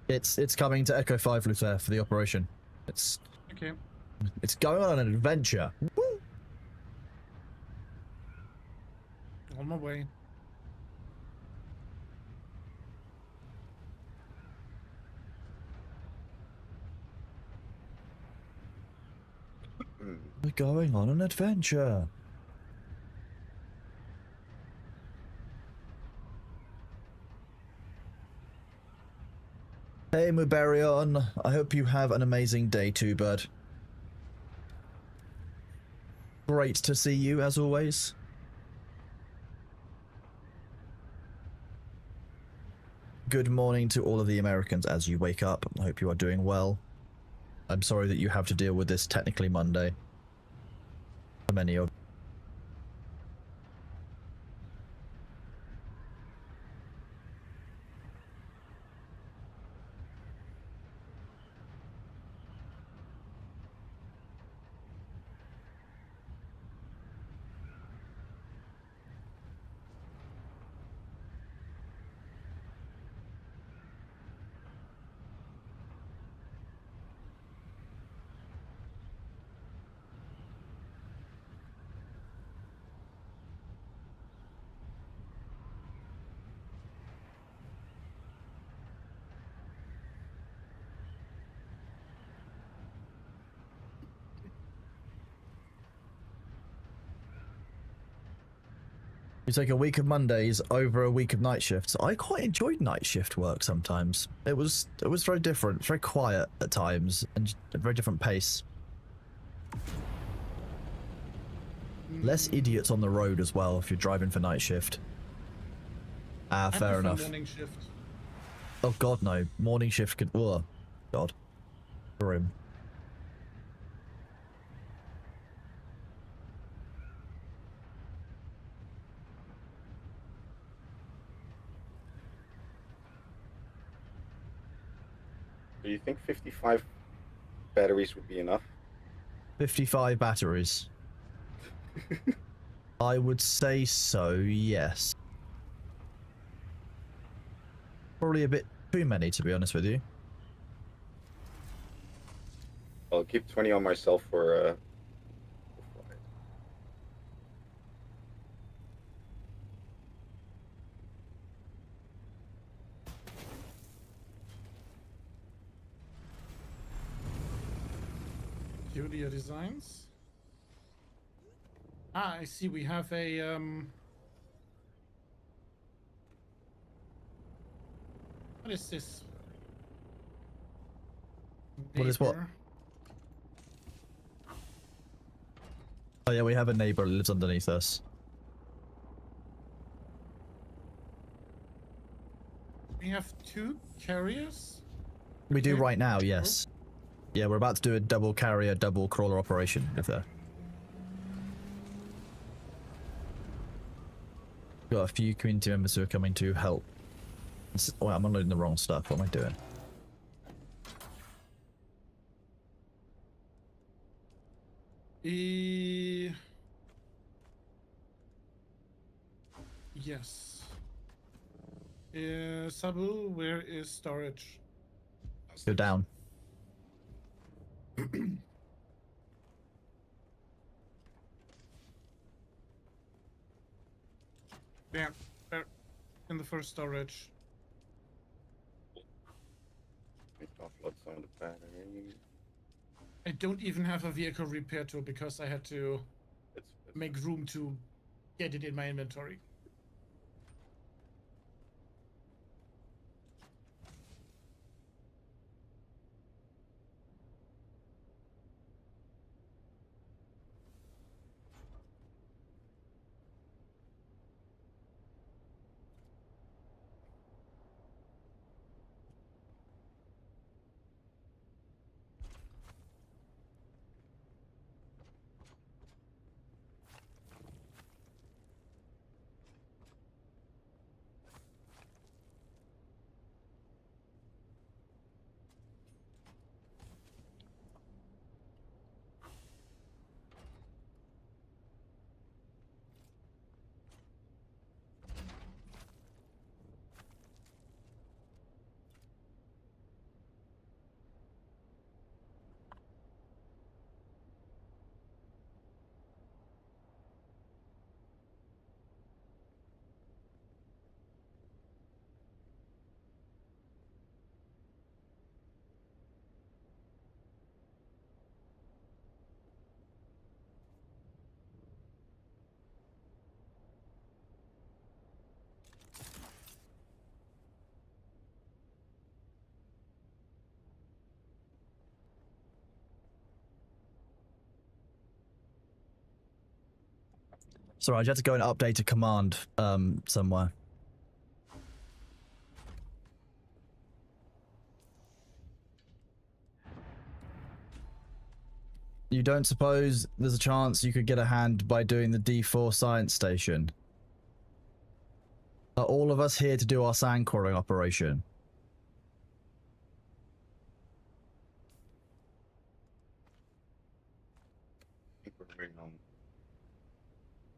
It's coming to Echo 5, Luther, for the operation. It's going on an adventure. Woo! On my way. Hmm. We're going on an adventure. Hey Mubarion, I hope you have an amazing day too, bud. Great to see you as always. Good morning to all of the Americans as you wake up. I hope you are doing well. I'm sorry that you have to deal with this technically Monday. For many of you take a week of Mondays over a week of night shifts. I quite enjoyed night shift work sometimes. It was very different, very quiet at times, and a very different pace. Less idiots on the road as well if you're driving for night shift. Ah, I fair prefer enough. morning shift. Oh god, no. Morning shift could... Oh, god. Grim. Do you think 55 batteries would be enough? 55 batteries. I would say so, yes. Probably a bit too many, to be honest with you. I'll keep 20 on myself for Friday. Julia Designs. Ah, I see. We have a What is this? What is what? Neighbor. Oh yeah, we have a neighbor that lives underneath us. We have 2 carriers. We do Okay, right now, cool. yes. Yeah, we're about to do a double carrier, double crawler operation with her. Got a few community members who are coming to help. Oh, I'm unloading the wrong stuff. What am I doing? Yes. Sabu, where is storage? Go down. Yeah, in the first storage. Need to offload some of the batteries. I don't even have a vehicle repair tool because I had to It's make room to get it in my inventory. Sorry, I just had to go and update a command somewhere. You don't suppose there's a chance you could get a hand by doing the D4 science station? Are all of us here to do our sand quarrying operation? I think we're waiting on.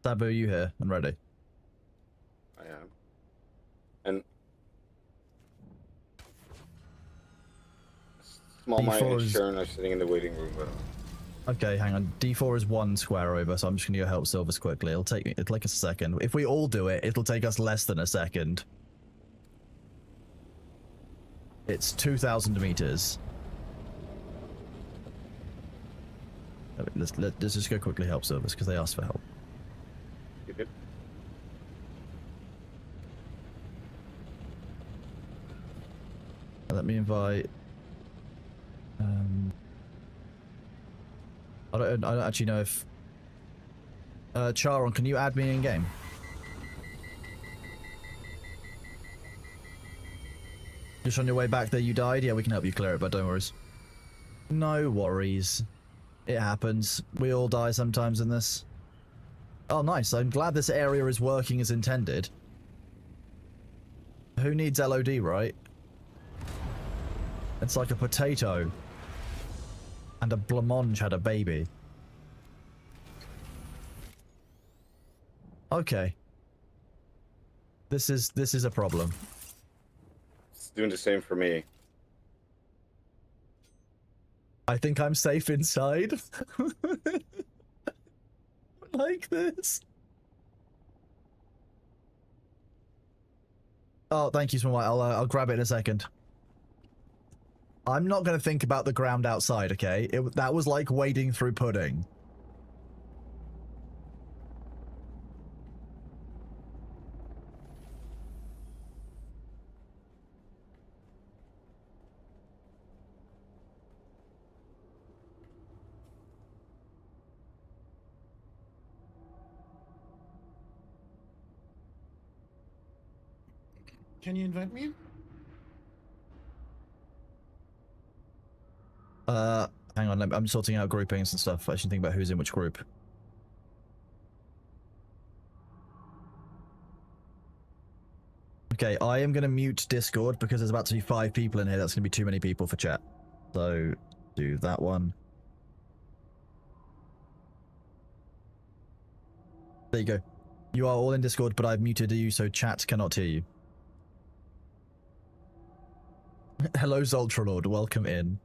Sabu, are you here and ready? I am. And Small Mine D4 and is- Sharon are sitting in the waiting room. Okay, hang on. D4 is 1 square over, so I'm just gonna go help Silvers quickly. It'll take like a second. If we all do it, it'll take us less than a second. It's 2,000 meters. Let's just go quickly help Silvers because they asked for help. You did? Let me invite. I don't actually know if. Charon, can you add me in game? Just on your way back there, you died. Yeah, we can help you clear it, but don't worry. No worries. It happens. We all die sometimes in this. Oh, nice. I'm glad this area is working as intended. Who needs LOD, right? It's like a potato. And a blancmange had a baby. Okay. This is a problem. It's doing the same for me. I think I'm safe inside. Like this. Oh, thank you so much. I'll grab it in a second. I'm not going to think about the ground outside, okay? That was like wading through pudding. Can you invite me? Hang on, I'm sorting out groupings and stuff. I should think about who's in which group. Okay, I am going to mute Discord because there's about to be 5 people in here. That's going to be too many people for chat. So, do that one. There you go. You are all in Discord, but I've muted you so chat cannot hear you. Hello, Zoltralord. Welcome in.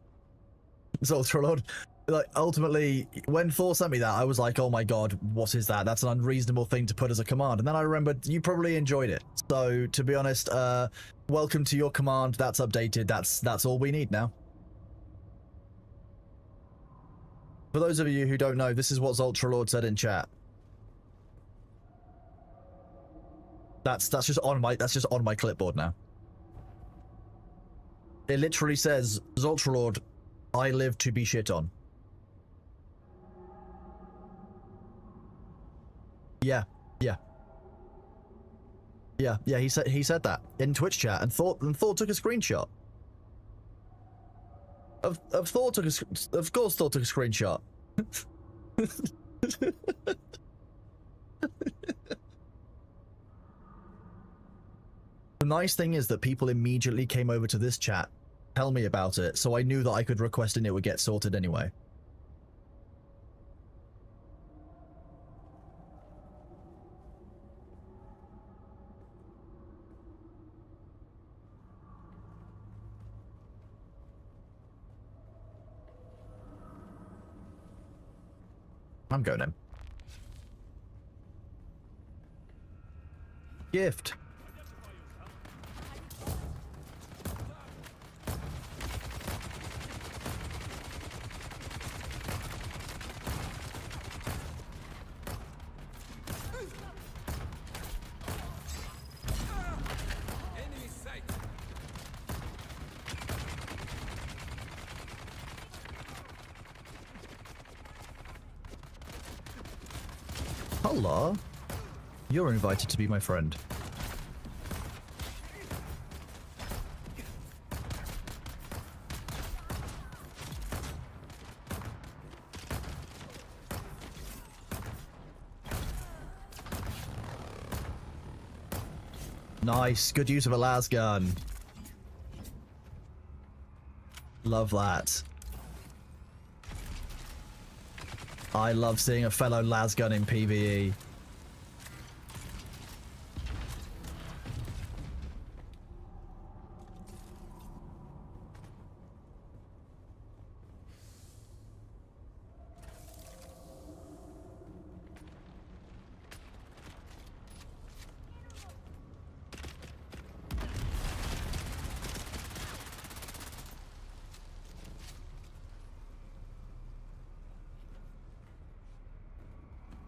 Zoltralord, like, ultimately, when Thor sent me that, I was like, oh my god, what is that? That's an unreasonable thing to put as a command. And then I remembered you probably enjoyed it. So, to be honest, welcome to your command. That's updated. That's all we need now. For those of you who don't know, this is what Zoltralord said in chat. That's just on my clipboard now. It literally says, Zoltralord, I live to be shit on. Yeah, he said that in Twitch chat, and Thor took a screenshot. Of course Thor took a screenshot. The nice thing is that people immediately came over to this chat, tell me about it, so I knew that I could request and it would get sorted anyway. I'm going in. Gift. Hello. You're invited to be my friend. Nice, good use of a las gun. Love that. I love seeing a fellow las gun in PvE.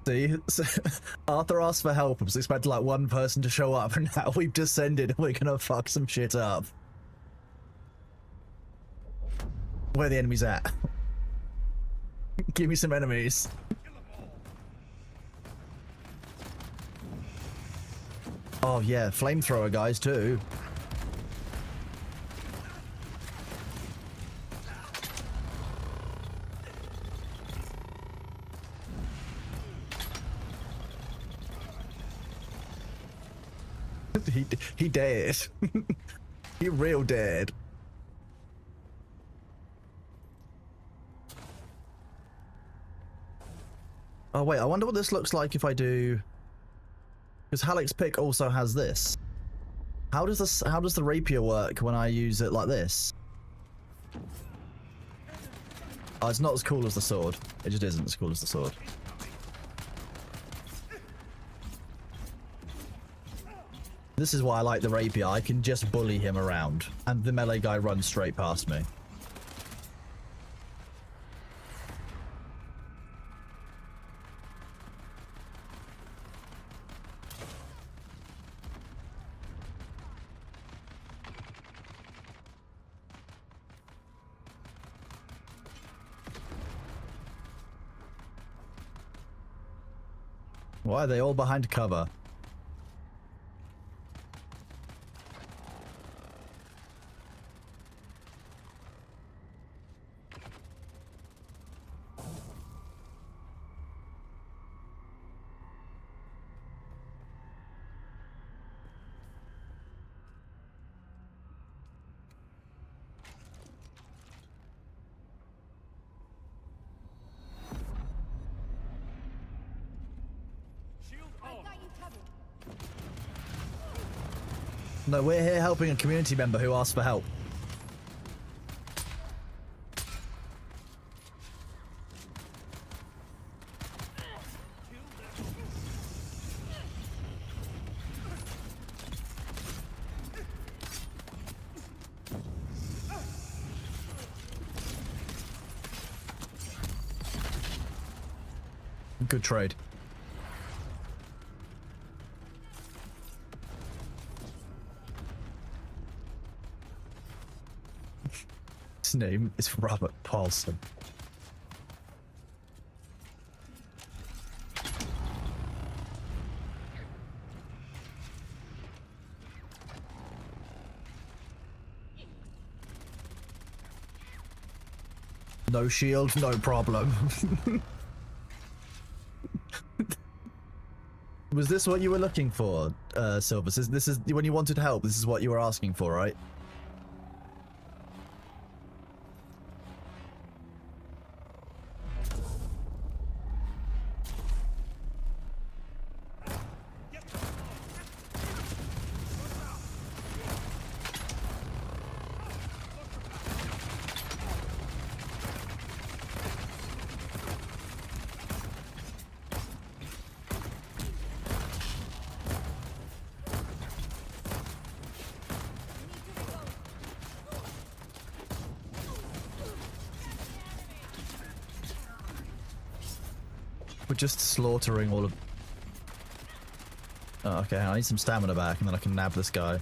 See, Arthur asked for help. I was expecting like one person to show up, and now we've descended and we're gonna fuck some shit up. Where the enemies at? Give me some enemies. Oh yeah, flamethrower guys too. He dead. He real dead. Oh wait, I wonder what this looks like if I do, because Halleck's pick also has this. How does the rapier work when I use it like this? Oh, it's not as cool as the sword. It just isn't as cool as the sword. This is why I like the rapier. I can just bully him around, and the melee guy runs straight past me. Why are they all behind cover? No, we're here helping a community member who asked for help. Good trade. His name is Robert Paulson. No shield, no problem. Was this what you were looking for, Silvers? This is when you wanted help, this is what you were asking for, right? We're just slaughtering all of... Oh, okay, I need some stamina back and then I can nab this guy.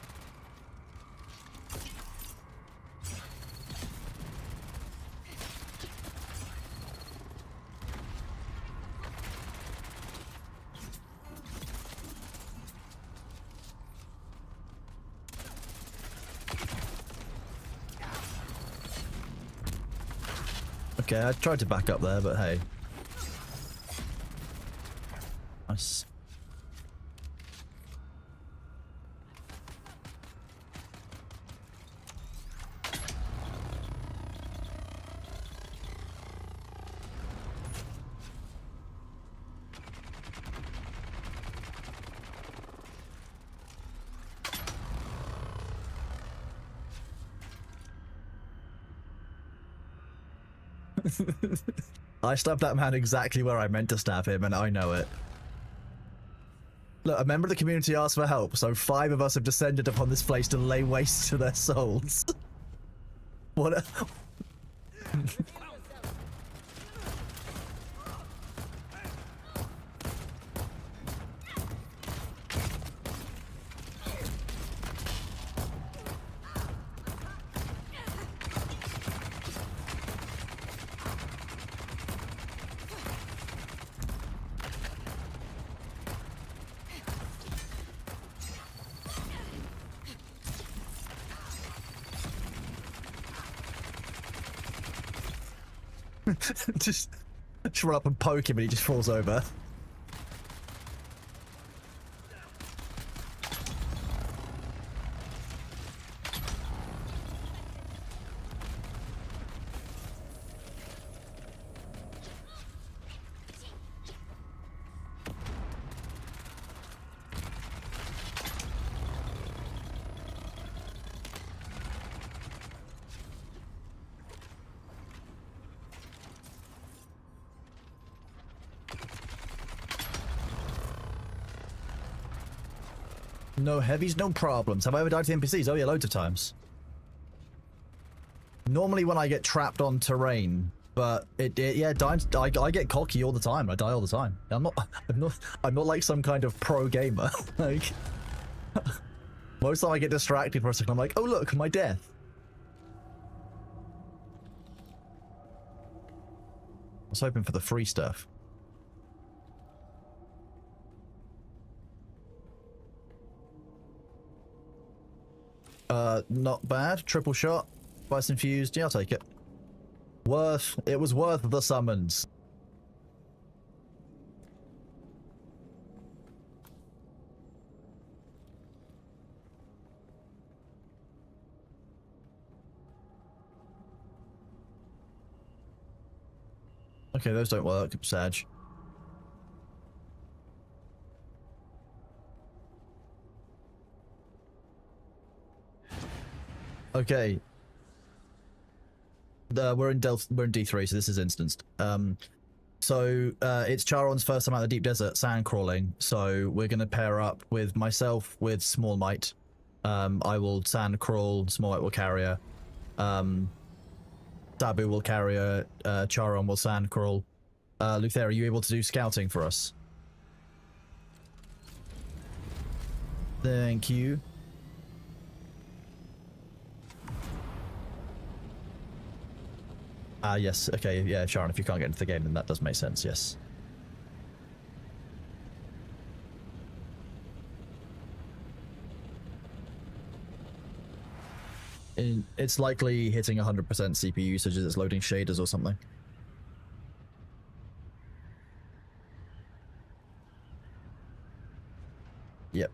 okay. I tried to back up there, but hey. Nice. I stabbed that man exactly where I meant to stab him, and I know it. Look, a member of the community asked for help, so 5 of us have descended upon this place to lay waste to their souls. What a... just run up and poke him and he just falls over. No heavies, no problems. Have I ever died to the NPCs? Oh yeah, loads of times. Normally when I get trapped on terrain, but yeah, I get cocky all the time. I die all the time. I'm not like some kind of pro gamer. Like, most of the time I get distracted for a second. I'm like, oh look, my death. I was hoping for the free stuff. Not bad. Triple shot. Spice infused. Yeah, I'll take it. It was worth the summons. Okay, those don't work. Sag. Okay. We're in D3, so this is instanced. It's Charon's first time out of the deep desert, sand crawling. So we're gonna pair up with myself with Small Might. I will sand crawl. Small Might will carry her. Sabu will carry her. Charon will sand crawl. Luther, are you able to do scouting for us? Thank you. Yes, okay, yeah, Sharon, if you can't get into the game, then that does make sense, yes. It's likely hitting 100% CPU usage as it's loading shaders or something. Yep.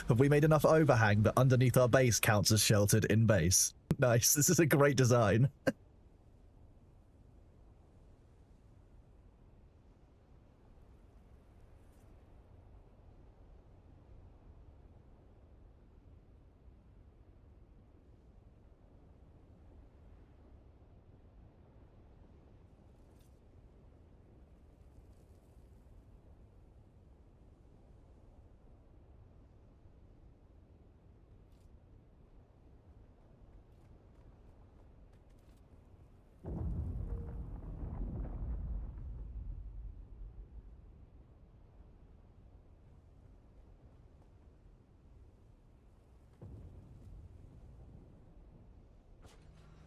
Have we made enough overhang that underneath our base counts as sheltered in base? Nice. This is a great design.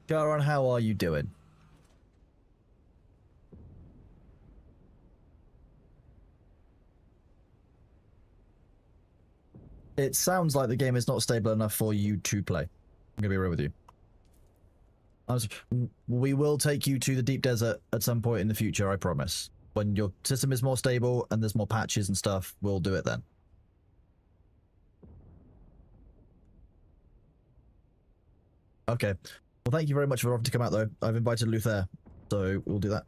Garon, how are you doing? It sounds like the game is not stable enough for you to play. I'm gonna be real with you. We will take you to the deep desert at some point in the future, I promise. When your system is more stable and there's more patches and stuff, we'll do it then. Okay. Well, thank you very much for offering to come out, though. I've invited Luther, so we'll do that.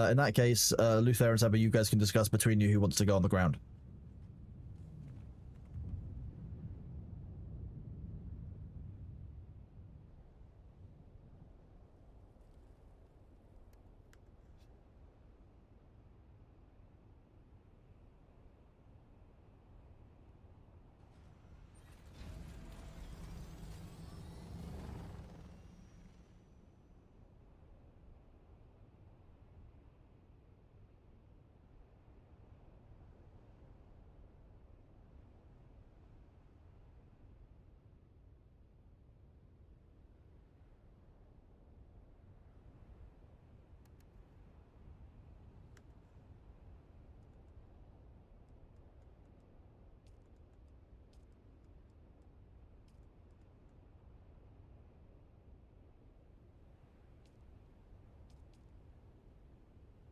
In that case, Luther and Saber, you guys can discuss between you who wants to go on the ground.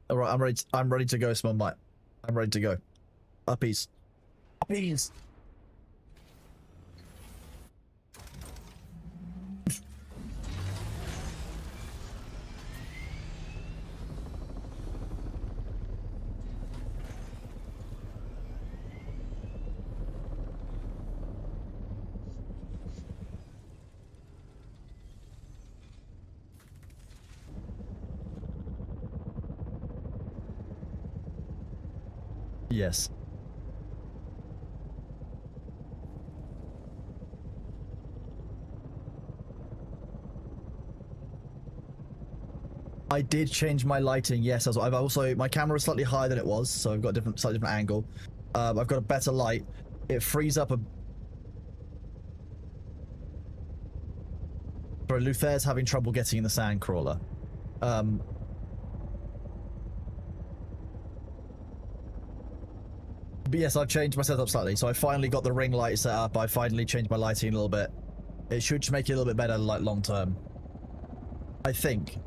All right, I'm ready to go, small mate. I'm ready to go. Uppies. Uppies. Yes. I did change my lighting. Yes, I've also my camera is slightly higher than it was, so I've got a slightly different angle. I've got a better light. It frees up a. Sorry, Luther's having trouble getting in the sand crawler. But yes, I've changed my setup slightly. So I finally got the ring light set up. I finally changed my lighting a little bit. It should just make it a little bit better, like long term. I think.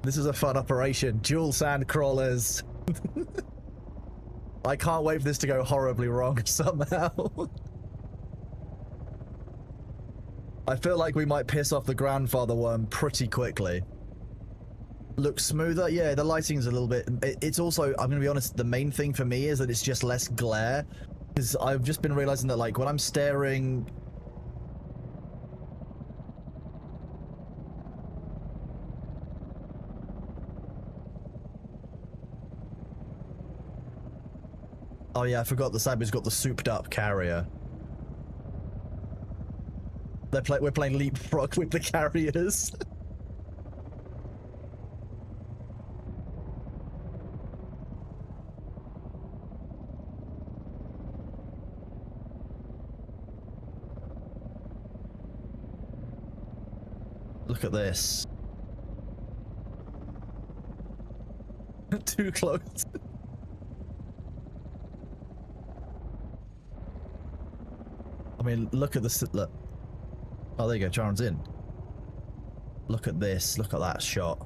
This is a fun operation. Dual sand crawlers. I can't wait for this to go horribly wrong somehow. I feel like we might piss off the grandfather worm pretty quickly. Looks smoother? Yeah, the lighting's a little bit... It's also, I'm gonna be honest, the main thing for me is that it's just less glare. Because I've just been realizing that, like, when I'm staring... Oh yeah, I forgot the Sabu's got the souped up carrier. We're playing leapfrog with the carriers. Look at this. Too close. I mean, look at this. Look. Oh, there you go. Charon's in. Look at this. Look at that shot.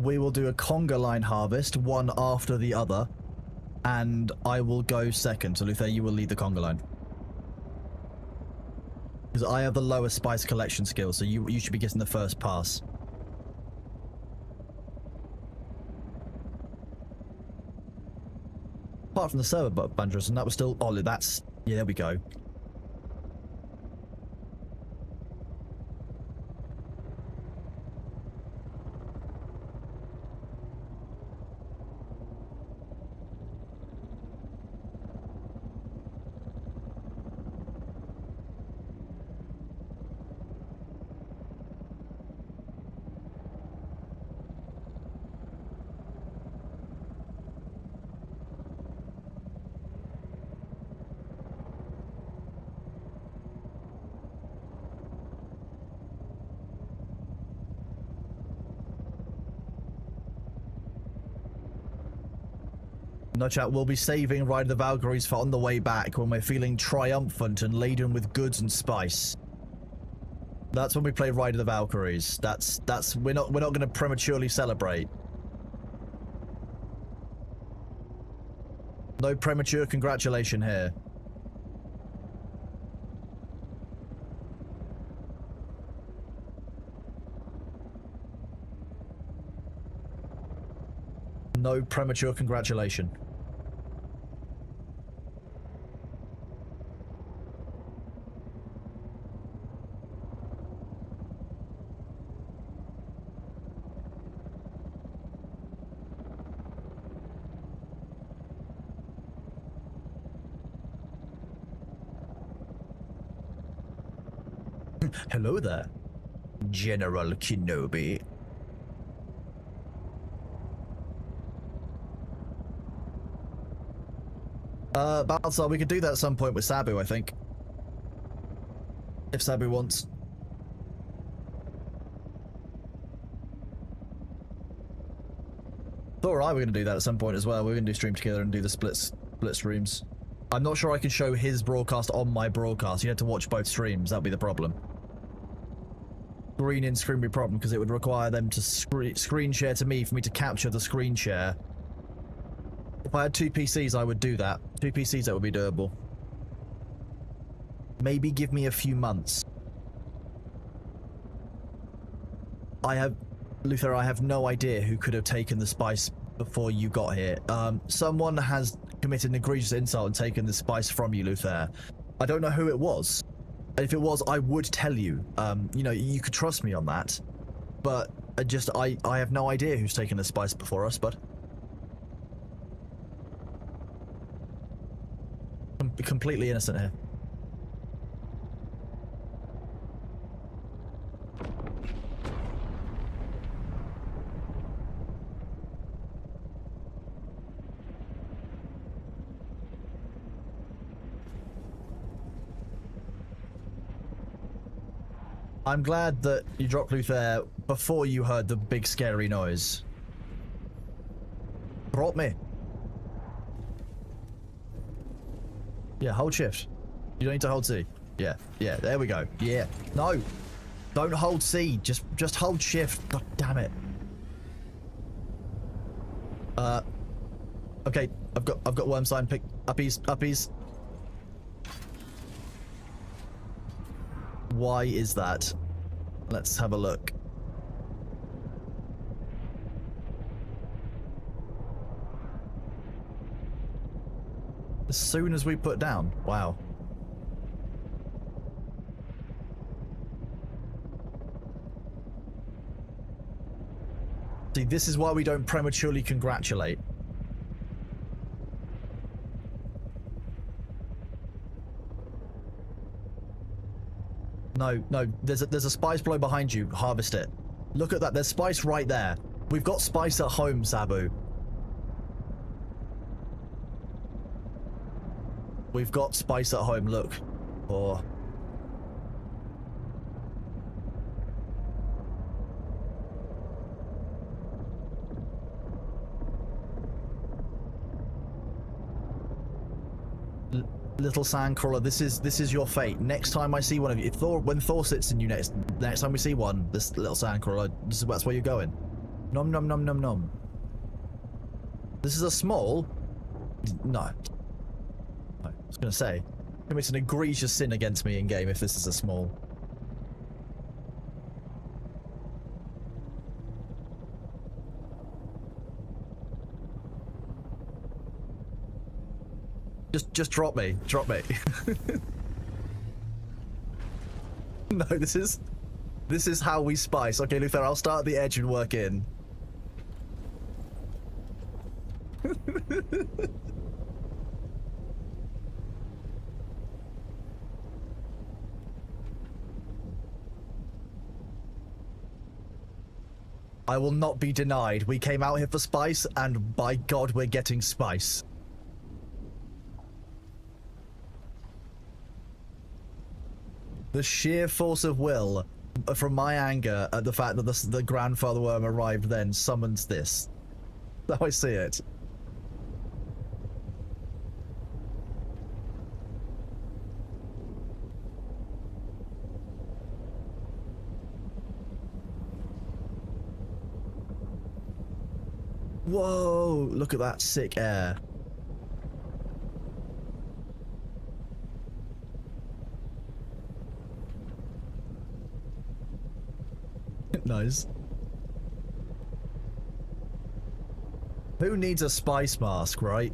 We will do a conga line harvest, one after the other, and I will go second. So Luther, you will lead the conga line. Because I have the lowest spice collection skill, so you should be getting the first pass. Apart from the server bundles, and that was still... Oh, that's... Yeah, there we go. No chat, we'll be saving Ride of the Valkyries for on the way back when we're feeling triumphant and laden with goods and spice. That's when we play Ride of the Valkyries. We're not going to prematurely celebrate. No premature congratulation here. No premature congratulation. Hello there, General Kenobi. Balthazar, we could do that at some point with Sabu, I think. If Sabu wants. Thor and I were going to do that at some point as well. We're going to do stream together and do the split streams. I'm not sure I can show his broadcast on my broadcast. You had to watch both streams. That'd be the problem. Green in screen would be a problem because it would require them to screen share to me for me to capture the screen share. If I had two PCs, I would do that. Two PCs, that would be doable. Maybe give me a few months. Luther, I have no idea who could have taken the spice before you got here. Someone has committed an egregious insult and taken the spice from you, Luther. I don't know who it was. If it was, I would tell you. You know, you could trust me on that. But I have no idea who's taken the spice before us, but... I'm completely innocent here. I'm glad that you dropped Luther before you heard the big scary noise. Drop me. Yeah, hold shift. You don't need to hold C. Yeah, there we go. Yeah. No. Don't hold C. Just hold shift. God damn it. Okay, I've got worm sign pick uppies. Why is that? Let's have a look. As soon as we put down. Wow. See, this is why we don't prematurely congratulate. No, no, there's a spice blow behind you. Harvest it. Look at that, there's spice right there. We've got spice at home, Sabu. We've got spice at home, look. Oh. Little sandcrawler, this is your fate. Next time I see one of you, when Thor sits in you next time we see one, this little sandcrawler, that's where you're going. Nom nom nom nom nom. This is a small. No. I was gonna say, it commits an egregious sin against me in game if this is a small. Just drop me. Drop me. No, this is how we spice. Okay, Luther, I'll start at the edge and work in. I will not be denied. We came out here for spice, and by God, we're getting spice. The sheer force of will from my anger at the fact that the grandfather worm arrived then summons this. That's how I see it. Whoa, look at that sick air. Nice. Who needs a spice mask, right?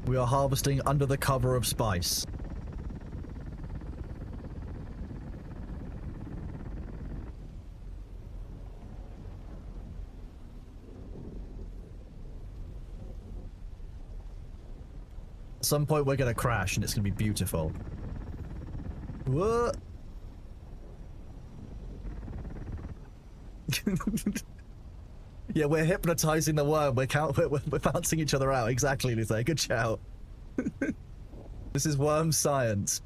We are harvesting under the cover of spice. At some point we're gonna crash and it's gonna be beautiful. What? Yeah, we're hypnotizing the worm. We're bouncing each other out. Exactly, Luther. Good shout. This is worm science.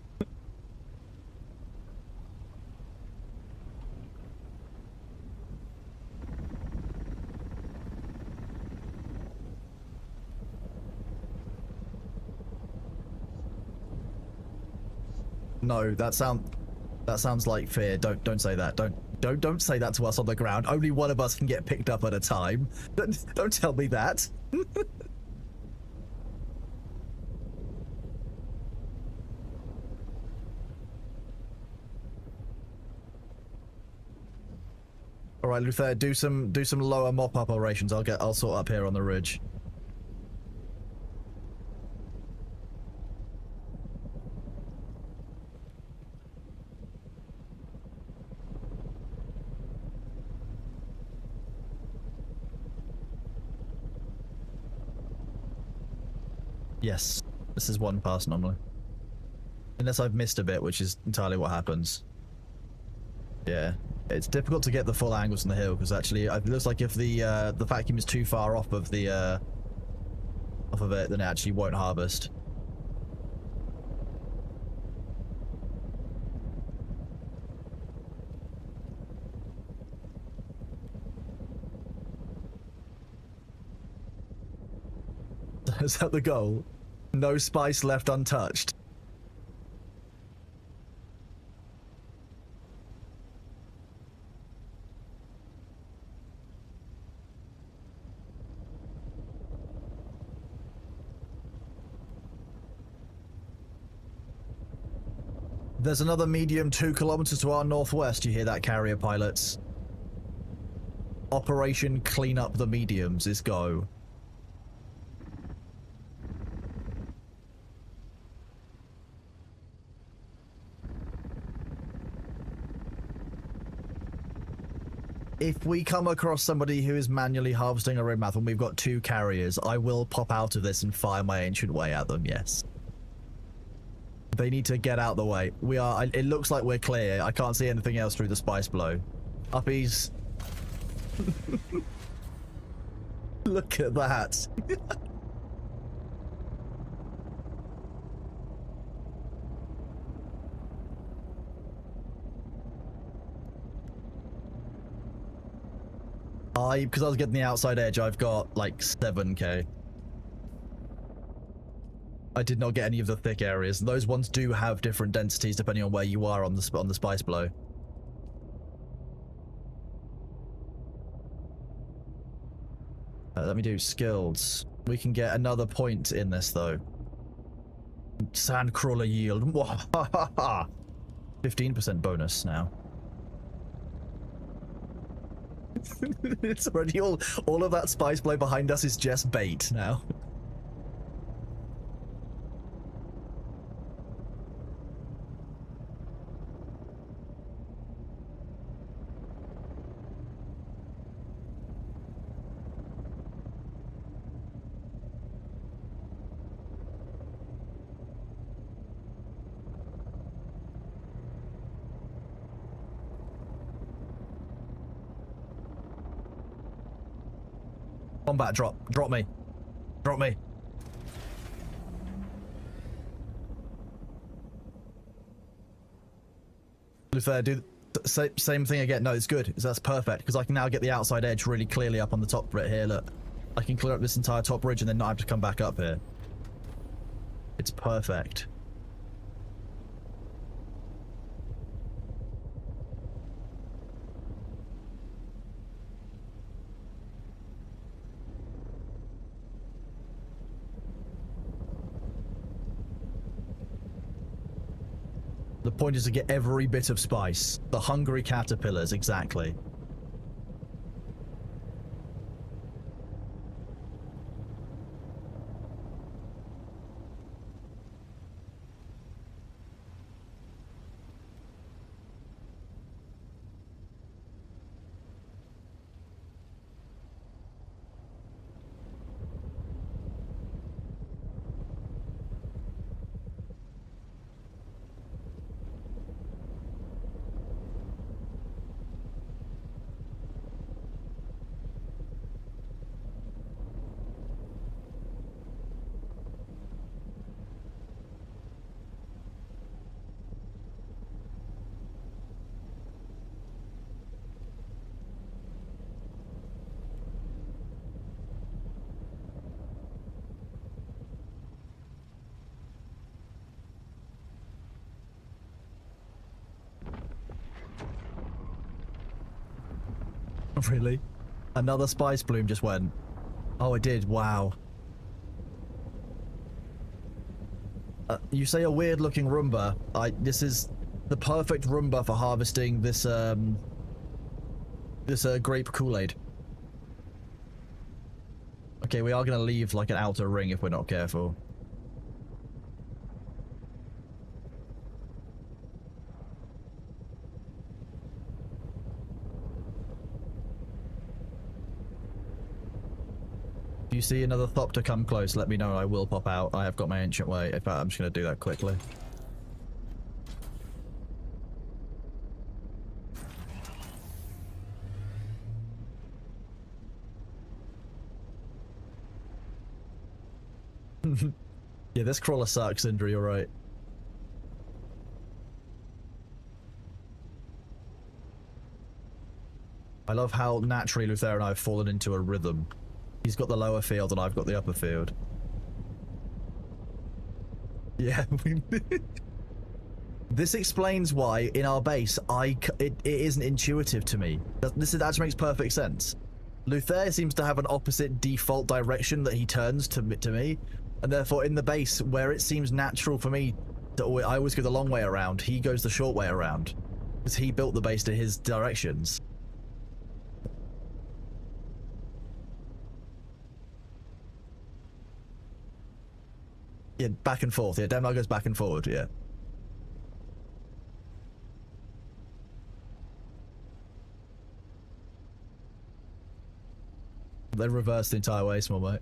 No, that sounds like fear. Don't say that. Don't say that to us on the ground. Only one of us can get picked up at a time. Don't tell me that. All right, Luther, do some lower mop-up operations. I'll sort up here on the ridge. Yes, this is one pass normally. Unless I've missed a bit, which is entirely what happens. Yeah, it's difficult to get the full angles on the hill because actually it looks like if the vacuum is too far off of the off of it, then it actually won't harvest. Is that the goal? No spice left untouched. There's another medium 2 kilometers to our northwest. You hear that, carrier pilots? Operation Clean Up the Mediums is go. If we come across somebody who is manually harvesting a road map and we've got 2 carriers, I will pop out of this and fire my ancient way at them, yes. They need to get out the way. We are... It looks like we're clear. I can't see anything else through the spice blow. Uppies. Look at that. Because I was getting the outside edge, I've got like 7k. I did not get any of the thick areas. Those ones do have different densities depending on where you are on the spice blow. Let me do skills. We can get another point in this though. Sandcrawler yield. 15% bonus now. It's already all of that spice blow behind us is just bait now. Combat drop. Drop me. Drop me. Luther, do the same thing again. No, it's good. That's perfect because I can now get the outside edge really clearly up on the top right here. Look, I can clear up this entire top ridge and then not have to come back up here. It's perfect. The point is to get every bit of spice. The hungry caterpillars, exactly. Really? Another spice bloom just went. Oh, it did. Wow. You say a weird looking Roomba. This is the perfect Roomba for harvesting this grape Kool-Aid. Okay, we are gonna leave like an outer ring if we're not careful. If you see another Thopter come close, let me know. I will pop out. I have got my ancient way. In fact, I'm just going to do that quickly. Yeah, this crawler sucks, Indra, you're right. I love how naturally Luther and I have fallen into a rhythm. He's got the lower field and I've got the upper field. Yeah, this explains why in our base it isn't intuitive to me. This actually makes perfect sense. Luther seems to have an opposite default direction that he turns to me, and therefore in the base where it seems natural for me to I always go the long way around, he goes the short way around because he built the base to his directions. Yeah, back and forth. Yeah, Denmark goes back and forward. Yeah. They reversed the entire way, small mate.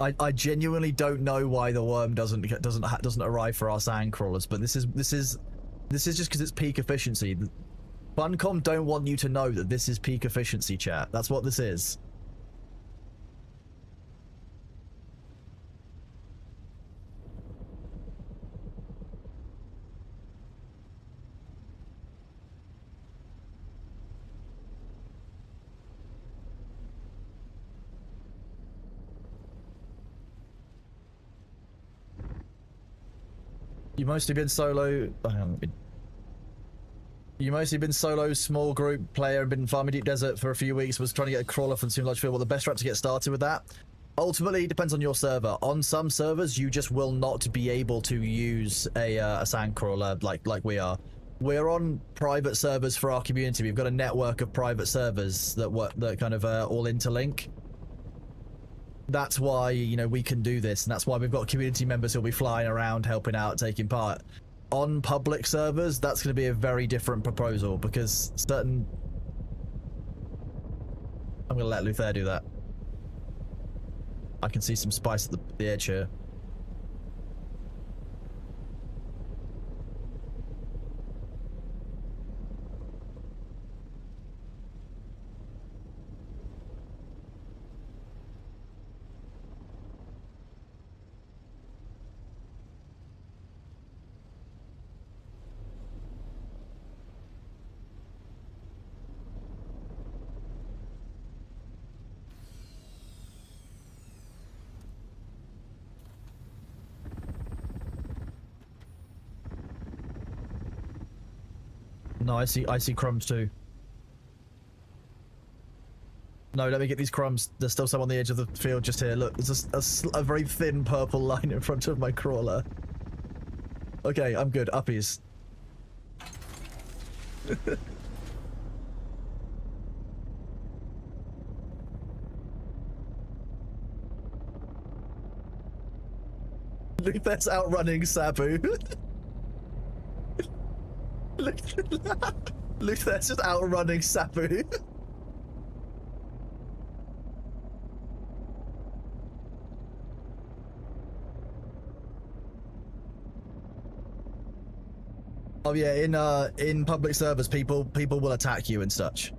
I genuinely don't know why the worm doesn't arrive for our sand crawlers, but this is just because it's peak efficiency. Funcom don't want you to know that this is peak efficiency, chat. That's what this is. You mostly been solo. You mostly been solo, small group player, and been farming Deep Desert for a few weeks. Was trying to get a crawler from Soon Lodge Field. Well, the best route to get started with that. Ultimately, it depends on your server. On some servers, you just will not be able to use a sand crawler like we are. We're on private servers for our community. We've got a network of private servers that kind of all interlink. That's why, you know, we can do this, and that's why we've got community members who'll be flying around, helping out, taking part. On public servers, that's going to be a very different proposal, because certain... I'm going to let Luther do that. I can see some spice at the edge here. No, I see crumbs too. No, let me get these crumbs. There's still some on the edge of the field just here. Look, there's a very thin purple line in front of my crawler. Okay, I'm good. Uppies. Luther's outrunning Sabu. Luther's just outrunning Sabu. Oh yeah, in public servers, people will attack you and such.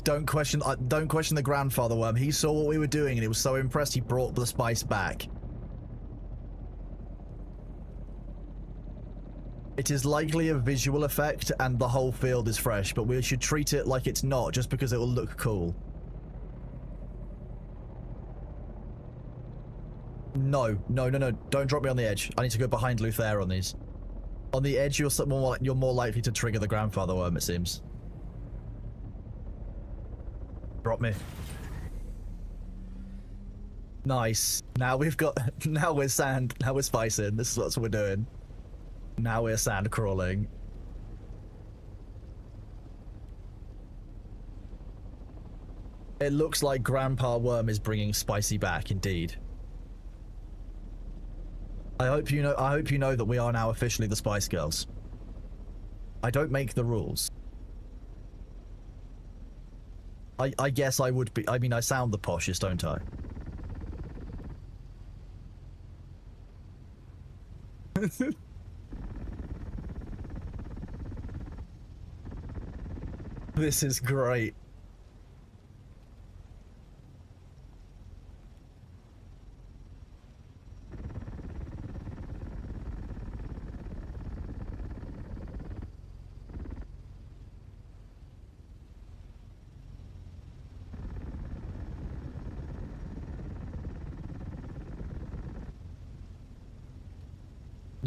Don't question the grandfather worm. He saw what we were doing and he was so impressed he brought the spice back. It is likely a visual effect and the whole field is fresh, but we should treat it like it's not just because it will look cool. No, don't drop me on the edge. I need to go behind Luther on these. On the edge, you're more likely to trigger the grandfather worm, it seems. Drop me. Nice. Now we've got... Now we're spicing. This is what we're doing. Now we're sand crawling. It looks like Grandpa Worm is bringing spicy back, indeed. I hope you know that we are now officially the Spice Girls. I don't make the rules. I guess I would be. I mean, I sound the poshest, don't I? This is great.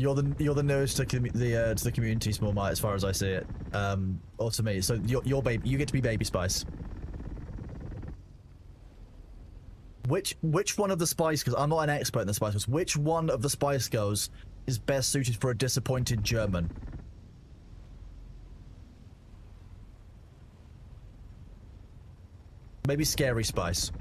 You're the newest to the community, Small Mite, as far as I see it. Or to me. So you're baby. You get to be Baby Spice. Which one of the Spice Girls? I'm not an expert in the Spice Girls. Which one of the Spice Girls is best suited for a disappointed German? Maybe Scary Spice.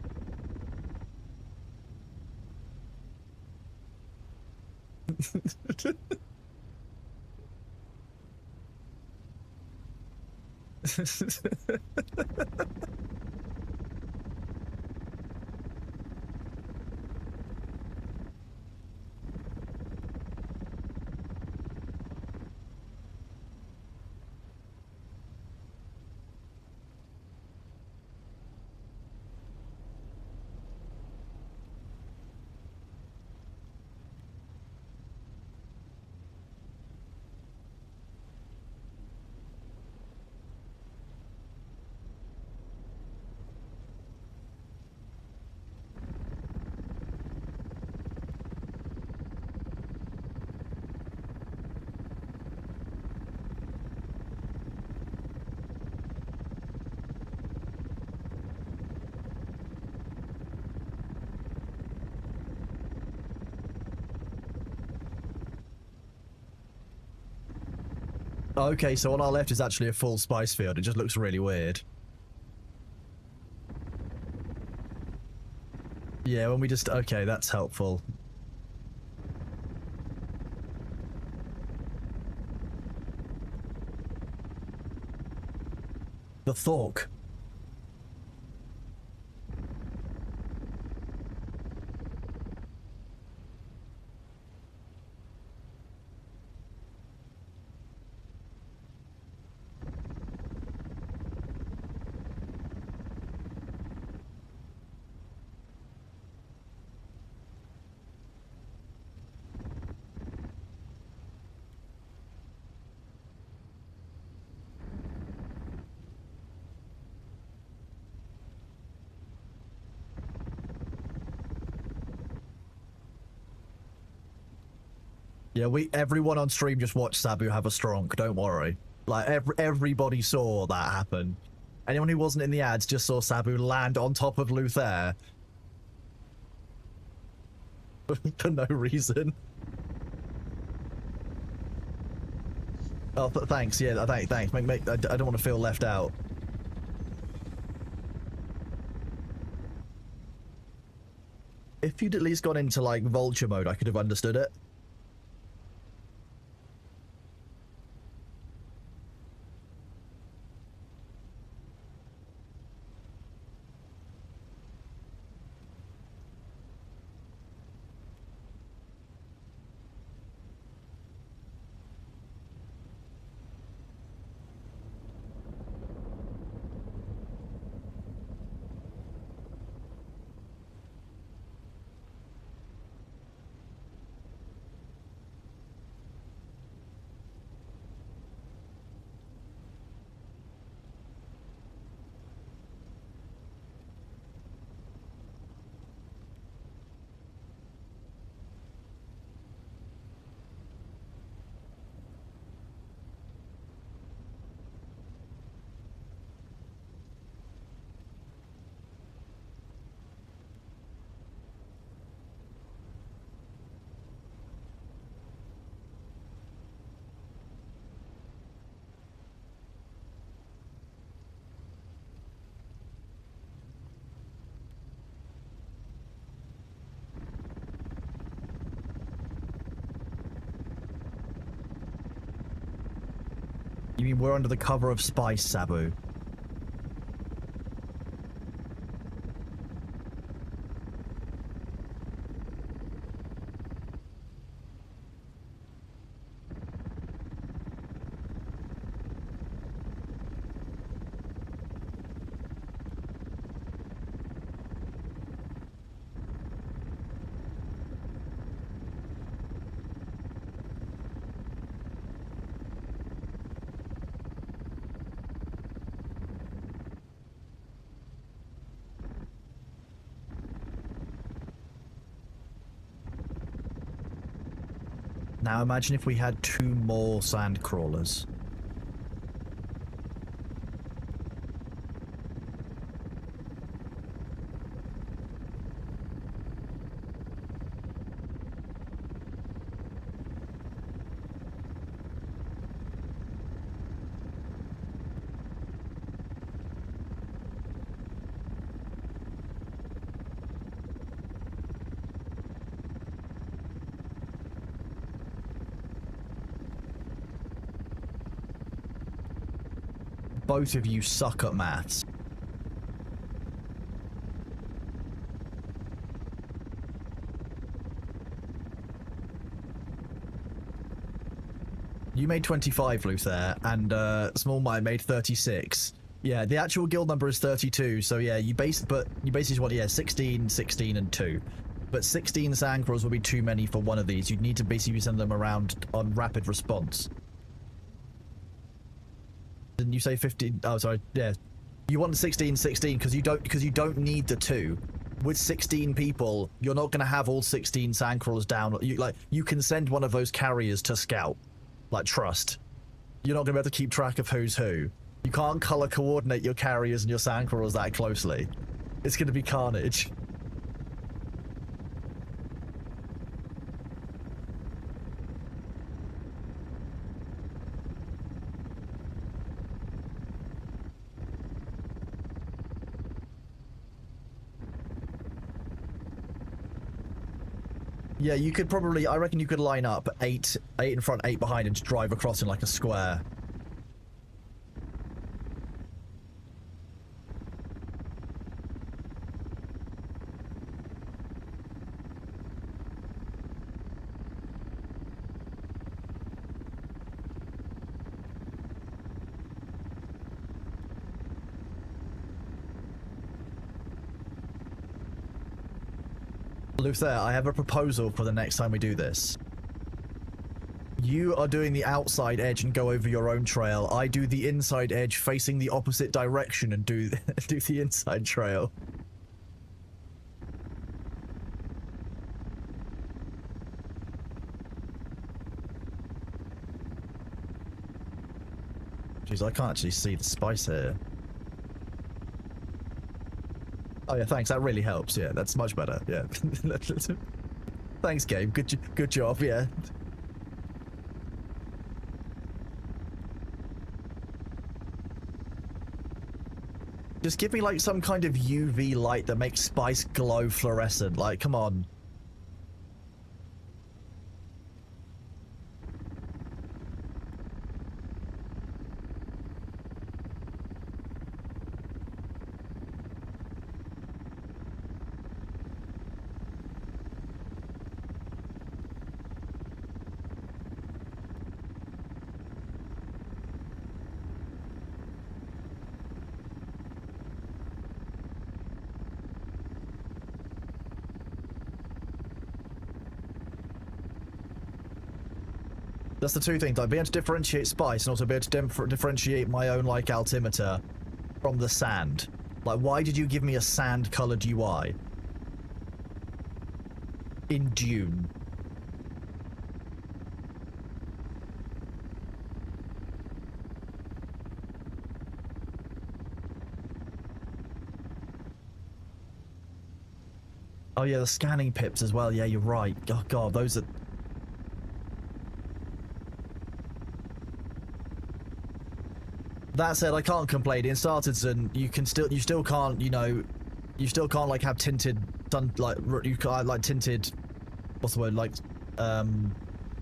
Okay, so on our left is actually a full spice field. It just looks really weird. Yeah, when we just... Okay, that's helpful. The Thork. Yeah, everyone on stream just watched Sabu have a stronk, don't worry. Like, everybody saw that happen. Anyone who wasn't in the ads just saw Sabu land on top of Luther. For no reason. Oh, thanks, yeah, thanks. I don't want to feel left out. If you'd at least gone into, like, vulture mode, I could have understood it. You mean we're under the cover of spice, Sabu? Now imagine if we had 2 more sand crawlers. Both of you suck at maths. You made 25, Luther, and Small Mind made 36. Yeah, the actual guild number is 32, so yeah, you basically want, yeah, 16, 16, and 2. But 16 sandcrawlers would be too many for one of these. You'd need to basically send them around on rapid response. Didn't you say 15? Oh, sorry. Yeah, you want 16, 16 because you don't need the 2. With 16 people, you're not going to have all 16 sandcrawlers down. You can send one of those carriers to scout, like trust. You're not going to be able to keep track of who's who. You can't color coordinate your carriers and your sandcrawlers that closely. It's going to be carnage. Yeah, you could probably, I reckon you could line up 8 in front, 8 behind, and just drive across in like a square. Luther, I have a proposal for the next time we do this. You are doing the outside edge and go over your own trail. I do the inside edge facing the opposite direction and do the inside trail. Jeez, I can't actually see the spice here. Oh yeah, thanks. That really helps. Yeah, that's much better. Yeah. Thanks, game. Good job. Yeah. Just give me like some kind of UV light that makes spice glow fluorescent. Like, come on. That's the two things. I'd be able to differentiate spice and also be able to differentiate my own, like, altimeter from the sand. Like, why did you give me a sand-colored UI? In Dune. Oh yeah, the scanning pips as well. Yeah, you're right. Oh god, those are... That said, I can't complain. In Startedson, you still can't, you know, you still can't like have tinted you can't like tinted, what's the word, like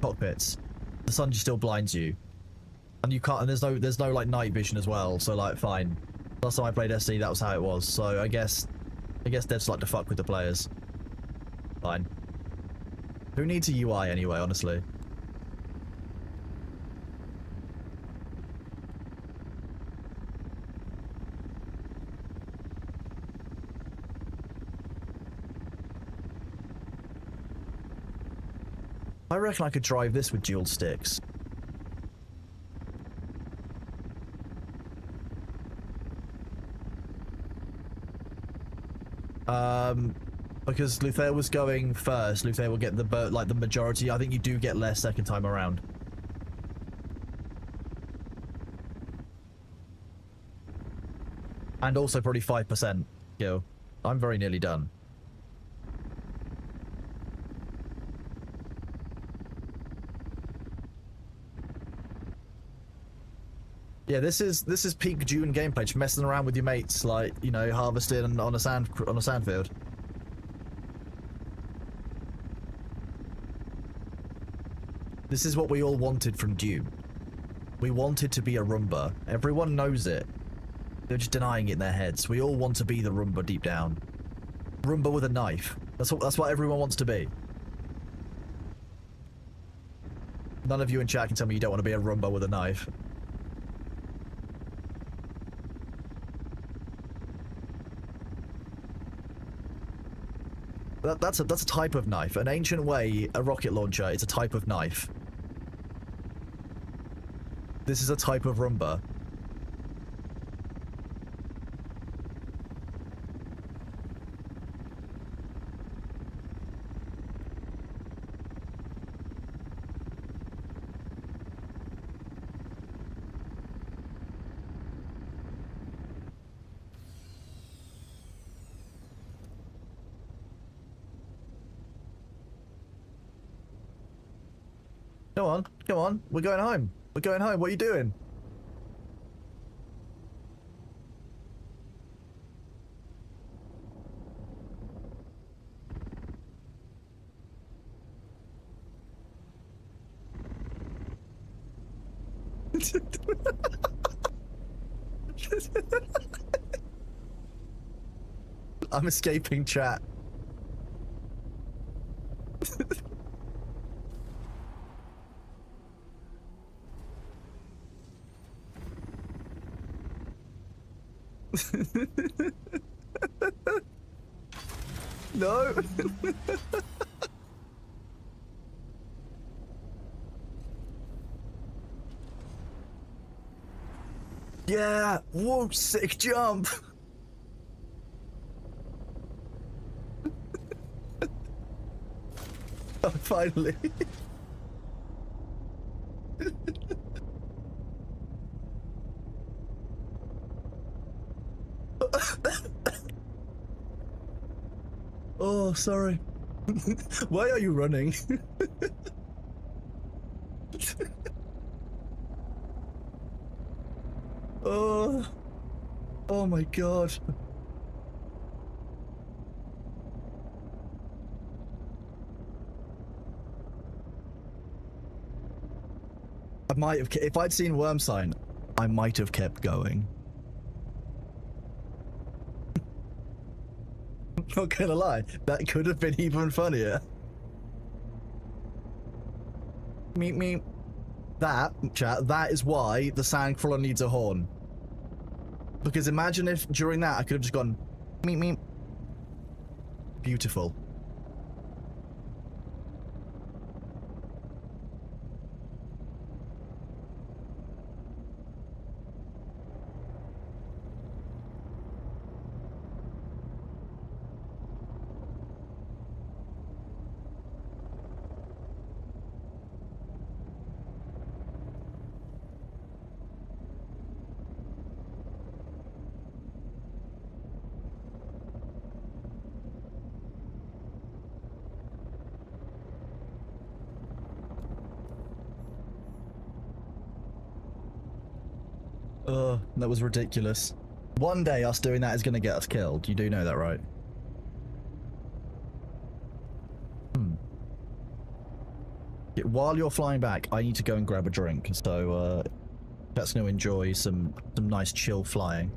cockpits. The sun just still blinds you, and you can't. And there's no like night vision as well. So like, fine. Last time I played SC, that was how it was. So I guess devs like to fuck with the players. Fine. Who needs a UI anyway? Honestly. I reckon I could drive this with dual sticks. Because Luther was going first. Luther will get the majority. I think you do get less second time around. And also probably 5% kill. I'm very nearly done. Yeah, this is peak Dune gameplay, just messing around with your mates, like, you know, harvesting on a sand field. This is what we all wanted from Dune. We wanted to be a Roomba. Everyone knows it. They're just denying it in their heads. We all want to be the Roomba deep down. Roomba with a knife. That's what everyone wants to be. None of you in chat can tell me you don't want to be a Roomba with a knife. That's a type of knife. An ancient way, a rocket launcher, is a type of knife. This is a type of Roomba. Come on, come on. We're going home. We're going home. What are you doing? I'm escaping chat. No. Yeah. Whoa, sick jump. Oh, finally. Oh, sorry. Why are you running? Oh. Oh my god. I might have, if I'd seen Worm Sign, I might have kept going. Not gonna lie, that could have been even funnier. Meep meep. That, chat, that is why the Sandcrawler needs a horn. Because imagine if during that I could have just gone meep meep. Beautiful. That was ridiculous. One day us doing that is going to get us killed. You do know that, right? Yeah, while you're flying back, I need to go and grab a drink. So, that's going to enjoy some nice chill flying.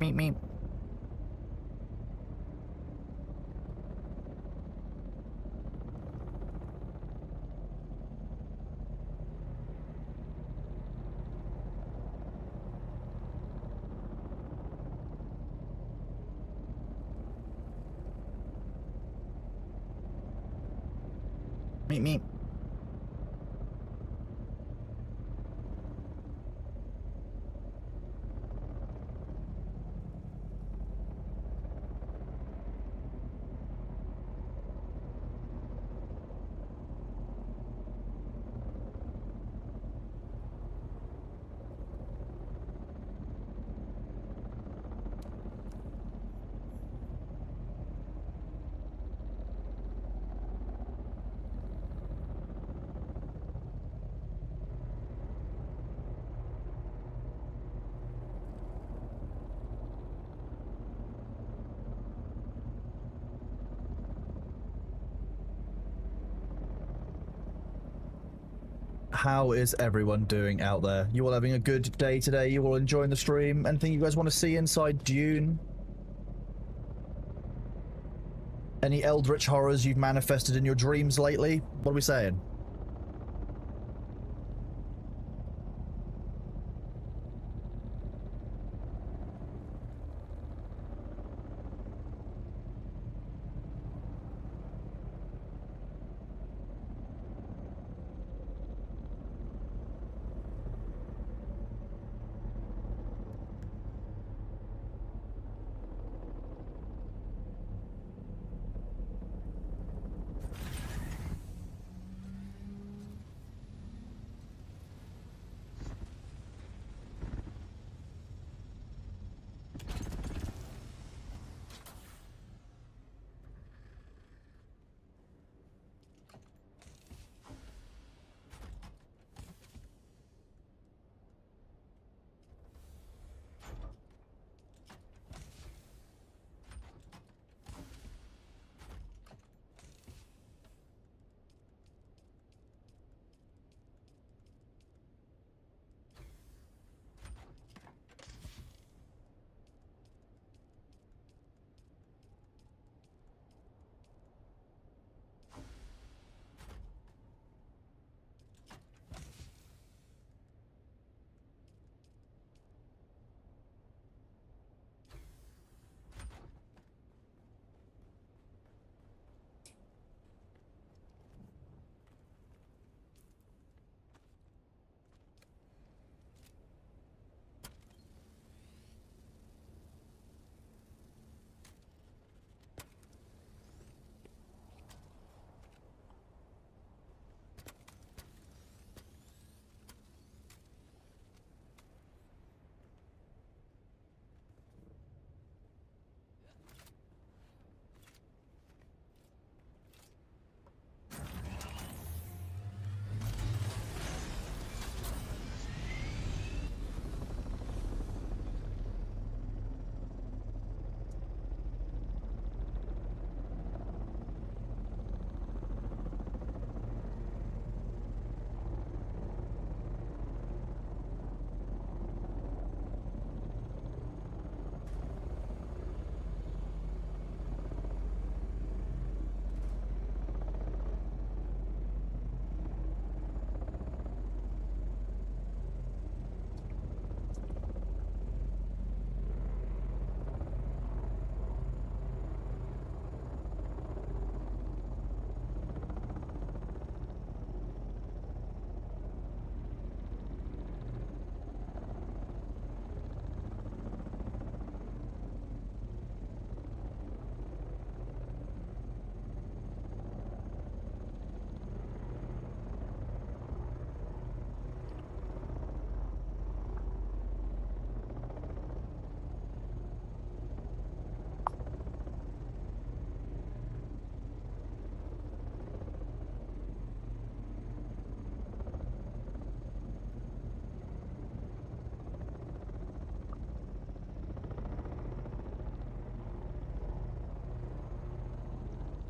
Meep meep. Meep meep. How is everyone doing out there? You all having a good day today? You all enjoying the stream? Anything you guys want to see inside Dune? Any eldritch horrors you've manifested in your dreams lately? What are we saying?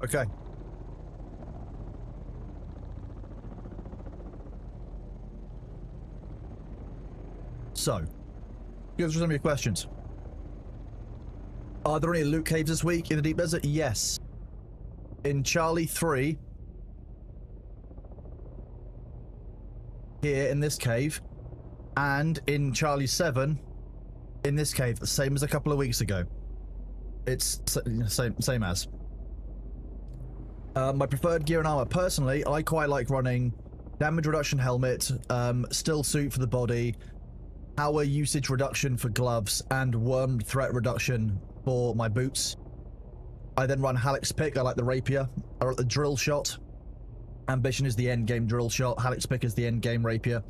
Okay. So, go through some of your questions. Are there any loot caves this week in the deep desert? Yes. In Charlie 3, here in this cave, and in Charlie 7, in this cave, the same as a couple of weeks ago. It's same as. My preferred gear and armor, personally, I quite like running damage reduction helmet, still suit for the body, power usage reduction for gloves, and worm threat reduction for my boots. I then run Halleck's pick. I like the rapier. I like the drill shot. Ambition is the end game drill shot. Halleck's pick is the end game rapier.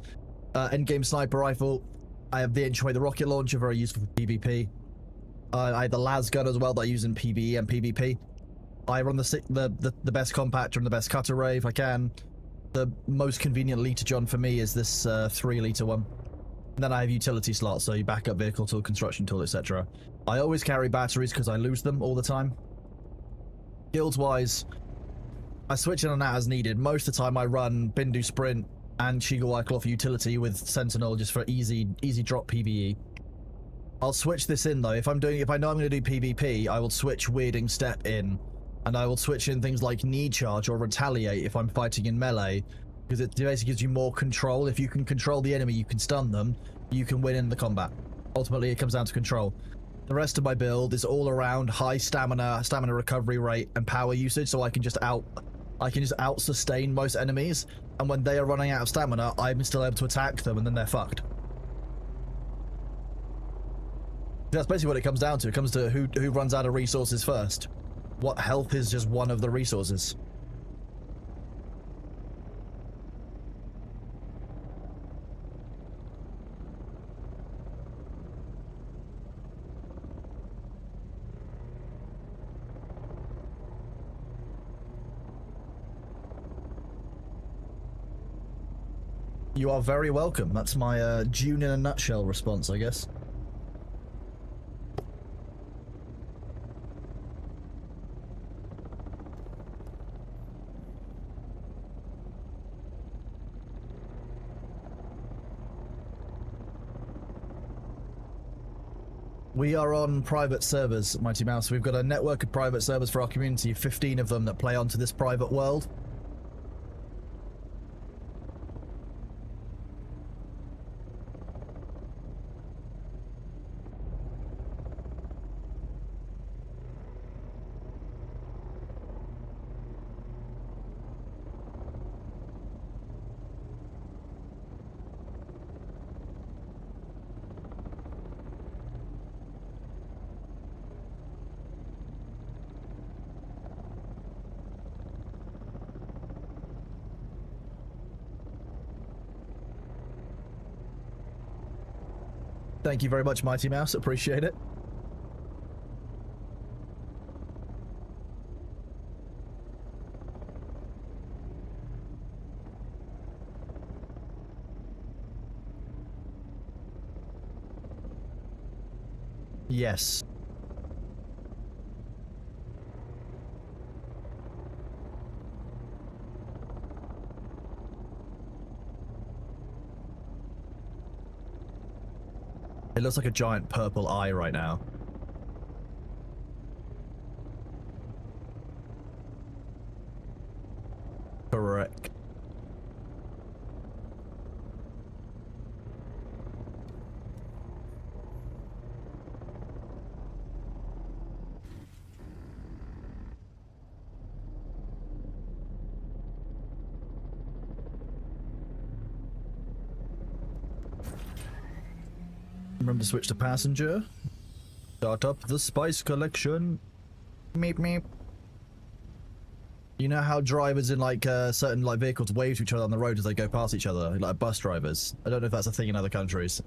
End game sniper rifle. I have the Inchway, the rocket launcher, very useful for PvP. I have the las gun as well that I use in PvE and PvP. I run the best compactor and the best cutter ray if I can. The most convenient liter John for me is this 3 liter one. And then I have utility slots, so you backup vehicle tool, construction tool, etc. I always carry batteries because I lose them all the time. Guilds wise, I switch in and out as needed. Most of the time I run Bindu Sprint and Shiga Wycliffe utility with Sentinel just for easy drop PvE. I'll switch this in though. If I know I'm going to do PvP, I will switch Weirding Step in. And I will switch in things like Knee Charge or Retaliate if I'm fighting in melee. Because it basically gives you more control. If you can control the enemy, you can stun them, you can win in the combat. Ultimately, it comes down to control. The rest of my build is all around high stamina recovery rate, and power usage, so I can just out sustain most enemies. And when they are running out of stamina, I'm still able to attack them, and then they're fucked. That's basically what it comes down to. It comes to who runs out of resources first. What health is just one of the resources. You are very welcome. That's my Dune in a nutshell response, I guess. We are on private servers, Mighty Mouse. We've got a network of private servers for our community, 15 of them that play onto this private world. Thank you very much, Mighty Mouse. Appreciate it. Yes. It looks like a giant purple eye right now. Correct. Remember to switch to passenger. Start up the spice collection. Meep meep. You know how drivers in like certain like vehicles wave to each other on the road as they go past each other, like bus drivers? I don't know if that's a thing in other countries,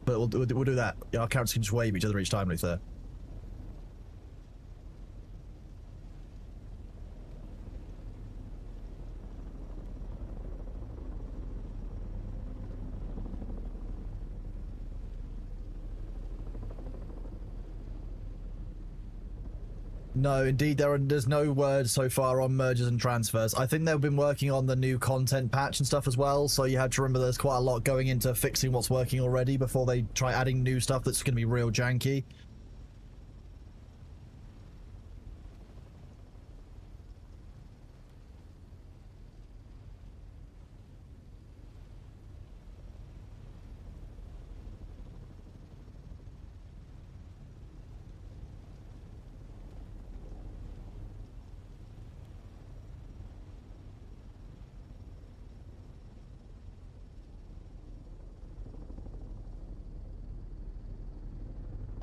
but we'll do that. Our characters can just wave each other each time it's there. No, indeed, there's no word so far on mergers and transfers. I think they've been working on the new content patch and stuff as well, so you have to remember there's quite a lot going into fixing what's working already before they try adding new stuff that's going to be real janky.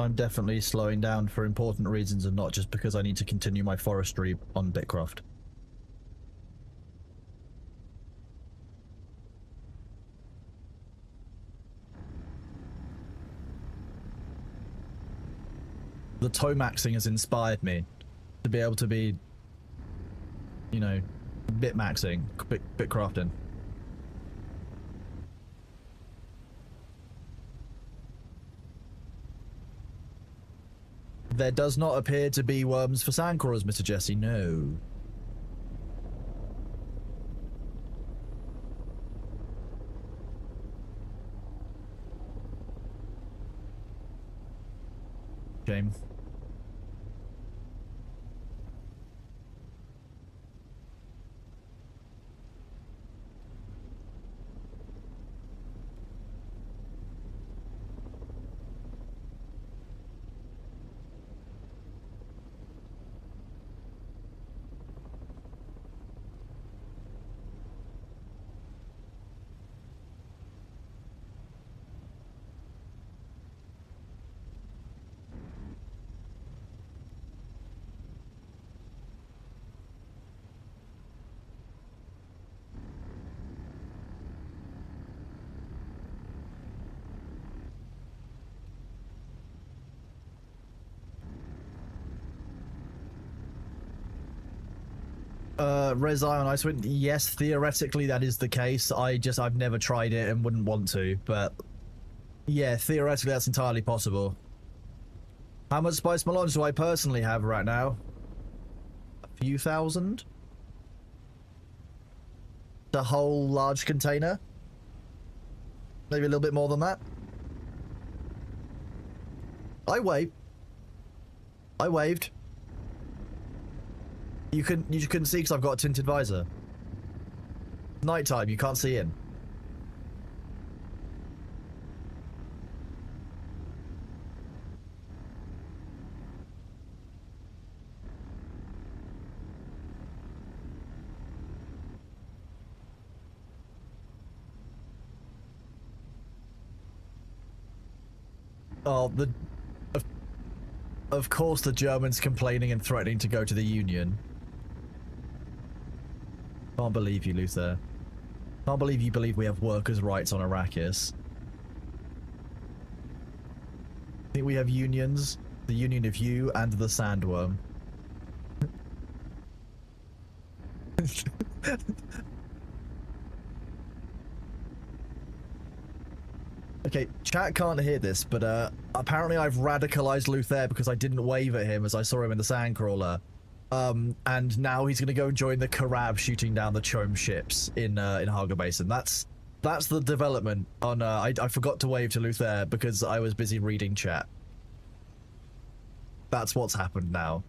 I'm definitely slowing down for important reasons and not just because I need to continue my forestry on Bitcraft. The Tomaxing has inspired me to be able to be, you know, bitmaxing, bitcrafting. There does not appear to be worms for sandcrawlers, Mr. Jesse, no. Shame. Res Ion Icewind, yes, theoretically that is the case. I've never tried it and wouldn't want to, but yeah, theoretically that's entirely possible. How much spice melange do I personally have right now? A few thousand? The whole large container? Maybe a little bit more than that? I waved. You couldn't see because I've got a tinted visor. Nighttime, you can't see in. Oh, of course the Germans complaining and threatening to go to the Union. Can't believe you, Luther. Can't believe you believe we have workers' rights on Arrakis. Think we have unions? The Union of You and the Sandworm. Okay, chat can't hear this, but apparently I've radicalized Luther because I didn't wave at him as I saw him in the Sandcrawler. And now he's gonna go and join the Karab shooting down the Chom ships in Haga Basin. That's the development on, I forgot to wave to Luther because I was busy reading chat. That's what's happened now.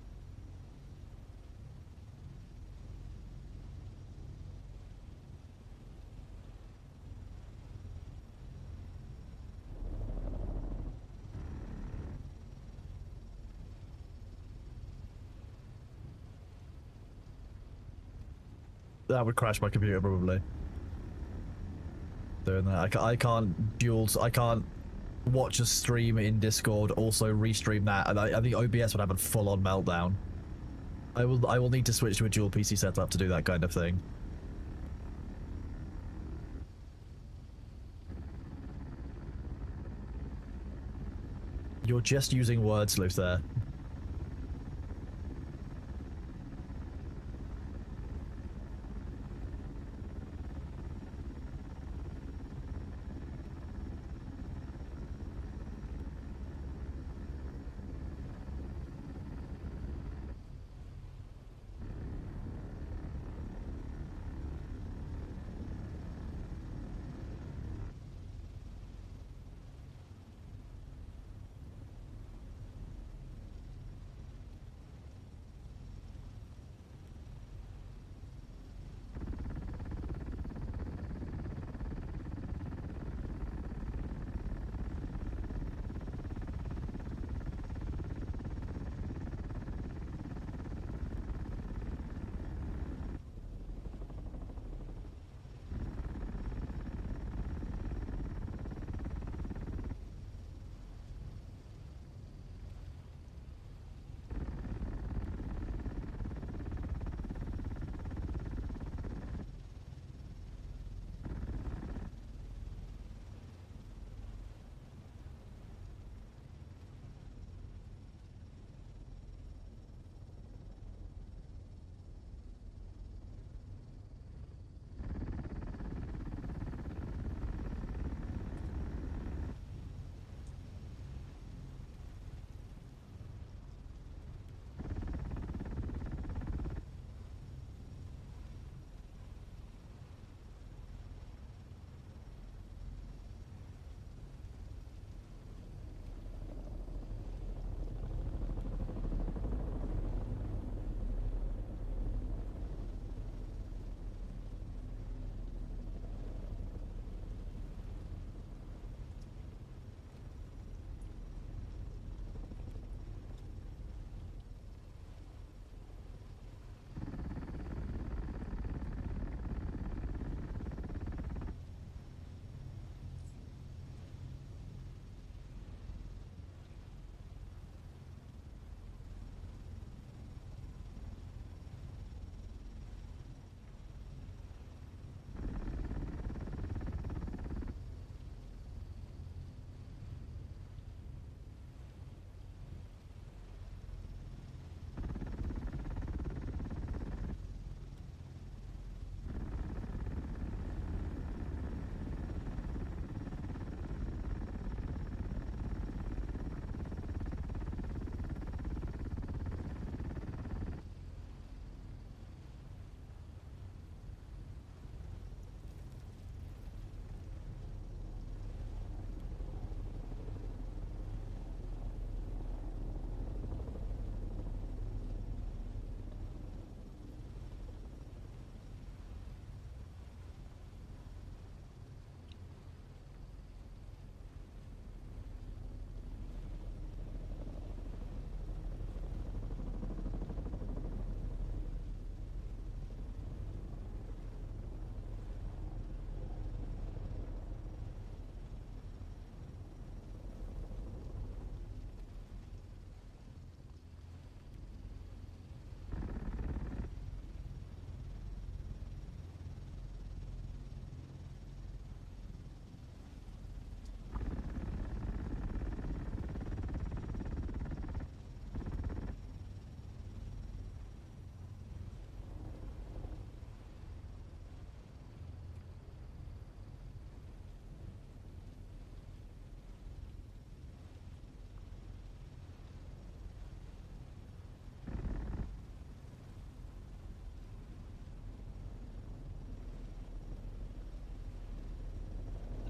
That would crash my computer probably. Doing that, I can't watch a stream in Discord, also restream that, and I think OBS would have a full-on meltdown. I will need to switch to a dual PC setup to do that kind of thing. You're just using words, Luther.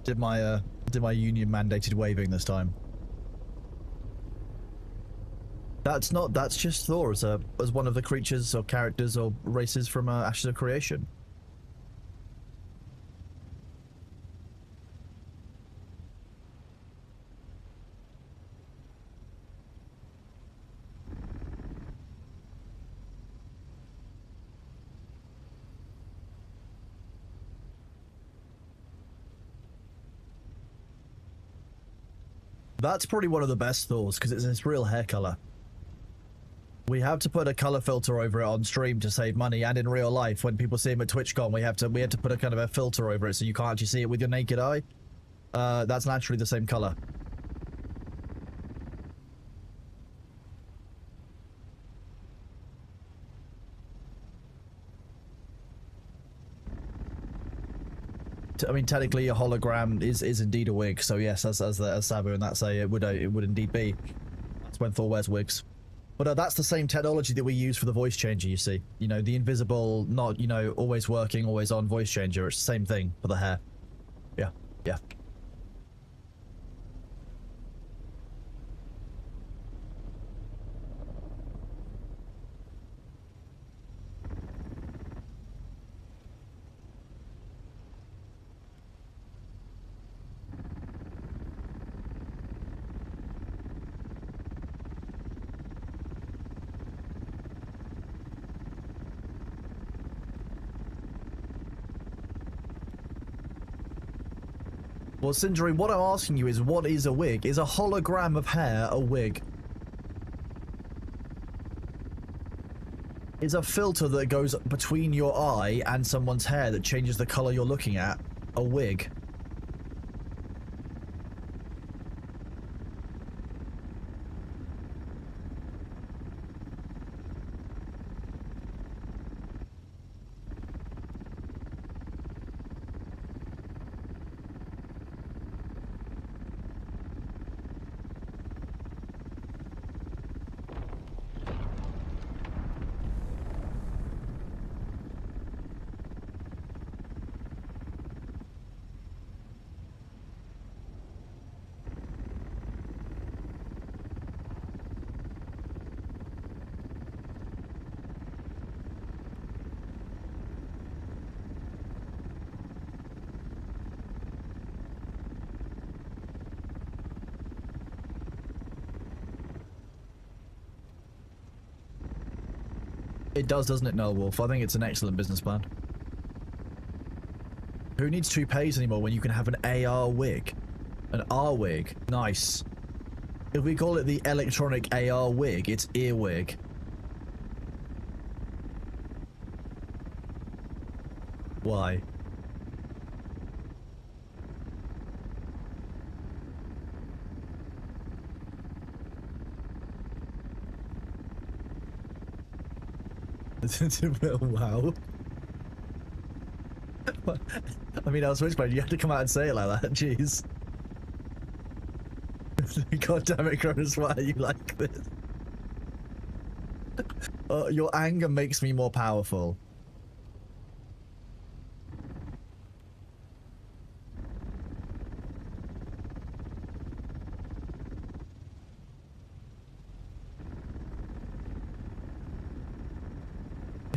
Did my union mandated waving this time. That's not. That's just Thor as one of the creatures or characters or races from Ashes of Creation. That's probably one of the best Thors because it's its real hair color. We have to put a color filter over it on stream to save money, and in real life, when people see him at TwitchCon, we had to put a kind of a filter over it so you can't actually see it with your naked eye. That's naturally the same color. I mean, technically, a hologram is indeed a wig. So yes, as Sabu and that say, it would indeed be. That's when Thor wears wigs. But that's the same technology that we use for the voice changer. You see, you know, the invisible, not always working, always on voice changer. It's the same thing for the hair. Yeah, yeah. Well, Sindri, what I'm asking you is, what is a wig? Is a hologram of hair a wig? Is a filter that goes between your eye and someone's hair that changes the color you're looking at a wig? It does, doesn't it, Null Wolf? I think it's an excellent business plan. Who needs toupees anymore when you can have an AR wig? An R wig. Nice. If we call it the electronic AR wig, it's earwig. Why? Wow. I mean, I was Switchblade, you had to come out and say it like that, jeez. God damn it, Cronus, why are you like this? Your anger makes me more powerful.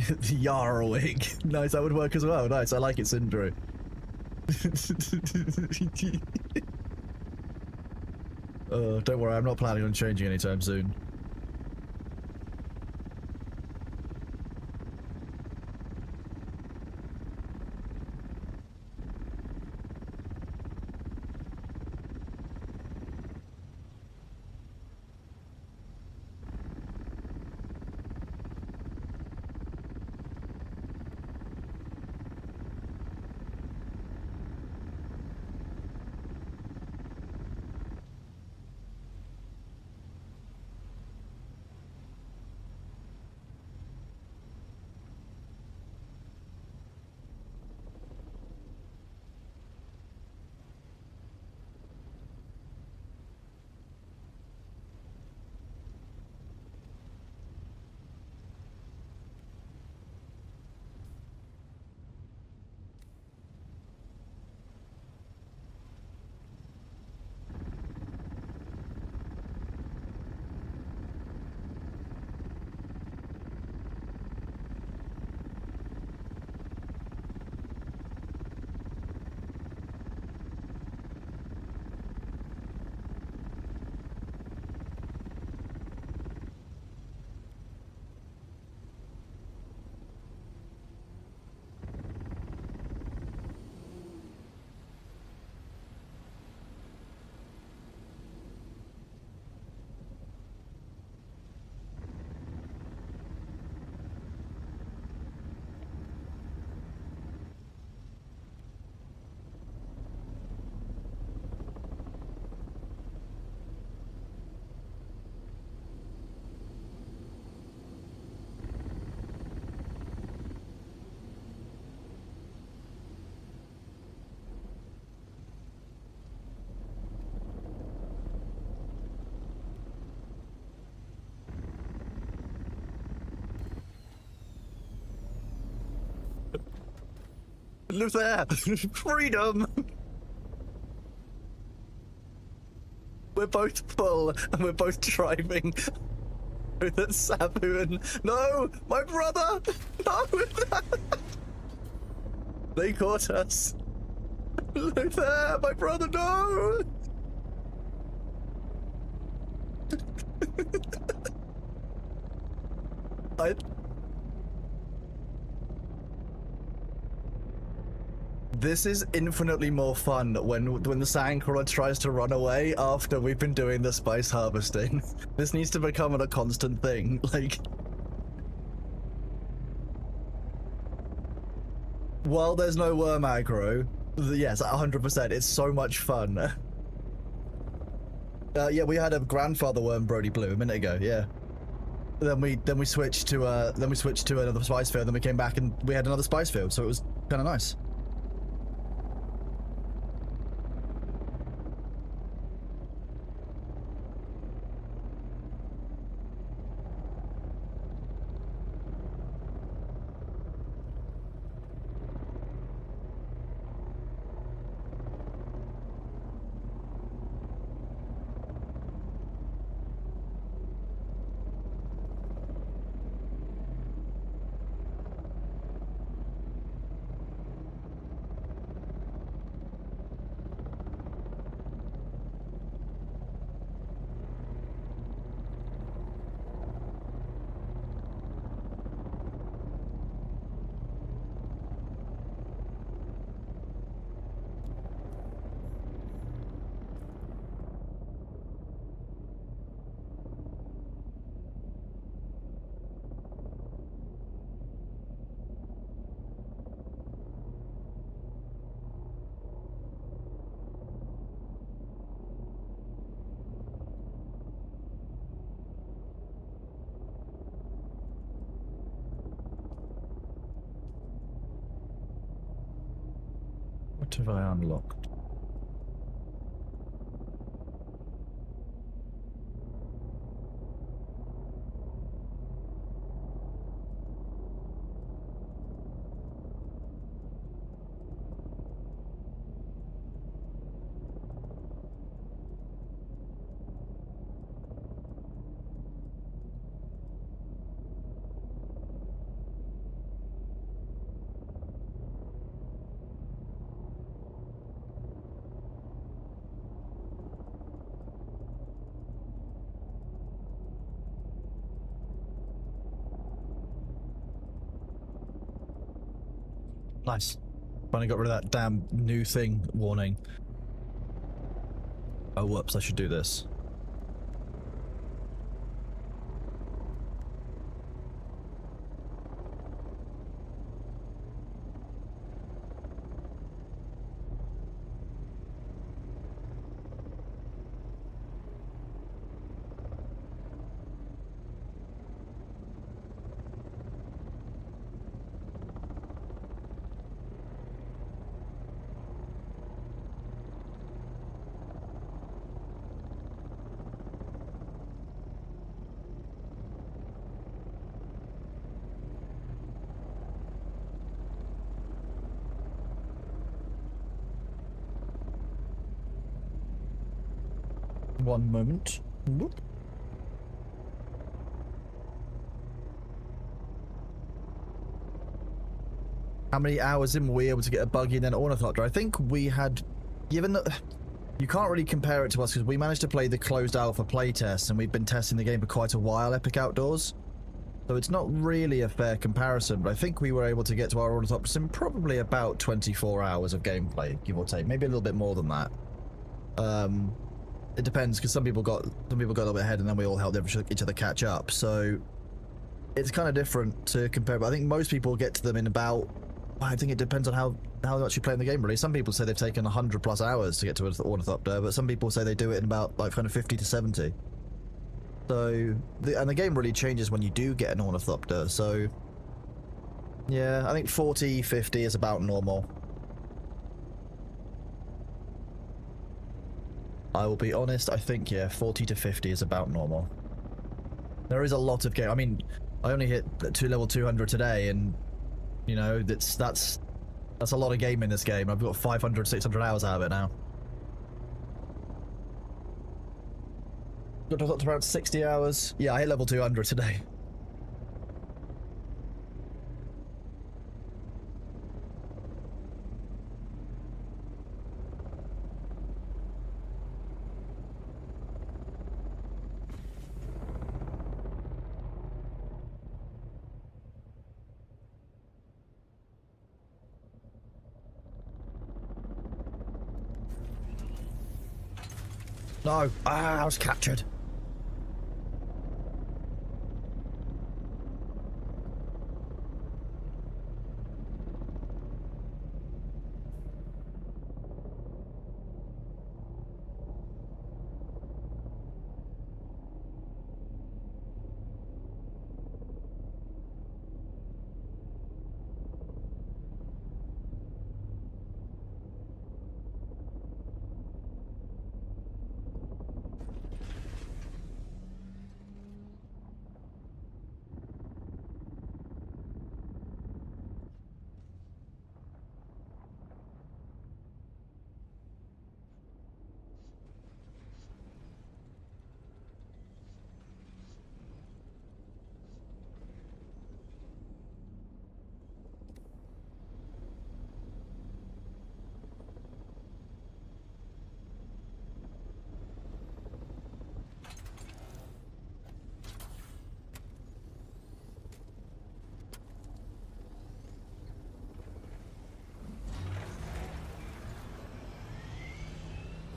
The Yara wig. Nice, that would work as well. Nice, I like it, Sindri. Don't worry, I'm not planning on changing anytime soon. Look there! Freedom! We're both full, and we're both driving with Sabu and... No! My brother! No! They caught us! Look there! My brother, no! This is infinitely more fun when the sandcrawler tries to run away after we've been doing the spice harvesting. This needs to become a constant thing, like... While there's no worm aggro, yes, 100%, it's so much fun. Yeah, we had a grandfather worm Brody Blue a minute ago, yeah. Then we switched to another spice field, then we came back and we had another spice field, so it was kind of nice. What have I unlocked? Nice. Finally got rid of that damn new thing warning. Oh, whoops, I should do this. One moment. Whoop. How many hours in were we able to get a buggy and then ornithopter? I think we had, given that you can't really compare it to us because we managed to play the closed alpha playtest and we've been testing the game for quite a while, Epic Outdoors. So it's not really a fair comparison, but I think we were able to get to our ornithopters in probably about 24 hours of gameplay, give or take, maybe a little bit more than that. It depends because some people got a little bit ahead and then we all helped each other catch up. So it's kind of different to compare. But I think most people get to them in about. I think it depends on how much you play in the game. Really, some people say they've taken 100+ hours to get to an ornithopter, but some people say they do it in about like kind of 50 to 70. So the game really changes when you do get an ornithopter. So yeah, I think 40, 50 is about normal. I will be honest, I think, yeah, 40 to 50 is about normal. There is a lot of game. I mean, I only hit level 200 today, and, you know, that's That's a lot of game in this game. I've got 500, 600 hours out of it now. Got to around 60 hours. Yeah, I hit level 200 today. No! Ah, I was captured.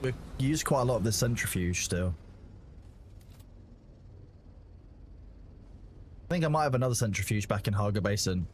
We use quite a lot of the centrifuge still. I think I might have another centrifuge back in Haga Basin.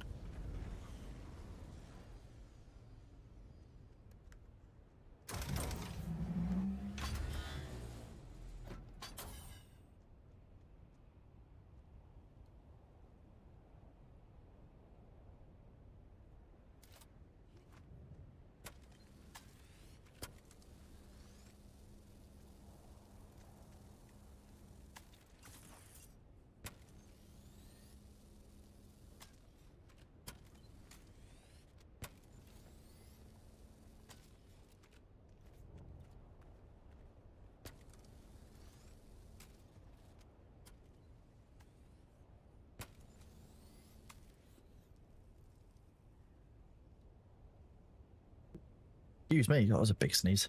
Excuse me, that was a big sneeze.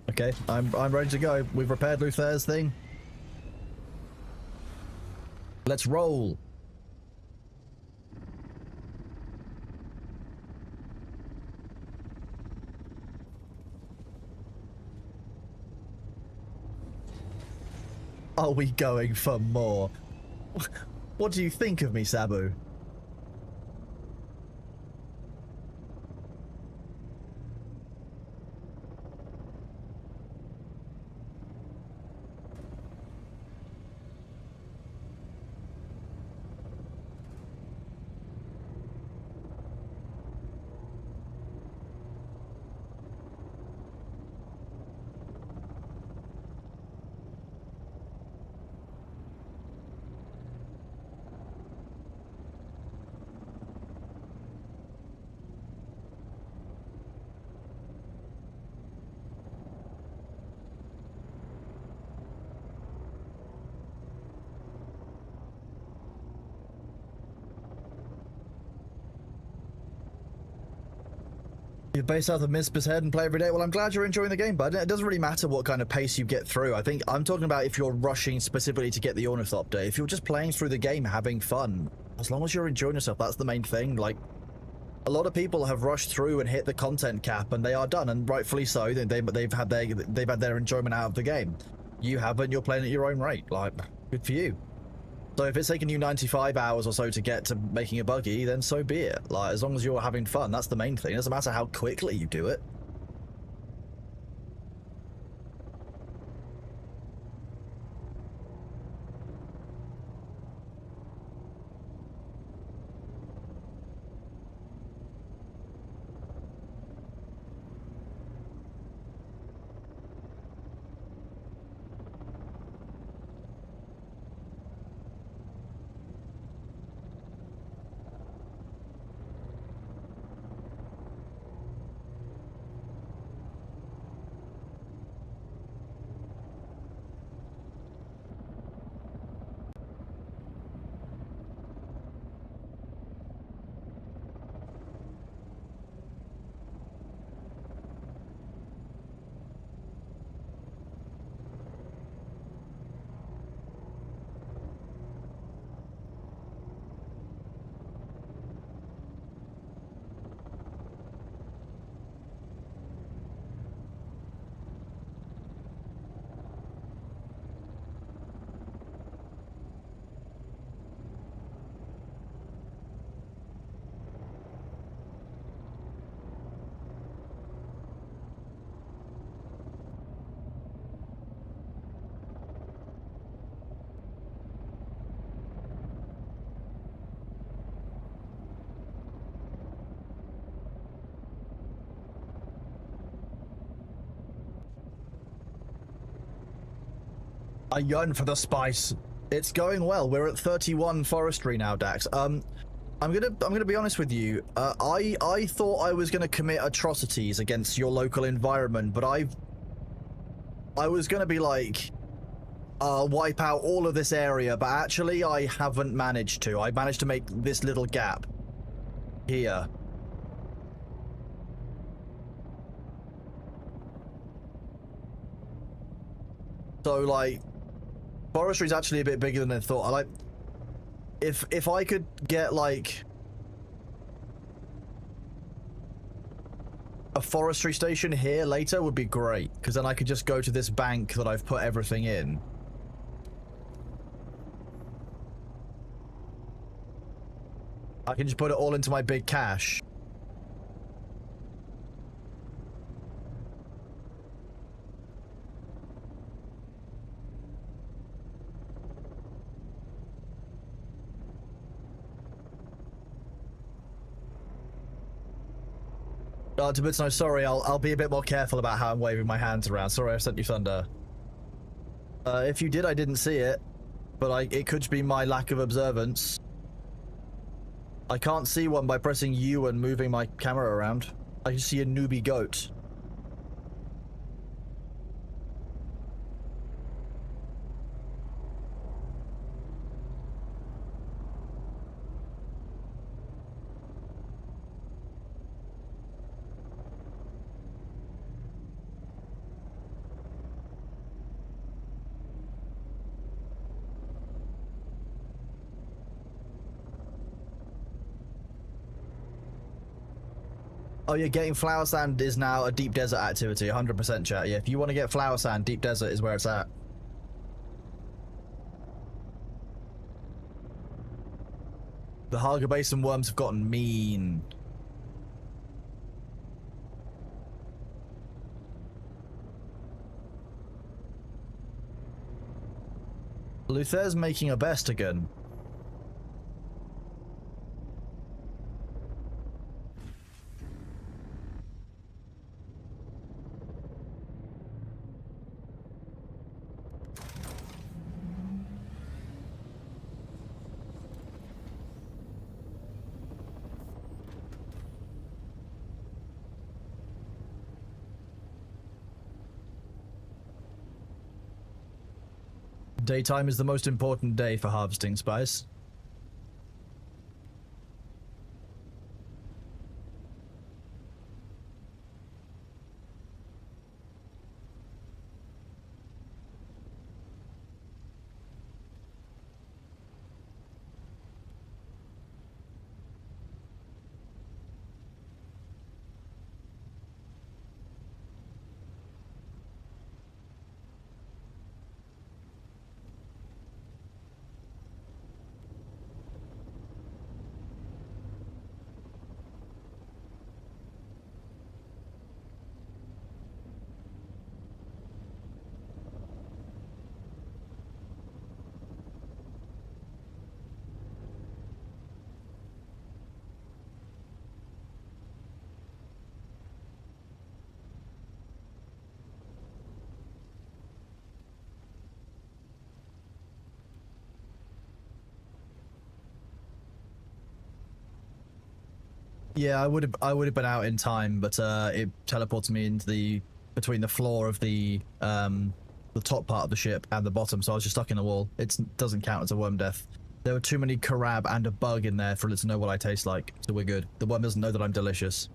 Okay, I'm ready to go. We've repaired Luther's thing. Let's roll. Are we going for more? What do you think of me, Sabu? You're based out of Mispers Head and play every day. Well, I'm glad you're enjoying the game, bud. It doesn't really matter what kind of pace you get through. I think I'm talking about if you're rushing specifically to get the Ornithopter. If you're just playing through the game, having fun, as long as you're enjoying yourself, that's the main thing. Like, a lot of people have rushed through and hit the content cap, and they are done, and rightfully so. They've had their enjoyment out of the game. You haven't. You're playing at your own rate. Like, good for you. So if it's taking you 95 hours or so to get to making a buggy, then so be it. Like, as long as you're having fun, that's the main thing. It doesn't matter how quickly you do it. I yearn for the spice. It's going well. We're at 31 forestry now, Dax. I'm gonna be honest with you. I thought I was gonna commit atrocities against your local environment, but I was gonna be like, wipe out all of this area, but actually I haven't managed to. I managed to make this little gap here. So like, forestry is actually a bit bigger than I thought. I like, if I could get like a forestry station here later would be great, because then I could just go to this bank that I've put everything in. I can just put it all into my big cache. Tabitno, sorry, I'll be a bit more careful about how I'm waving my hands around. Sorry I sent you thunder. If you did, I didn't see it, but it could be my lack of observance. I can't see one by pressing U and moving my camera around. I can see a newbie goat. Oh yeah, getting flower sand is now a deep desert activity, 100% chat. Yeah, if you want to get flower sand, deep desert is where it's at. The Haga Basin worms have gotten mean. Luther's making a best again. Daytime is the most important day for harvesting spice. Yeah, I would have been out in time, but it teleported me into between the floor of the top part of the ship and the bottom, so I was just stuck in the wall. It doesn't count as a worm death. There were too many crab and a bug in there for it to know what I taste like, so we're good. The worm doesn't know that I'm delicious.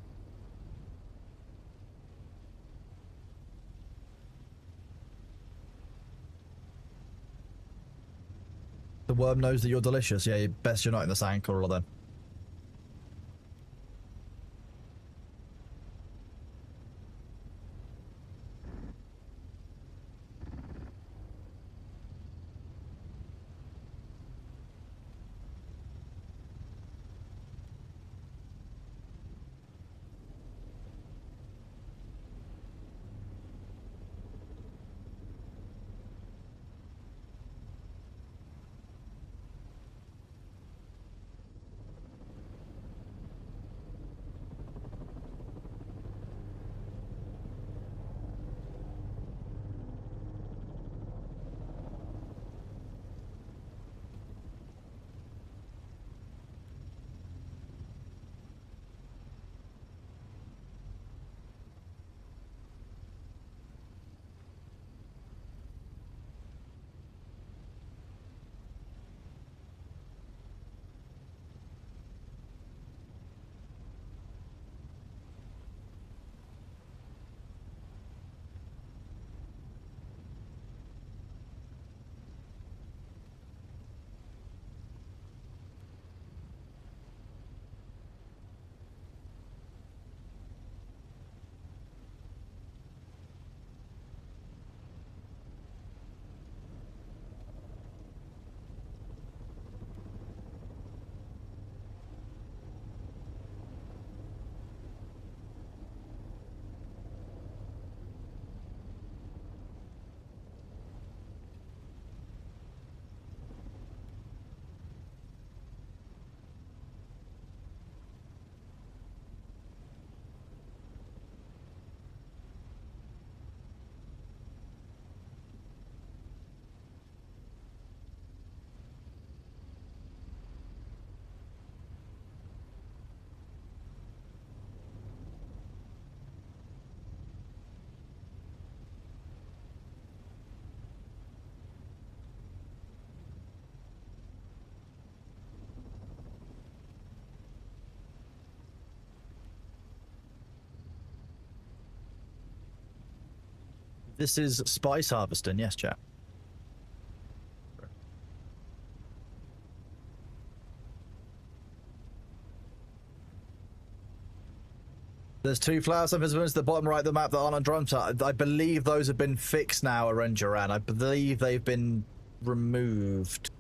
The worm knows that you're delicious. Yeah, best you're not in the sand coral then. This is spice harvesting, yes, chap. There's 2 flower subvisitors at the bottom right of the map that aren't on drum site. I believe those have been fixed now, Arenjaran. I believe they've been removed.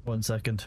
One second.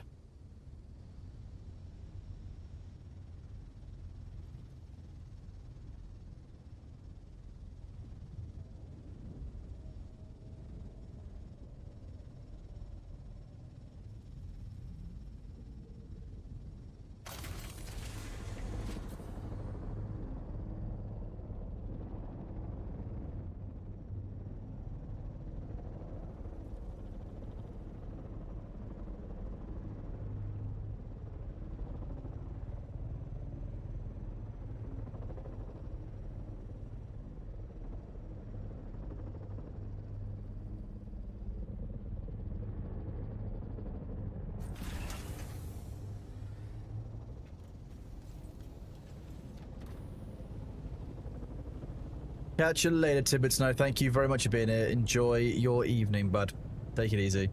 Catch you later, Tibbet Snow. Thank you very much for being here. Enjoy your evening, bud. Take it easy.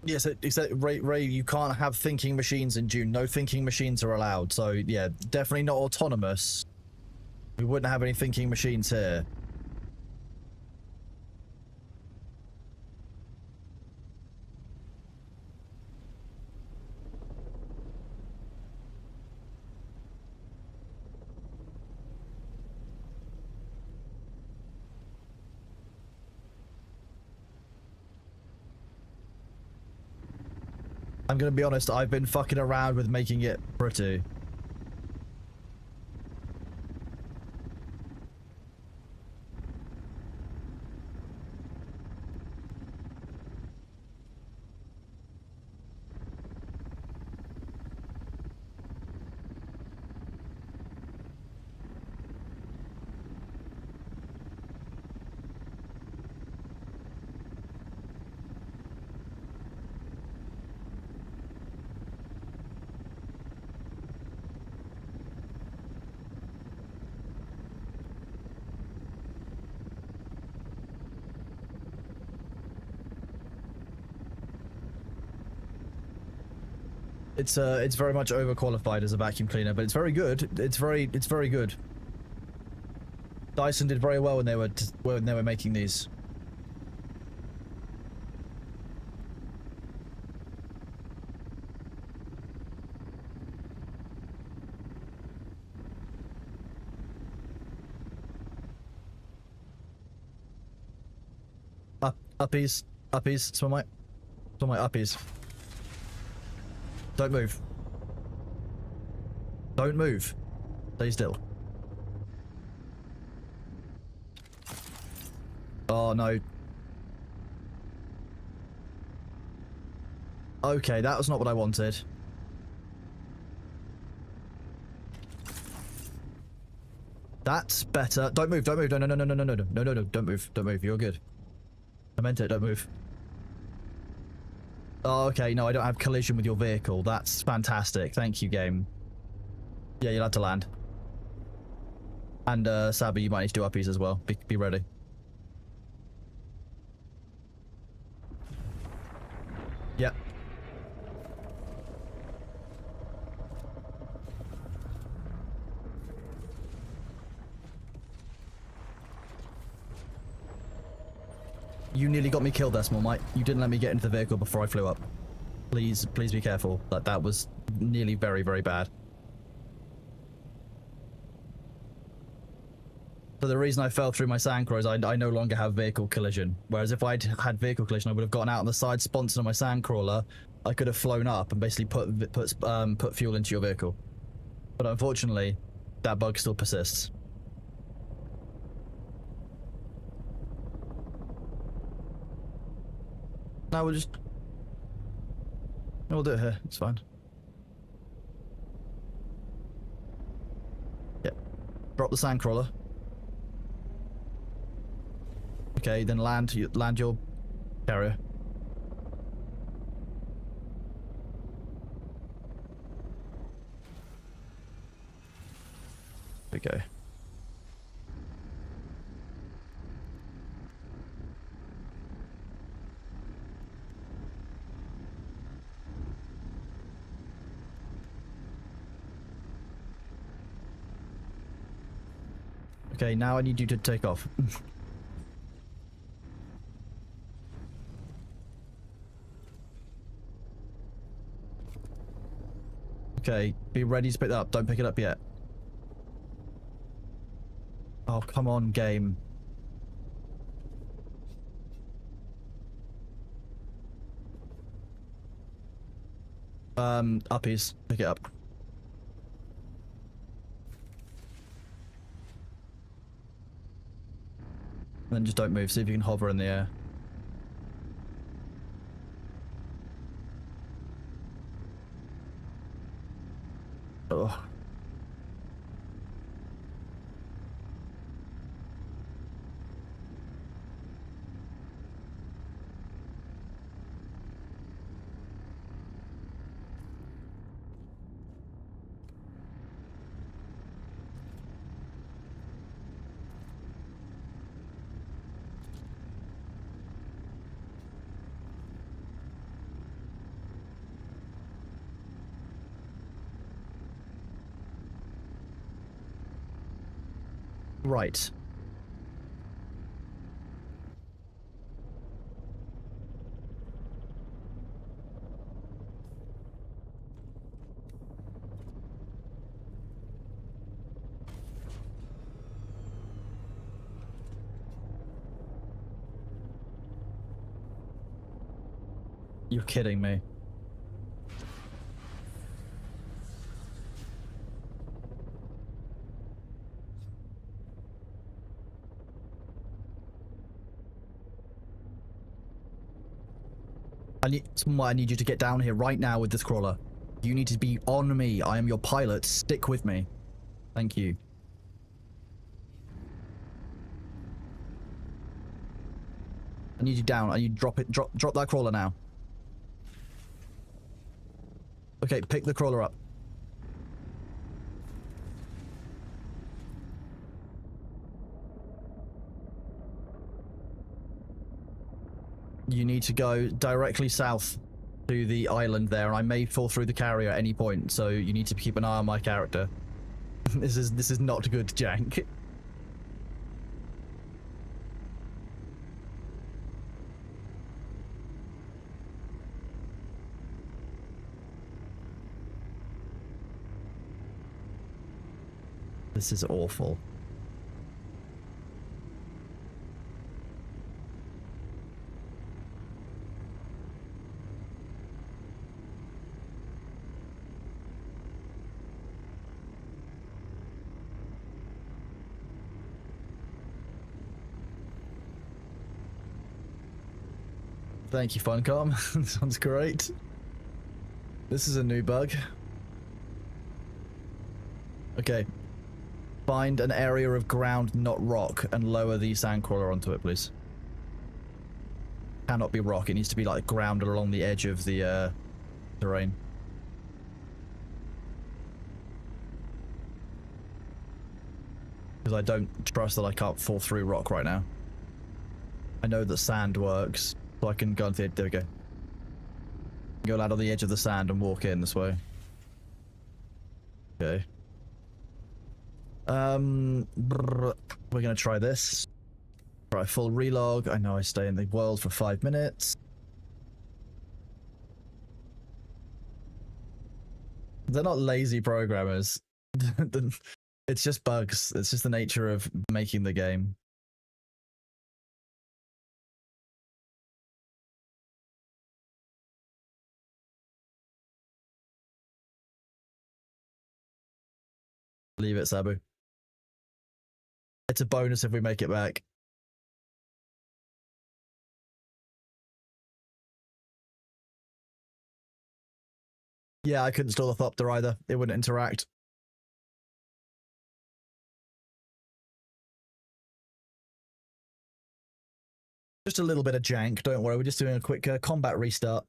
Yes, Ray, you can't have thinking machines in Dune. No thinking machines are allowed. So yeah, definitely not autonomous. We wouldn't have any thinking machines here. I'm gonna be honest, I've been fucking around with making it pretty. It's very much overqualified as a vacuum cleaner, but it's very good. It's very good. Dyson did very well when they were making these. Uppies, some of my uppies. Don't move. Don't move. Stay still. Oh no. Okay, that was not what I wanted. That's better. Don't move, don't move. No, don't move. Don't move. You're good. I meant it, don't move. Oh, okay, no, I don't have collision with your vehicle. That's fantastic. Thank you, game. Yeah, you'll have to land. And, Sabi, you might need to do uppies as well. Be ready. Yep. You nearly got me killed there, Small Mike. You didn't let me get into the vehicle before I flew up. Please be careful. That was nearly very, very bad. So the reason I fell through my sandcrow is I no longer have vehicle collision. Whereas if I'd had vehicle collision, I would have gotten out on the side sponsored on my sandcrawler. I could have flown up and basically put fuel into your vehicle. But unfortunately, that bug still persists. No, we'll just... No, we'll do it here. It's fine. Yep. Drop the sandcrawler. Okay, then land your carrier. There we go. Okay, now I need you to take off. Okay, be ready to pick that up. Don't pick it up yet. Oh, come on, game. Uppies. Pick it up. And then just don't move. See if you can hover in the air. Oh. Right. You're kidding me. I need you to get down here right now with this crawler. You need to be on me. I am your pilot. Stick with me. Thank you. I need you down. I need you to drop it. Drop that crawler now. Okay, pick the crawler up. You need to go directly south to the island there, and I may fall through the carrier at any point, so you need to keep an eye on my character. This is not good, Jank. This is awful. Thank you, Funcom. Sounds great. This is a new bug. Okay. Find an area of ground, not rock, and lower the sandcrawler onto it, please. Cannot be rock. It needs to be like ground along the edge of the terrain. Because I don't trust that I can't fall through rock right now. I know that sand works, so I can go into the... There we go. Go out on the edge of the sand and walk in this way. Okay. We're gonna try this. Try full relog. I know I stay in the world for 5 minutes. They're not lazy programmers. It's just bugs. It's just the nature of making the game. Leave it, Sabu. It's a bonus if we make it back. Yeah, I couldn't install the Thopter either. It wouldn't interact. Just a little bit of jank, don't worry. We're just doing a quick combat restart.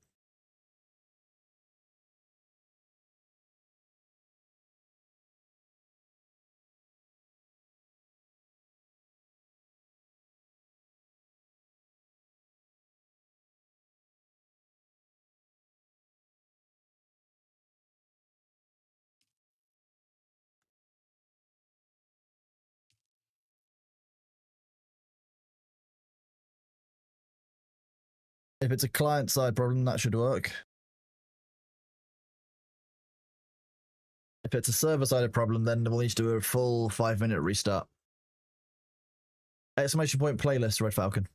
If it's a client-side problem, that should work. If it's a server-sided problem, then we'll need to do a full 5-minute restart. Exclamation point playlist, Red Falcon.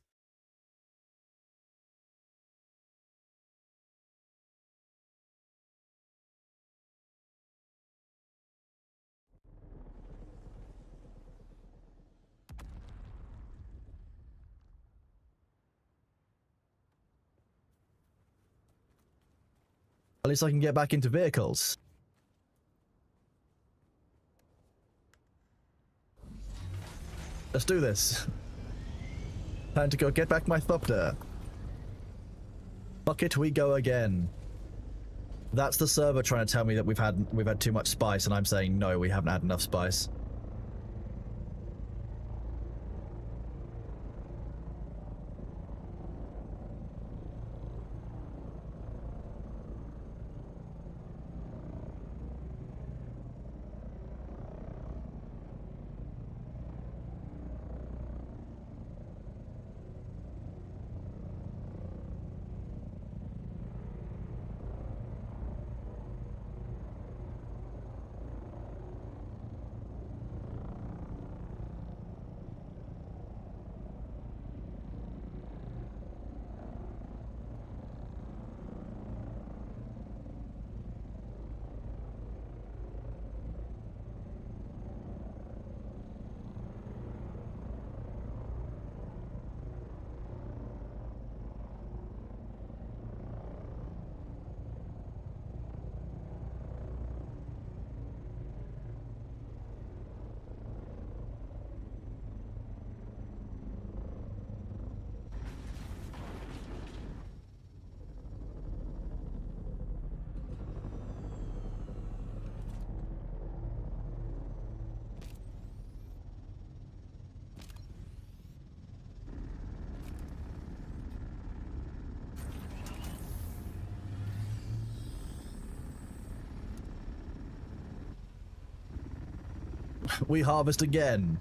At least I can get back into vehicles. Let's do this. Time to go get back my Thopter. Bucket we go again. That's the server trying to tell me that we've had too much spice, and I'm saying no, we haven't had enough spice. We harvest again.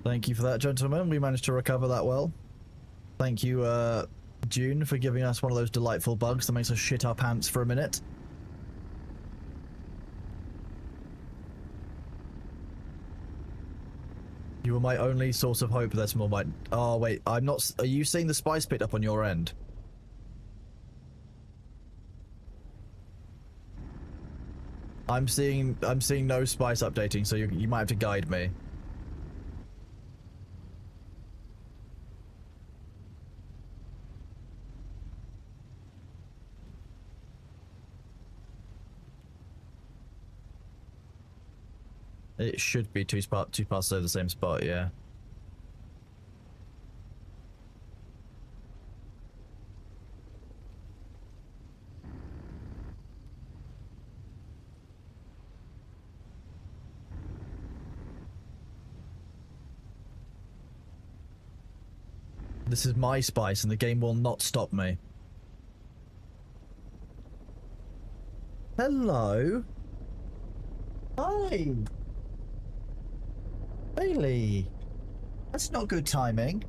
Thank you for that, gentlemen. We managed to recover that well. Thank you, Dune, for giving us one of those delightful bugs that makes us shit our pants for a minute. You were my only source of hope. That's more my... Oh, wait. I'm not... Are you seeing the spice picked up on your end? I'm seeing no spice updating, so you might have to guide me. It should be two parts over the same spot, yeah. This is my spice, and the game will not stop me. Hello. Hi. Bailey. That's not good timing.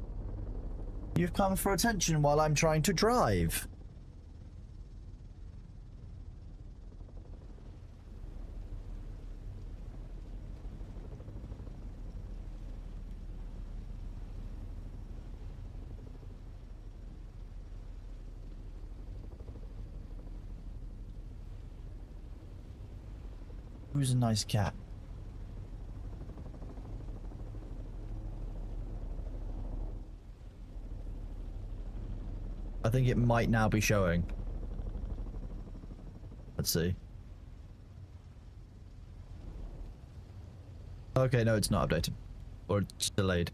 You've come for attention while I'm trying to drive. Who's a nice cat? I think it might now be showing. Let's see. Okay, no, it's not updated. Or it's delayed.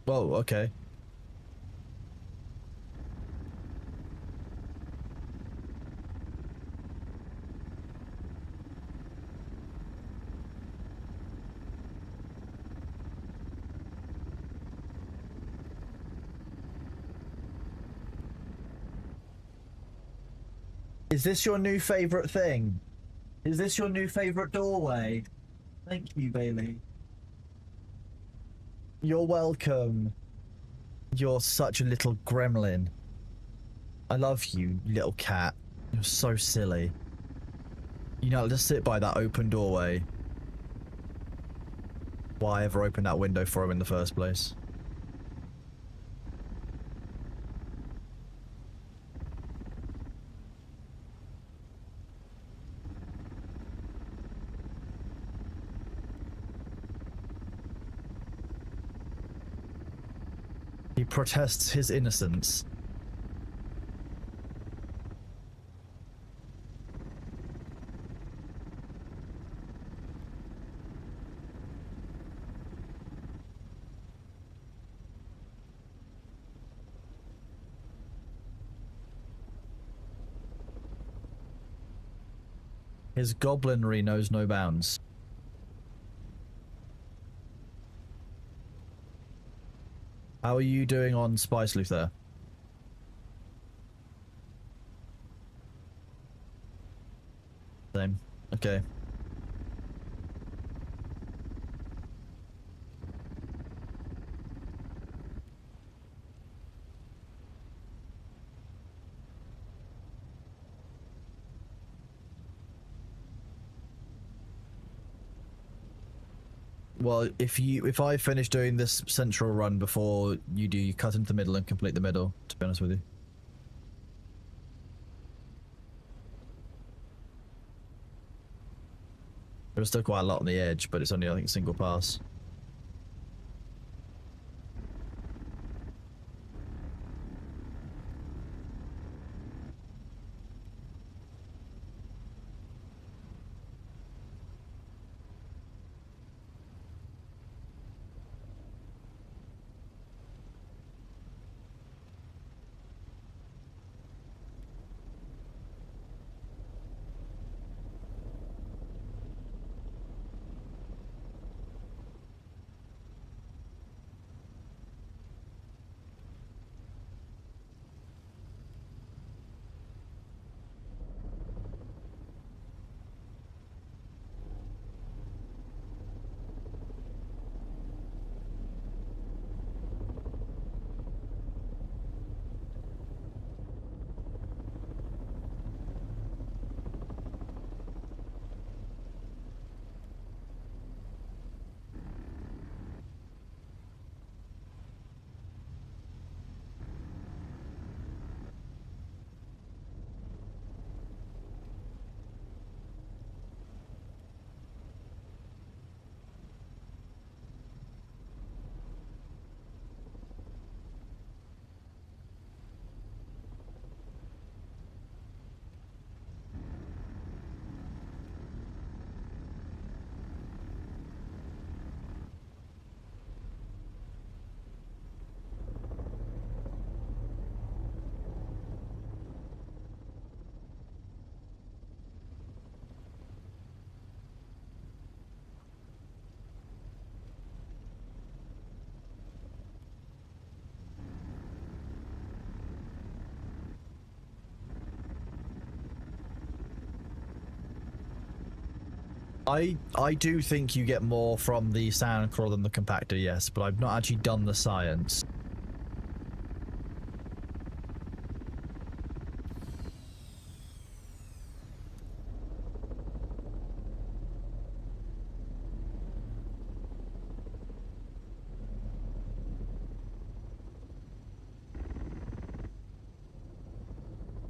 Whoa, okay. Is this your new favorite thing? Is this your new favorite doorway? Thank you, Bailey. You're welcome. You're such a little gremlin. I love you, little cat. You're so silly. You know, just sit by that open doorway. Why ever open that window for him in the first place? He protests his innocence. His goblinry knows no bounds. How are you doing on Spice Luther? Same. Okay. Well, if I finish doing this central run before you do, you cut into the middle and complete the middle, to be honest with you. There's still quite a lot on the edge, but it's only, I think, a single pass. I do think you get more from the sandcrawler than the compactor, yes, but I've not actually done the science.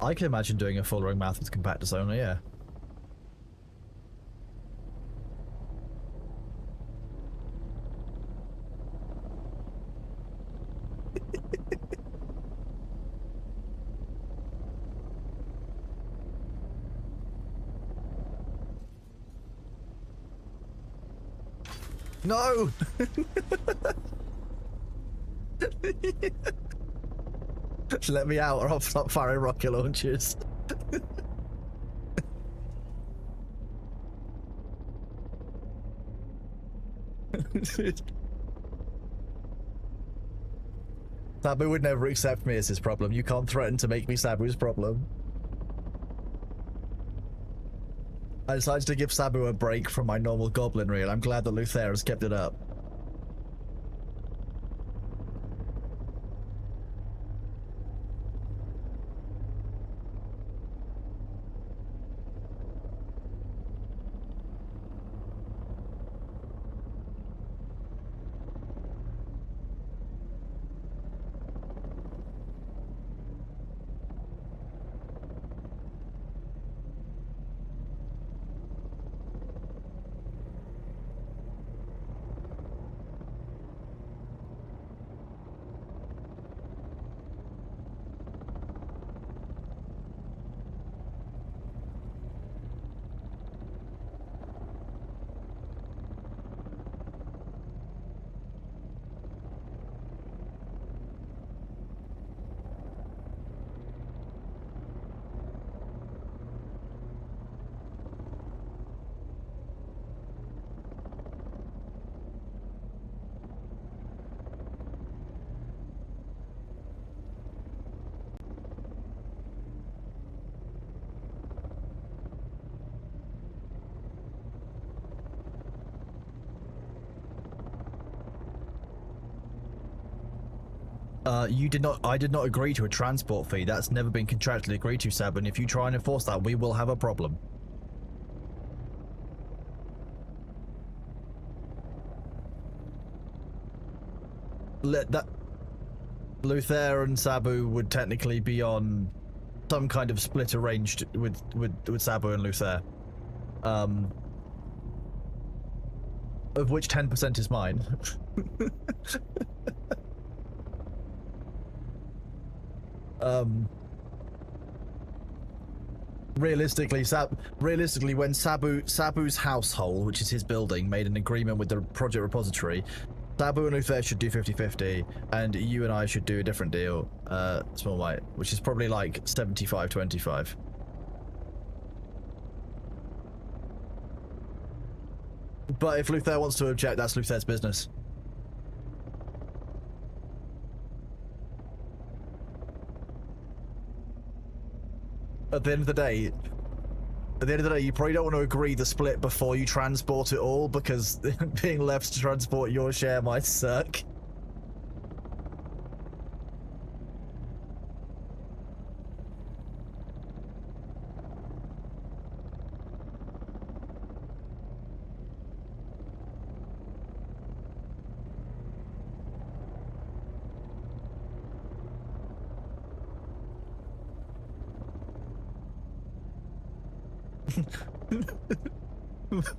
I can imagine doing a full ring mouth with compactors only, yeah. No! Let me out or I'll stop firing rocket launchers. Sabu would never accept me as his problem. You can't threaten to make me Sabu's problem. I decided to give Sabu a break from my normal goblinry, and I'm glad that Luther has kept it up. I did not agree to a transport fee. That's never been contractually agreed to, Sab, and if you try and enforce that, we will have a problem. Luther and Sabu would technically be on some kind of split arranged with Sabu and Luther. Of which 10% is mine. Realistically, when Sabu's household, which is his building, made an agreement with the project repository, Sabu and Luther should do 50-50, and you and I should do a different deal, small white, which is probably like 75-25. But if Luther wants to object, that's Luther's business. At the end of the day, you probably don't want to agree the split before you transport it all, because being left to transport your share might suck.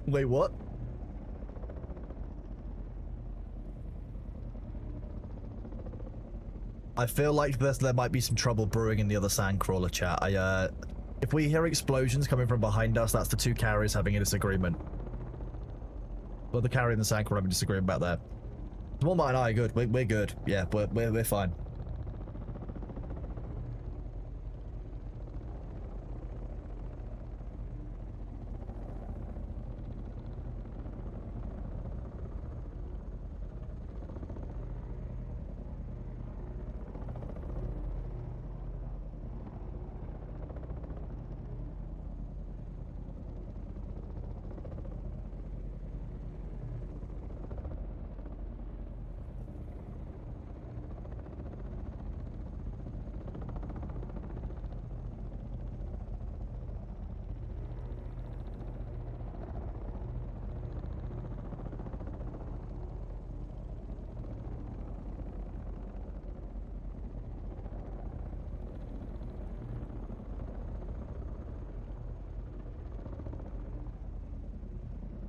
Wait, what? I feel like there might be some trouble brewing in the other sandcrawler chat. If we hear explosions coming from behind us, that's the two carriers having a disagreement. Well, the carrier and the sandcrawler having a disagreement about that. Smallmite and I are good. We're good. Yeah, we're fine.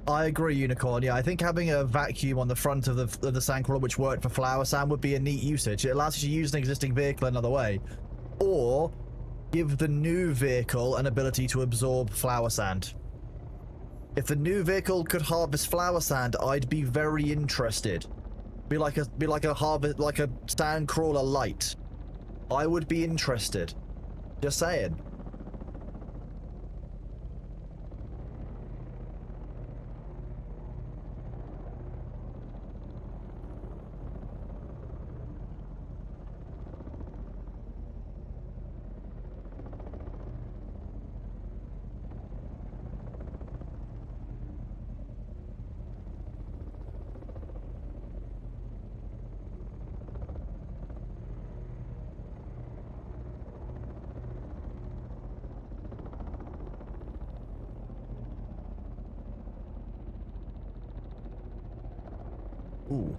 I agree, Unicorn. Yeah, I think having a vacuum on the front of the sandcrawler, which worked for flower sand, would be a neat usage. It allows you to use an existing vehicle another way, or give the new vehicle an ability to absorb flower sand. If the new vehicle could harvest flower sand, I'd be very interested. Be like a sandcrawler light. I would be interested. Just saying. Ooh.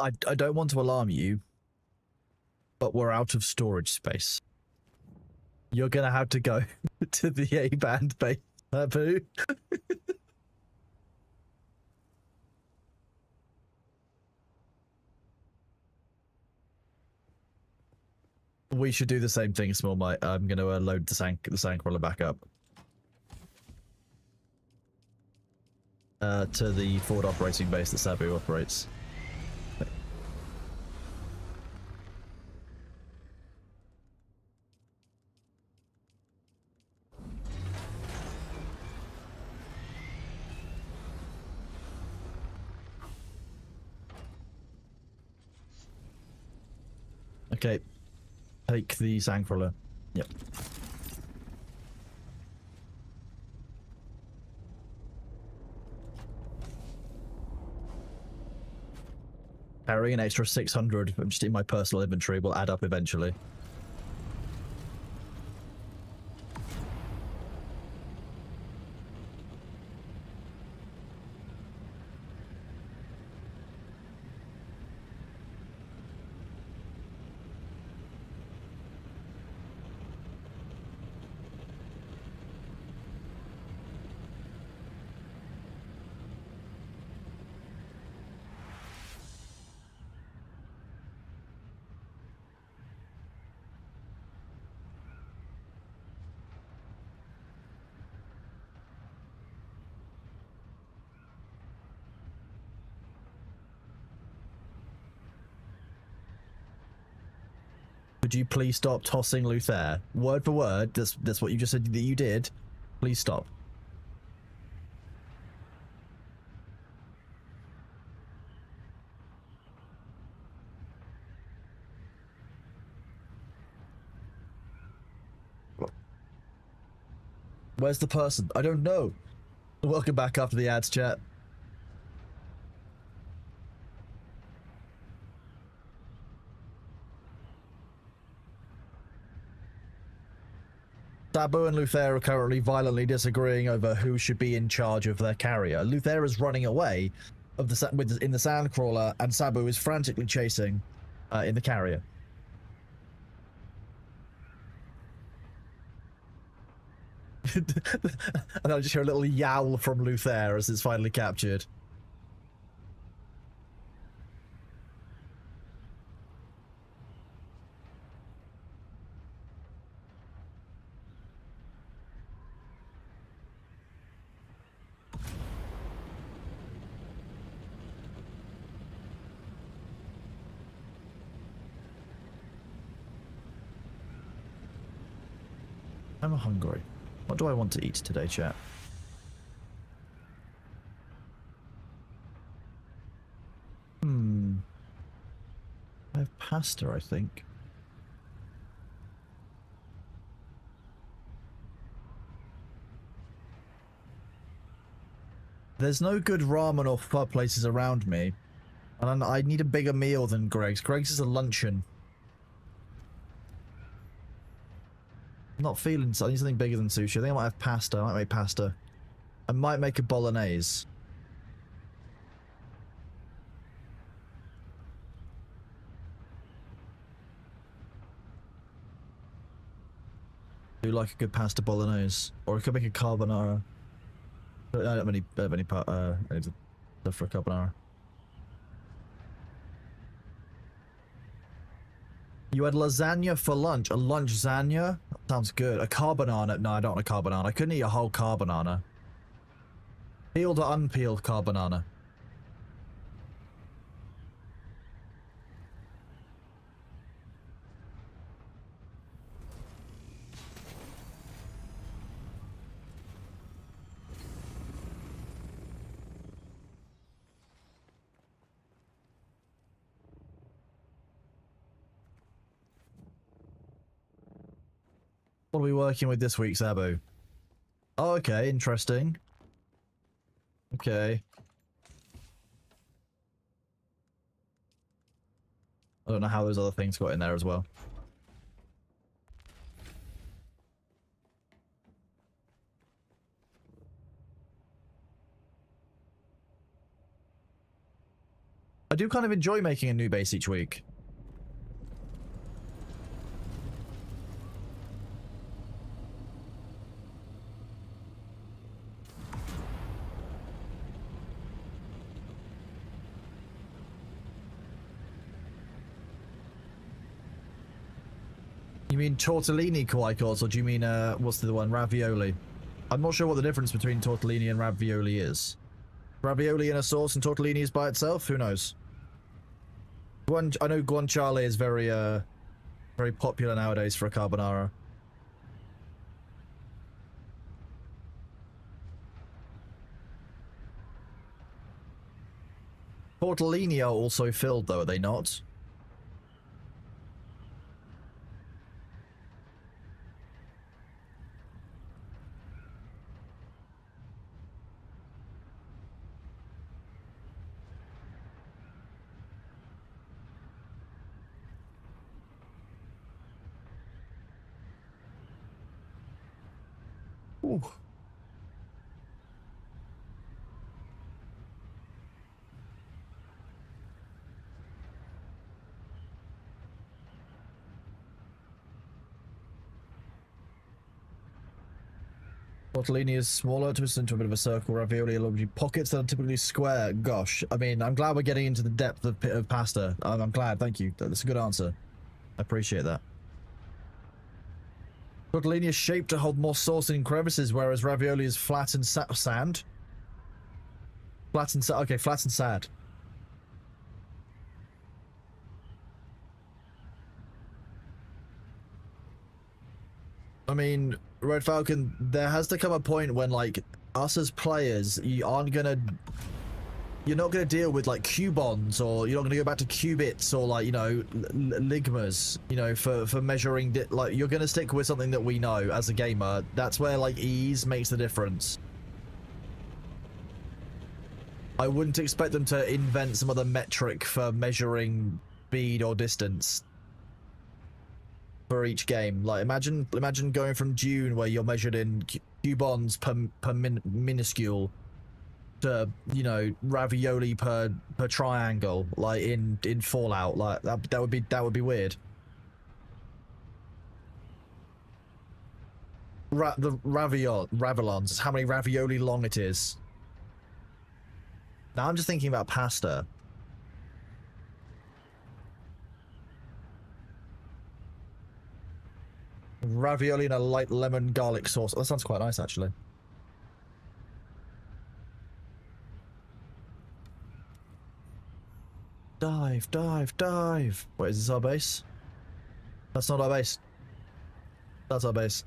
I don't want to alarm you, but we're out of storage space. You're gonna have to go to the A-band base, Boo. We should do the same thing, Small Mite. I'm gonna load the sandcrawler back up. To the forward operating base that Sabu operates. Okay. Take the sandcrawler. Yep. Carrying an extra 600 just in my personal inventory will add up eventually. could you please stop tossing Luther? Word for word, that's what you just said that you did. Please stop. Where's the person? I don't know. Welcome back after the ads, chat. Sabu and Luther are currently violently disagreeing over who should be in charge of their carrier. Luther is running away in the sandcrawler, and Sabu is frantically chasing in the carrier. And I just hear a little yowl from Luther as it's finally captured. I'm hungry. What do I want to eat today, chat? I have pasta, I think. There's no good ramen or pho places around me. And I need a bigger meal than Greg's. Greg's is a luncheon. I'm not feeling so. I need something bigger than sushi. I think I might have pasta. I might make pasta. I might make a bolognese. I do like a good pasta bolognese. Or I could make a carbonara. I don't have any stuff for a carbonara. You had lasagna for lunch. A lunch lasagna? Sounds good. A carbonara? No, I don't want a carbonara. I couldn't eat a whole carbonara. Peeled or unpeeled carbonara? What are we working with this week, Sabu? Oh, okay, interesting. Okay. I don't know how those other things got in there as well. I do kind of enjoy making a new base each week. You mean tortellini quaicos, or do you mean, what's the one? Ravioli. I'm not sure what the difference between tortellini and ravioli is. Ravioli in a sauce and tortellini is by itself? Who knows? I know guanciale is very, very popular nowadays for a carbonara. Tortellini are also filled, though, are they not? Ooh. Tortellini is smaller, twisted into a bit of a circle. Ravioli are largely pockets that are typically square. Gosh, I mean, I'm glad we're getting into the depth of pasta. I'm glad, thank you. That's a good answer. I appreciate that. Tortellini is shaped to hold more sauce in crevices, whereas ravioli is flat and sand. Flat and okay, flat and sad. I mean, Red Falcon, there has to come a point when, like, us as players, you're not gonna deal with, like, cubons, or you're not gonna go back to qubits, or, like, you know, ligmas, you know, for measuring, like, you're gonna stick with something that we know as a gamer. That's where, like, ease makes the difference. I wouldn't expect them to invent some other metric for measuring speed or distance for each game. Like, imagine going from Dune, where you're measured in cubons per minuscule, to, you know, ravioli per triangle, like in Fallout. Like that would be weird. The raviolons, how many ravioli long it is. Now I'm just thinking about pasta. Ravioli in a light lemon garlic sauce. That sounds quite nice, actually. Dive, dive, dive. Wait, is this our base? That's not our base. That's our base.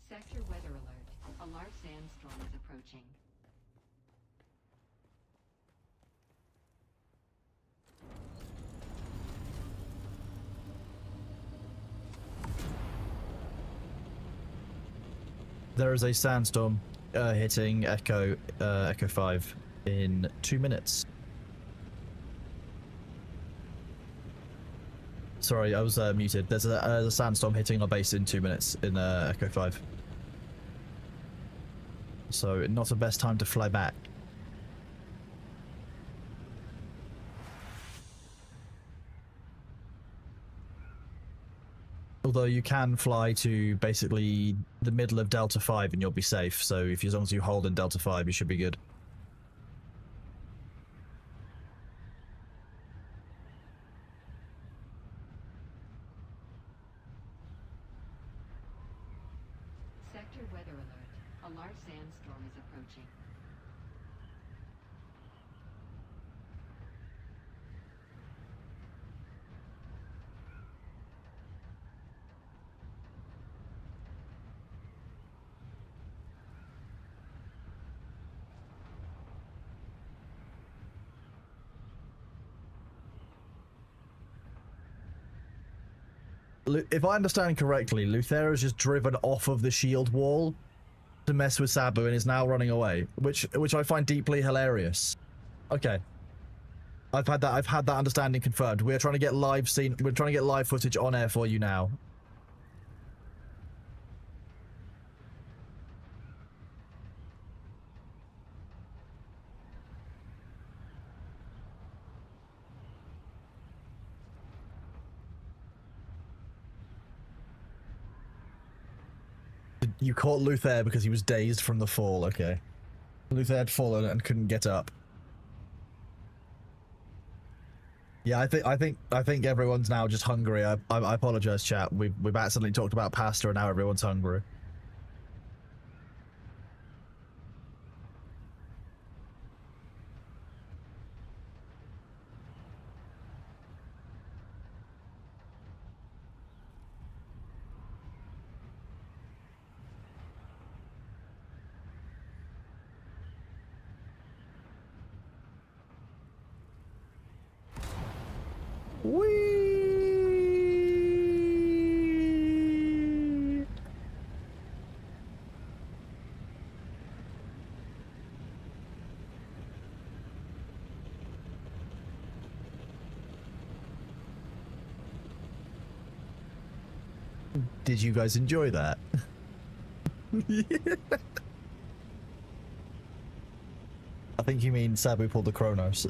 Sector weather alert. A large sandstorm is approaching. There is a sandstorm hitting Echo 5 in 2 minutes. Sorry, I was muted. There's a sandstorm hitting our base in 2 minutes in Echo 5. So not the best time to fly back. Although you can fly to basically the middle of Delta 5 and you'll be safe. So if as long as you hold in Delta 5, you should be good. Sector weather alert. A large sandstorm is approaching. If I understand correctly, Luthera's just driven off of the shield wall to mess with Sabu and is now running away, which I find deeply hilarious. Okay, I've had that understanding confirmed. We're trying to get live footage on air for you now. You caught Luther because he was dazed from the fall. Okay, Luther had fallen and couldn't get up. Yeah, I think everyone's now just hungry. I apologize, chat. We've accidentally talked about pasta and now everyone's hungry. Whee! Did you guys enjoy that? I think you mean Sabu pulled the Kronos.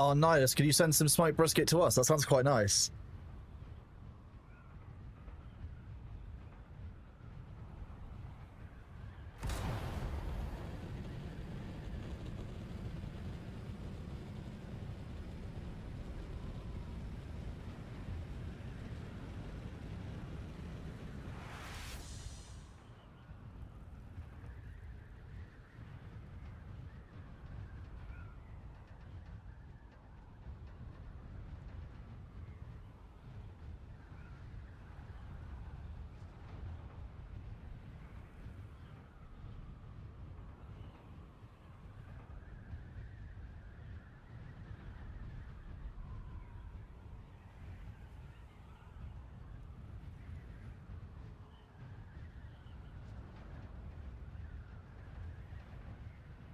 Oh, nice. Could you send some smoked brisket to us? That sounds quite nice.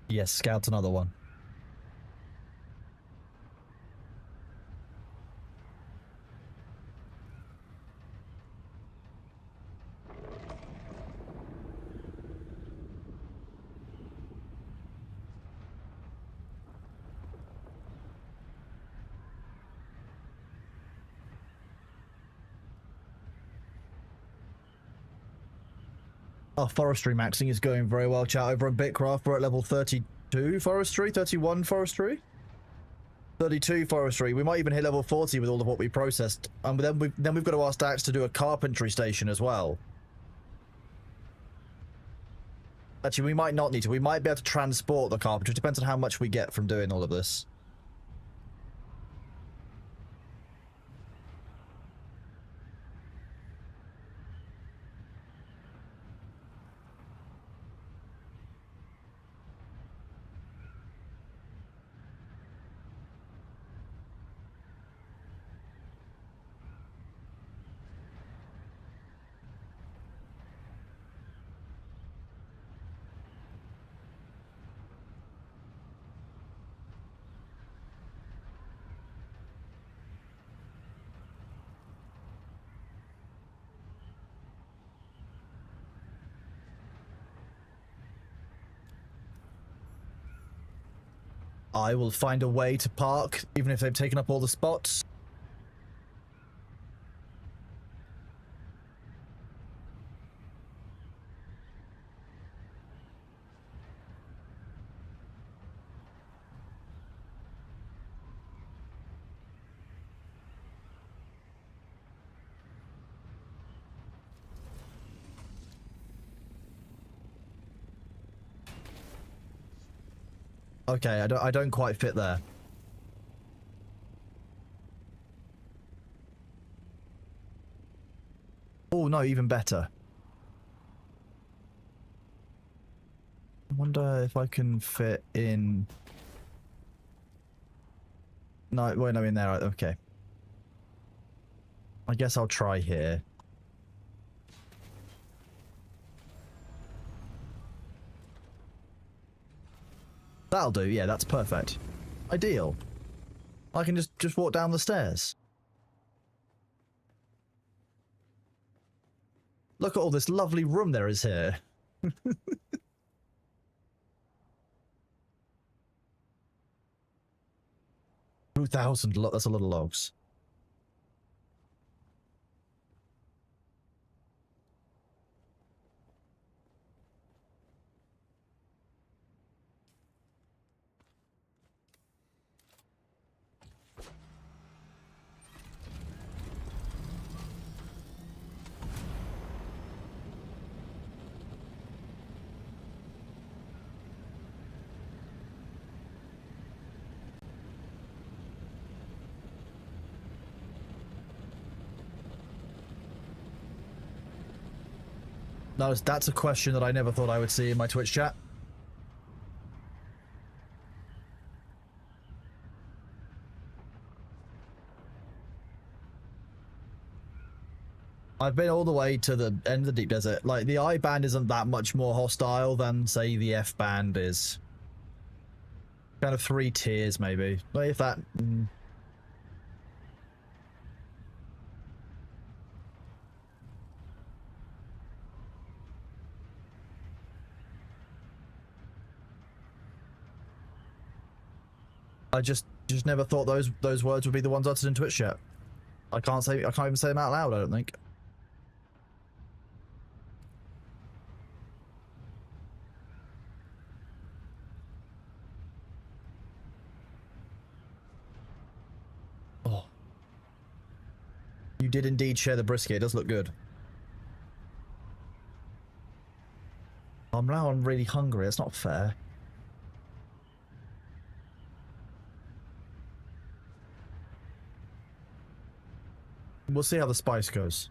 Yes, scout another one. Our forestry maxing is going very well, chat. Over on Bitcraft, we're at level 32 forestry, 31 forestry, 32 forestry. We might even hit level 40 with all of what we processed. And then we've got to ask Dax to do a carpentry station as well. Actually, we might not need to. We might be able to transport the carpentry. It depends on how much we get from doing all of this. I will find a way to park, even if they've taken up all the spots. Okay, I don't quite fit there. Oh no, even better. I wonder if I can fit in. No, wait, no, in there. Okay. I guess I'll try here. That'll do. Yeah, that's perfect. Ideal. I can just walk down the stairs. Look at all this lovely room there is here. 2,000. That's a lot of logs. That's a question that I never thought I would see in my Twitch chat. I've been all the way to the end of the deep desert. Like, the I band isn't that much more hostile than, say, the F band is. Kind of 3 tiers, maybe. Like, if that... Just never thought those words would be the ones uttered in Twitch chat. I can't even say them out loud, I don't think. Oh. You did indeed share the brisket, it does look good. I'm really hungry, it's not fair. We'll see how the spice goes.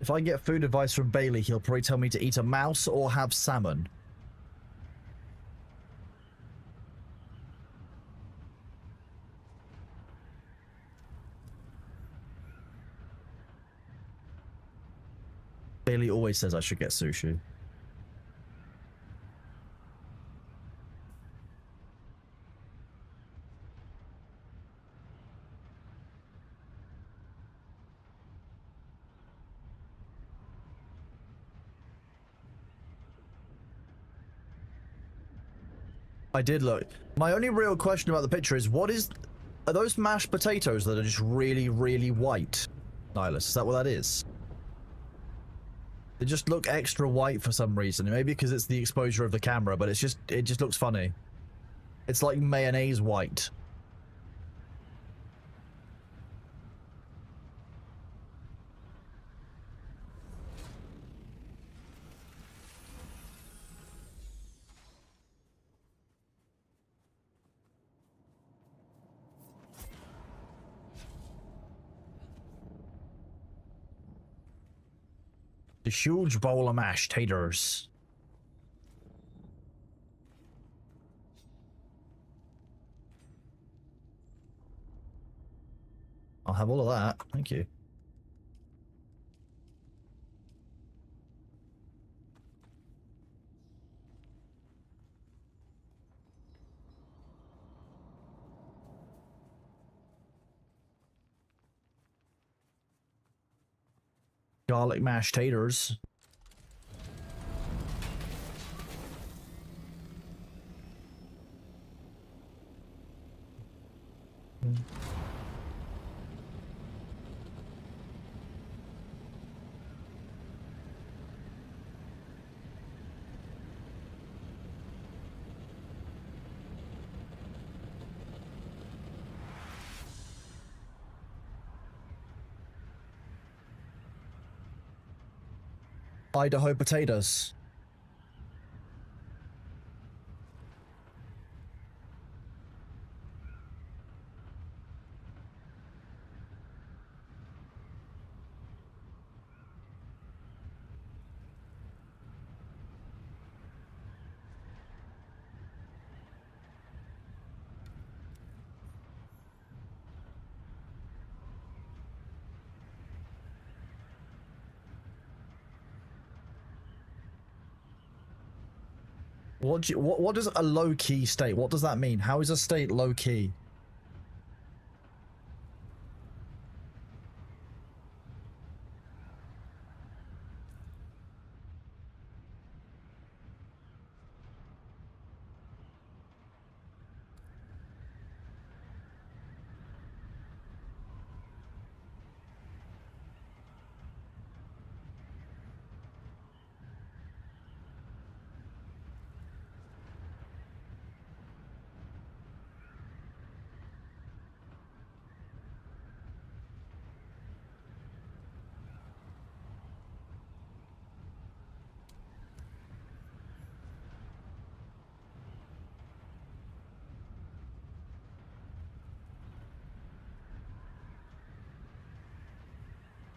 If I get food advice from Bailey, he'll probably tell me to eat a mouse or have salmon. Bailey always says I should get sushi. I did look. My only real question about the picture is, are those mashed potatoes that are just really, really white? Nihilus, is that what that is? They just look extra white for some reason. Maybe because it's the exposure of the camera, but it just looks funny. It's like mayonnaise white. The huge bowl of mashed taters. I'll have all of that. Thank you. Garlic mashed taters. Idaho potatoes. What does a low key state? What does that mean? How is a state low key?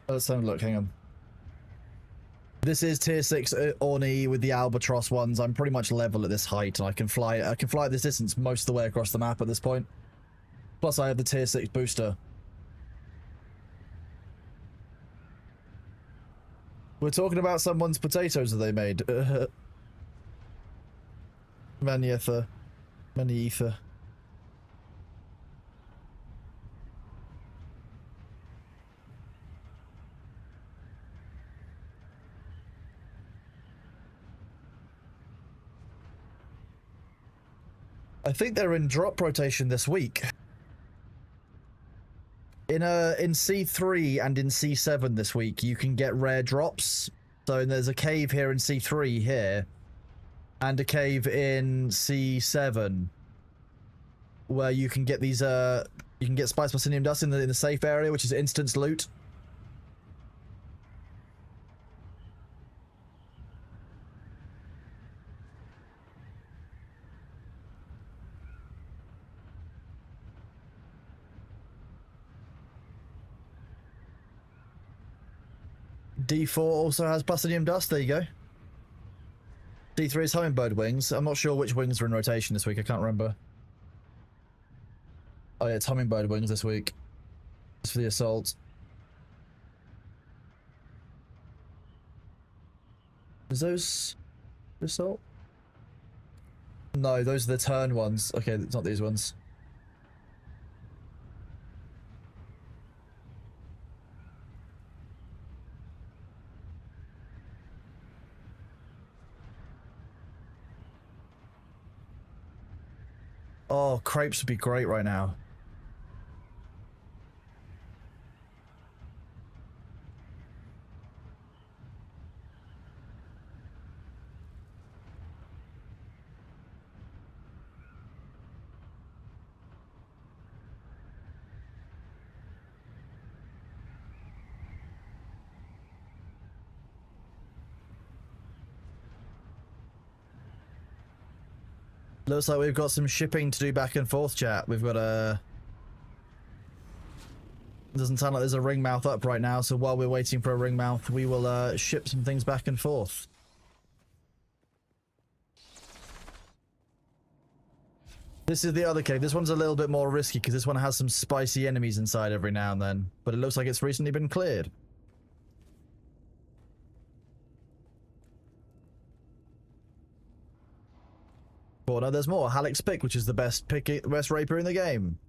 Let's have a look, hang on. This is tier 6 Orni with the albatross ones. I'm pretty much level at this height, and I can fly at this distance most of the way across the map at this point. Plus I have the tier 6 booster. We're talking about someone's potatoes that they made. Manietha. I think they're in drop rotation this week. In C3 and in C7 this week, you can get rare drops. So there's a cave here in C3 here, and a cave in C7, where you can get these. You can get Spice Platinum Dust in the safe area, which is instance loot. D4 also has Platinum Dust. There you go. D3 is Hummingbird Wings. I'm not sure which wings are in rotation this week. I can't remember. Oh yeah, it's Hummingbird Wings this week. Just for the assault. Is those assault? No, those are the turn ones. Okay, it's not these ones. Oh, crepes would be great right now. Looks like we've got some shipping to do back and forth, chat. We've got a... Doesn't sound like there's a ring mouth up right now, so while we're waiting for a ring mouth, we will ship some things back and forth. This is the other cave. This one's a little bit more risky because this one has some spicy enemies inside every now and then, but it looks like it's recently been cleared. Oh no, there's more. Halleck's Pick, which is the best rapier in the game.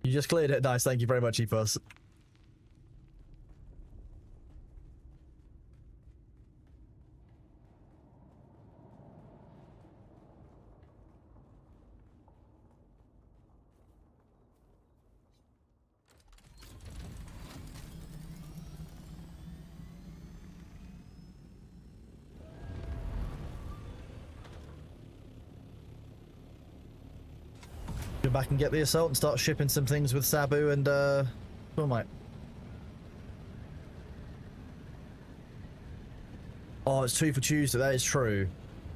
You just cleared it. Nice. Thank you very much, Ethos. Go back and get the assault and start shipping some things with Sabu and Stormlight. Oh, it's 2 for Tuesday. That is true,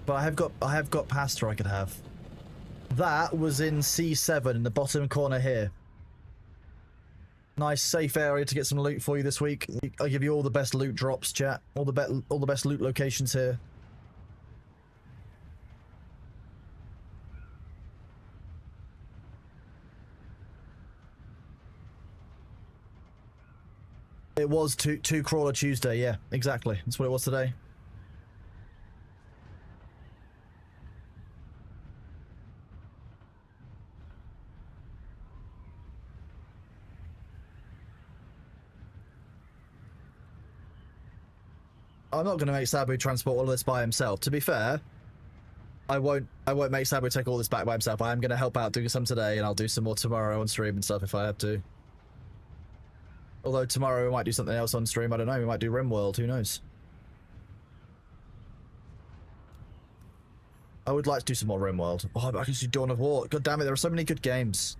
but I have got pasta I could have. That was in C7 in the bottom corner here. Nice safe area to get some loot for you this week. I'll give you all the best loot drops, chat. All the best loot locations here. It was two Crawler Tuesday, yeah, exactly. That's what it was today. I'm not going to make Sabu transport all of this by himself. To be fair, I won't make Sabu take all this back by himself. I am going to help out doing some today, and I'll do some more tomorrow on stream and stuff if I have to. Although tomorrow we might do something else on stream, I don't know, we might do RimWorld, who knows. I would like to do some more RimWorld. Oh, I can do Dawn of War. God damn it, there are so many good games.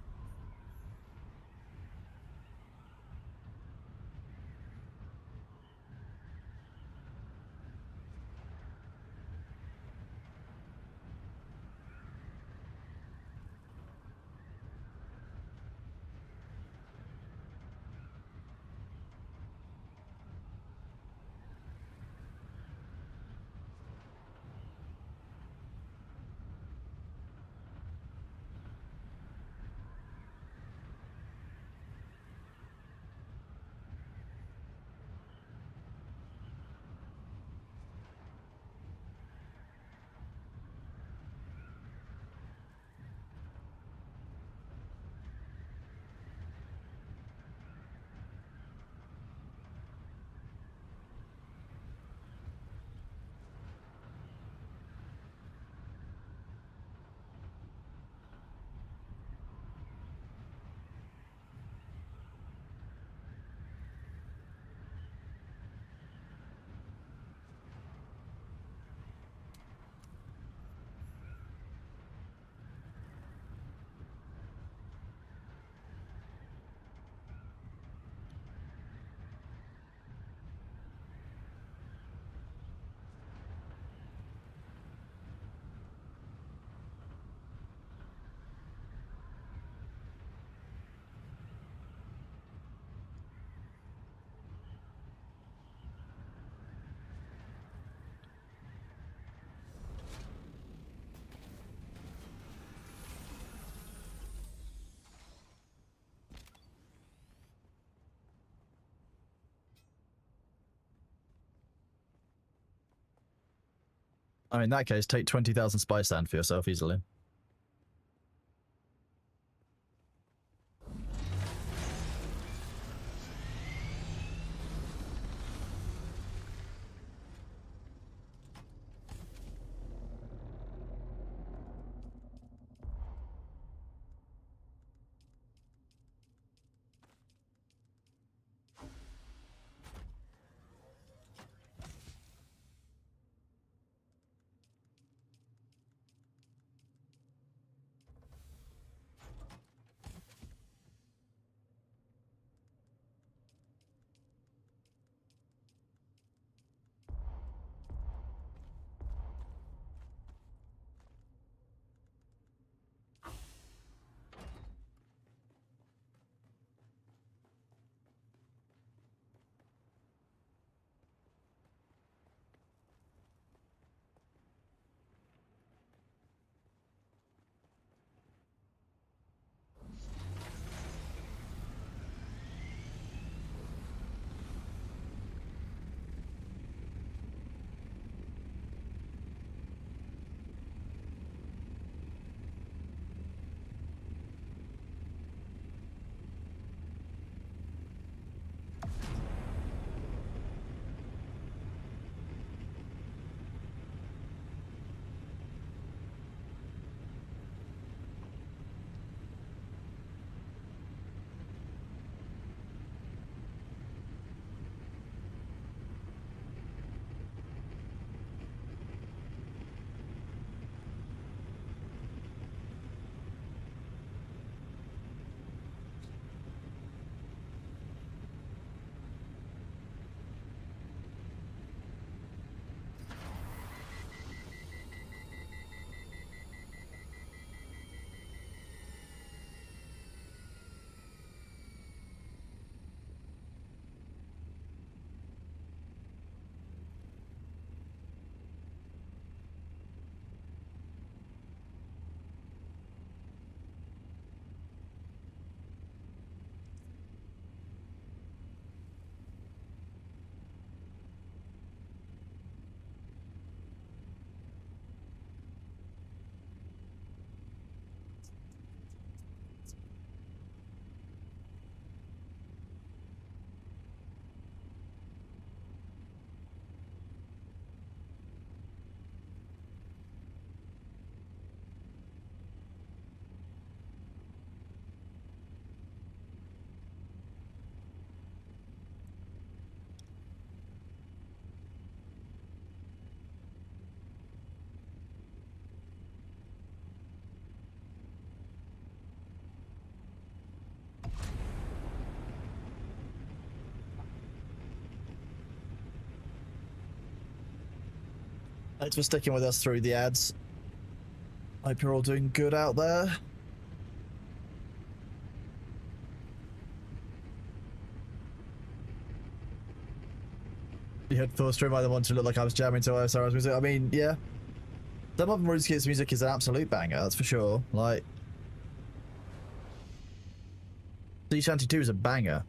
I mean, in that case, take 20,000 spice sand for yourself easily. Thanks for sticking with us through the ads. Hope you're all doing good out there. You had full stream. I the one to look like I was jamming to OSR's music. I mean, yeah. Some of RuneScape's music is an absolute banger, that's for sure. Like, Sea Shanty 2 is a banger.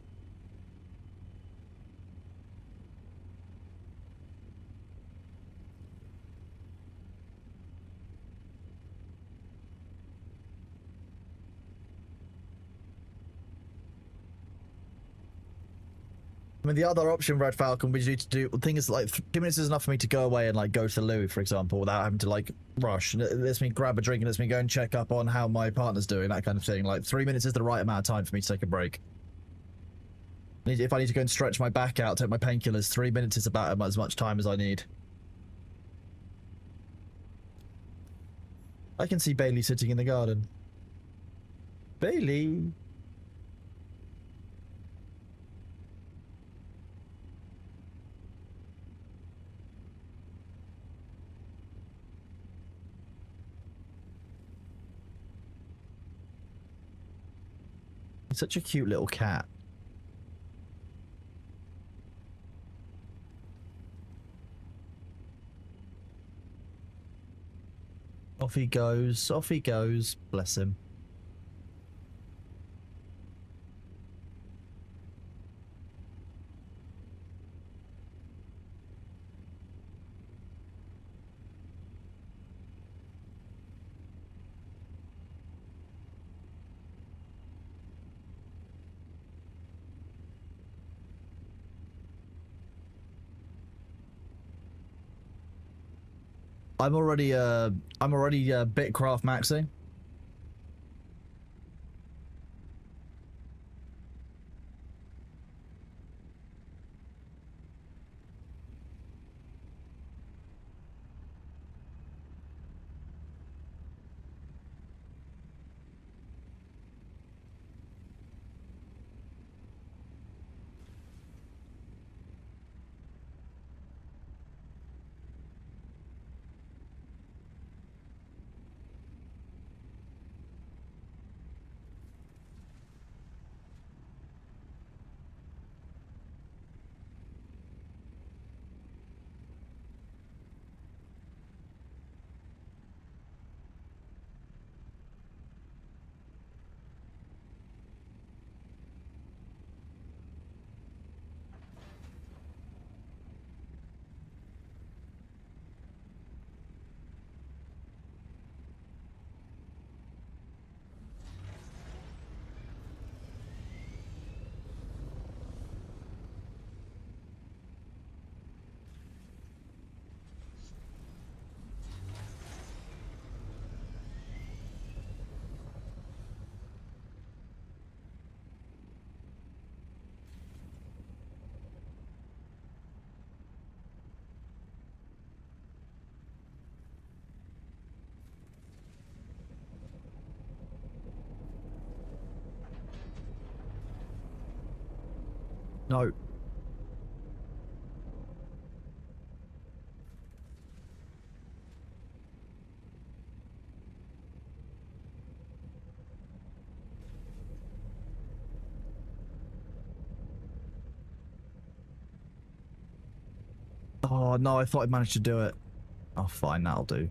I mean, the other option, Red Falcon, we need to do. The thing is, like, 2 minutes is enough for me to go away and, like, go to the loo, for example, without having to, like, rush. And it lets me grab a drink and lets me go and check up on how my partner's doing, that kind of thing. Like, 3 minutes is the right amount of time for me to take a break. If I need to go and stretch my back out, take my painkillers, 3 minutes is about as much time as I need. I can see Bailey sitting in the garden. Bailey! He's such a cute little cat. Off he goes, bless him. I'm already Bitcraft maxing. No. Oh, no, I thought I managed to do it. Oh, fine, that'll do.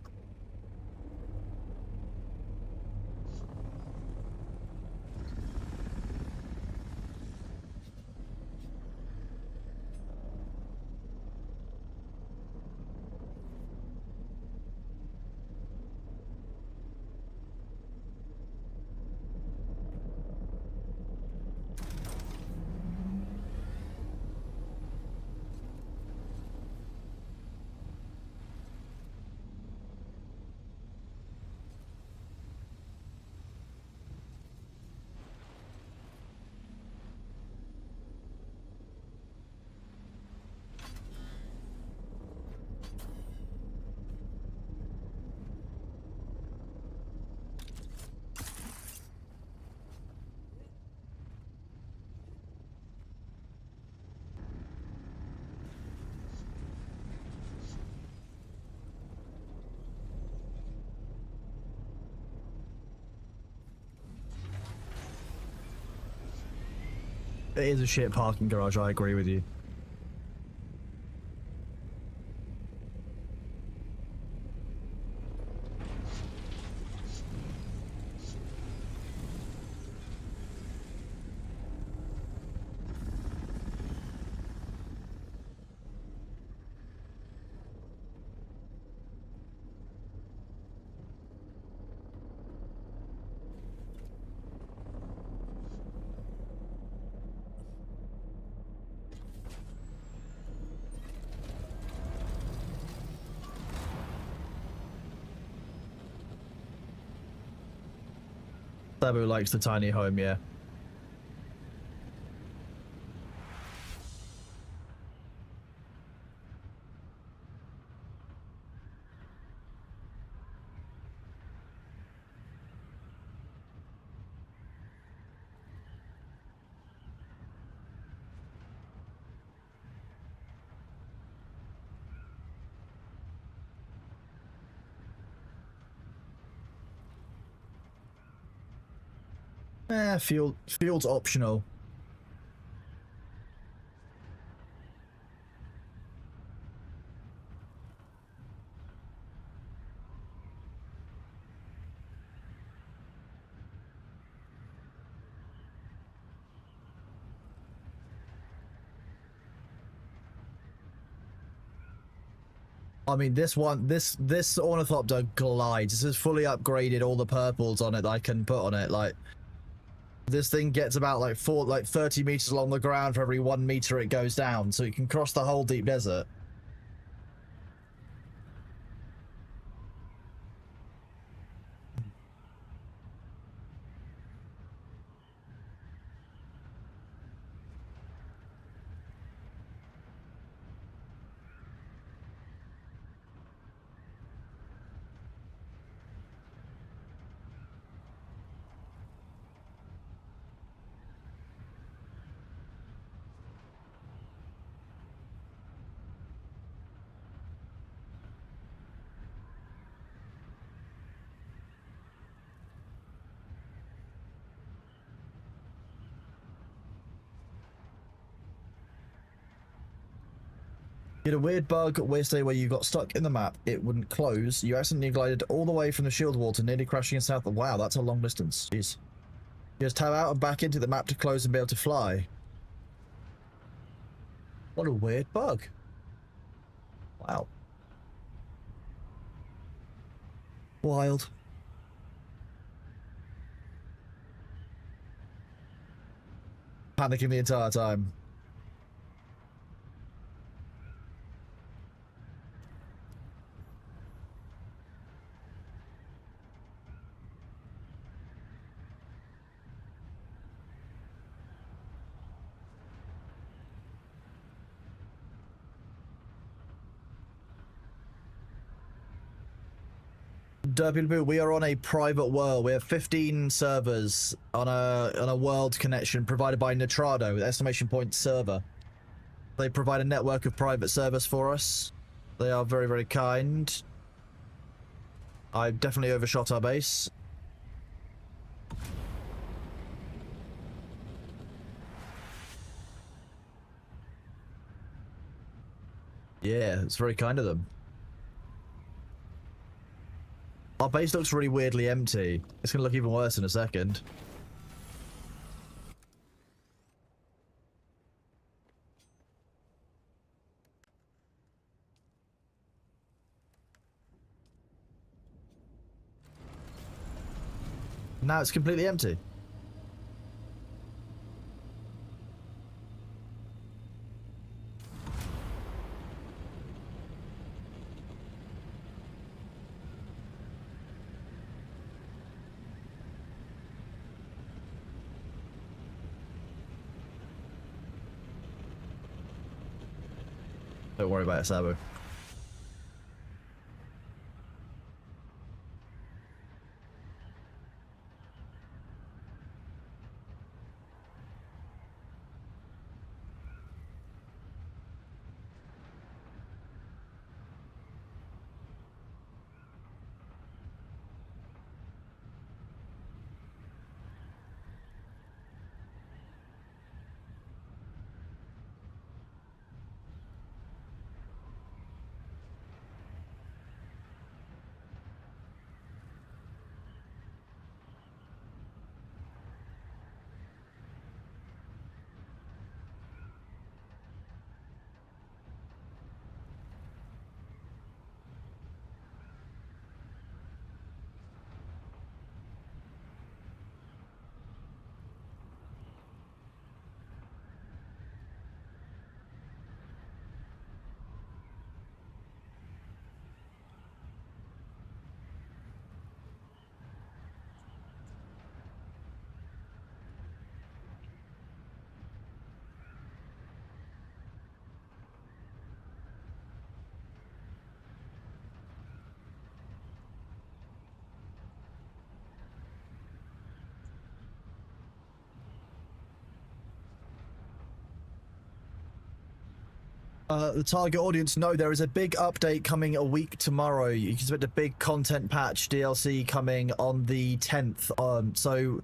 It is a shit parking garage, I agree with you. Sabu likes the tiny home, yeah. Field's optional. I mean, this ornithopter glides. This is fully upgraded. All the purples on it that I can put on it. Like, this thing gets about like 30 meters along the ground for every 1 meter it goes down, so you can cross the whole deep desert. You had a weird bug yesterday where you got stuck in the map. It wouldn't close. You accidentally glided all the way from the shield wall to nearly crashing in south. Wow, that's a long distance. Jeez. You just tab out and back into the map to close and be able to fly. What a weird bug. Wow. Wild. Panicking the entire time. Derpy, we are on a private world. We have 15 servers on a world connection provided by Nitrado, estimation point server. They provide a network of private servers for us. They are very, very kind. I definitely overshot our base. Yeah, it's very kind of them. Our base looks really weirdly empty. It's gonna look even worse in a second. Now it's completely empty. Don't worry about it, Sabo. The target audience, no, there is a big update coming a week tomorrow. You can expect a big content patch DLC coming on the 10th. So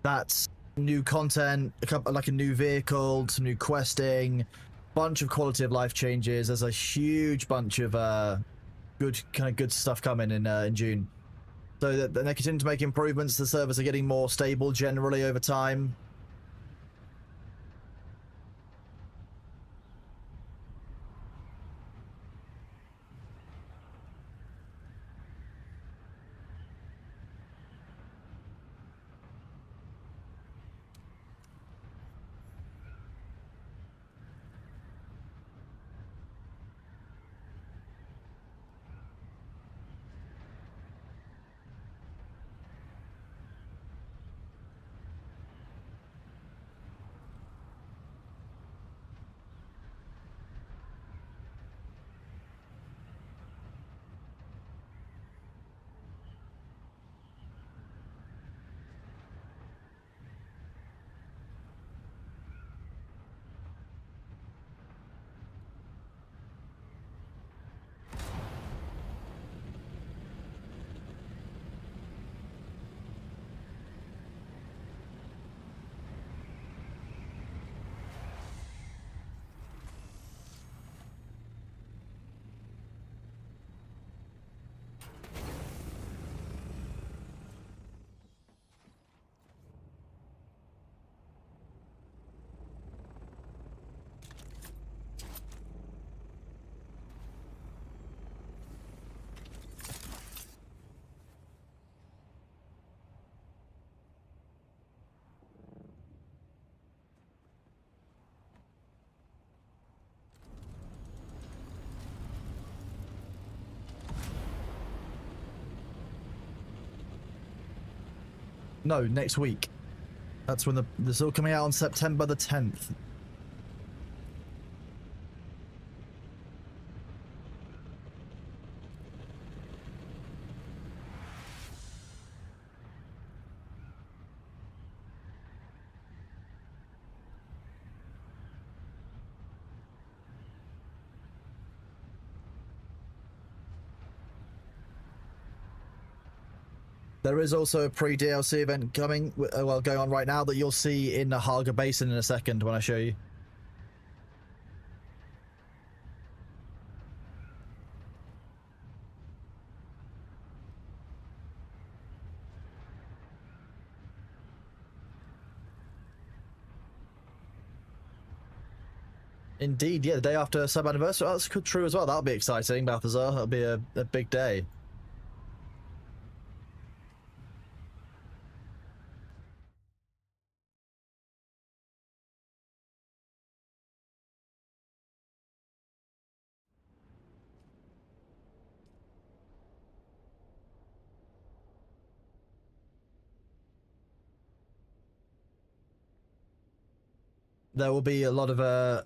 that's new content, like a new vehicle, some new questing, bunch of quality of life changes. There's a huge bunch of good stuff coming in June. So that they continue to make improvements. The servers are getting more stable generally over time. No, next week. That's when this is all coming out on September the 10th. There is also a pre-DLC event coming, well, going on right now that you'll see in the Haga Basin in a second when I show you. Indeed, yeah, the day after sub anniversary. Oh, that's true as well. That'll be exciting, Balthazar. That'll be a big day. There will be a lot of yeah,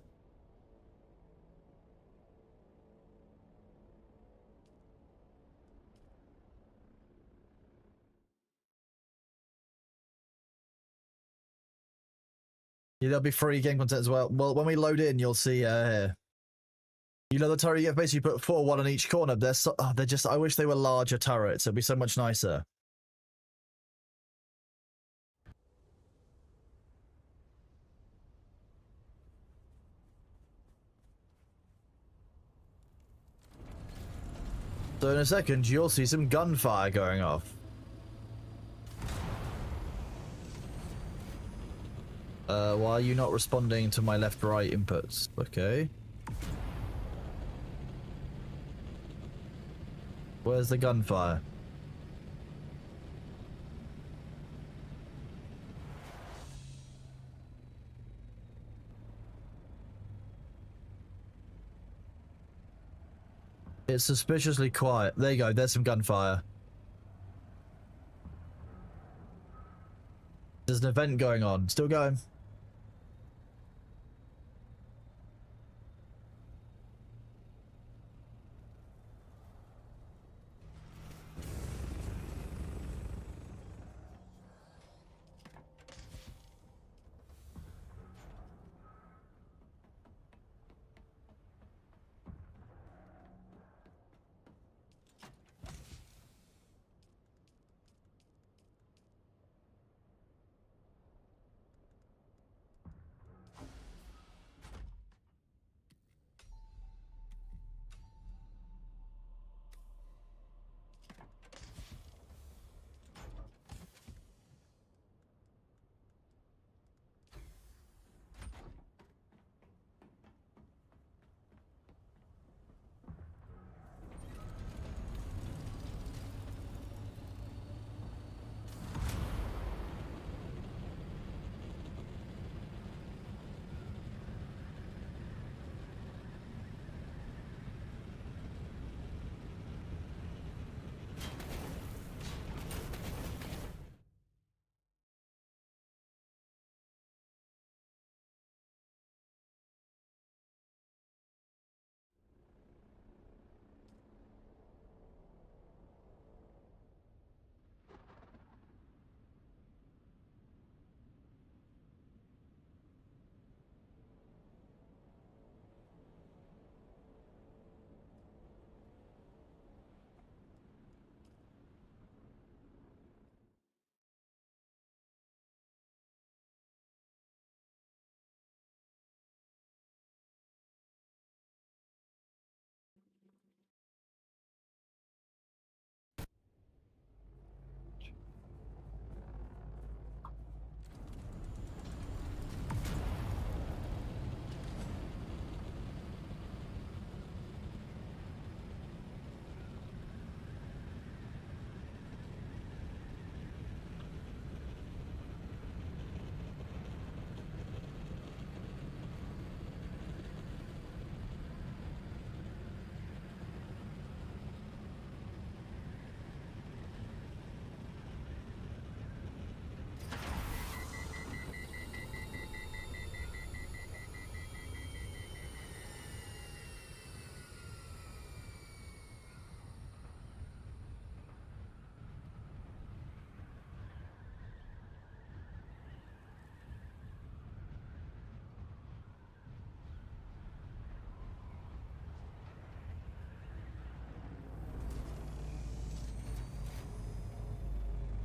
there'll be free game content as well. Well, when we load in, you'll see here. You know the turret you have basically put 4-1 on each corner. They're just. I wish they were larger turrets. It'd be so much nicer. So in a second, you'll see some gunfire going off. Why are you not responding to my left-right inputs? Okay. Where's the gunfire? It's suspiciously quiet. There you go. There's some gunfire. There's an event going on. Still going.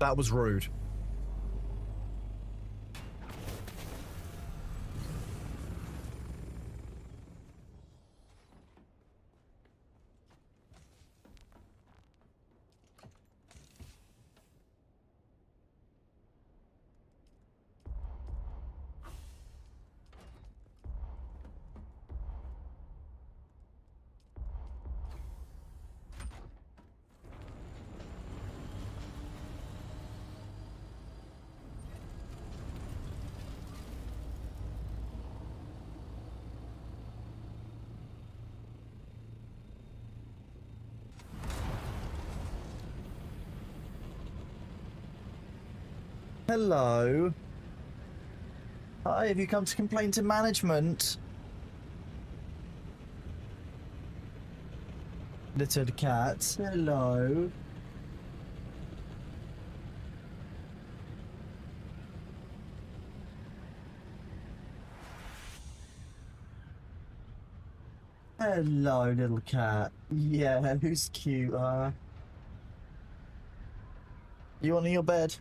That was rude. Hello. Hi, have you come to complain to management? Littered cat. Hello. Hello, little cat. Yeah, who's cute, You want in your bed?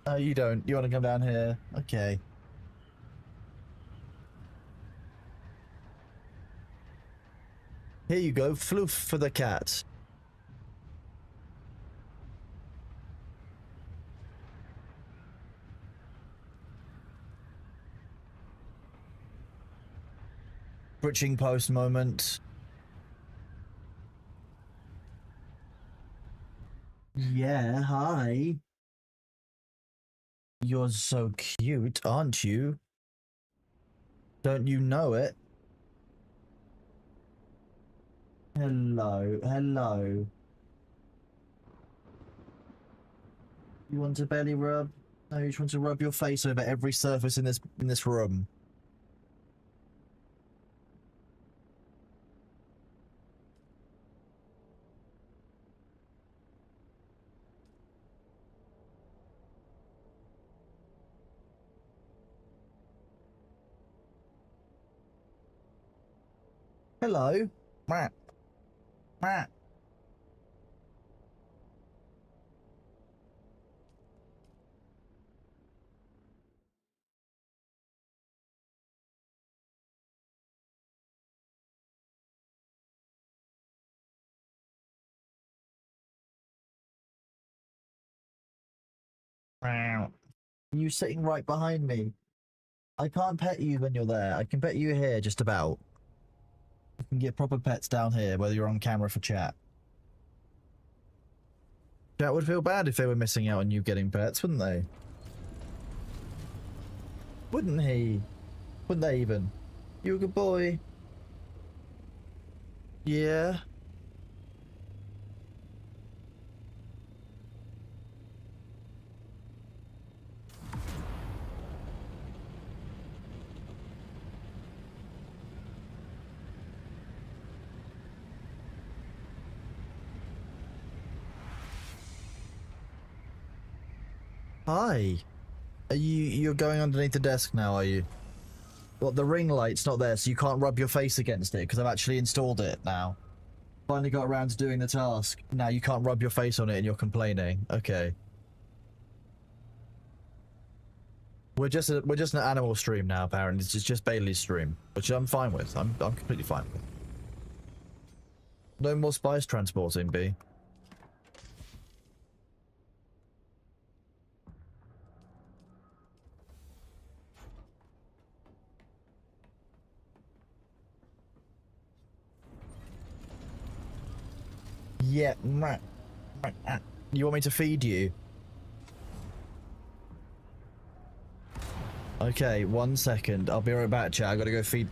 Oh, you don't. You want to come down here? Okay. Here you go, floof for the cat. Bridging post moment. Yeah, hi. You're so cute, aren't you? Don't you know it? Hello, hello. You want a belly rub? No, you just want to rub your face over every surface in this room. Hello. Mwah. Mwah. Meow. You sitting right behind me. I can't pet you when you're there. I can pet you here, just about. You can get proper pets down here, whether you're on camera for chat. Chat would feel bad if they were missing out on you getting pets, wouldn't they? Wouldn't he? Wouldn't they even? You're a good boy. Yeah. Hi. You're going underneath the desk now, are you? Well, the ring light's not there, so you can't rub your face against it, because I've actually installed it now. Finally got around to doing the task. Now you can't rub your face on it and you're complaining. Okay. We're just an animal stream now, apparently. It's just Bailey's stream, which I'm fine with. I'm completely fine with. No more spice transporting, B. Yeah. You want me to feed you? Okay, 1 second. I'll be right back, chat. I gotta go feed.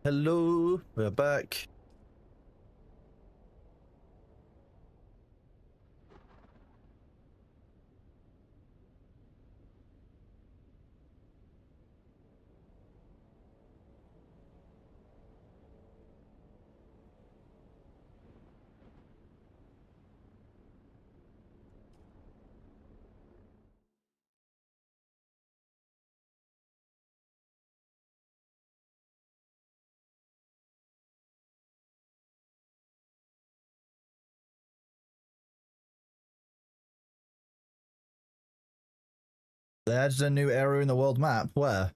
Hello, we're back. They added a new area in the world map. Where?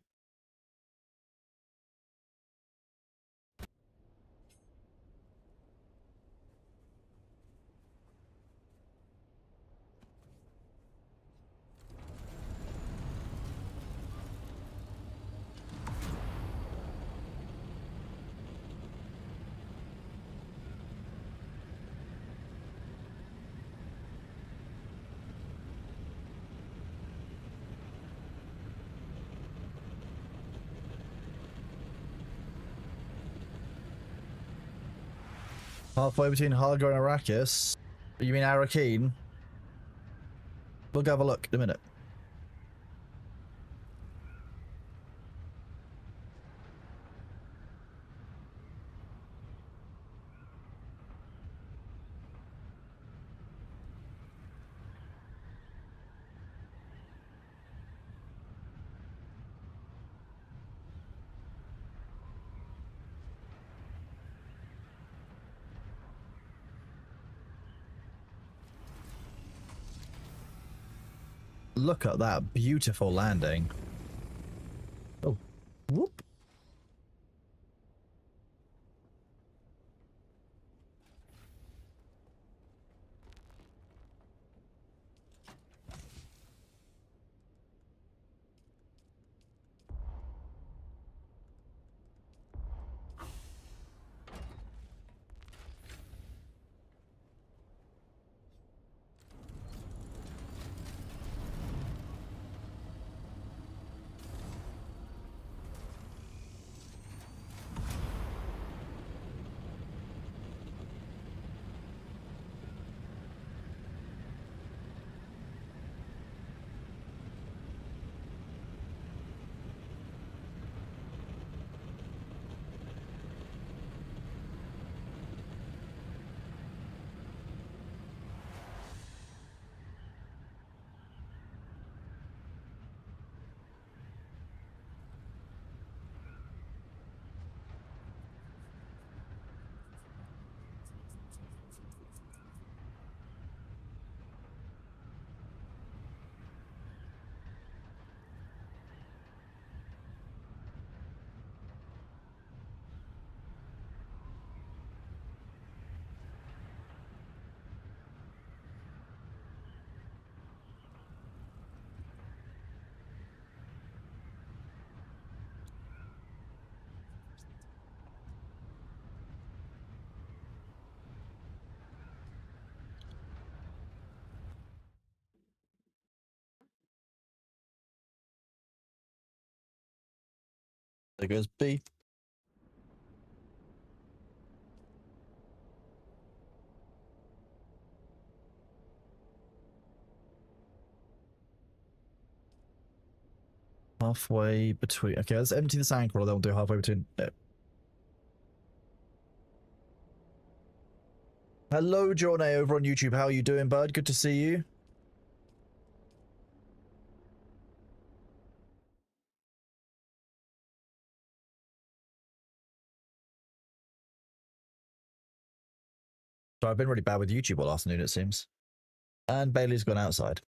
Halfway between Hargo and Arrakis. You mean Arrakeen? We'll go have a look in a minute. Look at that beautiful landing. Oh, whoop. There goes B. Halfway between. Okay, let's empty this anchor, or then we'll do halfway between. No. Hello, Jornay over on YouTube. How are you doing, bud? Good to see you. So I've been really bad with YouTube all afternoon, it seems. And Bailey's gone outside.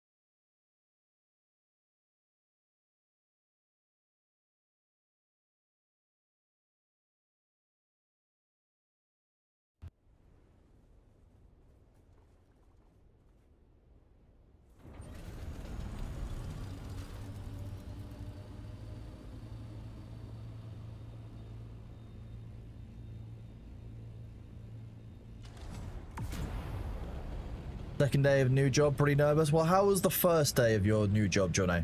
Second day of new job, pretty nervous. Well, how was the first day of your new job, Johnny?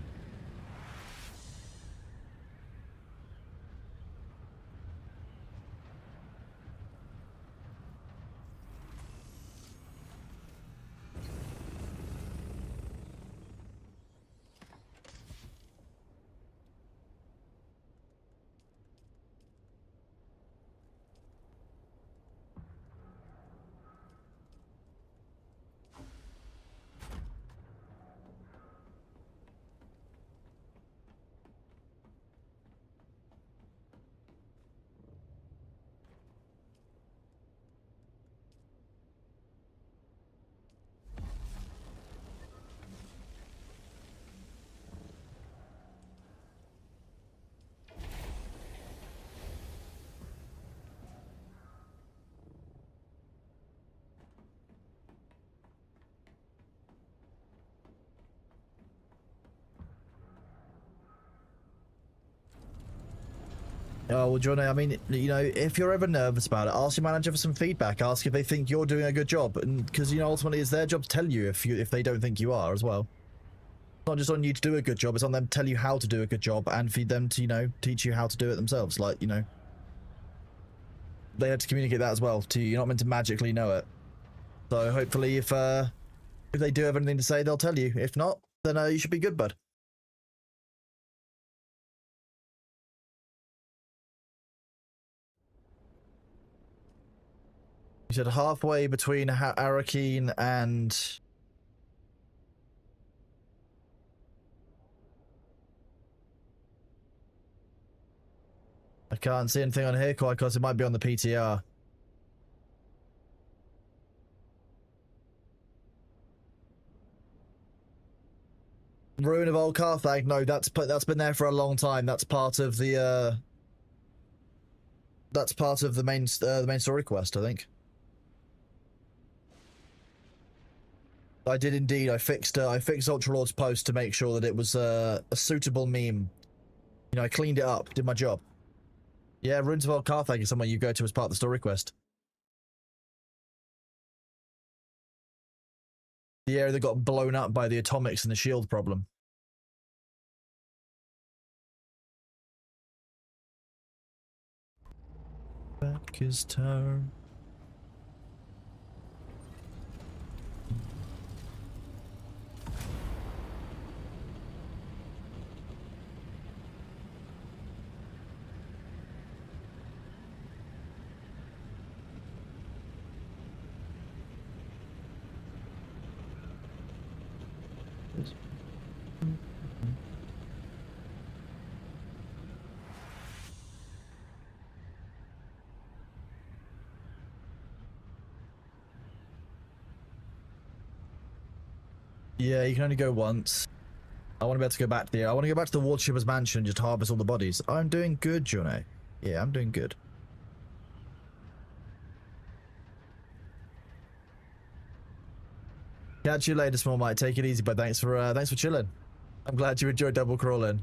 Oh, well, Johnny, I mean, you know, if you're ever nervous about it, ask your manager for some feedback. Ask if they think you're doing a good job. And because, you know, ultimately it's their job to tell you if they don't think you are as well. It's not just on you to do a good job, it's on them to tell you how to do a good job and for them to, you know, teach you how to do it themselves. Like, you know, they have to communicate that as well to you. You're not meant to magically know it. So hopefully if they do have anything to say, they'll tell you. If not, then you should be good, bud. You said halfway between Arakeen and... I can't see anything on here quite because it might be on the PTR. Ruin of Old Carthag? No, that's been there for a long time. That's part of the main story quest, I think. I did indeed. I fixed Ultralord's post to make sure that it was a suitable meme. You know, I cleaned it up, did my job. Yeah, Ruins of Old Carthag is somewhere you go to as part of the story quest. The area that got blown up by the atomics and the shield problem. Back his turn. Yeah, you can only go once. I want to be able to go back there. I want to go back to the Watershipper's mansion and just harvest all the bodies. I'm doing good, Johnny. Yeah, I'm doing good. Catch you later, small mate. Take it easy, but thanks for chilling. I'm glad you enjoyed double crawling.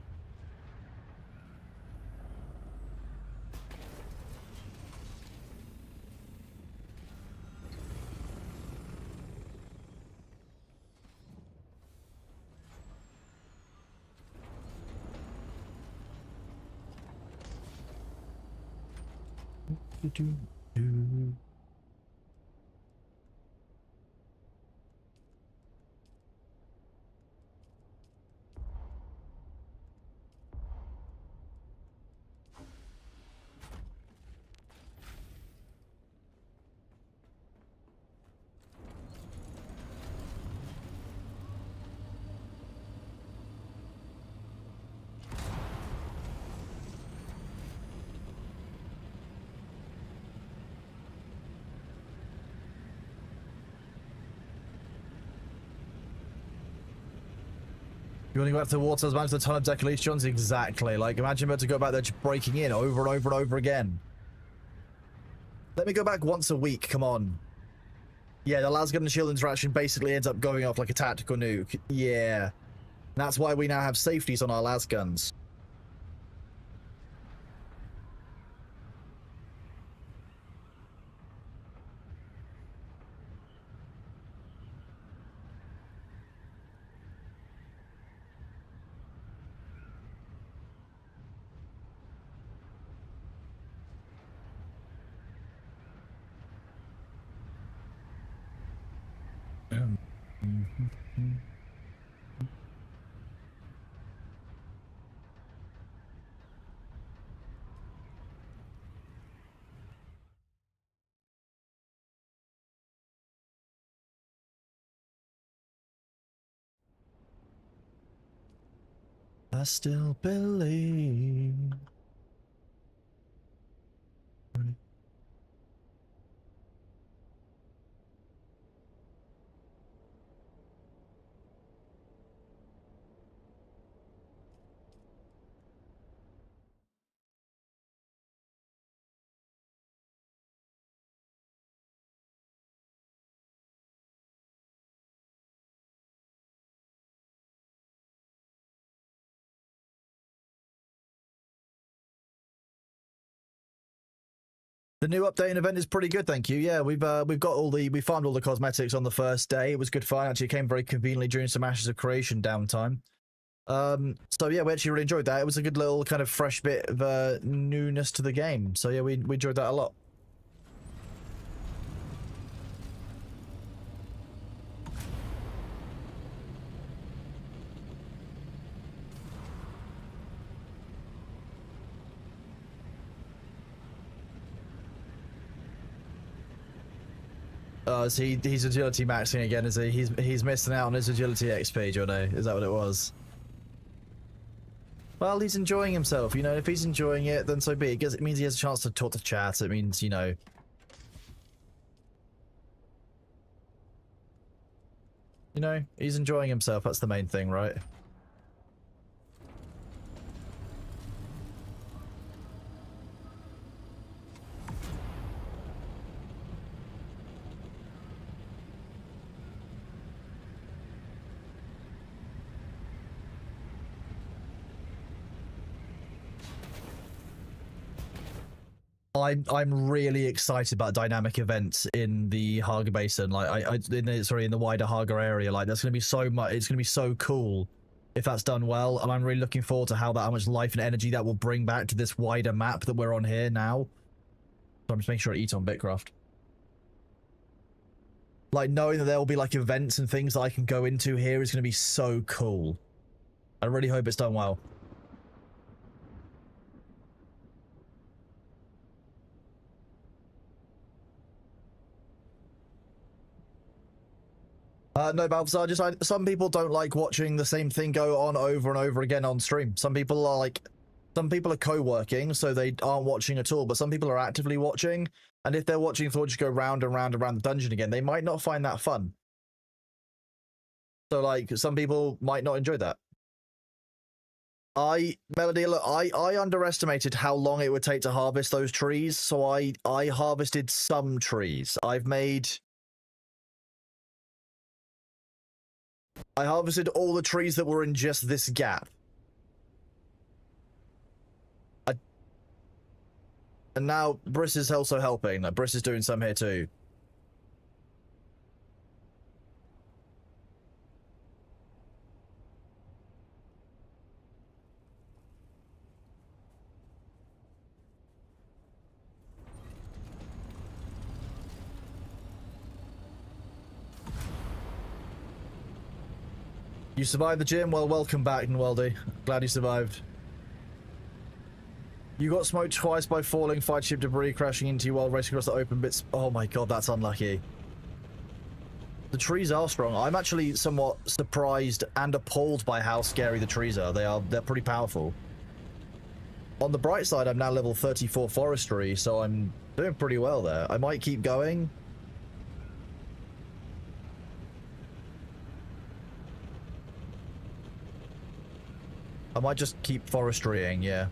You want to go back to the water mansion, the ton of decalations? Exactly. Like, imagine about to go back there just breaking in over and over and over again. Let me go back once a week, come on. Yeah, the lasgun and shield interaction basically ends up going off like a tactical nuke. Yeah. That's why we now have safeties on our lasguns. I still believe. The new updating event is pretty good, thank you. Yeah, we farmed all the cosmetics on the first day. It was good fun. Actually, it came very conveniently during some Ashes of Creation downtime. So yeah, we actually really enjoyed that. It was a good little kind of fresh bit of newness to the game. So yeah, we enjoyed that a lot. Oh, so he's agility maxing again, is he? He's missing out on his agility XP, Jono. Is that what it was? Well, he's enjoying himself, you know. If he's enjoying it, then so be it. It means he has a chance to talk to chat. It means, you know. You know, he's enjoying himself. That's the main thing, right? I'm really excited about dynamic events in the Haga Basin, like in the wider Haga area. Like that's gonna be so much. It's gonna be so cool if that's done well, and I'm really looking forward to how much life and energy that will bring back to this wider map that we're on here now. So I'm just making sure I eat on Bitcraft. Like knowing that there will be like events and things that I can go into here is gonna be so cool. I really hope it's done well. No, Balthazar, some people don't like watching the same thing go on over and over again on stream. Some people are co-working, so they aren't watching at all, but some people are actively watching, and if they're watching thought just go round and round and round the dungeon again, they might not find that fun. So, like, some people might not enjoy that. Melody, look, I underestimated how long it would take to harvest those trees, so I harvested some trees. I harvested all the trees that were in just this gap. And now Briss is also helping. Like, Briss is doing some here too. You survived the gym? Well, welcome back, Nweldy. Glad you survived. You got smoked twice by falling fight ship debris crashing into you while racing across the open bits. Oh my god, that's unlucky. The trees are strong. I'm actually somewhat surprised and appalled by how scary the trees are. They're pretty powerful. On the bright side, I'm now level 34 forestry, so I'm doing pretty well there. I might keep going. I might just keep forestrying, yeah.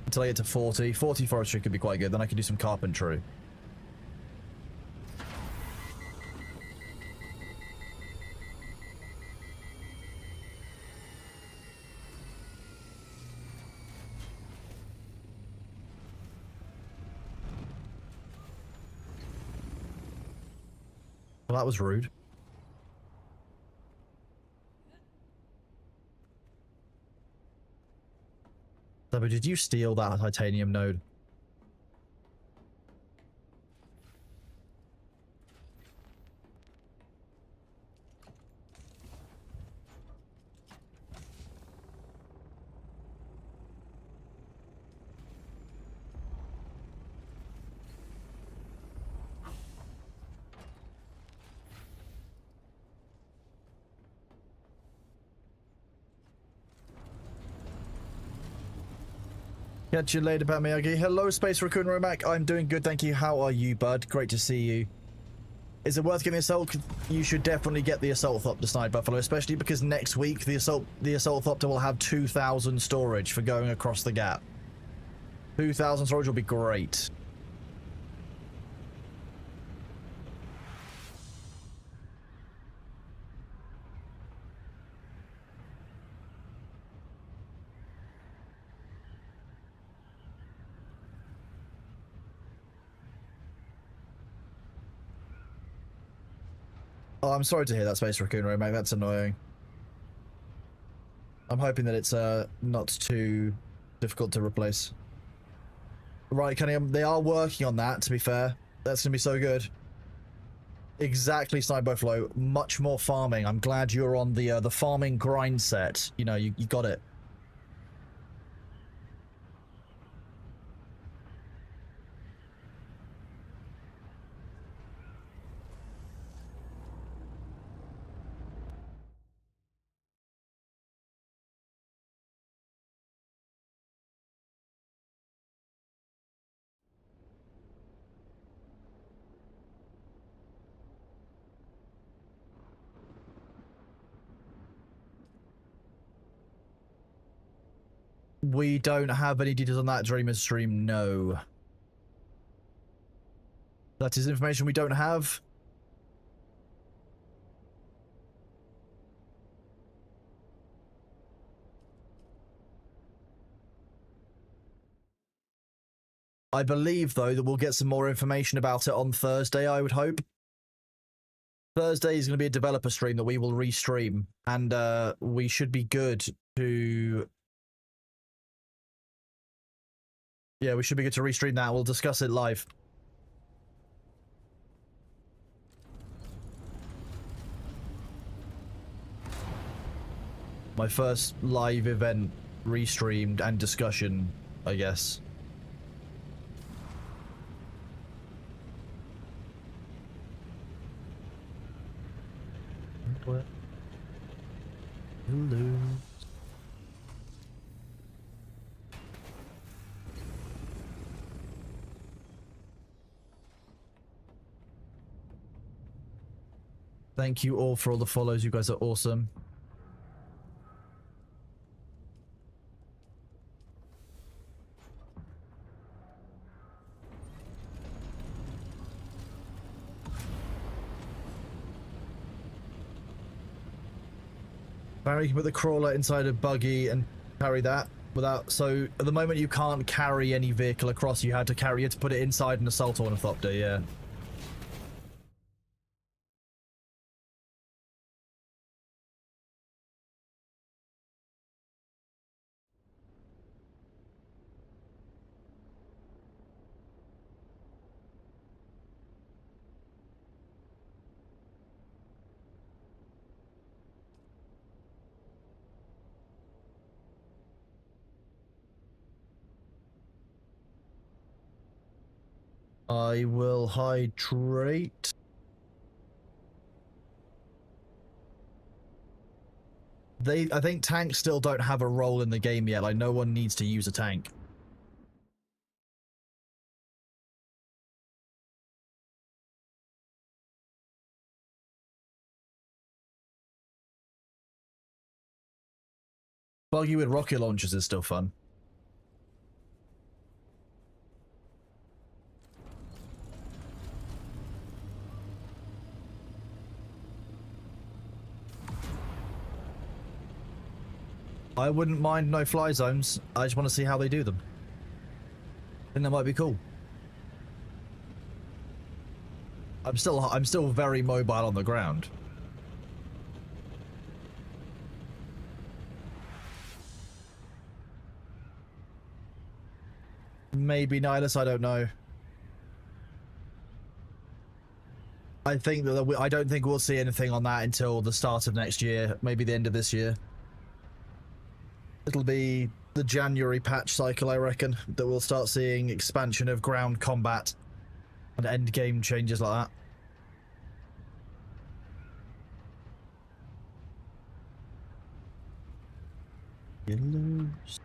Until I get to 40. 40 forestry could be quite good. Then I can do some carpentry. Well, that was rude. But did you steal that titanium node? Catch you later, Miyagi. Hello, Space Raccoon Romac. I'm doing good, thank you. How are you, bud? Great to see you. Is it worth getting the assault? You should definitely get the assault thopter Snide Buffalo, especially because next week the assault thopter will have 2,000 storage for going across the gap. 2,000 storage will be great. Oh, I'm sorry to hear that, Space Raccoon Romac. That's annoying. I'm hoping that it's not too difficult to replace. Right, Cunningham, they are working on that, to be fair. That's gonna be so good. Exactly, Sniper Flow. Much more farming. I'm glad you're on the farming grind set. You know, you got it. We don't have any details on that Dreamer stream, no. That is information we don't have. I believe, though, that we'll get some more information about it on Thursday, I would hope. Thursday is going to be a developer stream that we will restream, and we should be good to... Yeah, we should be good to restream that. We'll discuss it live. My first live event restreamed and discussion, I guess. What? Hello. Thank you all for all the follows. You guys are awesome. Barry, you can put the crawler inside a buggy and carry that without... So, at the moment you can't carry any vehicle across. You had to put it inside an assault ornithopter, yeah. I will hydrate. I think tanks still don't have a role in the game yet. Like, no one needs to use a tank. Buggy with rocket launchers is still fun. I wouldn't mind no-fly zones. I just want to see how they do them. I think that might be cool. I'm still very mobile on the ground. Maybe Nihilus, I don't know. I think that I don't think we'll see anything on that until the start of next year, maybe the end of this year. It'll be the January patch cycle, I reckon, that we'll start seeing expansion of ground combat and end game changes like that. Yellows.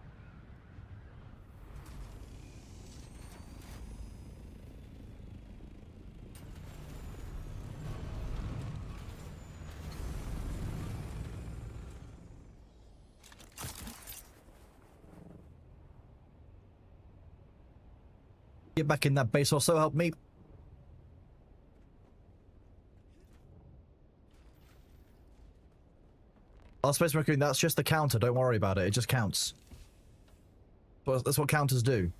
Get back in that base or so help me. Oh, Space Raccoon, that's just the counter. Don't worry about it. It just counts. Well, that's what counters do.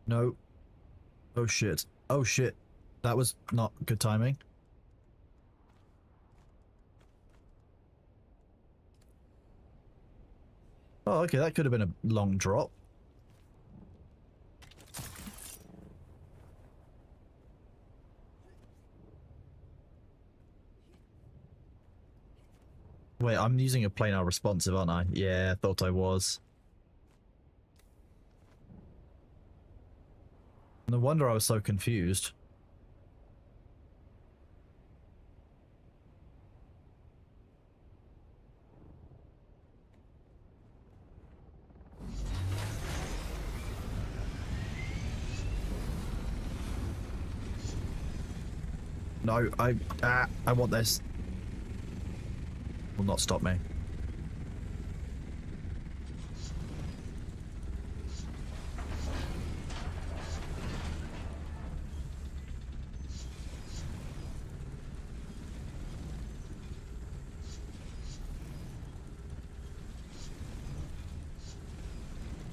No. Oh shit. Oh shit. That was not good timing. Oh, okay, that could have been a long drop. Wait, I'm using a planar responsive, aren't I? Yeah, I thought I was. No wonder I was so confused. No, I want this. Will not stop me.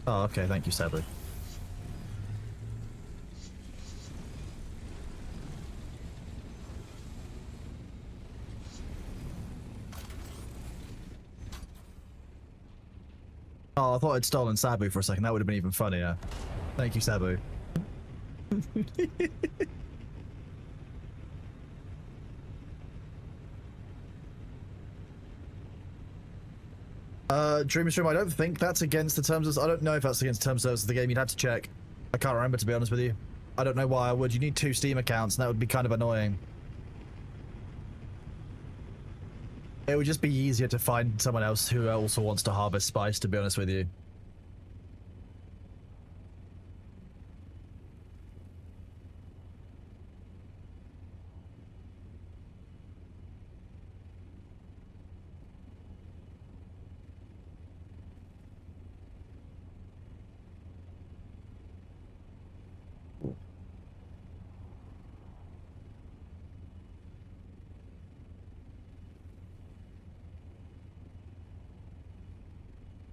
Oh, okay, thank you, Sabu. Oh, I thought I'd stolen Sabu for a second. That would have been even funnier. Thank you, Sabu. Dreamstream, I don't think that's against the terms of... I don't know if that's against the terms of the game. You'd have to check. I can't remember, to be honest with you. I don't know why I would. You need 2 Steam accounts, and that would be kind of annoying. It would just be easier to find someone else who also wants to harvest spice, to be honest with you.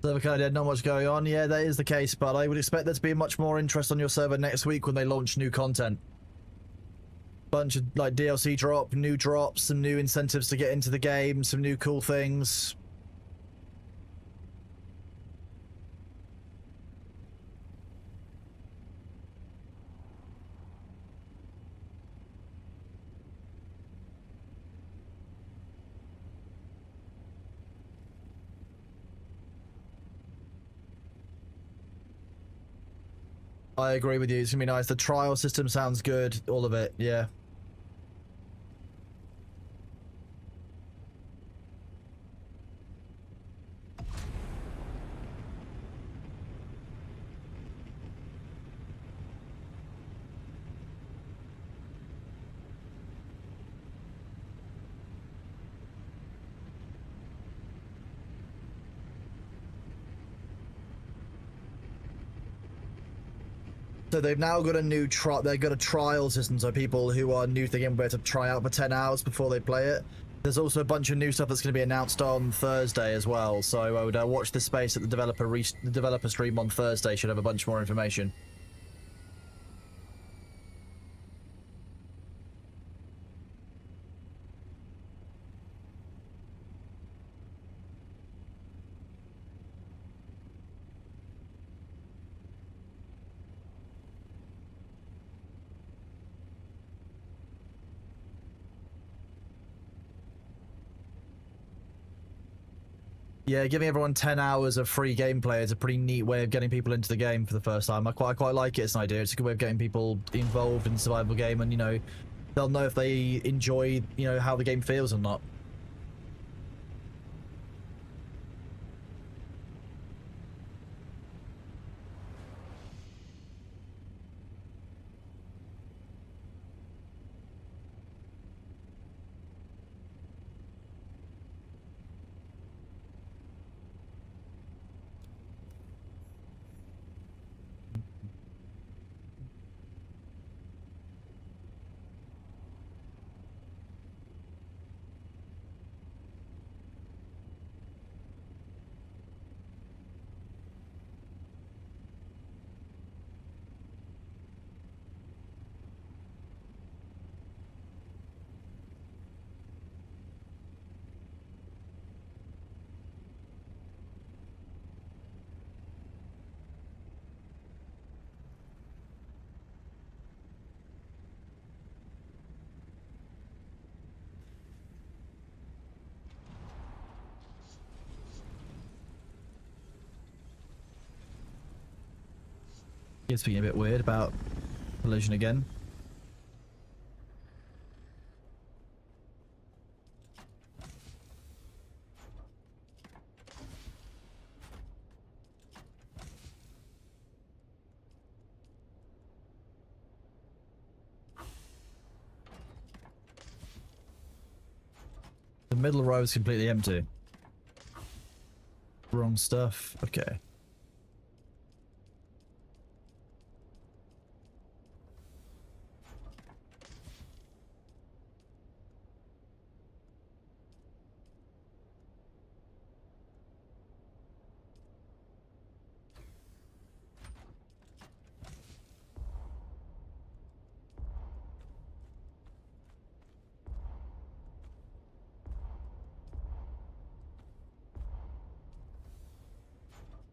Server kind of dead, not much going on. Yeah, that is the case, but I would expect there to be much more interest on your server next week when they launch new content. Bunch of like DLC drop, new drops, some new incentives to get into the game, some new cool things. I agree with you. It's gonna be nice. The trial system sounds good. All of it. Yeah. So they've now got a new they've got a trial system, so people who are new to the game will be able to try out for 10 hours before they play it. There's also a bunch of new stuff that's going to be announced on Thursday as well, so I would watch this space at the developer stream on Thursday. Should have a bunch more information. Yeah, giving everyone 10 hours of free gameplay is a pretty neat way of getting people into the game for the first time. I quite like it as an idea. It's a good way of getting people involved in the survival game, and, you know, they'll know if they enjoy, you know, how the game feels or not. It's being a bit weird about collision again. The middle row is completely empty. Wrong stuff. Okay.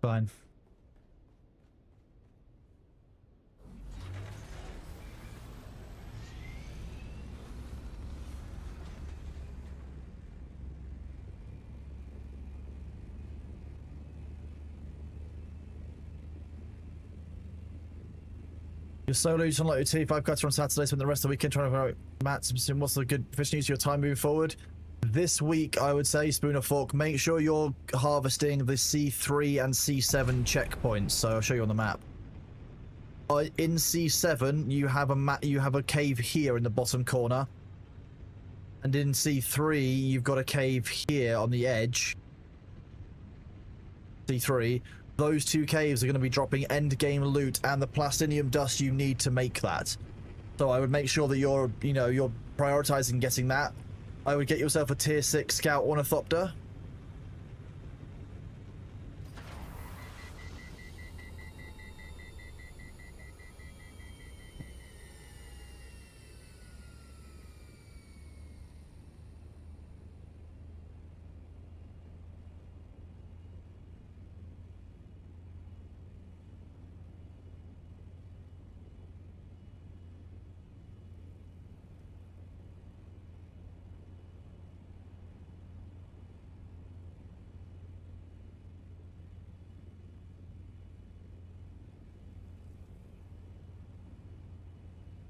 Fine. Your solo, you sound like your T5 cutter on Saturday, spend the rest of the weekend trying to figure out Matt, what's the good fish news for your time moving forward? This week, I would say, spoon or fork, make sure you're harvesting the C3 and C7 checkpoints. So I'll show you on the map. In C7, you have a cave here in the bottom corner. And in C3, you've got a cave here on the edge. C3. Those two caves are going to be dropping end game loot and the plastinium dust you need to make that. So I would make sure that you're prioritizing getting that. I would get yourself a tier 6 scout ornithopter.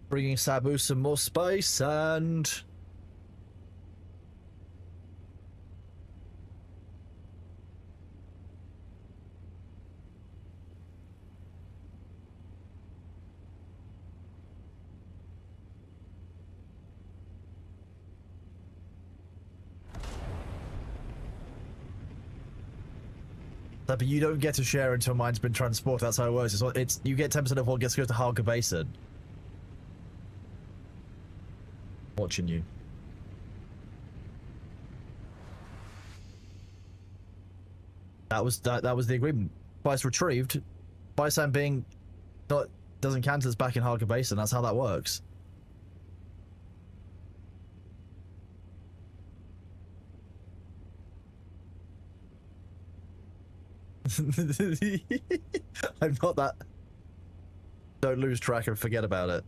Bringing Sabu some more space and... But you don't get to share until mine's been transported. That's how it works. It's you get 10% of what goes to Harga Basin. Watching you. That was the agreement. Price retrieved. Bison being doesn't count as back in Harga Basin. That's how that works. I'm not that. Don't lose track and forget about it.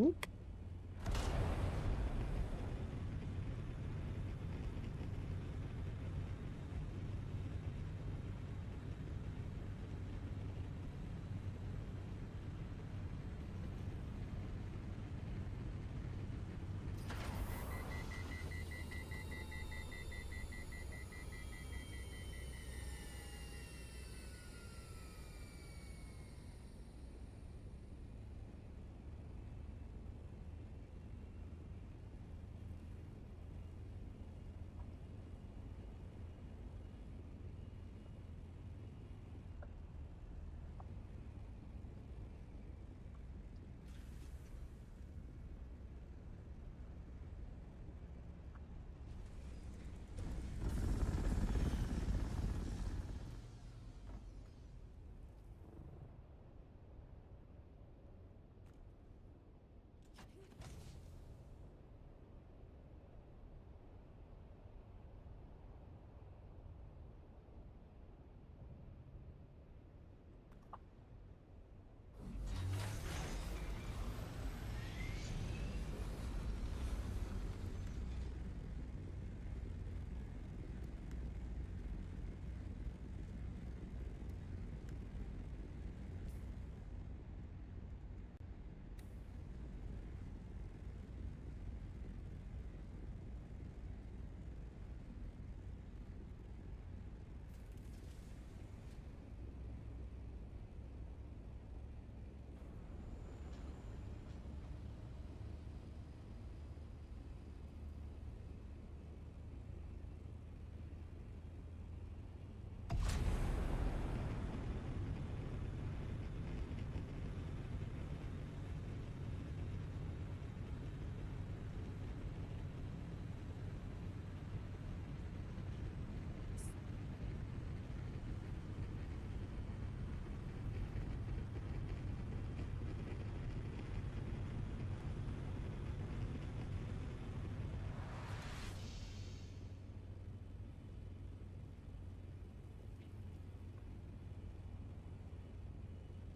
Oop.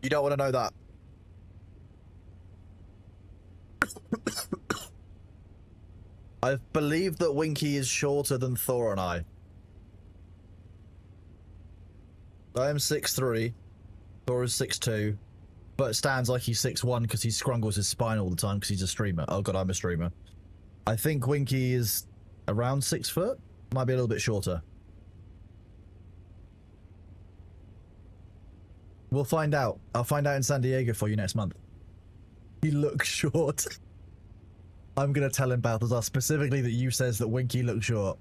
You don't want to know that. I believe that Winky is shorter than Thor and I. I am 6'3". Thor is 6'2". But stands like he's 6'1" because he scrungles his spine all the time because he's a streamer. Oh god, I'm a streamer. I think Winky is around 6 foot. Might be a little bit shorter. We'll find out. I'll find out in San Diego for you next month. He looks short. I'm gonna tell him, Balthazar, specifically that you says that Winky looks short.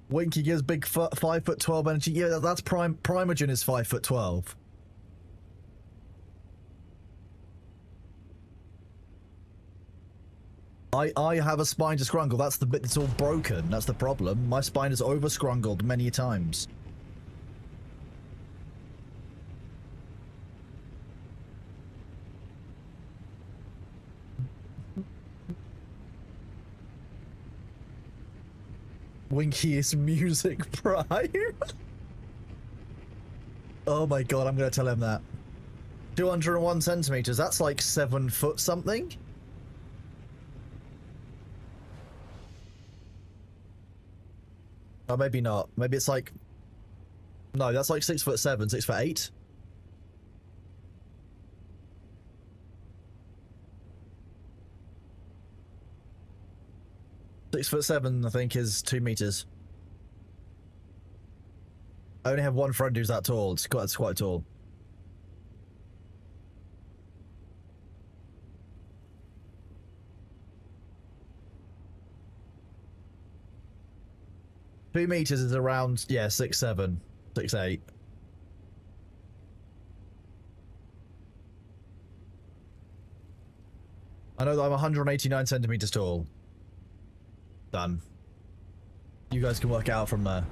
Winky gives big 5'12" energy. Yeah, that's Primogen is 5'12". I have a spine to scrungle. That's the bit that's all broken. That's the problem. My spine is over scrungled many times. Winky is music prime. Oh my god, I'm gonna tell him that. 201 centimeters. That's like 7 foot something. Oh, maybe not. Maybe it's like... No, that's like 6'7", 6'8". "6'7", I think, is 2 meters. I only have one friend who's that tall. It's quite tall. Two meters is around, yeah, 6'7", 6'8". I know that I'm 189 centimeters tall. Done. You guys can work it out from there.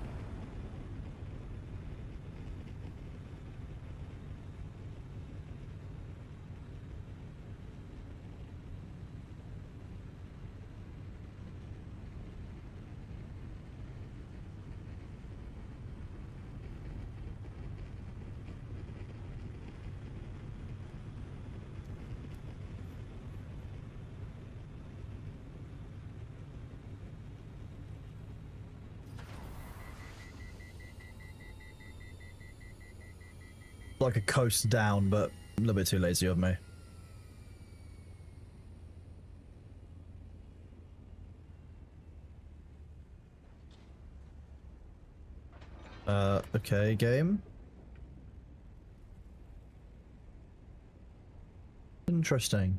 Like a coast down, but a little bit too lazy of me. Okay, game. Interesting.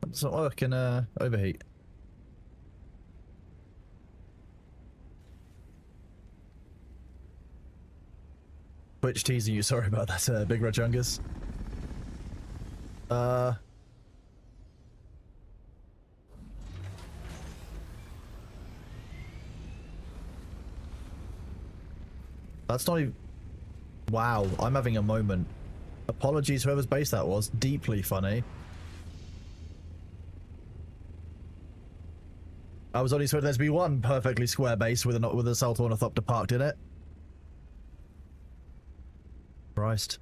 It's not working, overheat. Twitch teasing you, sorry about that, Big Red Chungus. That's not even... Wow, I'm having a moment. Apologies whoever's base that was. Deeply funny. I was only supposed there's to be one perfectly square base with a Assault Ornithopter parked in it. Christ.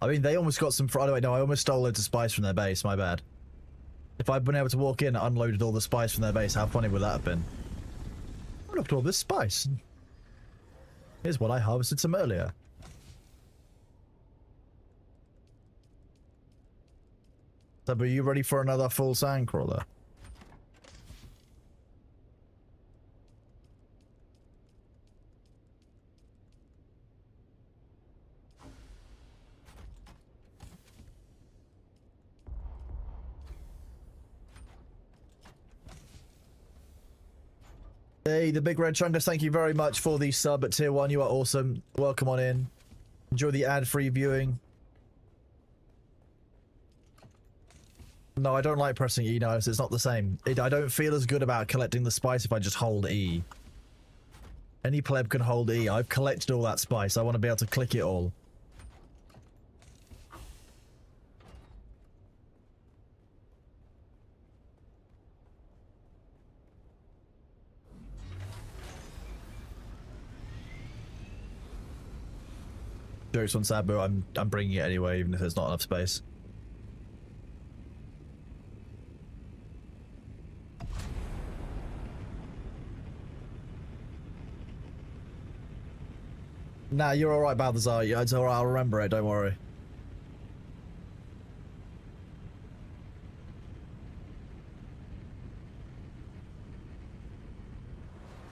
I mean, they almost got some... Oh, wait, no, I almost stole loads of spice from their base. My bad. If I'd been able to walk in and unloaded all the spice from their base, how funny would that have been? I looked at all this spice. Here's what I harvested some earlier. So, are you ready for another full sandcrawler? Hey, the Big Red Chungus, thank you very much for the sub at tier 1. You are awesome. Welcome on in. Enjoy the ad-free viewing. No, I don't like pressing E, no, it's not the same. I don't feel as good about collecting the spice if I just hold E. Any pleb can hold E. I've collected all that spice. I want to be able to click it all. Jokes on Sabu, I'm bringing it anyway, even if there's not enough space. Nah, you're alright, Balthazar. Yeah, it's alright, I'll remember it, don't worry.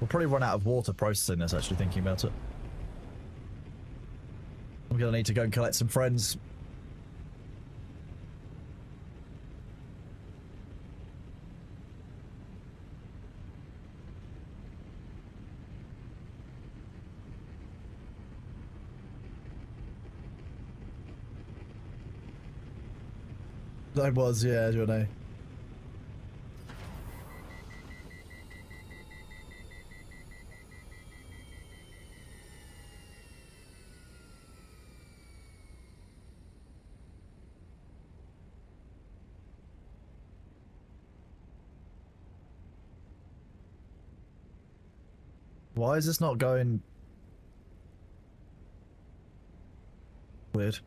We'll probably run out of water processing this, actually, thinking about it. I'm gonna need to go and collect some friends. I was, yeah, Johnny. Why is this not going weird?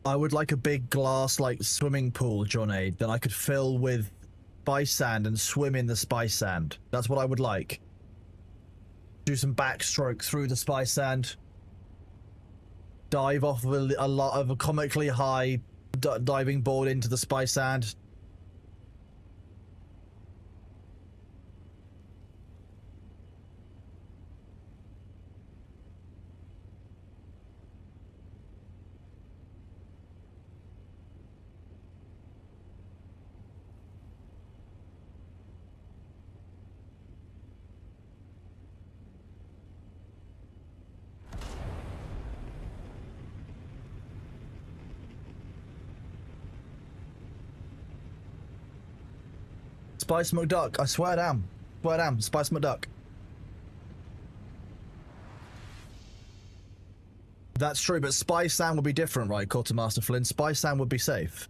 I would like a big glass, like, swimming pool, Johnny, that I could fill with spice sand and swim in the spice sand. That's what I would like. Do some backstroke through the spice sand. Dive off of a lot of a comically high diving board into the spice sand. Spice McDuck, I swear down. Swear down, Spice McDuck. That's true, but Spice Sand would be different, right, Quartermaster Flynn? Spice Sand would be safe.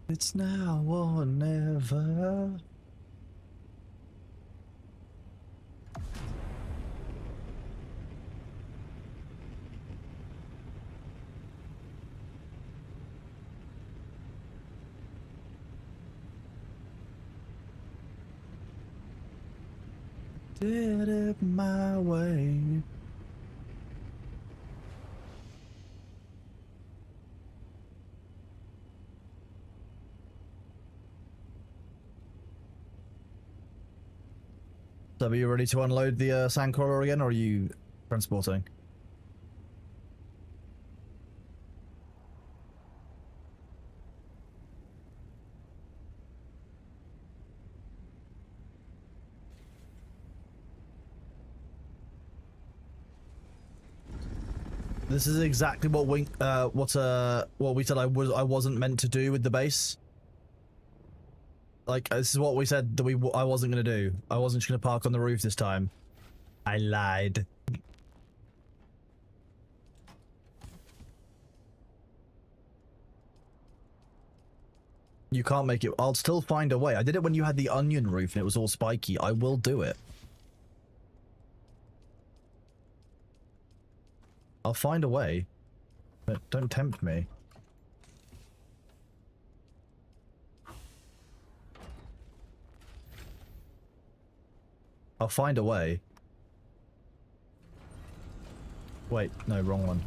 It's now or never. Did it my way. So are you ready to unload the sandcrawler again, or are you transporting? This is exactly what we said I wasn't meant to do with the base. Like, this is what we said that I wasn't gonna do. I wasn't just gonna park on the roof this time. I lied. You can't make it. I'll still find a way. I did it when you had the onion roof and it was all spiky. I will do it. I'll find a way. But don't tempt me. I'll find a way. Wait, no, wrong one.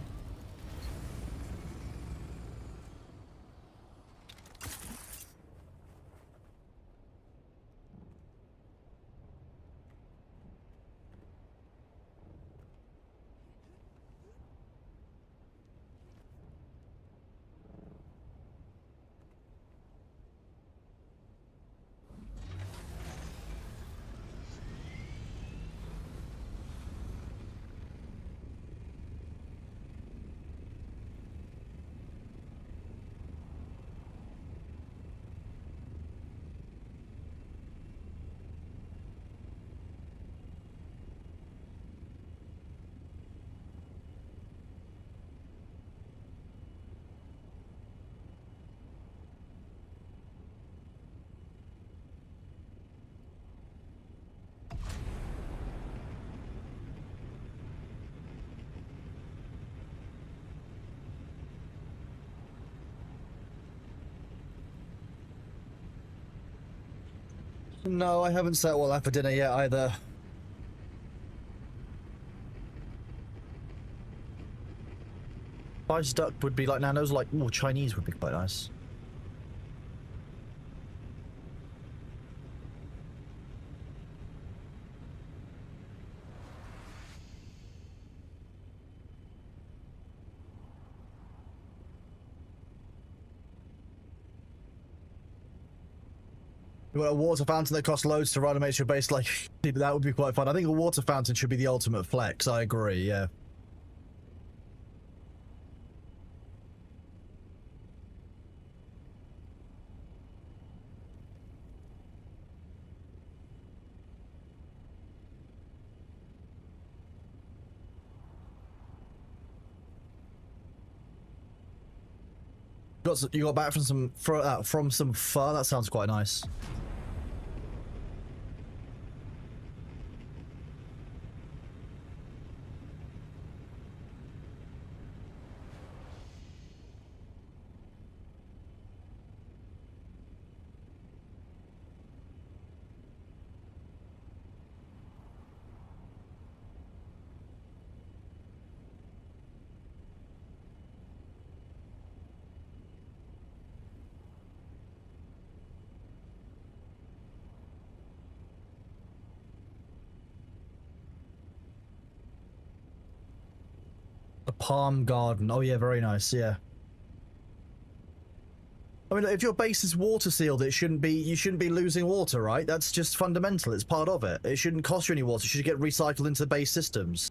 No, I haven't set what I'll have for dinner yet either. Spice duck would be like Nando's, like, ooh, Chinese would be quite nice. You want a water fountain that costs loads to run and makes your base like that would be quite fun. I think a water fountain should be the ultimate flex. I agree, yeah. You got back from some fur. That sounds quite nice. A palm garden. Oh yeah, very nice. Yeah. I mean, if your base is water sealed, you shouldn't be losing water, right? That's just fundamental. It's part of it. It shouldn't cost you any water. It should get recycled into the base systems.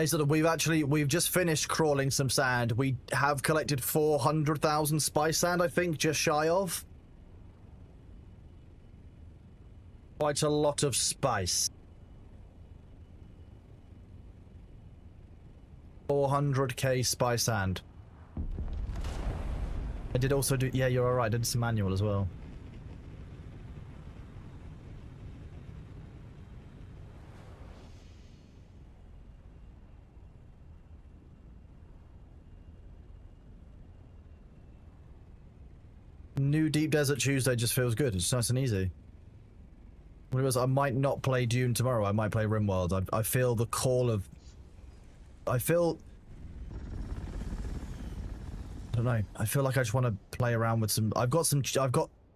So we've just finished crawling some sand. We have collected 400,000 spice sand, I think, just shy of. Quite a lot of spice. 400k spice sand. I did also do, yeah, you're alright, I did some manual as well. New Deep Desert Tuesday just feels good. It's nice and easy. I might not play Dune tomorrow. I might play RimWorld. I feel the call of... I don't know. I feel like I just want to play around with some... I've got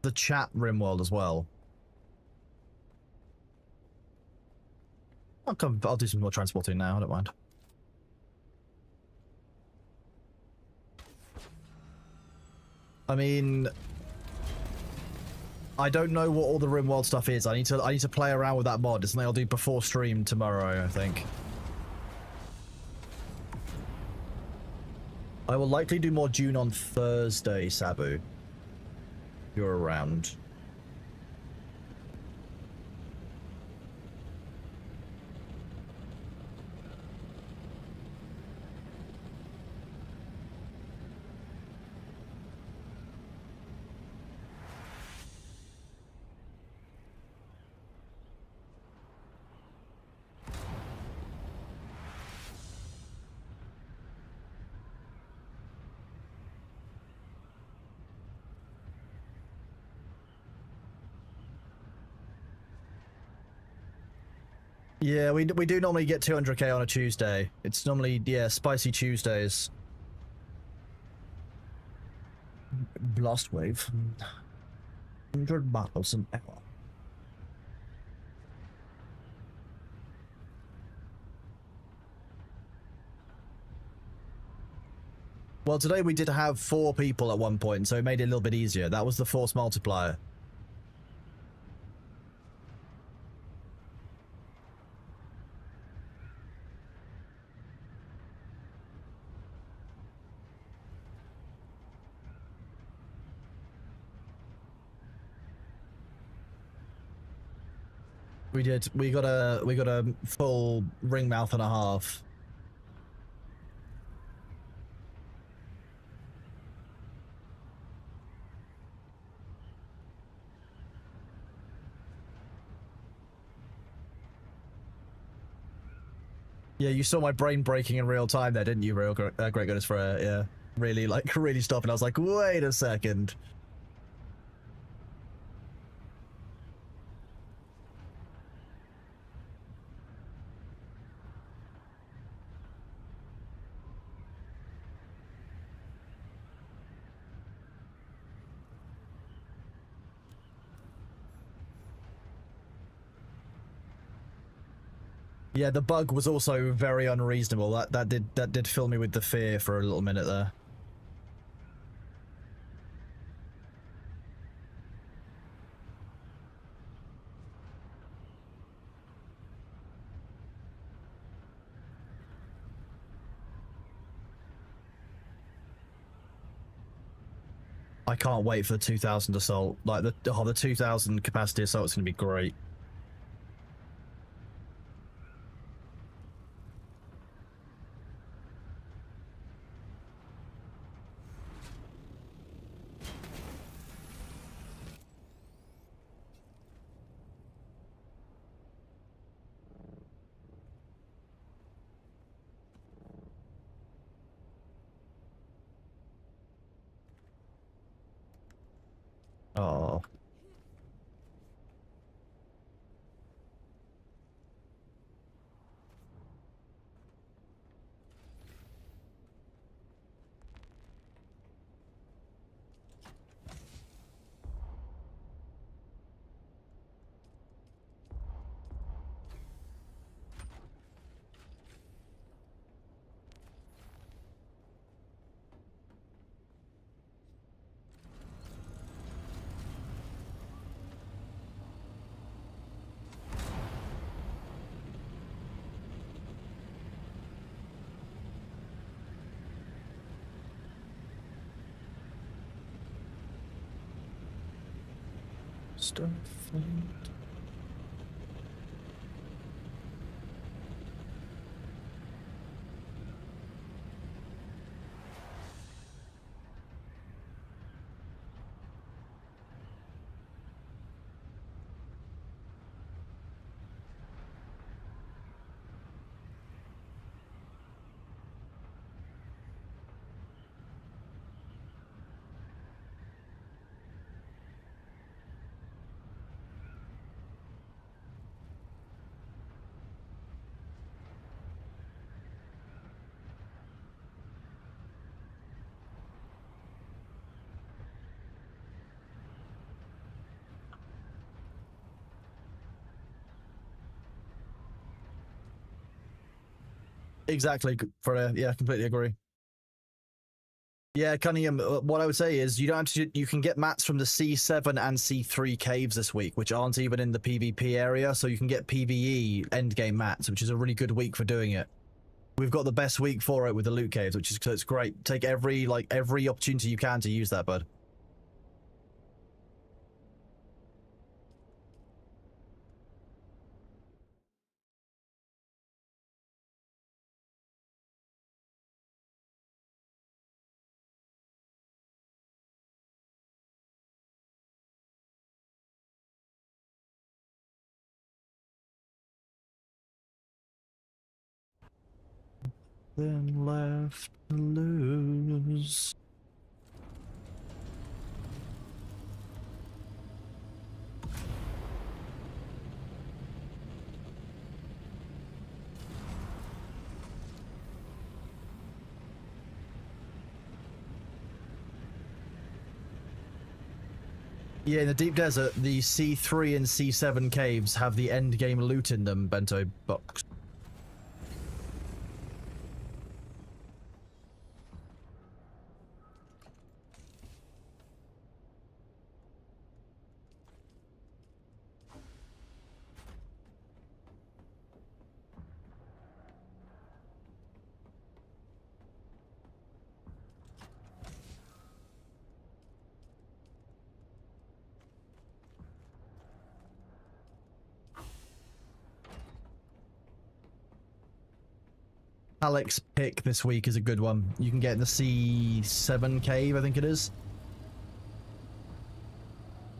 the chat RimWorld as well. I'll do some more transporting now. I don't mind. I mean... I don't know what all the RimWorld stuff is. I need to play around with that mod. It's something I'll do before stream tomorrow, I think. I will likely do more Dune on Thursday, Sabu. If you're around. Yeah, we do normally get 200k on a Tuesday. It's normally, yeah, spicy Tuesdays. Blast wave. 100 miles an hour. Well, today we did have 4 people at one point, so it made it a little bit easier. That was the force multiplier. We did. We got a full ring mouth and a half. Yeah, you saw my brain breaking in real time there, didn't you, real great goodness for yeah. Really, like, really stopping. I was like, wait a second. Yeah, the bug was also very unreasonable. That did fill me with the fear for a little minute there. I can't wait for the 2000 assault. Like the 2000 capacity assault is going to be great. Oh. Starfleet. Exactly. For yeah, completely agree. Yeah, Cunningham, what I would say is you don't have to, you can get mats from the C7 and C3 caves this week, which aren't even in the PvP area, so you can get PvE endgame mats, which is a really good week for doing it. We've got the best week for it with the loot caves, which is, so it's great. Take every opportunity you can to use that, bud. Then left to lose. Yeah, in the deep desert, the C3 and C7 caves have the end game loot in them, bento box. Alex pick this week is a good one. You can get in the C7 cave, I think it is.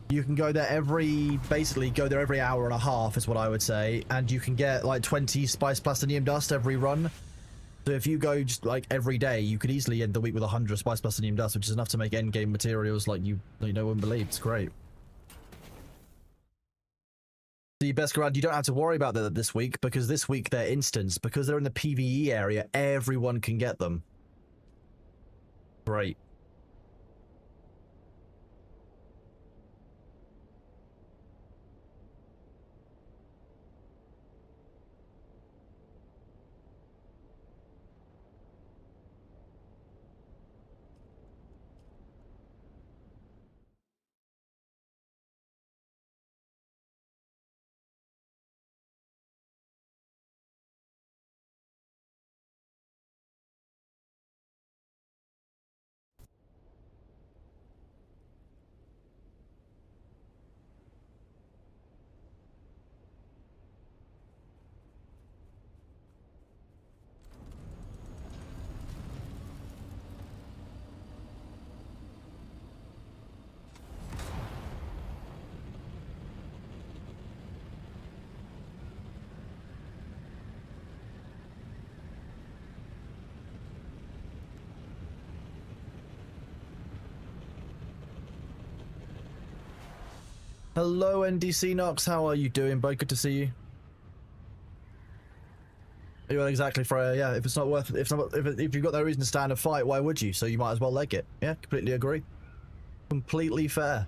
You can go there basically go there every hour and a half is what I would say, and you can get like 20 spice plastinium dust every run. So if you go just like every day, you could easily end the week with 100 spice plastinium dust, which is enough to make end game materials like you wouldn't believe. It's great. So you best grad, you don't have to worry about that this week, because this week they're instants. Because they're in the PvE area, everyone can get them. Great. Hello, NDC Nox. How are you doing, bud? Good to see you. You're exactly, Freya. Yeah, if it's not worth, if you've got no reason to stand a fight, why would you? So you might as well leg it. Yeah, completely agree. Completely fair.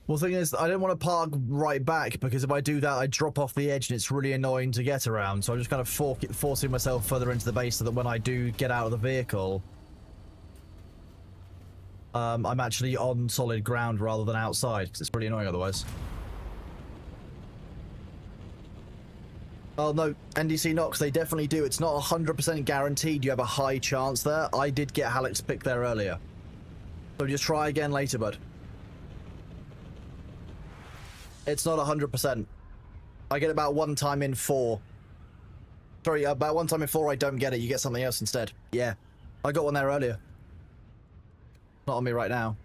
Well, the thing is, I don't want to park right back, because if I do that, I drop off the edge and it's really annoying to get around. So I'm just kind of forcing myself further into the base so that when I do get out of the vehicle, I'm actually on solid ground rather than outside, because it's pretty annoying otherwise. Oh no, NDC Nox, they definitely do. It's not 100% guaranteed you have a high chance there. I did get Halleck's pick there earlier. So just try again later, bud. It's not 100%. I get about one time in 4. Sorry, about one time in 4 I don't get it. You get something else instead. Yeah. I got one there earlier. Not on me right now.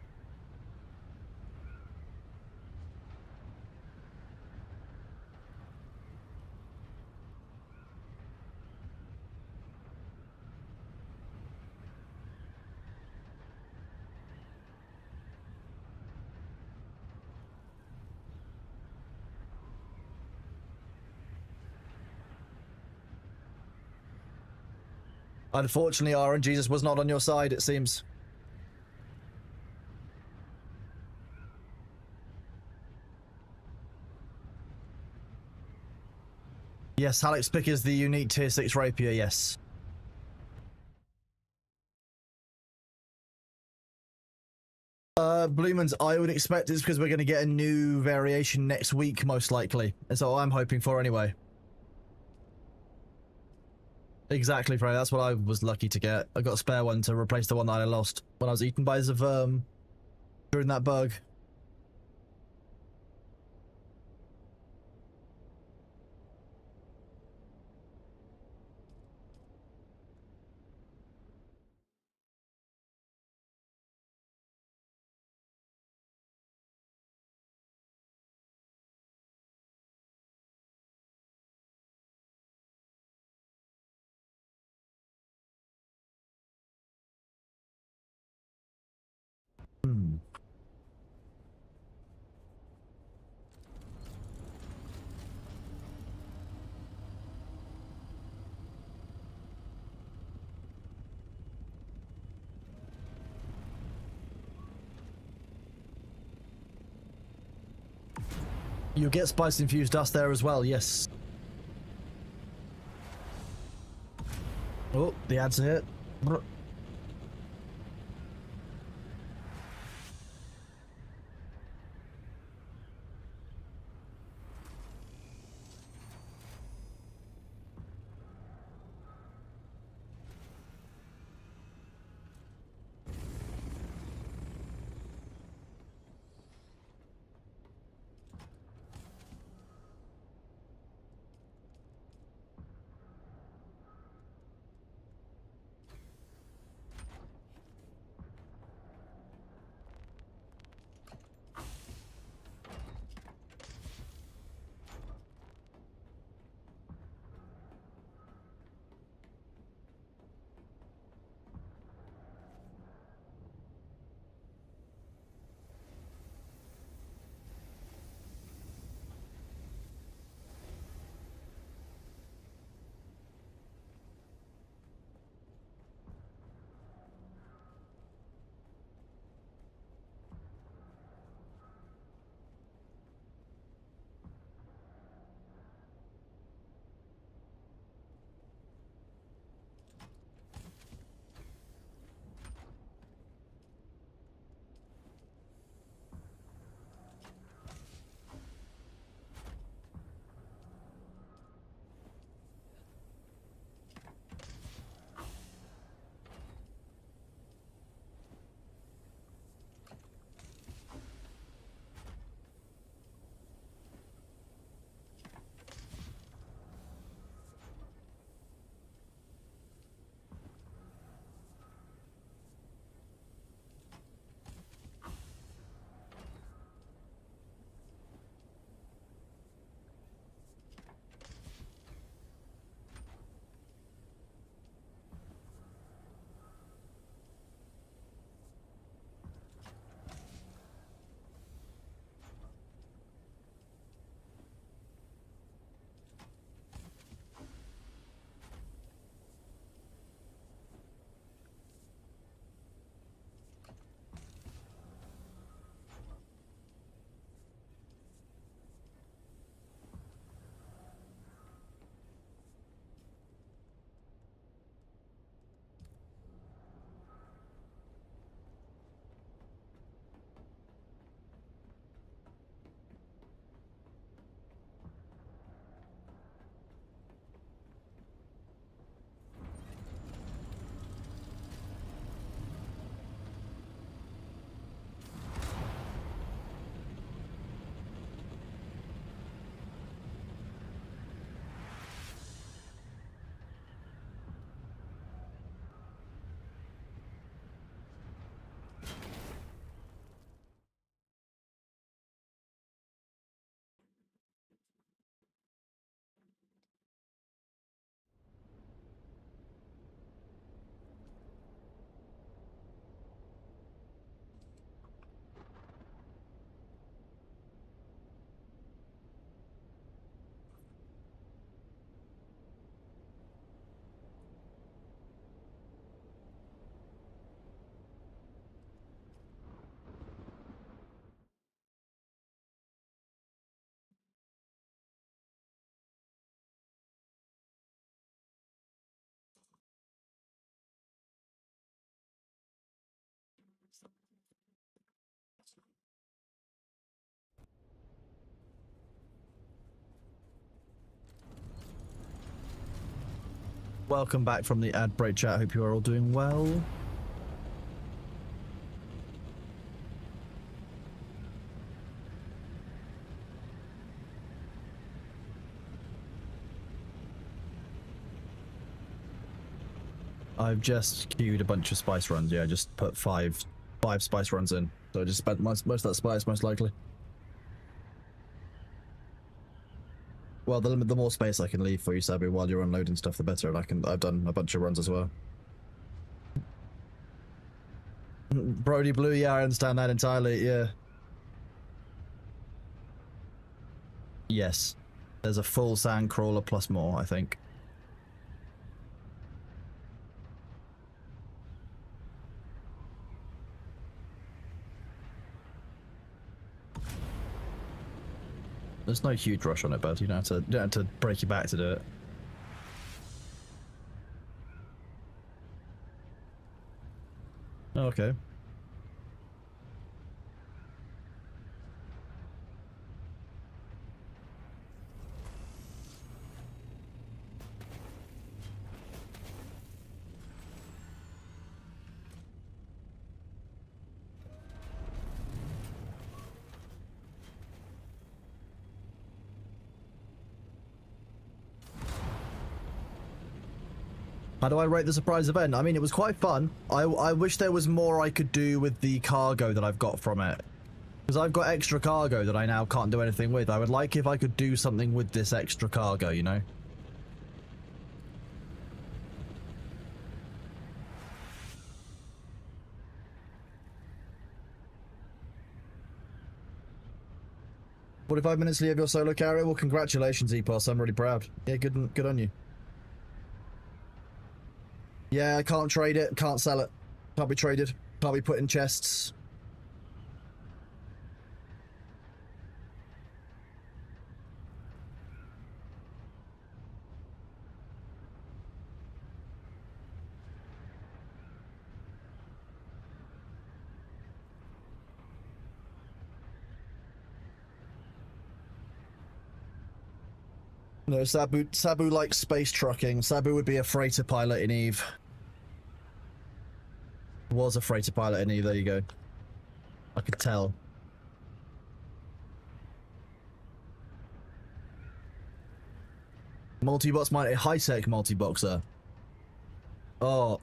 Unfortunately, Aaron, Jesus was not on your side, it seems. Yes, Alex Pick is the unique tier 6 rapier, yes. Bloomans, I would expect it's because we're going to get a new variation next week, most likely. That's what I'm hoping for anyway. Exactly, Frey. That's what I was lucky to get. I got a spare one to replace the one that I lost when I was eaten by Zaverm during that bug. Hmm. You get spice infused dust there as well, yes. Oh, the ads are hit. Welcome back from the ad break chat. Hope you are all doing well. I've just queued a bunch of spice runs. Yeah, I just put five spice runs in. So I just spent most of that spice, most likely. Well, the more space I can leave for you, Sabu, while you're unloading stuff, the better. And I've done a bunch of runs as well. Brody Blue, yeah, I understand that entirely. Yeah. Yes, there's a full sand crawler plus more, I think. There's no huge rush on it, bud. You don't have to break your back to do it. Oh, okay. How do I rate the surprise event? I mean, it was quite fun. I wish there was more I could do with the cargo that I've got from it. Because I've got extra cargo that I now can't do anything with. I would like if I could do something with this extra cargo, you know? "45 minutes to leave your solo carrier? Well, congratulations, EPOS. I'm really proud. Yeah, good on you. Yeah, I can't trade it, can't sell it. Can't be traded, can't be put in chests. No, Sabu likes space trucking. Sabu would be a freighter pilot in EVE. Was a freighter pilot in EVE, there you go. I could tell. Multi-box miner, high-sec multi-boxer. Oh.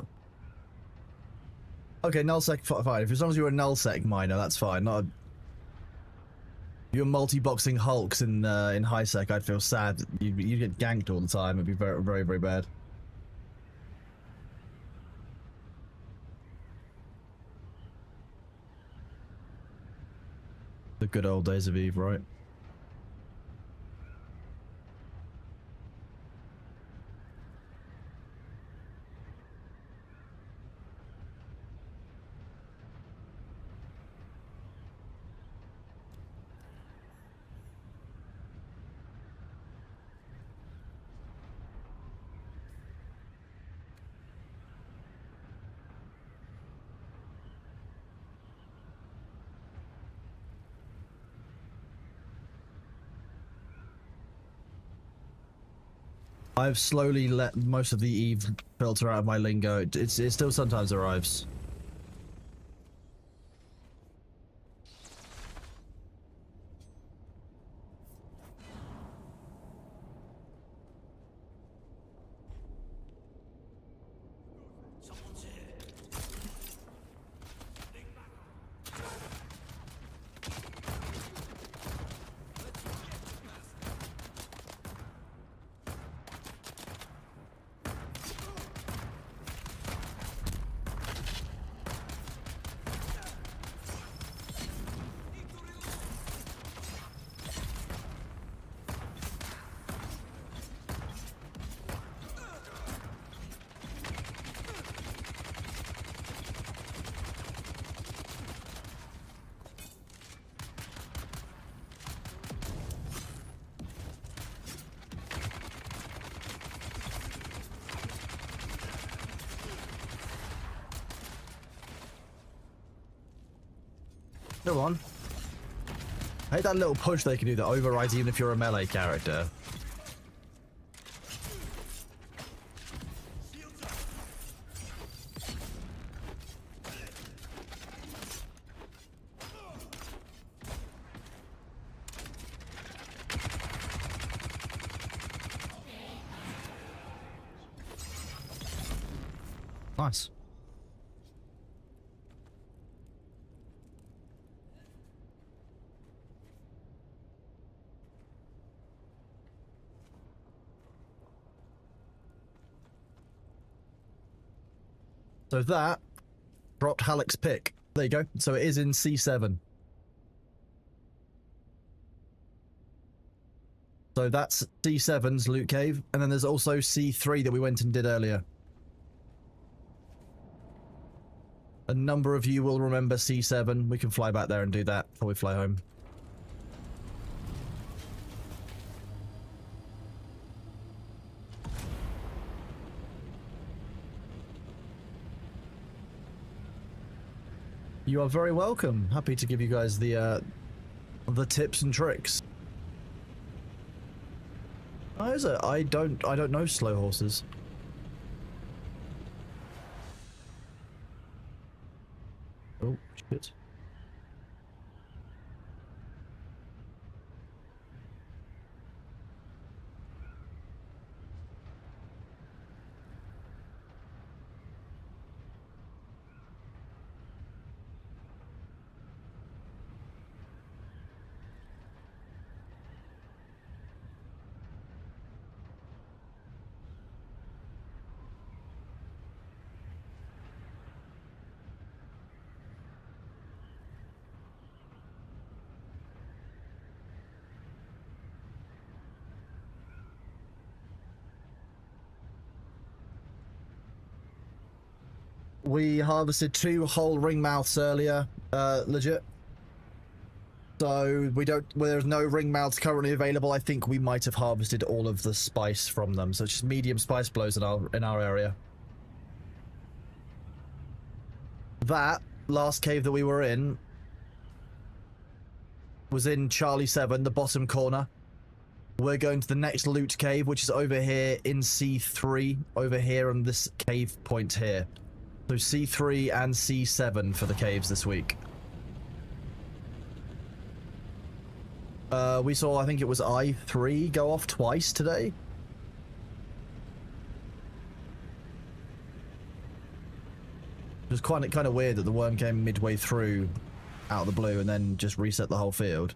Okay, null-sec, fine. If as long as you're a null-sec miner, that's fine. Not a... You're multi-boxing hulks in high-sec, I'd feel sad. You'd get ganked all the time. It'd be very, very, very bad. The good old days of EVE, right? I've slowly let most of the EVE filter out of my lingo. It still sometimes arrives. Go on. I hate that little push they can do that overrides even if you're a melee character. Nice. So that dropped Halleck's pick. There you go. So it is in C7. So that's C7's loot cave, and then there's also C3 that we went and did earlier. A number of you will remember C7. We can fly back there and do that before we fly home. You are very welcome. Happy to give you guys the tips and tricks. Oh, is it? I don't know slow horses. Oh shit. We harvested 2 whole ring mouths earlier, legit. So there's no ring mouths currently available. I think we might have harvested all of the spice from them. So it's just medium spice blows in our area. That last cave that we were in was in Charlie 7, the bottom corner. We're going to the next loot cave, which is over here in C3, over here on this cave point here. So C3 and C7 for the caves this week. We saw, I think it was I3 go off twice today. It was kind of weird that the worm came midway through out of the blue and then just reset the whole field.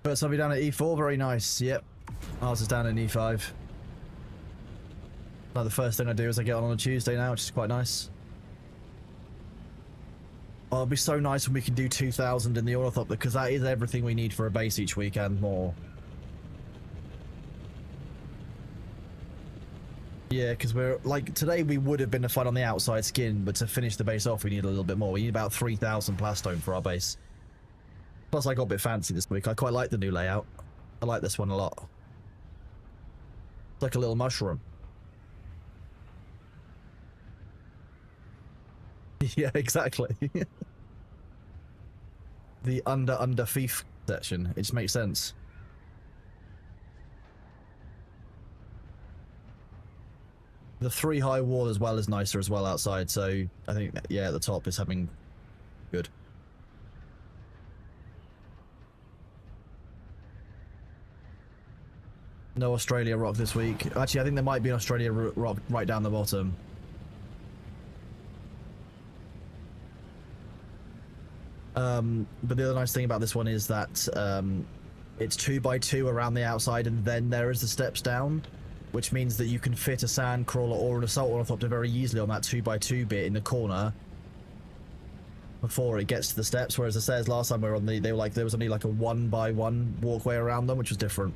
First time down at E4, very nice. Yep. Ours is down in E5. Like the first thing I do is I get on a Tuesday now, which is quite nice. Oh, it'll be so nice when we can do 2,000 in the Ornithop, because that is everything we need for a base each week and more. Yeah, because we're like today we would have been a fun on the outside skin, but to finish the base off we need a little bit more. We need about 3,000 plastone for our base. Plus, I got a bit fancy this week. I quite like the new layout. I like this one a lot. It's like a little mushroom. Yeah, exactly. The under thief section. It just makes sense. The 3 high wall as well is nicer as well outside. So I think, yeah, at the top is having good. No Australia rock this week. Actually, I think there might be an Australia rock right down the bottom. But the other nice thing about this one is that it's 2x2 around the outside, and then there is the steps down, which means that you can fit a sand crawler or an assault ornithopter very easily on that 2x2 bit in the corner before it gets to the steps. Whereas the stairs last time we were on they were like there was only like a 1x1 walkway around them, which was different.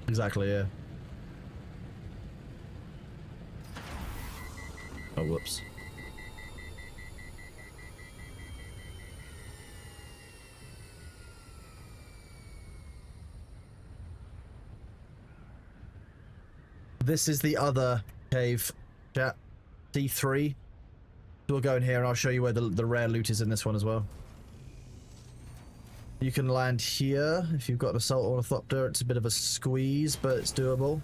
Exactly, yeah. Oh, whoops. This is the other cave, chat. D3. So we'll go in here and I'll show you where the rare loot is in this one as well. You can land here if you've got an assault ornithopter. It's a bit of a squeeze, but it's doable.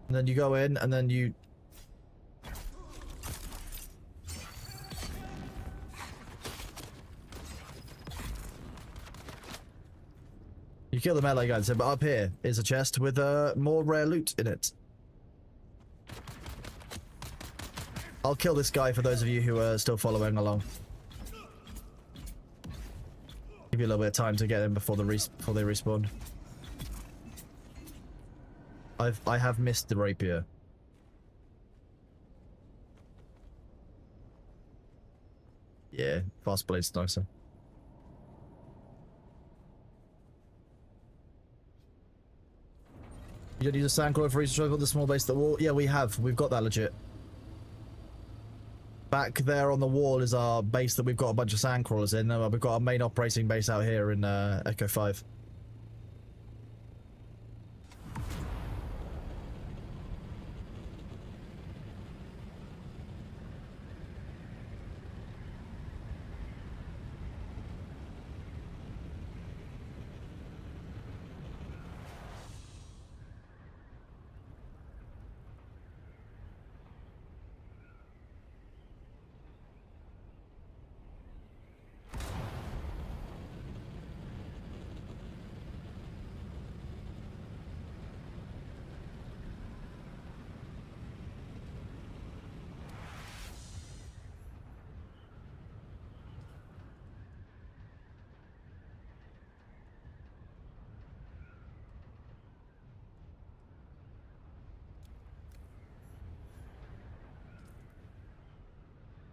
And then you go in and then you... You kill the melee guys, but up here is a chest with more rare loot in it. I'll kill this guy for those of you who are still following along. Give you a little bit of time to get in before they respawn. I have missed the rapier. Yeah, fast blade's nicer. You don't use a sandcrawler for research on the small base at the wall? Yeah, we have. We've got that legit. Back there on the wall is our base that we've got a bunch of sandcrawlers in. We've got our main operating base out here in Echo 5.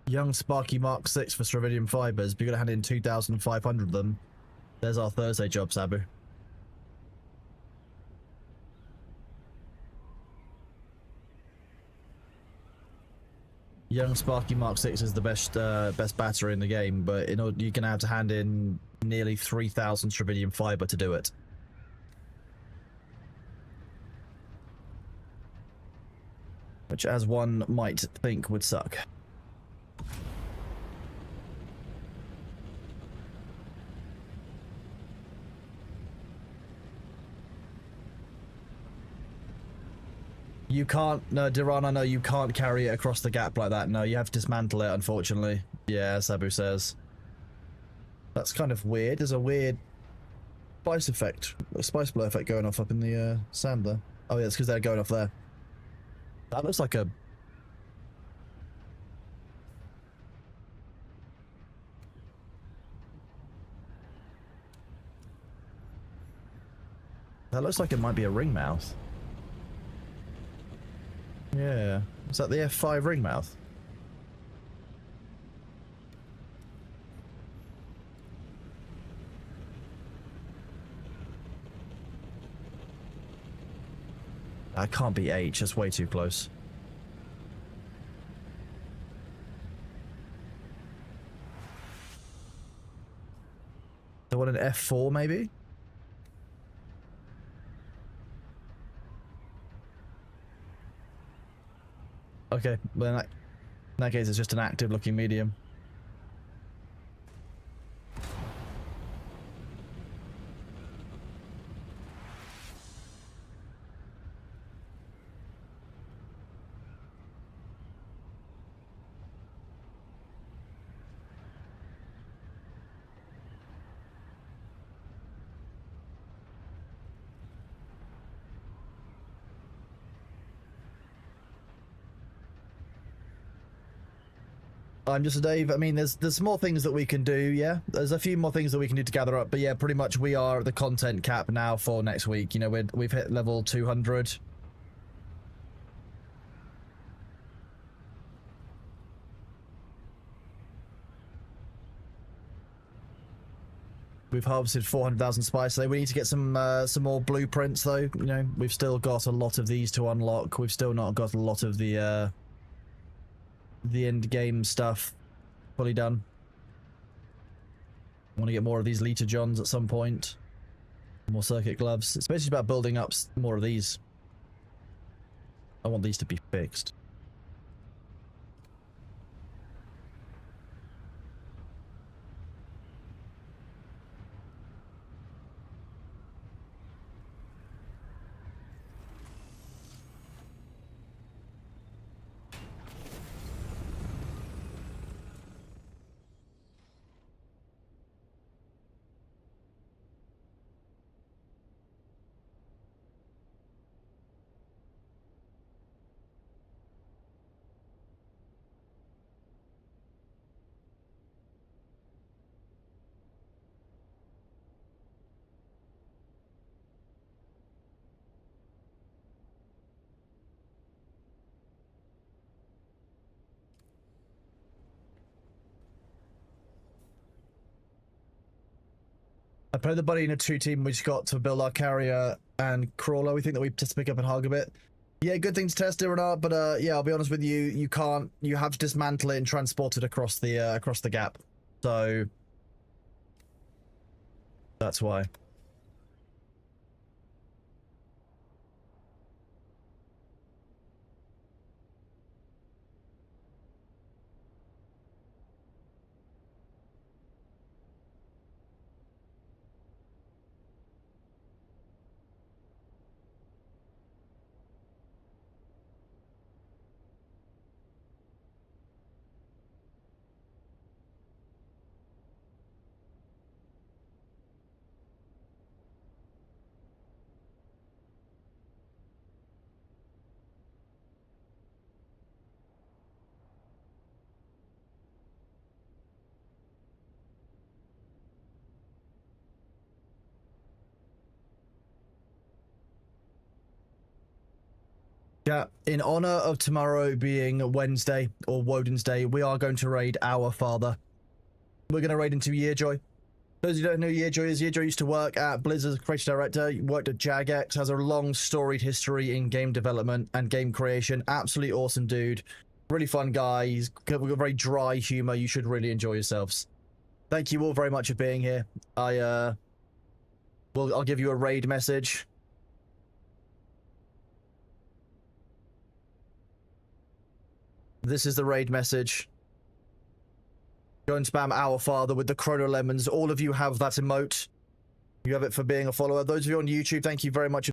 Young Sparky Mark 6 for Stravidium fibers, but you're gonna hand in 2,500 of them. There's our Thursday job, Sabu. Young Sparky Mark 6 is the best battery in the game, but in order, you're gonna have to hand in nearly 3,000 Stravidium fiber to do it. Which, as one might think, would suck. You can't, no, Dirana, no, you can't carry it across the gap like that. No, you have to dismantle it, unfortunately. Yeah, Sabu says. That's kind of weird. There's a weird spice effect, a spice blow effect going off up in the sand there. Oh yeah, it's because they're going off there. That looks like a... That looks like it might be a ring mouth. Yeah. Is that the F5 ring mouth? That can't be H, that's way too close. So what, an F4 maybe? Okay, well in that case it's just an active looking medium. I'm just a Dave. I mean, there's more things that we can do, yeah? There's a few more things that we can do to gather up, but yeah, pretty much we are at the content cap now for next week. You know, we've hit level 200. We've harvested 400,000 spice today. We need to get some more blueprints, though. You know, we've still got a lot of these to unlock. We've still not got a lot of the end game stuff fully done. I want to get more of these liter johns at some point. More circuit gloves. It's basically about building up more of these. I want these to be fixed. I played the buddy in a 2-team. We just got to build our carrier and crawler. We think that we just pick up and hug a bit. Yeah, good thing to test it or not, but yeah, I'll be honest with you, you can't. You have to dismantle it and transport it across the gap. So that's why. Yeah, in honor of tomorrow being Wednesday, or Woden's Day, we are going to raid our father. We're going to raid into Yearjoy. Those who don't know who Yearjoy is, Yearjoy used to work at Blizzard's creative director, worked at Jagex, has a long storied history in game development and game creation. Absolutely awesome dude. Really fun guy. He's got a very dry humor. You should really enjoy yourselves. Thank you all very much for being here. I'll give you a raid message. This is the raid message. Go and spam our father with the chrono lemons. All of you have that emote. You have it for being a follower. Those of you on YouTube, thank you very much.